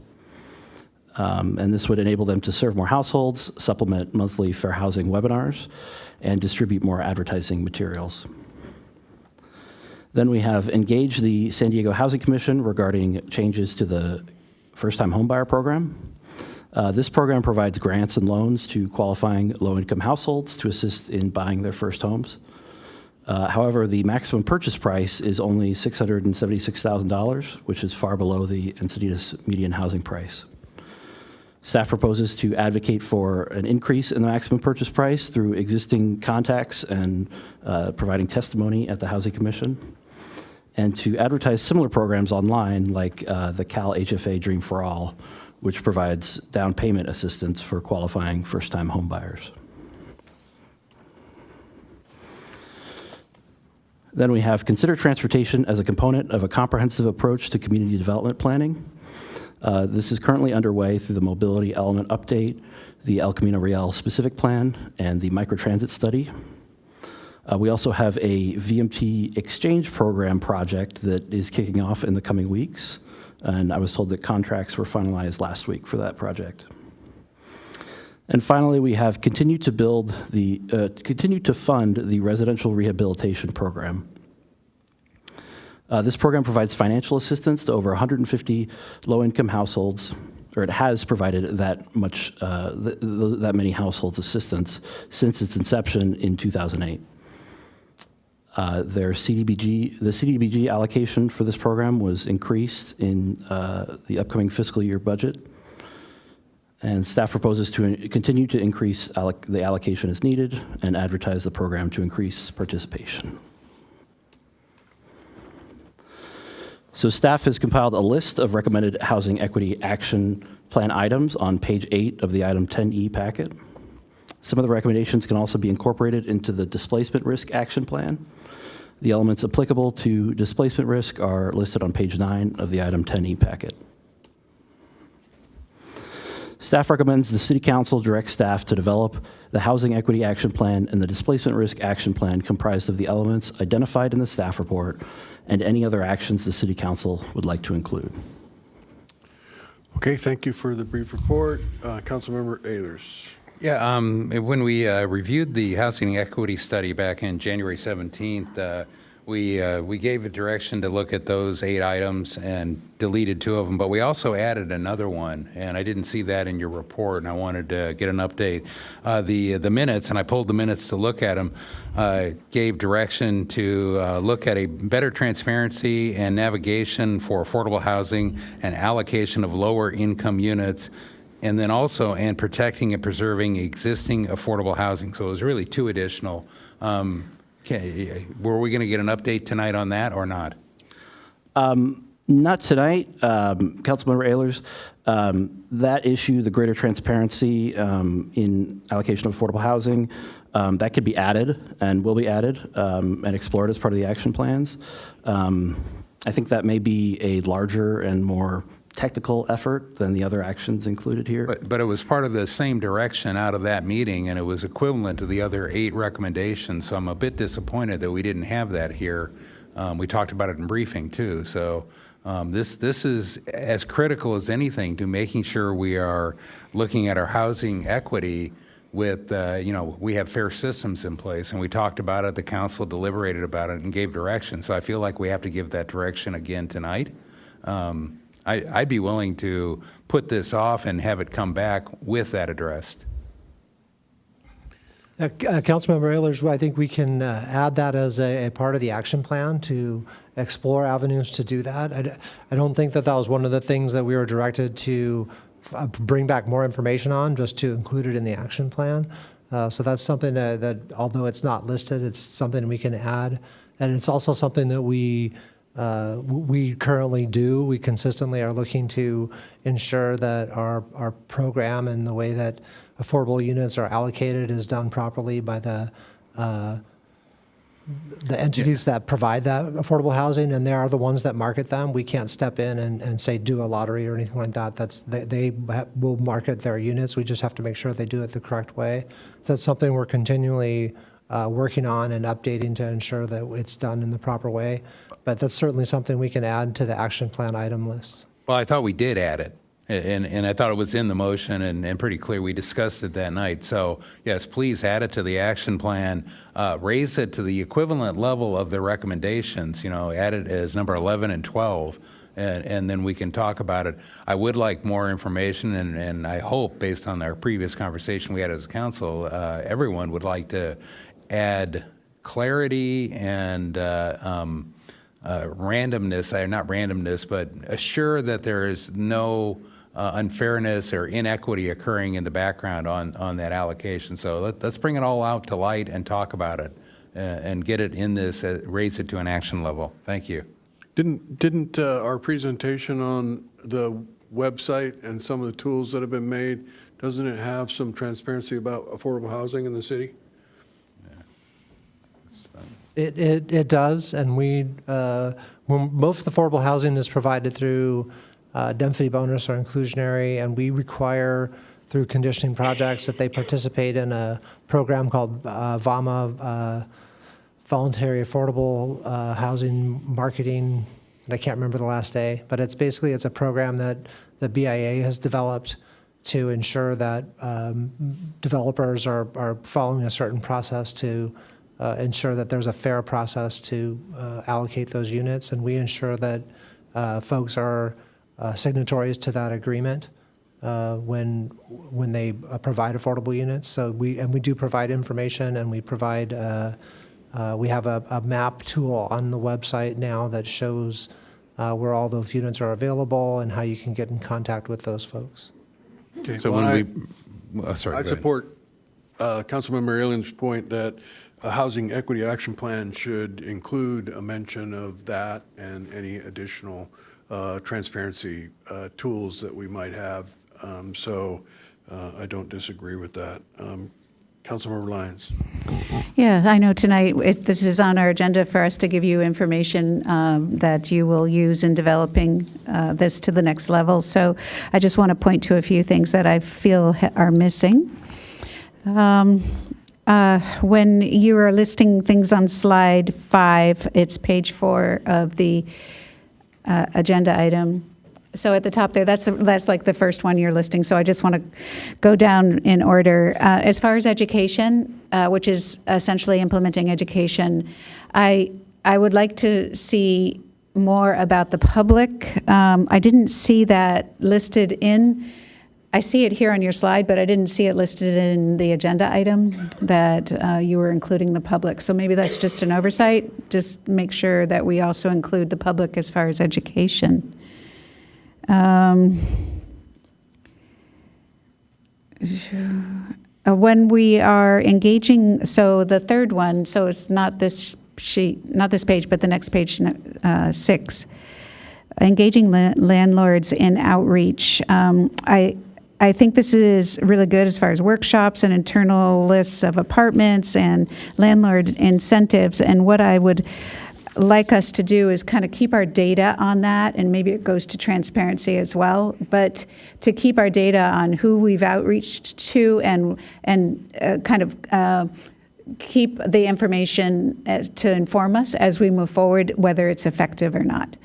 And this would enable them to serve more households, supplement monthly fair housing webinars, and distribute more advertising materials. Then we have engaged the San Diego Housing Commission regarding changes to the first-time homebuyer program. This program provides grants and loans to qualifying low-income households to assist in buying their first homes. However, the maximum purchase price is only $676,000, which is far below the Encinitas median housing price. Staff proposes to advocate for an increase in the maximum purchase price through existing contacts and providing testimony at the Housing Commission, and to advertise similar programs online like the Cal HFA Dream for All, which provides down payment assistance for qualifying first-time home buyers. Then we have consider transportation as a component of a comprehensive approach to community development planning. This is currently underway through the Mobility Element Update, the El Camino Real Specific Plan, and the Microtransit Study. We also have a VMT exchange program project that is kicking off in the coming weeks, and I was told that contracts were finalized last week for that project. And finally, we have continued to fund the residential rehabilitation program. This program provides financial assistance to over 150 low-income households, or it has provided that many households assistance since its inception in 2008. The CDBG allocation for this program was increased in the upcoming fiscal year budget, and staff proposes to continue to increase the allocation as needed and advertise the program to increase participation. So staff has compiled a list of recommended housing equity action plan items on page 8 of the item 10E packet. Some of the recommendations can also be incorporated into the displacement risk action plan. The elements applicable to displacement risk are listed on page 9 of the item 10E packet. Staff recommends the City Council direct staff to develop the Housing Equity Action Plan and the Displacement Risk Action Plan comprised of the elements identified in the staff report and any other actions the City Council would like to include. Okay, thank you for the brief report. Councilmember Ehlers. Yeah, when we reviewed the housing equity study back in January 17th, we gave a direction to look at those 8 items and deleted 2 of them, but we also added another one, and I didn't see that in your report, and I wanted to get an update. The minutes, and I pulled the minutes to look at them, gave direction to look at a better transparency and navigation for affordable housing and allocation of lower income units, and then also and protecting and preserving existing affordable housing. So it was really 2 additional. Okay, were we going to get an update tonight on that or not? Not tonight, Councilmember Ehlers. That issue, the greater transparency in allocation of affordable housing, that could be added and will be added and explored as part of the action plans. I think that may be a larger and more technical effort than the other actions included here. But it was part of the same direction out of that meeting, and it was equivalent to the other 8 recommendations, so I'm a bit disappointed that we didn't have that here. We talked about it in briefing, too, so this is as critical as anything to making sure we are looking at our housing equity with, we have fair systems in place, and we talked about it, the council deliberated about it and gave direction, so I feel like we have to give that direction again tonight. I'd be willing to put this off and have it come back with that addressed. Councilmember Ehlers, I think we can add that as a part of the action plan to explore avenues to do that. I don't think that was one of the things that we were directed to bring back more information on, just to include it in the action plan. So that's something that although it's not listed, it's something we can add. And it's also something that we currently do. We consistently are looking to ensure that our program and the way that affordable units are allocated is done properly by the entities that provide that affordable housing, and they are the ones that market them. We can't step in and say do a lottery or anything like that. They will market their units. We just have to make sure they do it the correct way. So that's something we're continually working on and updating to ensure that it's done in the proper way. But that's certainly something we can add to the action plan item list. Well, I thought we did add it. And I thought it was in the motion and pretty clear. We discussed it that night. So yes, please add it to the action plan, raise it to the equivalent level of the recommendations, add it as number 11 and 12. And then we can talk about it. I would like more information, and I hope, based on our previous conversation we had as a council, everyone would like to add clarity and randomness, not randomness, but assure that there is no unfairness or inequity occurring in the background on that allocation. So let's bring it all out to light and talk about it and get it in this, raise it to an action level. Thank you. Didn't our presentation on the website and some of the tools that have been made, doesn't it have some transparency about affordable housing in the city? It does, and most of the affordable housing is provided through density bonus or inclusionary, and we require through conditioning projects that they participate in a program called VAMA, Voluntary Affordable Housing Marketing, and I can't remember the last day, but it's a program that the BIA has developed to ensure that developers are following a certain process to ensure that there's a fair process to allocate those units, and we ensure that folks are signatories to that agreement when they provide affordable units. So we do provide information, and we provide we have a map tool on the website now that shows where all those units are available and how you can get in contact with those folks. Okay, So well, when I support Councilmember Allen's point that a housing equity action plan should include a mention of that and any additional transparency tools that we might have. So I don't disagree with that. Councilmember Lyons. Yeah, I know tonight this is on our agenda for us to give you information that you will use in developing this to the next level. So I just want to point to a few things that I feel are missing. When you are listing things on slide 5, it's page 4 of the agenda item. So at the top there, that's like the first one you're listing. So I just want to go down in order. As far as education, which is essentially implementing education, I would like to see more about the public. I didn't see that listed in. I see it here on your slide, but I didn't see it listed in the agenda item that you were including the public. So maybe that's just an oversight. Just make sure that we also include the public as far as education. When we are engaging, so the third one, so it's not this sheet, not this page, but the next page, 6, engaging landlords in outreach. I think this is really good as far as workshops and internal lists of apartments and landlord incentives. And what I would like us to do is kind of keep our data on that, and maybe it goes to transparency as well, but to keep our data on who we've outreached to and kind of keep the information to inform us as we move forward, whether it's effective or not.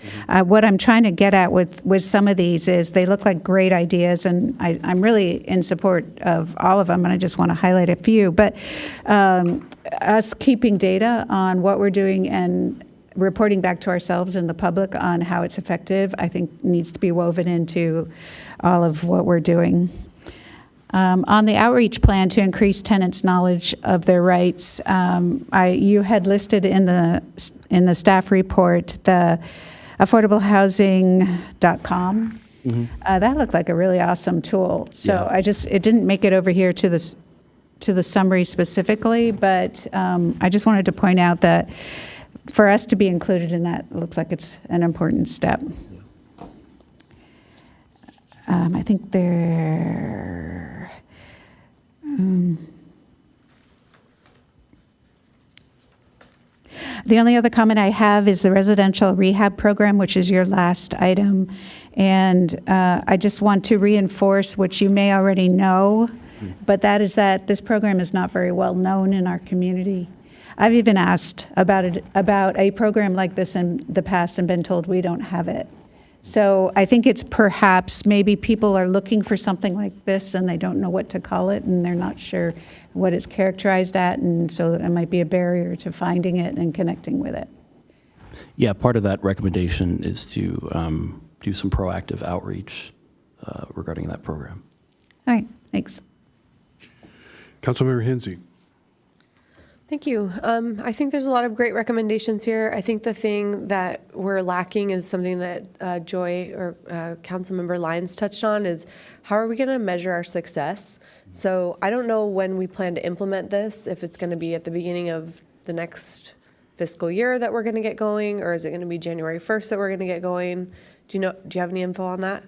What I'm trying to get at with some of these is they look like great ideas, and I'm really in support of all of them, and I just want to highlight a few. But us keeping data on what we're doing and reporting back to ourselves and the public on how it's effective, I think needs to be woven into all of what we're doing. On the outreach plan to increase tenants' knowledge of their rights, you had listed in the staff report the affordablehousing.com. That looked like a really awesome tool. So yeah. It didn't make it over here to the summary specifically, but I just wanted to point out that for us to be included in that, it looks like it's an important step. I think there. The only other comment I have is the residential rehab program, which is your last item. And I just want to reinforce what you may already know, but that is that this program is not very well known in our community. I've even asked about a program like this in the past and been told we don't have it. So I think it's perhaps maybe people are looking for something like this and they don't know what to call it and they're not sure what it's characterized at, and so it might be a barrier to finding it and connecting with it. Yeah, part of that recommendation is to do some proactive outreach regarding that program. All right, thanks. Councilmember Hinsey. Thank you. I think there's a lot of great recommendations here. I think the thing that we're lacking is something that Joy or Councilmember Lyons touched on is how are we going to measure our success? So I don't know when we plan to implement this, if it's going to be at the beginning of the next fiscal year that we're going to get going, or is it going to be January 1st that we're going to get going? Do you have any info on that?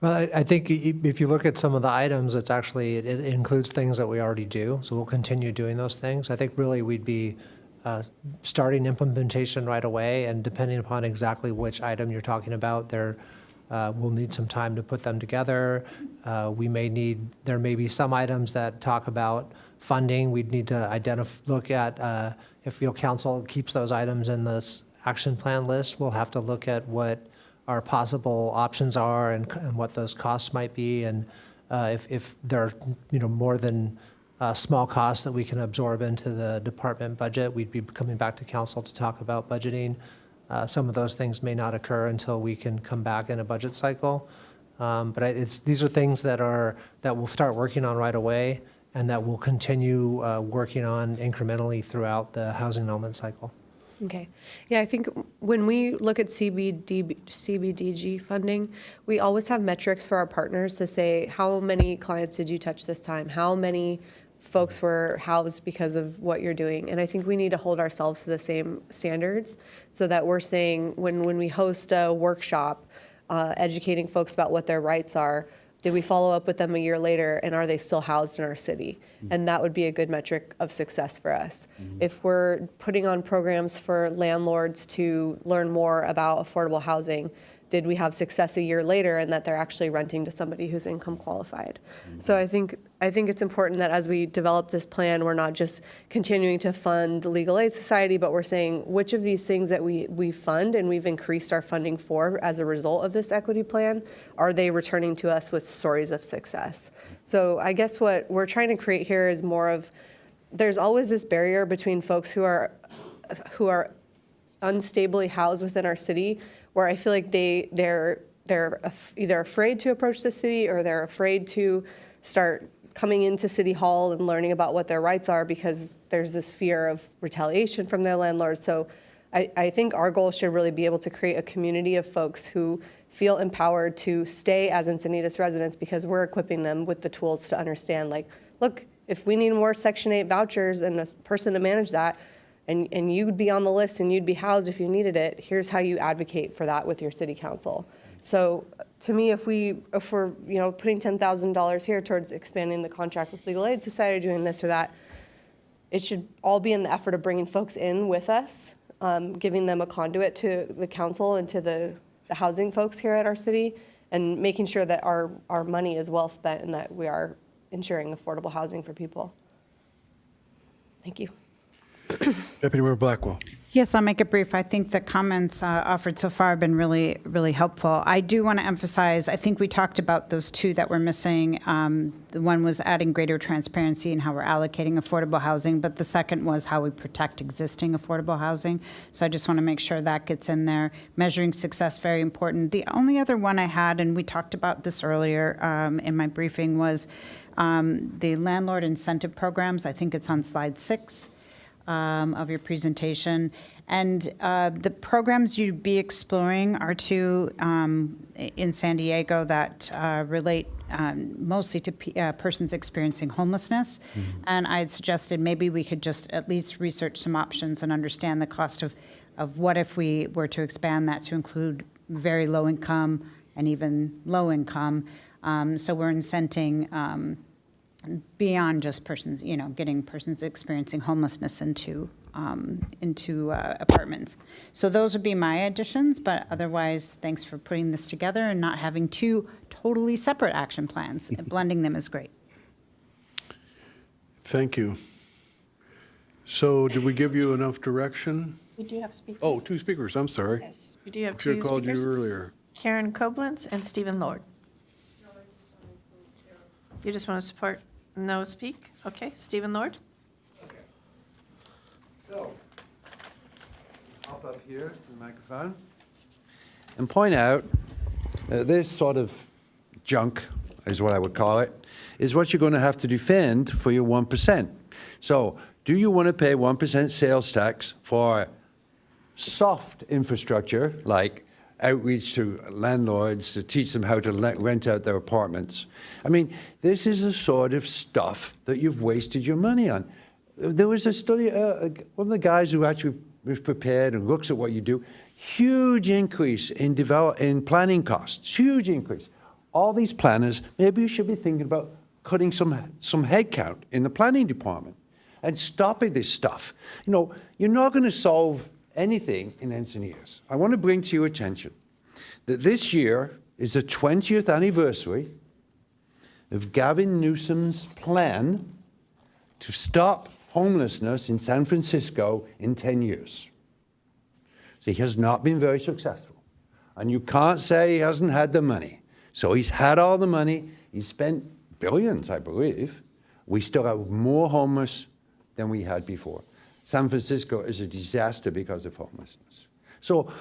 Well, I think if you look at some of the items, it includes things that we already do, so we'll continue doing those things. I think really we'd be starting implementation right away, and depending upon exactly which item you're talking about, we'll need some time to put them together. There may be some items that talk about funding. We'd need to look at, if council keeps those items in this action plan list, we'll have to look at what our possible options are and what those costs might be, and if there are more than small costs that we can absorb into the department budget, we'd be coming back to council to talk about budgeting. Some of those things may not occur until we can come back in a budget cycle, but these are things that we'll start working on right away, and that we'll continue working on incrementally throughout the housing element cycle. Okay. Yeah, I think when we look at CBDG funding, we always have metrics for our partners to say, how many clients did you touch this time? How many folks were housed because of what you're doing? And I think we need to hold ourselves to the same standards so that we're saying when we host a workshop, educating folks about what their rights are, did we follow up with them a year later, and are they still housed in our city? And that would be a good metric of success for us. If we're putting on programs for landlords to learn more about affordable housing, did we have success a year later and that they're actually renting to somebody who's income qualified? So I think it's important that as we develop this plan, we're not just continuing to fund the Legal Aid Society, but we're saying which of these things that we fund and we've increased our funding for as a result of this equity plan, are they returning to us with stories of success? So I guess what we're trying to create here is more of, there's always this barrier between folks who are unstably housed within our city, where I feel like they're either afraid to approach the city or they're afraid to start coming into City Hall and learning about what their rights are because there's this fear of retaliation from their landlords. So I think our goal should really be able to create a community of folks who feel empowered to stay as Encinitas residents because we're equipping them with the tools to understand, like, look, if we need more Section 8 vouchers and a person to manage that, and you'd be on the list and you'd be housed if you needed it, here's how you advocate for that with your city council. So to me, if we're putting $10,000 here towards expanding the contract with Legal Aid Society, doing this or that, it should all be in the effort of bringing folks in with us, giving them a conduit to the council and to the housing folks here at our city, and making sure that our money is well spent and that we are ensuring affordable housing for people. Thank you. Deputy Mayor Blackwell. Yes, I'll make it brief. I think the comments offered so far have been really, really helpful. I do want to emphasize, I think we talked about those two that were missing. The one was adding greater transparency in how we're allocating affordable housing, but the second was how we protect existing affordable housing. So I just want to make sure that gets in there. Measuring success, very important. The only other one I had, and we talked about this earlier in my briefing, was the landlord incentive programs. I think it's on slide 6. Of your presentation. And the programs you'd be exploring are two in San Diego that relate mostly to persons experiencing homelessness. And I'd suggested maybe we could just at least research some options and understand the cost of what if we were to expand that to include very low income and even low income. So we're incenting beyond just persons, getting persons experiencing homelessness into apartments. So those would be my additions, but otherwise, thanks for putting this together and not having two totally separate action plans. Blending them is great. Thank you. So did we give you enough direction? We do have speakers. Oh, two speakers, I'm sorry. Yes, we do have Should two have called you speakers. earlier. Karen Koblenz and Stephen Lord. You just want to support, no speak? Okay, Stephen Lord? So, hop up here to the microphone and point out this sort of junk, is what I would call it, is what you're going to have to defend for your 1%. So, do you want to pay 1% sales tax for soft infrastructure like outreach to landlords to teach them how to rent out their apartments? I mean, this is the sort of stuff that you've wasted your money on. There was a study, one of the guys who actually was prepared and looks at what you do, huge increase in planning costs, huge increase. All these planners, maybe you should be thinking about cutting some headcount in the planning department and stopping this stuff. You know, you're not going to solve anything in Encinitas. I want to bring to your attention that this year is the 20th anniversary of Gavin Newsom's plan to stop homelessness in San Francisco in 10 years. So he has not been very successful. And you can't say he hasn't had the money. So he's had all the money. He's spent billions, I believe. We still have more homeless than we had before. San Francisco is a disaster because of homelessness. So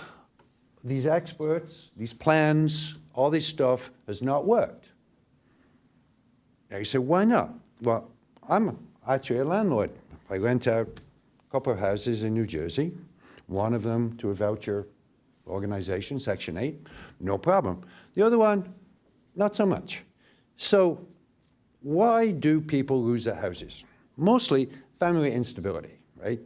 these experts, these plans, all this stuff has not worked. Now you say, why not? Well, I'm actually a landlord. I rent out a couple of houses in New Jersey, one of them to a voucher organization, Section 8, no problem. The other one, not so much. So why do people lose their houses? Mostly family instability, right?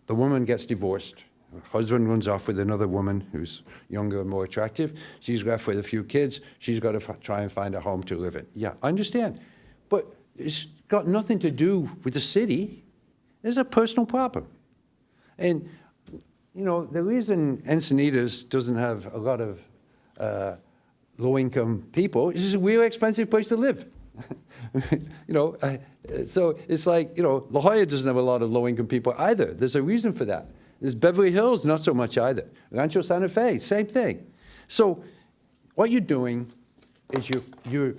The woman gets divorced. Her husband runs off with another woman who's younger and more attractive. She's left with a few kids. She's got to try and find a home to live in. Yeah, I understand. But it's got nothing to do with the city. There's a personal problem. And, you know, the reason Encinitas doesn't have a lot of low-income people is it's a really expensive place to live. You know, so it's like, you know, La Jolla doesn't have a lot of low-income people either. There's a reason for that. There's Beverly Hills, not so much either. Rancho Santa Fe, same thing. So what you're doing is you're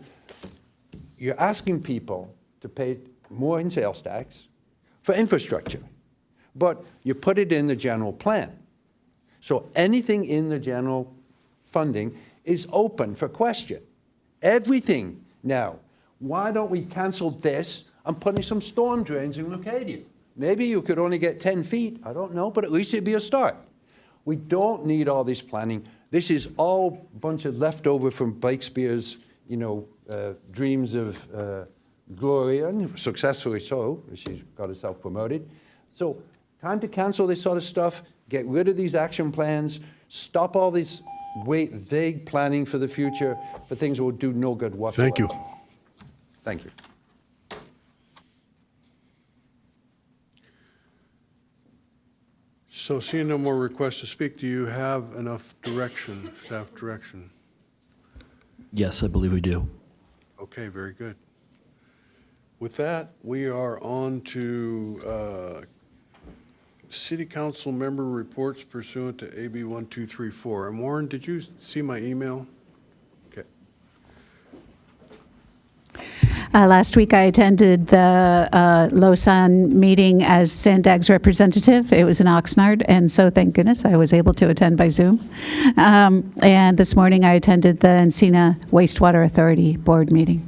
asking people to pay more in sales tax for infrastructure, but you put it in the general plan. So anything in the general funding is open for question. Everything now. Why don't we cancel this and put in some storm drains in Leucadia? Maybe you could only get 10 feet. I don't know, but at least it'd be a start. We don't need all this planning. This is all a bunch of leftover from Blake Spear's, you know, dreams of glory, and successfully so. She got herself promoted. So time to cancel this sort of stuff, get rid of these action plans, stop all this vague planning for the future for things that will do no good whatsoever. Thank you. Thank you. So seeing no more requests to speak, do you have enough direction, staff direction? Yes, I believe we do. Okay, very good. With that, we are on to city council member reports pursuant to AB 1234. And Warren, did you see my email? Okay. Last week, I attended the Lausanne meeting as Sandag's representative. It was in Oxnard, and so thank goodness I was able to attend by Zoom. And this morning, I attended the Encina Wastewater Authority board meeting.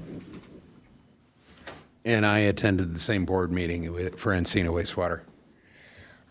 And I attended the same board meeting for Encina Wastewater.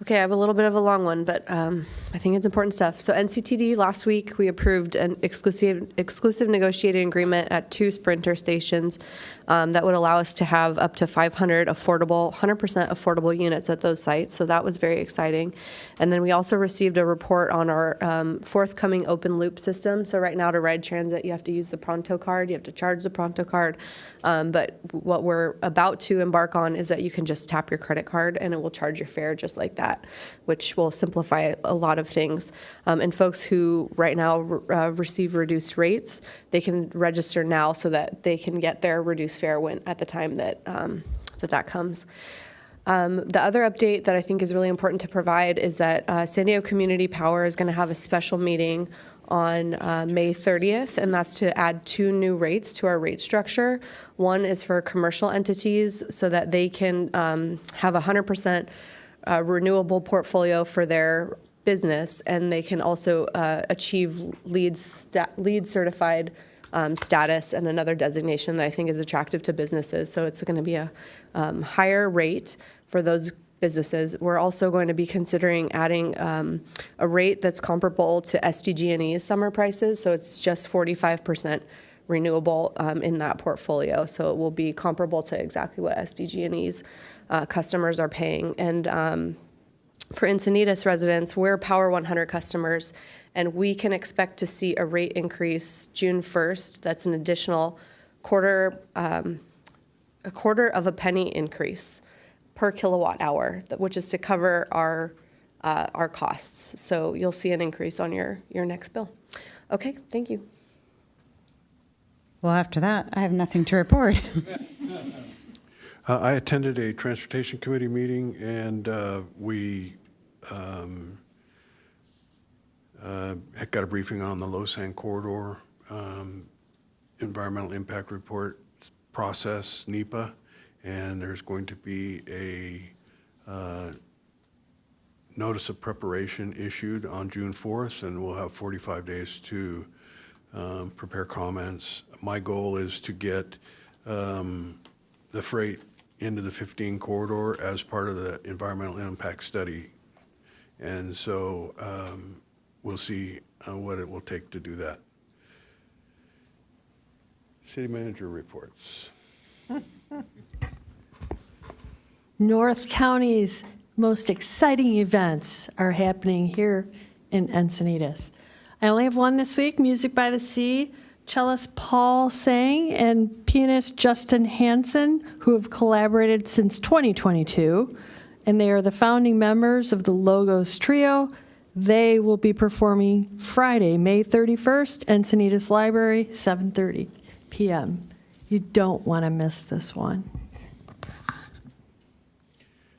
Okay, I have a little bit of a long one, but I think it's important stuff. So NCTD, last week, we approved an exclusive negotiating agreement at 2 Sprinter stations that would allow us to have up to 500 affordable, 100% affordable units at those sites. So that was very exciting. And then we also received a report on our forthcoming open loop system. So right now to ride transit, you have to use the Pronto card. You have to charge the Pronto card. But what we're about to embark on is that you can just tap your credit card and it will charge your fare just like that, which will simplify a lot of things. And folks who right now receive reduced rates, they can register now so that they can get their reduced fare when at the time that that comes. The other update that I think is really important to provide is that San Diego Community Power is going to have a special meeting on May 30th, and that's to add 2 new rates to our rate structure. One is for commercial entities so that they can have 100% renewable portfolio for their business, and they can also achieve LEED certified status and another designation that I think is attractive to businesses. So it's going to be a higher rate for those businesses. We're also going to be considering adding a rate that's comparable to SDG&E's summer prices. So it's just 45% renewable in that portfolio. So it will be comparable to exactly what SDG&E's customers are paying. And for Encinitas residents, we're Power 100 customers, and we can expect to see a rate increase June 1st. That's an additional quarter of a penny increase per kilowatt hour, which is to cover our costs. So you'll see an increase on your next bill. Okay, thank you. Well, after that, I have nothing to report. I attended a transportation committee meeting, and we got a briefing on the Losan corridor environmental impact report process, NEPA, and there's going to be a notice of preparation issued on June 4th, and we'll have 45 days to prepare comments. My goal is to get the freight into the 15 corridor as part of the environmental impact study. And so we'll see what it will take to do that. City manager reports. North County's most exciting events are happening here in Encinitas. I only have one this week, Music by the Sea. Cellist Paul Sang and pianist Justin Hansen, who have collaborated since 2022, and they are the founding members of the Logos Trio. They will be performing Friday, May 31st, Encinitas Library, 7:30 p.m. You don't want to miss this one.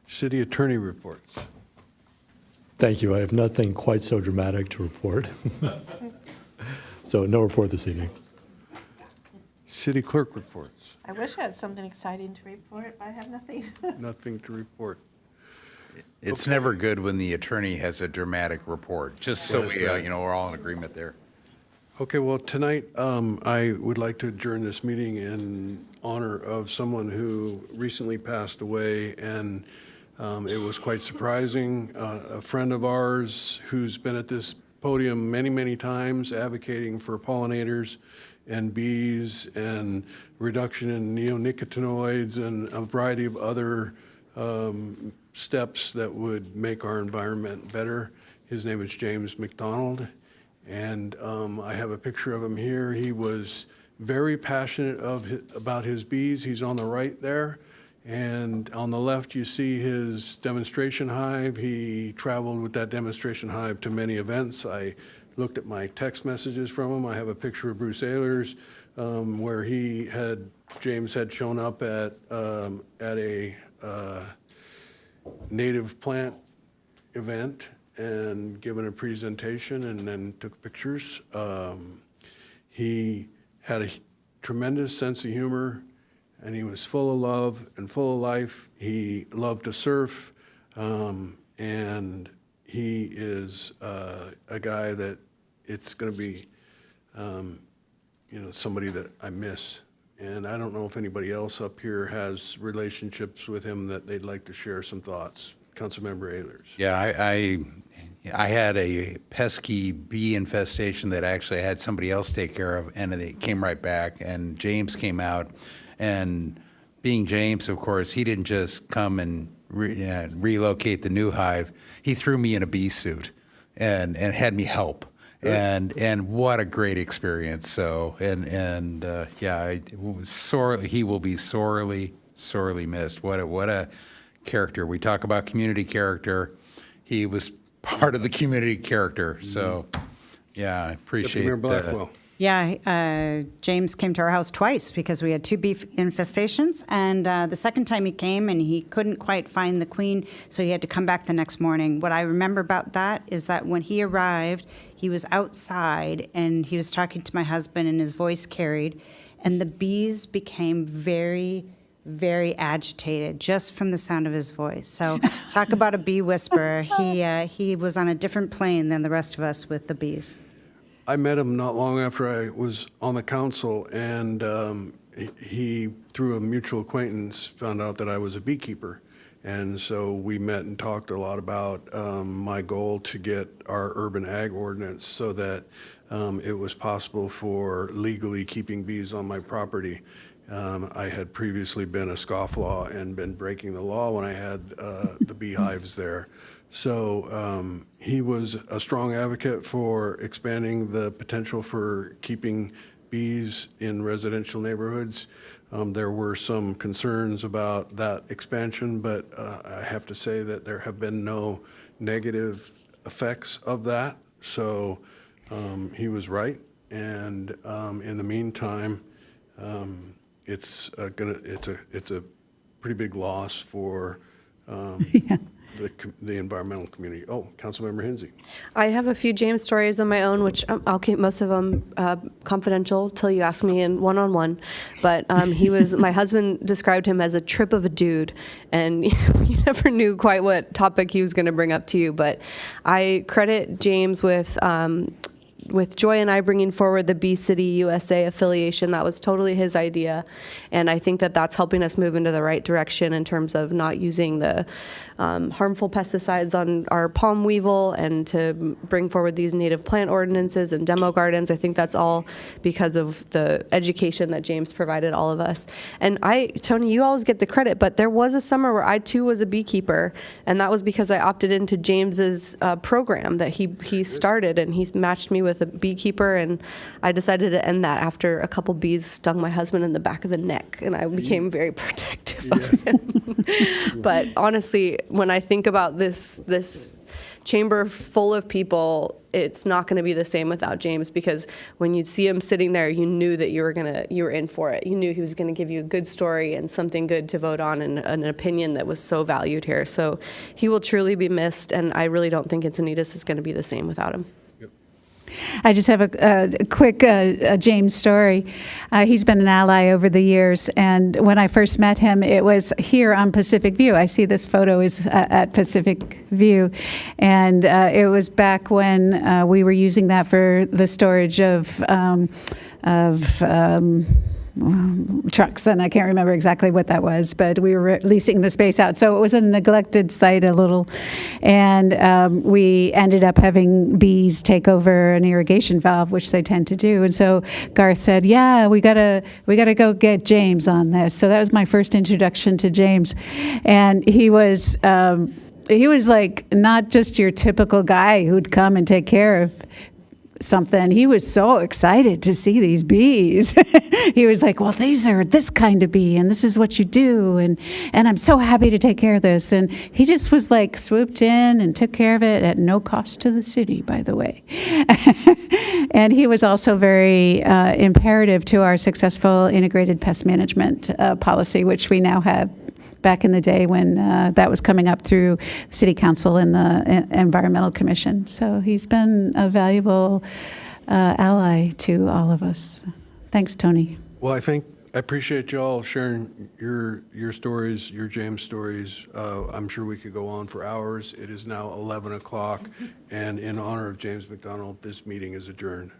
City attorney reports. Thank you. I have nothing quite so dramatic to report. So no report this evening. City clerk reports. I wish I had something exciting to report, but I have nothing. Nothing to report. It's never good when the attorney has a dramatic report, just so we, we're all in agreement there. Okay, well, tonight I would like to adjourn this meeting in honor of someone who recently passed away, and it was quite surprising. A friend of ours who's been at this podium many, many times advocating for pollinators and bees and reduction in neonicotinoids and a variety of other steps that would make our environment better. His name is James McDonald, and I have a picture of him here. He was very passionate about his bees. He's on the right there. And on the left, you see his demonstration hive. He traveled with that demonstration hive to many events. I looked at my text messages from him. I have a picture of Bruce Ehlers where James had shown up at a native plant event and given a presentation and then took pictures. He had a tremendous sense of humor, and he was full of love and full of life. He loved to surf, and he is a guy that it's going to be, somebody that I miss. And I don't know if anybody else up here has relationships with him that they'd like to share some thoughts. Councilmember Ehlers. Yeah, I had a pesky bee infestation that actually I had somebody else take care of, and it came right back, and James came out. And being James, of course, he didn't just come and relocate the new hive. He threw me in a bee suit and had me help. And what a great experience. So he will be sorely missed. What a character. We talk about community character. He was part of the community character. So I appreciate Blackwell. Yeah, James came to our house twice because we had 2 bee infestations. And the second time he came and he couldn't quite find the queen, so he had to come back the next morning. What I remember about that is that when he arrived, he was outside and he was talking to my husband and his voice carried. And the bees became very, very agitated just from the sound of his voice. So talk about a bee whisperer. He was on a different plane than the rest of us with the bees. I met him not long after I was on the council, and he, through a mutual acquaintance, found out that I was a beekeeper. And so we met and talked a lot about my goal to get our urban ag ordinance so that it was possible for legally keeping bees on my property. I had previously been a scofflaw and been breaking the law when I had the beehives there. So he was a strong advocate for expanding the potential for keeping bees in residential neighborhoods. There were some concerns about that expansion, but I have to say that there have been no negative effects of that. So he was right. And in the meantime, it's a pretty big loss for the environmental community. Oh, Councilmember Hinsey. I have a few James stories of my own, which I'll keep most of them confidential till you ask me in one-on-one. But my husband described him as a trip of a dude, and you never knew quite what topic he was going to bring up to you. But I credit James with Joy and I bringing forward the Bee City USA affiliation. That was totally his idea. And I think that that's helping us move into the right direction in terms of not using the harmful pesticides on our palm weevil and to bring forward these native plant ordinances and demo gardens. I think that's all because of the education that James provided all of us. And Tony, you always get the credit, but there was a summer where I too was a beekeeper, and that was because I opted into James's program that he started, and he matched me with a beekeeper, and I decided to end that after a couple bees stung my husband in the back of the neck, and I became very protective of him. But honestly, when I think about this chamber full of people, it's not going to be the same without James, because when you'd see him sitting there, you knew that you were in for it. You knew he was going to give you a good story and something good to vote on, and an opinion that was so valued here. So he will truly be missed, and I really don't think Encinitas is going to be the same without him. I just have a quick James story. He's been an ally over the years, and when I first met him, it was here on Pacific View. I see this photo is at Pacific View, and it was back when we were using that for the storage of trucks, and I can't remember exactly what that was, but we were leasing the space out. So it was a neglected site a little, and we ended up having bees take over an irrigation valve, which they tend to do. And so Garth said, yeah, we gotta go get James on this. So that was my first introduction to James. And he was like not just your typical guy who'd come and take care of something. He was so excited to see these bees. He was like, well, these are this kind of bee, and this is what you do, and I'm so happy to take care of this. And he just was like swooped in and took care of it at no cost to the city, by the way. And he was also very imperative to our successful integrated pest management policy, which we now have, back in the day when that was coming up through City Council and the Environmental Commission. So he's been a valuable ally to all of us. Thanks, Tony. Well, I appreciate you all sharing your stories, your James stories. I'm sure we could go on for hours. It is now 11 o'clock, and in honor of James McDonald, this meeting is adjourned.